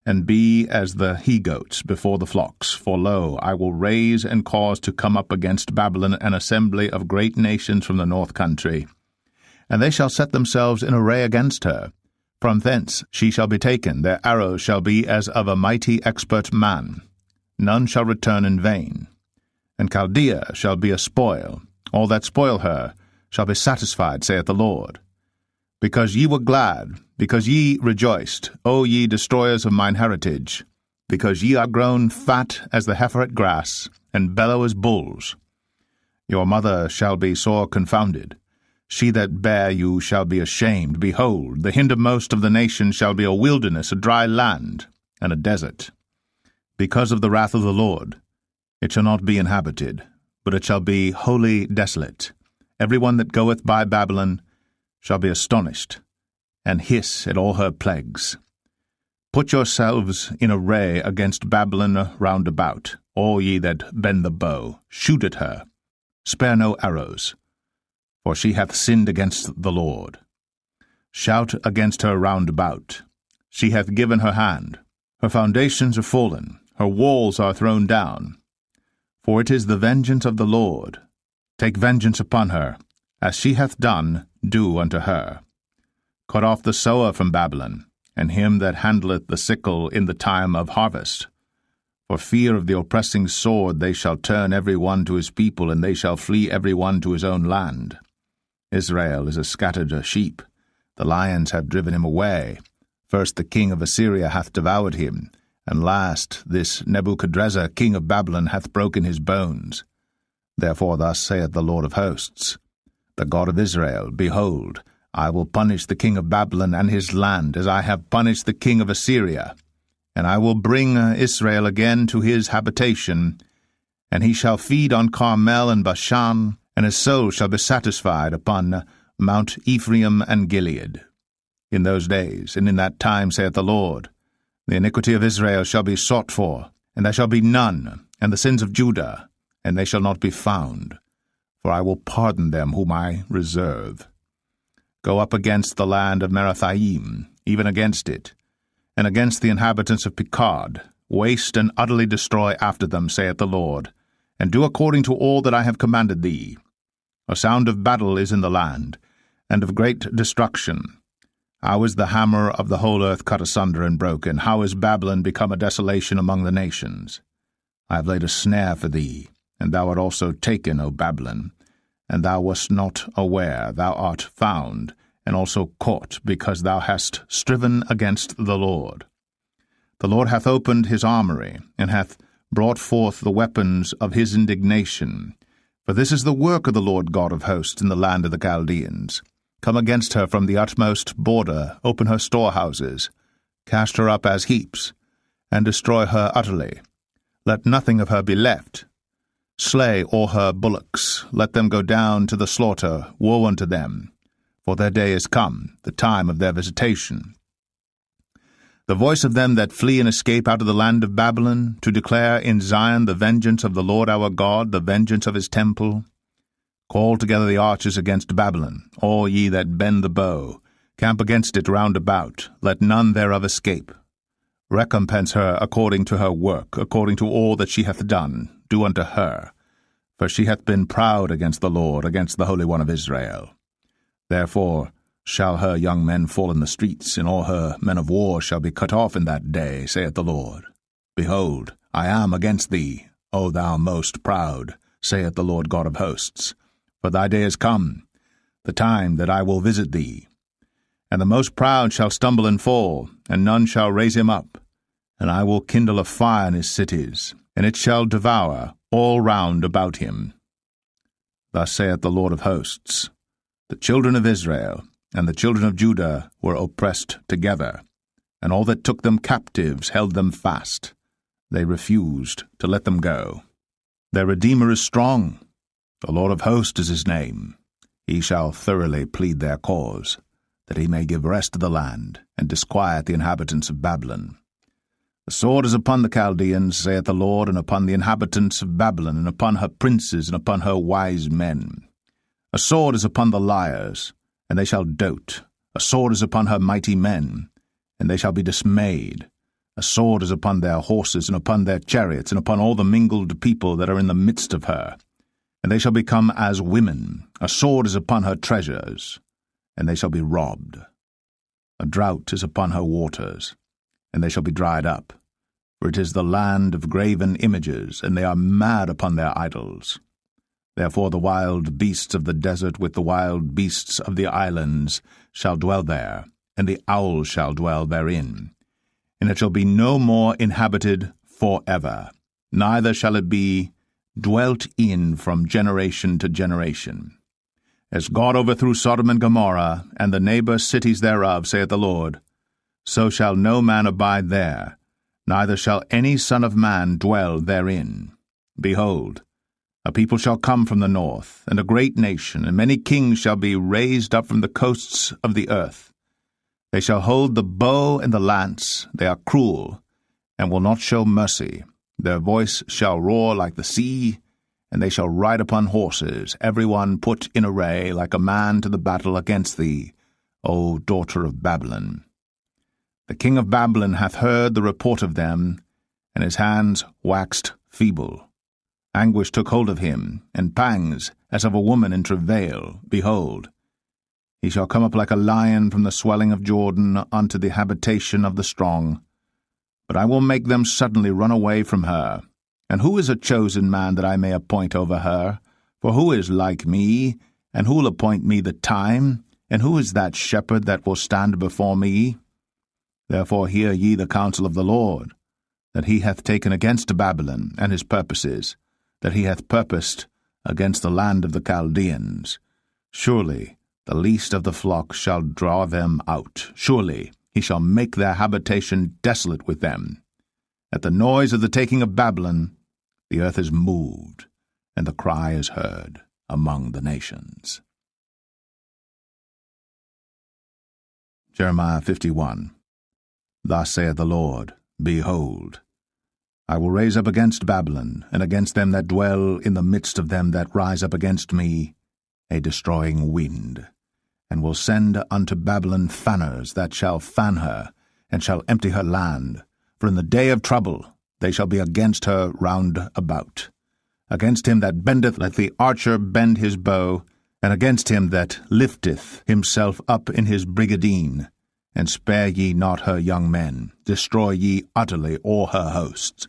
and be as the he-goats before the flocks. For lo, I will raise and cause to come up against Babylon an assembly of great nations from the north country, and they shall set themselves in array against her. From thence she shall be taken, their arrows shall be as of a mighty expert man. None shall return in vain. And Chaldea shall be a spoil, all that spoil her shall be satisfied, saith the Lord. Because ye were glad, because ye rejoiced, O ye destroyers of mine heritage, because ye are grown fat as the heifer at grass, and bellow as bulls. Your mother shall be sore confounded. She that bare you shall be ashamed. Behold, the hindermost of the nations shall be a wilderness, a dry land, and a desert. Because of the wrath of the Lord, it shall not be inhabited, but it shall be wholly desolate. Every one that goeth by Babylon shall be astonished, and hiss at all her plagues. Put yourselves in array against Babylon round about, all ye that bend the bow. Shoot at her, spare no arrows, for she hath sinned against the Lord. Shout against her round about. She hath given her hand. Her foundations are fallen, her walls are thrown down. For it is the vengeance of the Lord. Take vengeance upon her, as she hath done, do unto her. Cut off the sower from Babylon, and him that handleth the sickle in the time of harvest. For fear of the oppressing sword they shall turn every one to his people, and they shall flee every one to his own land. Israel is a scattered sheep. The lions have driven him away. First the king of Assyria hath devoured him, and last this Nebuchadrezzar king of Babylon hath broken his bones. Therefore thus saith the Lord of hosts, the God of Israel, Behold, I will punish the king of Babylon and his land, as I have punished the king of Assyria. And I will bring Israel again to his habitation, and he shall feed on Carmel and Bashan, and his soul shall be satisfied upon Mount Ephraim and Gilead. In those days, and in that time, saith the Lord, the iniquity of Israel shall be sought for, and there shall be none, and the sins of Judah, and they shall not be found. For I will pardon them whom I reserve. Go up against the land of Merathaim, even against it, and against the inhabitants of Pekod. Waste and utterly destroy after them, saith the Lord, and do according to all that I have commanded thee. A sound of battle is in the land, and of great destruction. How is the hammer of the whole earth cut asunder and broken? How is Babylon become a desolation among the nations? I have laid a snare for thee, and thou art also taken, O Babylon. And thou wast not aware, thou art found, and also caught, because thou hast striven against the Lord. The Lord hath opened his armory, and hath brought forth the weapons of his indignation. For this is the work of the Lord God of hosts in the land of the Chaldeans. Come against her from the utmost border, open her storehouses, cast her up as heaps, and destroy her utterly. Let nothing of her be left. Slay all her bullocks, let them go down to the slaughter. Woe unto them, for their day is come, the time of their visitation. The voice of them that flee and escape out of the land of Babylon, to declare in Zion the vengeance of the Lord our God, the vengeance of his temple. Call together the archers against Babylon, all ye that bend the bow. Camp against it round about, let none thereof escape. Recompense her according to her work, according to all that she hath done, do unto her. For she hath been proud against the Lord, against the Holy One of Israel. Therefore shall her young men fall in the streets, and all her men of war shall be cut off in that day, saith the Lord. Behold, I am against thee, O thou most proud, saith the Lord God of hosts. For thy day is come, the time that I will visit thee. And the most proud shall stumble and fall, and none shall raise him up. And I will kindle a fire in his cities, and it shall devour all round about him. Thus saith the Lord of hosts, the children of Israel and the children of Judah were oppressed together, and all that took them captives held them fast. They refused to let them go. Their Redeemer is strong. The Lord of hosts is his name. He shall thoroughly plead their cause, that he may give rest to the land, and disquiet the inhabitants of Babylon. The sword is upon the Chaldeans, saith the Lord, and upon the inhabitants of Babylon, and upon her princes, and upon her wise men. A sword is upon the liars, and they shall dote. A sword is upon her mighty men, and they shall be dismayed. A sword is upon their horses, and upon their chariots, and upon all the mingled people that are in the midst of her. And they shall become as women. A sword is upon her treasures, and they shall be robbed. A drought is upon her waters, and they shall be dried up. For it is the land of graven images, and they are mad upon their idols. Therefore the wild beasts of the desert with the wild beasts of the islands shall dwell there, and the owl shall dwell therein. And it shall be no more inhabited forever, neither shall it be dwelt in from generation to generation. As God overthrew Sodom and Gomorrah, and the neighbor cities thereof, saith the Lord, so shall no man abide there, neither shall any son of man dwell therein. Behold, a people shall come from the north, and a great nation, and many kings shall be raised up from the coasts of the earth. They shall hold the bow and the lance. They are cruel, and will not show mercy. Their voice shall roar like the sea, and they shall ride upon horses, every one put in array like a man to the battle against thee, O daughter of Babylon. The king of Babylon hath heard the report of them, and his hands waxed feeble. Anguish took hold of him, and pangs, as of a woman in travail. Behold, he shall come up like a lion from the swelling of Jordan unto the habitation of the strong. But I will make them suddenly run away from her. And who is a chosen man that I may appoint over her? For who is like me, and who will appoint me the time? And who is that shepherd that will stand before me? Therefore hear ye the counsel of the Lord, that he hath taken against Babylon, and his purposes, that he hath purposed against the land of the Chaldeans. Surely the least of the flock shall draw them out. Surely he shall make their habitation desolate with them. At the noise of the taking of Babylon, the earth is moved, and the cry is heard among the nations. Jeremiah 51. Thus saith the Lord, Behold, I will raise up against Babylon, and against them that dwell in the midst of them that rise up against me, a destroying wind, and will send unto Babylon fanners that shall fan her, and shall empty her land. For in the day of trouble they shall be against her round about. Against him that bendeth let the archer bend his bow, and against him that lifteth himself up in his brigadine. And spare ye not her young men, destroy ye utterly all her hosts.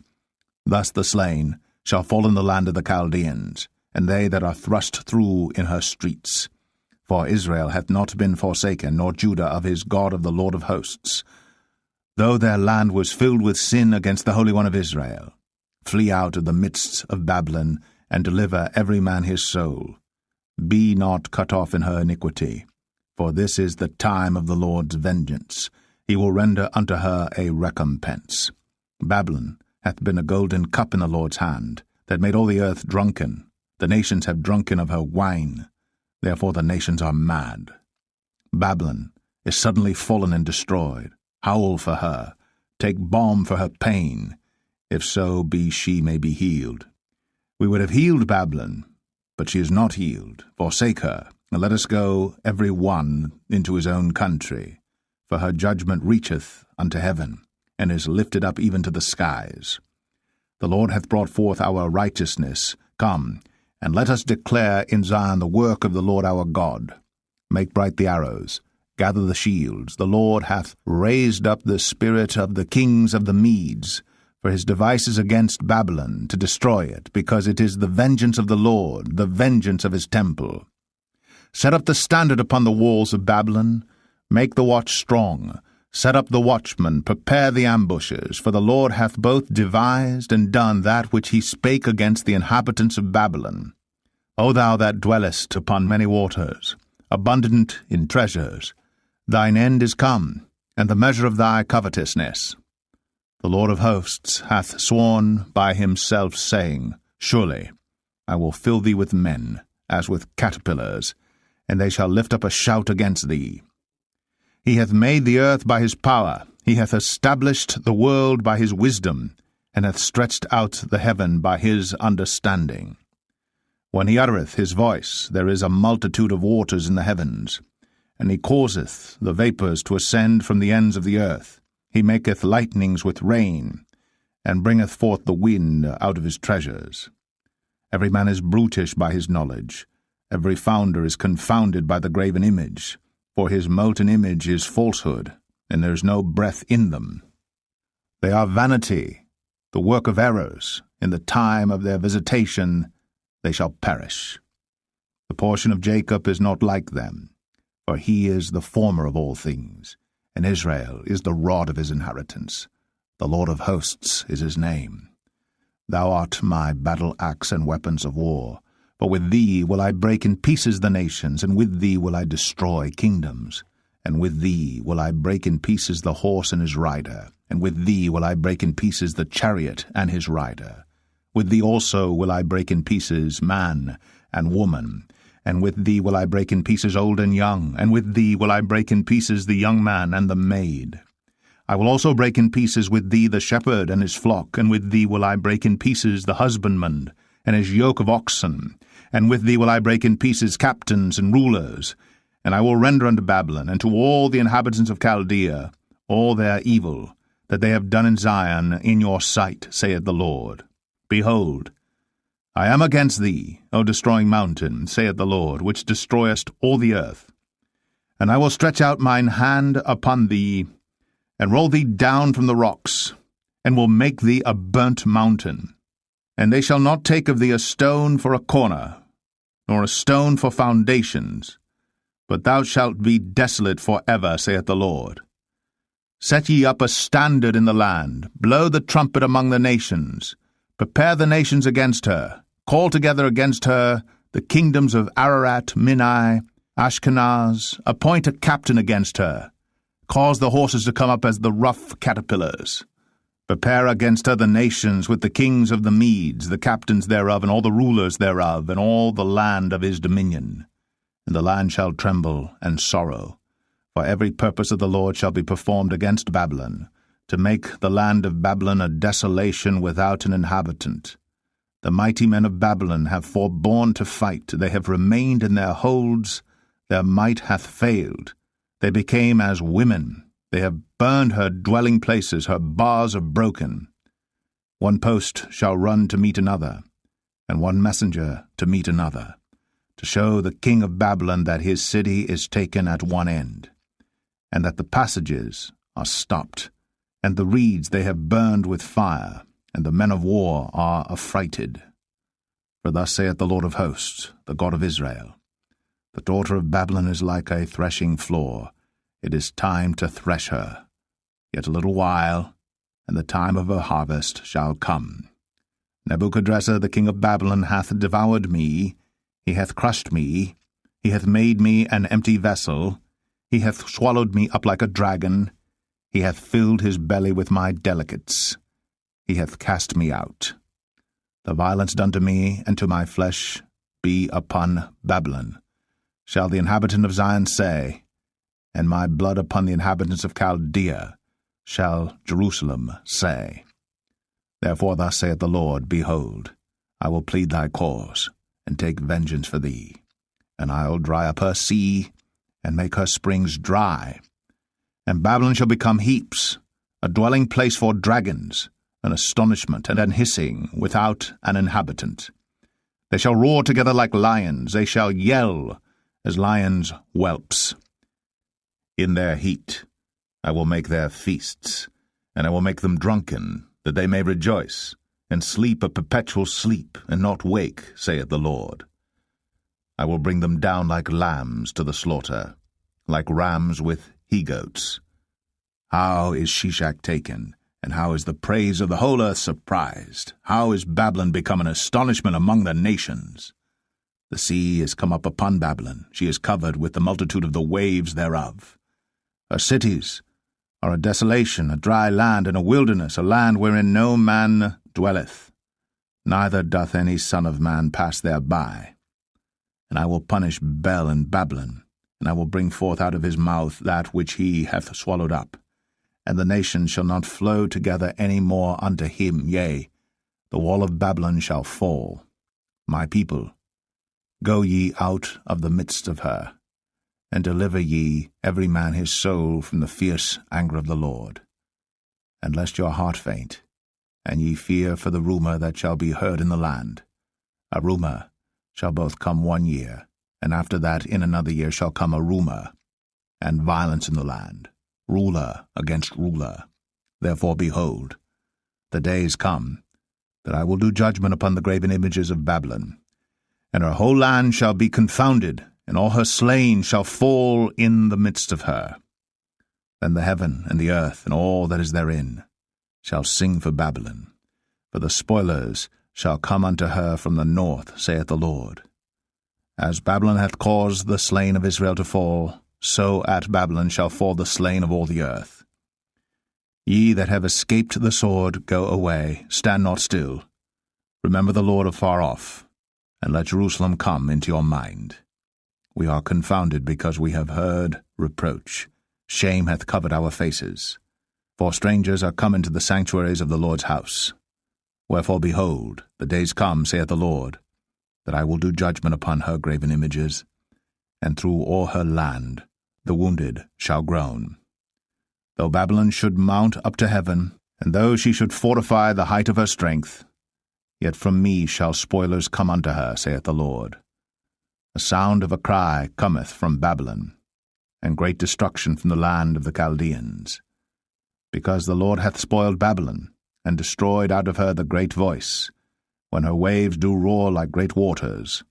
Thus the slain shall fall in the land of the Chaldeans, and they that are thrust through in her streets. For Israel hath not been forsaken, nor Judah of his God of the Lord of hosts. Though their land was filled with sin against the Holy One of Israel, flee out of the midst of Babylon, and deliver every man his soul. Be not cut off in her iniquity, for this is the time of the Lord's vengeance. He will render unto her a recompense. Babylon hath been a golden cup in the Lord's hand, that made all the earth drunken. The nations have drunken of her wine. Therefore the nations are mad. Babylon is suddenly fallen and destroyed. Howl for her. Take balm for her pain. If so be she may be healed. We would have healed Babylon, but she is not healed. Forsake her, and let us go every one into his own country. For her judgment reacheth unto heaven, and is lifted up even to the skies. The Lord hath brought forth our righteousness. Come, and let us declare in Zion the work of the Lord our God. Make bright the arrows, gather the shields. The Lord hath raised up the spirit of the kings of the Medes, for his devices against Babylon, to destroy it, because it is the vengeance of the Lord, the vengeance of his temple. Set up the standard upon the walls of Babylon, make the watch strong, set up the watchmen, prepare the ambushes, for the Lord hath both devised and done that which he spake against the inhabitants of Babylon. O thou that dwellest upon many waters, abundant in treasures, thine end is come, and the measure of thy covetousness. The Lord of hosts hath sworn by himself, saying, Surely I will fill thee with men, as with caterpillars, and they shall lift up a shout against thee. He hath made the earth by his power, he hath established the world by his wisdom, and hath stretched out the heaven by his understanding. When he uttereth his voice, there is a multitude of waters in the heavens, and he causeth the vapours to ascend from the ends of the earth. He maketh lightnings with rain, and bringeth forth the wind out of his treasures. Every man is brutish by his knowledge. Every founder is confounded by the graven image. For his molten image is falsehood, and there is no breath in them. They are vanity, the work of errors. In the time of their visitation they shall perish. The portion of Jacob is not like them, for he is the former of all things, and Israel is the rod of his inheritance. The Lord of hosts is his name. Thou art my battle-axe and weapons of war. For with thee will I break in pieces the nations, and with thee will I destroy kingdoms. And with thee will I break in pieces the horse and his rider, and with thee will I break in pieces the chariot and his rider. With thee also will I break in pieces man and woman, and with thee will I break in pieces old and young, and with thee will I break in pieces the young man and the maid. I will also break in pieces with thee the shepherd and his flock, and with thee will I break in pieces the husbandman and his yoke of oxen, and with thee will I break in pieces captains and rulers. And I will render unto Babylon and to all the inhabitants of Chaldea all their evil that they have done in Zion in your sight, saith the Lord. Behold, I am against thee, O destroying mountain, saith the Lord, which destroyest all the earth. And I will stretch out mine hand upon thee, and roll thee down from the rocks, and will make thee a burnt mountain. And they shall not take of thee a stone for a corner, nor a stone for foundations, but thou shalt be desolate for ever, saith the Lord. Set ye up a standard in the land, blow the trumpet among the nations, prepare the nations against her, call together against her the kingdoms of Ararat, Minai, Ashkenaz, appoint a captain against her, cause the horses to come up as the rough caterpillars. Prepare against her the nations with the kings of the Medes, the captains thereof, and all the rulers thereof, and all the land of his dominion. And the land shall tremble and sorrow, for every purpose of the Lord shall be performed against Babylon, to make the land of Babylon a desolation without an inhabitant. The mighty men of Babylon have forborne to fight, they have remained in their holds, their might hath failed. They became as women. They have burned her dwelling places, her bars are broken. One post shall run to meet another, and one messenger to meet another, to show the king of Babylon that his city is taken at one end, and that the passages are stopped, and the reeds they have burned with fire, and the men of war are affrighted. For thus saith the Lord of hosts, the God of Israel, the daughter of Babylon is like a threshing floor. It is time to thresh her. Yet a little while, and the time of her harvest shall come. Nebuchadrezzar the king of Babylon hath devoured me, he hath crushed me, he hath made me an empty vessel, he hath swallowed me up like a dragon, he hath filled his belly with my delicates, he hath cast me out. The violence done to me and to my flesh be upon Babylon, shall the inhabitant of Zion say, and my blood upon the inhabitants of Chaldea, shall Jerusalem say. Therefore thus saith the Lord, Behold, I will plead thy cause, and take vengeance for thee, and I will dry up her sea, and make her springs dry. And Babylon shall become heaps, a dwelling place for dragons, an astonishment and an hissing, without an inhabitant. They shall roar together like lions, they shall yell as lions' whelps. In their heat I will make their feasts, and I will make them drunken, that they may rejoice, and sleep a perpetual sleep, and not wake, saith the Lord. I will bring them down like lambs to the slaughter, like rams with he-goats. How is Shishak taken, and how is the praise of the whole earth surprised? How is Babylon become an astonishment among the nations? The sea is come up upon Babylon, she is covered with the multitude of the waves thereof. Her cities are a desolation, a dry land, and a wilderness, a land wherein no man dwelleth, neither doth any son of man pass thereby. And I will punish Bel in Babylon, and I will bring forth out of his mouth that which he hath swallowed up, and the nations shall not flow together any more unto him, yea, the wall of Babylon shall fall. My people, go ye out of the midst of her, and deliver ye every man his soul from the fierce anger of the Lord. and lest your heart faint, and ye fear for the rumour that shall be heard in the land. A rumour shall both come 1 year, and after that in another year shall come a rumour, and violence in the land, ruler against ruler. Therefore, behold, the days come, that I will do judgment upon the graven images of Babylon, and her whole land shall be confounded, and all her slain shall fall in the midst of her. Then the heaven and the earth and all that is therein shall sing for Babylon, for the spoilers shall come unto her from the north, saith the Lord. As Babylon hath caused the slain of Israel to fall, so at Babylon shall fall the slain of all the earth. Ye that have escaped the sword, go away, stand not still. Remember the Lord afar off, and let Jerusalem come into your mind. We are confounded because we have heard reproach. Shame hath covered our faces. For strangers are come into the sanctuaries of the Lord's house. Wherefore, behold, the days come, saith the Lord, that I will do judgment upon her graven images, and through all her land the wounded shall groan. Though Babylon should mount up to heaven, and though she should fortify the height of her strength, yet from me shall spoilers come unto her, saith the Lord. A sound of a cry cometh from Babylon, and great destruction from the land of the Chaldeans. Because the Lord hath spoiled Babylon, and destroyed out of her the great voice, when her waves do roar like great waters,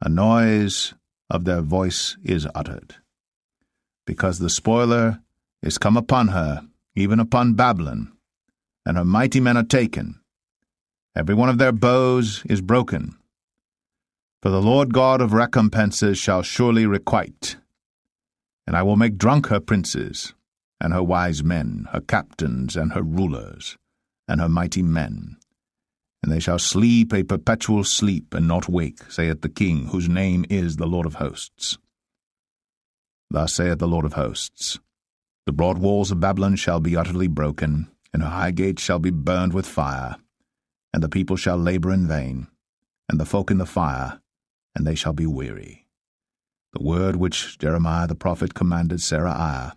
a noise of their voice is uttered. Because the spoiler is come upon her, even upon Babylon, and her mighty men are taken. Every one of their bows is broken. For the Lord God of recompenses shall surely requite. And I will make drunk her princes, and her wise men, her captains, and her rulers, and her mighty men. And they shall sleep a perpetual sleep, and not wake, saith the King, whose name is the Lord of hosts. Thus saith the Lord of hosts, the broad walls of Babylon shall be utterly broken, and her high gates shall be burned with fire, and the people shall labor in vain, and the folk in the fire, and they shall be weary. The word which Jeremiah the prophet commanded Seraiah,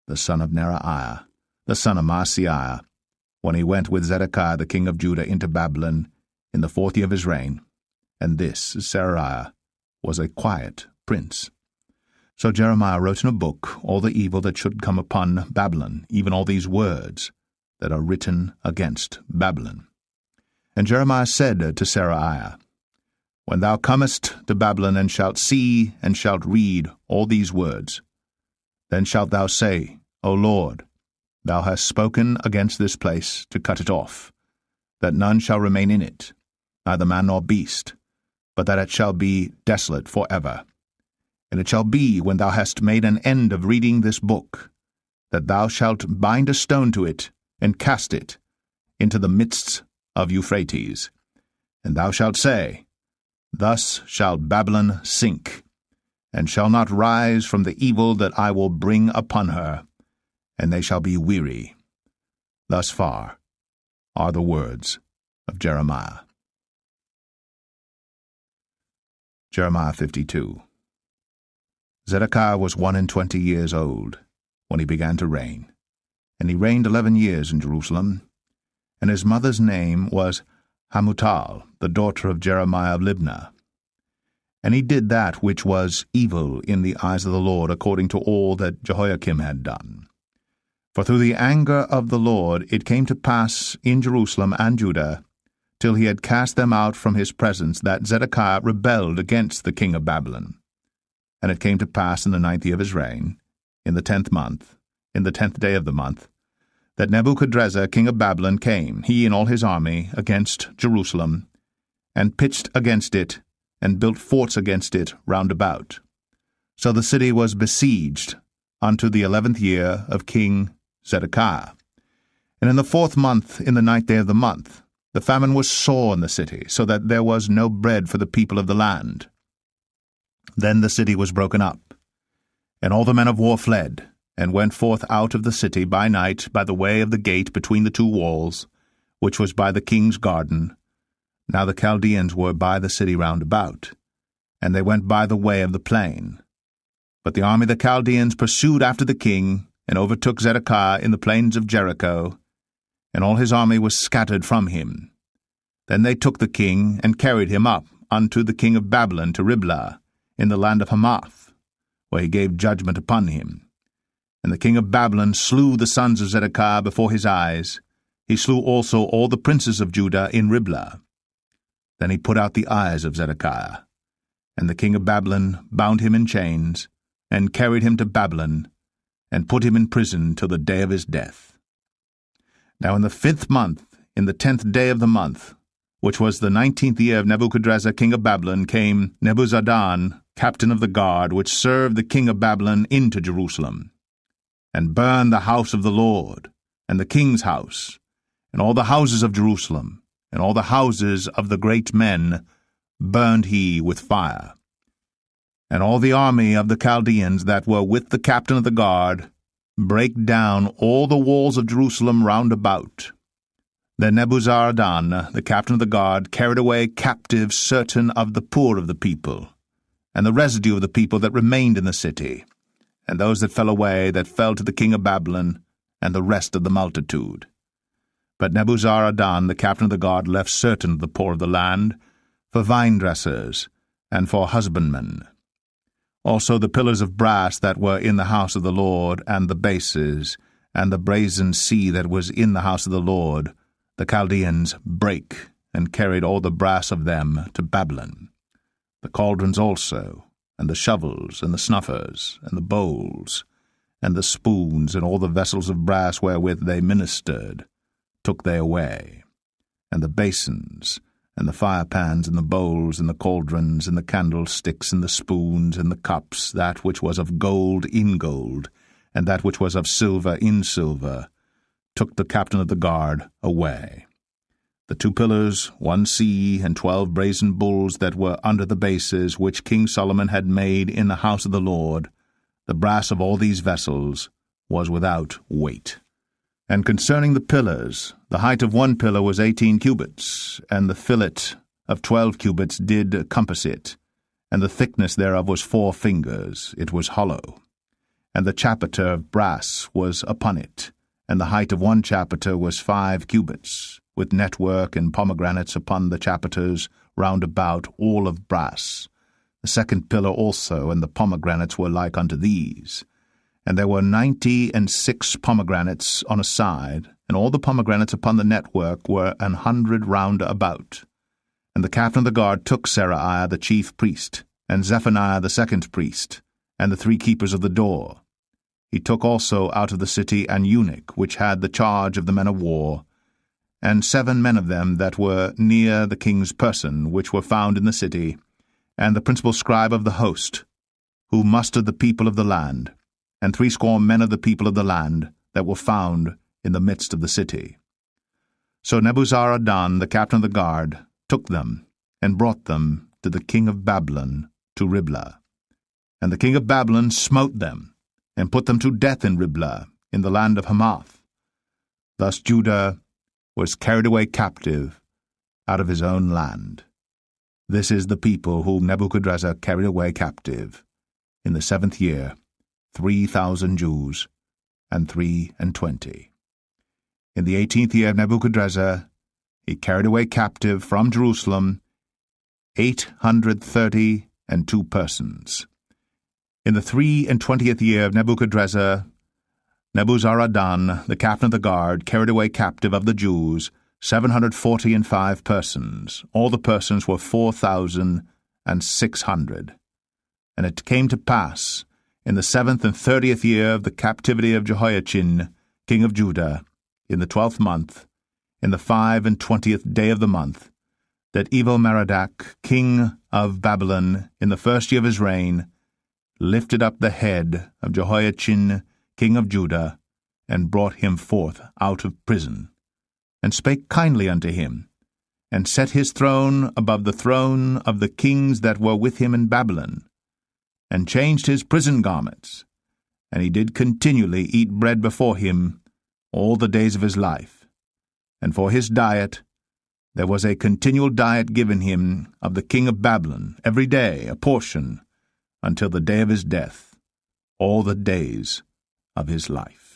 the son of Neraiah, the son of Maaseiah, when he went with Zedekiah the king of Judah into Babylon in the 4th year of his reign, and this Seraiah was a quiet prince. So Jeremiah wrote in a book all the evil that should come upon Babylon, even all these words that are written against Babylon. And Jeremiah said to Seraiah, When thou comest to Babylon, and shalt see and shalt read all these words, then shalt thou say, O Lord, thou hast spoken against this place to cut it off, that none shall remain in it, neither man nor beast, but that it shall be desolate for ever. And it shall be, when thou hast made an end of reading this book, that thou shalt bind a stone to it, and cast it into the midst of Euphrates. And thou shalt say, Thus shall Babylon sink, and shall not rise from the evil that I will bring upon her, and they shall be weary. Thus far are the words of Jeremiah. Jeremiah 52. Zedekiah was 21 years old when he began to reign, and he reigned 11 years in Jerusalem. And his mother's name was Hamutal, the daughter of Jeremiah of Libnah. And he did that which was evil in the eyes of the Lord, according to all that Jehoiakim had done. For through the anger of the Lord it came to pass in Jerusalem and Judah, till he had cast them out from his presence, that Zedekiah rebelled against the king of Babylon. And it came to pass in the 9th year of his reign, in the 10th month, in the 10th day of the month, that Nebuchadrezzar king of Babylon came, he and all his army, against Jerusalem, and pitched against it, and built forts against it round about. So the city was besieged unto the 11th year of King Zedekiah. And in the 4th month, in the 9th day of the month, the famine was sore in the city, so that there was no bread for the people of the land. Then the city was broken up, and all the men of war fled, and went forth out of the city by night by the way of the gate between the 2 walls, which was by the king's garden. Now the Chaldeans were by the city round about, and they went by the way of the plain. But the army of the Chaldeans pursued after the king, and overtook Zedekiah in the plains of Jericho, and all his army was scattered from him. Then they took the king, and carried him up unto the king of Babylon to Riblah, in the land of Hamath, where he gave judgment upon him. And the king of Babylon slew the sons of Zedekiah before his eyes. He slew also all the princes of Judah in Riblah. Then he put out the eyes of Zedekiah. And the king of Babylon bound him in chains, and carried him to Babylon, and put him in prison till the day of his death. Now in the 5th month, in the 10th day of the month, which was the 19th year of Nebuchadrezzar king of Babylon, came Nebuzaradan, captain of the guard, which served the king of Babylon, into Jerusalem, and burned the house of the Lord, and the king's house, and all the houses of Jerusalem, and all the houses of the great men burned he with fire. And all the army of the Chaldeans that were with the captain of the guard brake down all the walls of Jerusalem round about. Then Nebuzaradan, the captain of the guard, carried away captive certain of the poor of the people, and the residue of the people that remained in the city, and those that fell away, that fell to the king of Babylon, and the rest of the multitude. But Nebuzaradan, the captain of the guard, left certain of the poor of the land, for vine-dressers, and for husbandmen. Also the pillars of brass that were in the house of the Lord, and the bases, and the brazen sea that was in the house of the Lord, the Chaldeans brake, and carried all the brass of them to Babylon. The cauldrons also, and the shovels, and the snuffers, and the bowls, and the spoons, and all the vessels of brass wherewith they ministered, took they away, and the basins, and the firepans, and the bowls, and the cauldrons, and the candlesticks, and the spoons, and the cups, that which was of gold in gold, and that which was of silver in silver, took the captain of the guard away. The 2 pillars, 1 sea, and 12 brazen bulls that were under the bases, which King Solomon had made in the house of the Lord, the brass of all these vessels was without weight. And concerning the pillars, the height of 1 pillar was 18 cubits, and the fillet of 12 cubits did compass it, and the thickness thereof was 4 fingers, it was hollow. And the chapiter of brass was upon it, and the height of 1 chapiter was 5 cubits, with network and pomegranates upon the chapiters round about, all of brass. The 2nd pillar also, and the pomegranates were like unto these. And there were 96 pomegranates on a side, and all the pomegranates upon the network were 100 round about. And the captain of the guard took Seraiah the chief priest, and Zephaniah the 2nd priest, and the 3 keepers of the door. He took also out of the city an eunuch, which had the charge of the men of war, and 7 men of them that were near the king's person, which were found in the city, and the principal scribe of the host, who mustered the people of the land, and 80 men of the people of the land that were found in the midst of the city. So Nebuzaradan, the captain of the guard, took them, and brought them to the king of Babylon to Riblah. And the king of Babylon smote them, and put them to death in Riblah, in the land of Hamath. Thus Judah was carried away captive out of his own land. This is the people whom Nebuchadrezzar carried away captive in the 7th year, 3,000 Jews, and 23. In the 18th year of Nebuchadrezzar, he carried away captive from Jerusalem 832 persons. In the 23 year of Nebuchadrezzar, Nebuzaradan, the captain of the guard, carried away captive of the Jews 745 persons. All the persons were 4,600. And it came to pass, in the 7th and 30th year of the captivity of Jehoiachin, king of Judah, in the 12th month, in the 25th day of the month, that Evil-Merodach, king of Babylon, in the 1st year of his reign, lifted up the head of Jehoiachin, king of Judah, and brought him forth out of prison, and spake kindly unto him, and set his throne above the throne of the kings that were with him in Babylon, and changed his prison garments, and he did continually eat bread before him all the days of his life. And for his diet there was a continual diet given him of the king of Babylon, every day a portion, until the day of his death, all the days of his life.